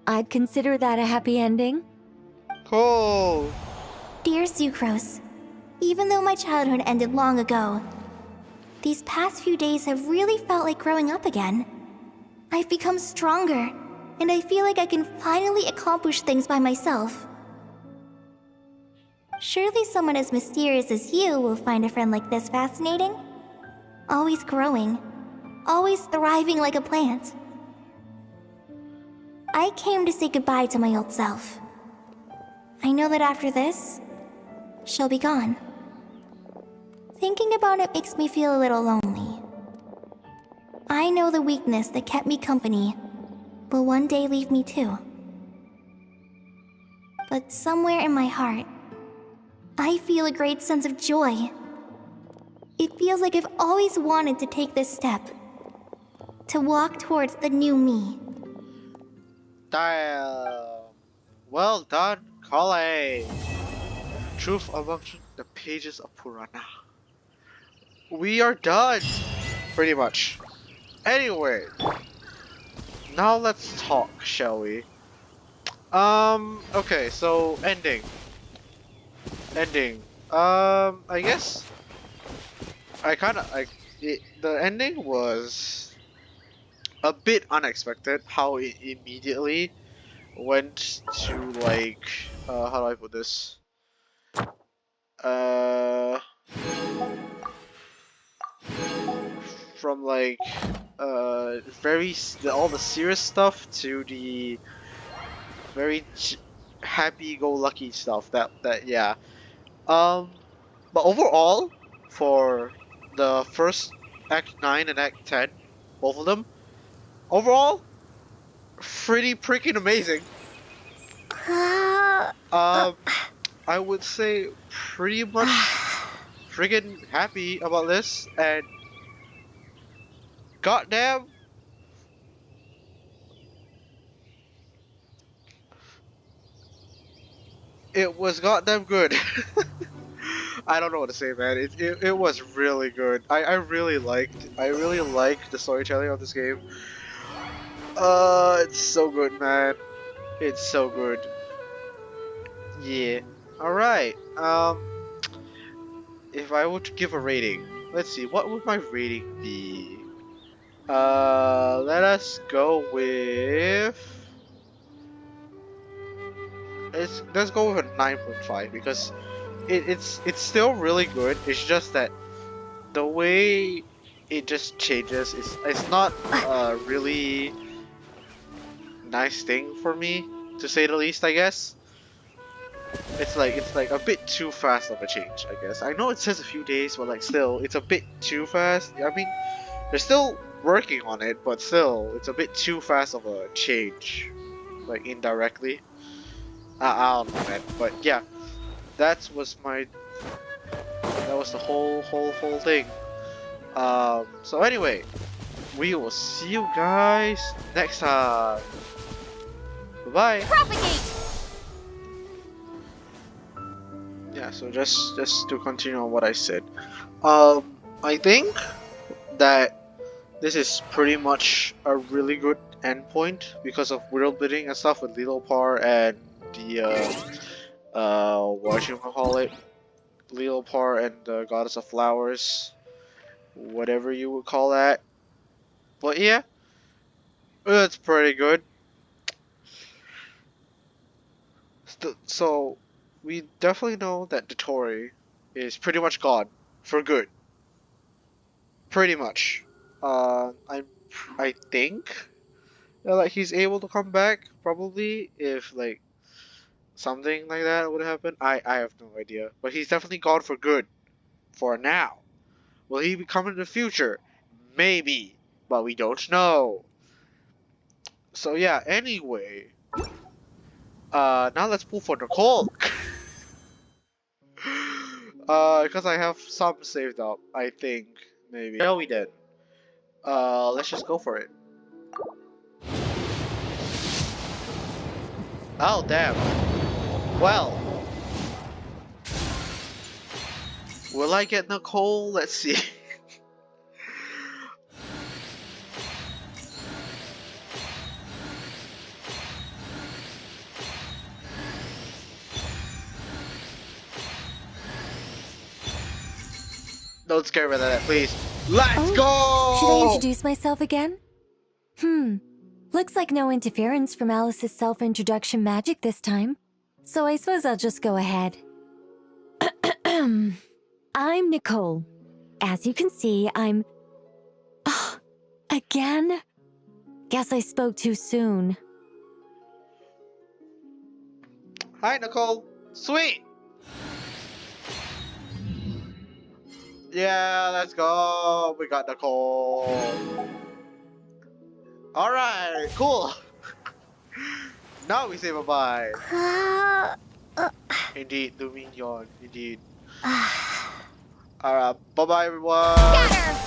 I'd consider that a happy ending. Cool. Dear Sucrose, even though my childhood ended long ago, these past few days have really felt like growing up again. I've become stronger, and I feel like I can finally accomplish things by myself. Surely someone as mysterious as you will find a friend like this fascinating. Always growing, always thriving like a plant. I came to say goodbye to my old self. I know that after this, she'll be gone. Thinking about it makes me feel a little lonely. I know the weakness that kept me company will one day leave me too. But somewhere in my heart, I feel a great sense of joy. It feels like I've always wanted to take this step, to walk towards the new me. Damn. Well done, Kale. Truth amongst the pages of Purana. We are done, pretty much. Anyway, now let's talk, shall we? Okay, so ending. I guess the ending was a bit unexpected. How it immediately went to like, how do I put this? From like, all the serious stuff to the very happy-go-lucky stuff. Yeah. But overall, for the first Act 9 and Act 10, both of them, overall, pretty freaking amazing. I would say pretty much friggin' happy about this, and goddamn, it was goddamn good. I don't know what to say, man. It was really good. I really liked the storytelling of this game. It's so good, man. It's so good. Yeah. Alright. If I were to give a rating, let's see, what would my rating be? Let us go with... Let's go with a 9.5 because it's still really good. It's just that the way it just changes, it's not a really nice thing for me, to say the least, I guess. It's like a bit too fast of a change, I guess. I know it says a few days, but like still, it's a bit too fast. I mean, they're still working on it, but still, it's a bit too fast of a change, like indirectly. I don't know, man. But yeah, that was the whole thing. So anyway, we will see you guys next time. Bye bye. Propagate! Yeah, so just to continue on what I said. I think that this is pretty much a really good endpoint because of world building and stuff with Little Par and the what you call it, Little Par and the Goddess of Flowers, whatever you would call that. But yeah, it's pretty good. So we definitely know that Dotori is pretty much gone for good. Pretty much. I think that, like, he's able to come back probably if like something like that would happen. I have no idea, but he's definitely gone for good for now. Will he become in the future? Maybe, but we don't know. So yeah. Anyway, now let's pull for Nicole. Because I have some saved up. I think maybe. Shall we then? Let's just go for it. Oh damn. Well, will I get Nicole? Let's see. Don't scare me like that, please. Let's go! Should I introduce myself again? Looks like no interference from Alice's self-introduction magic this time. So I suppose I'll just go ahead. I'm Nicole. As you can see, I'm... Oh, again? Guess I spoke too soon. Hi, Nicole. Sweet. Yeah, let's go. We got Nicole. Alright, cool. Now we say bye-bye. Indeed, Dominion. Indeed. Alright, bye-bye everyone. Scatter!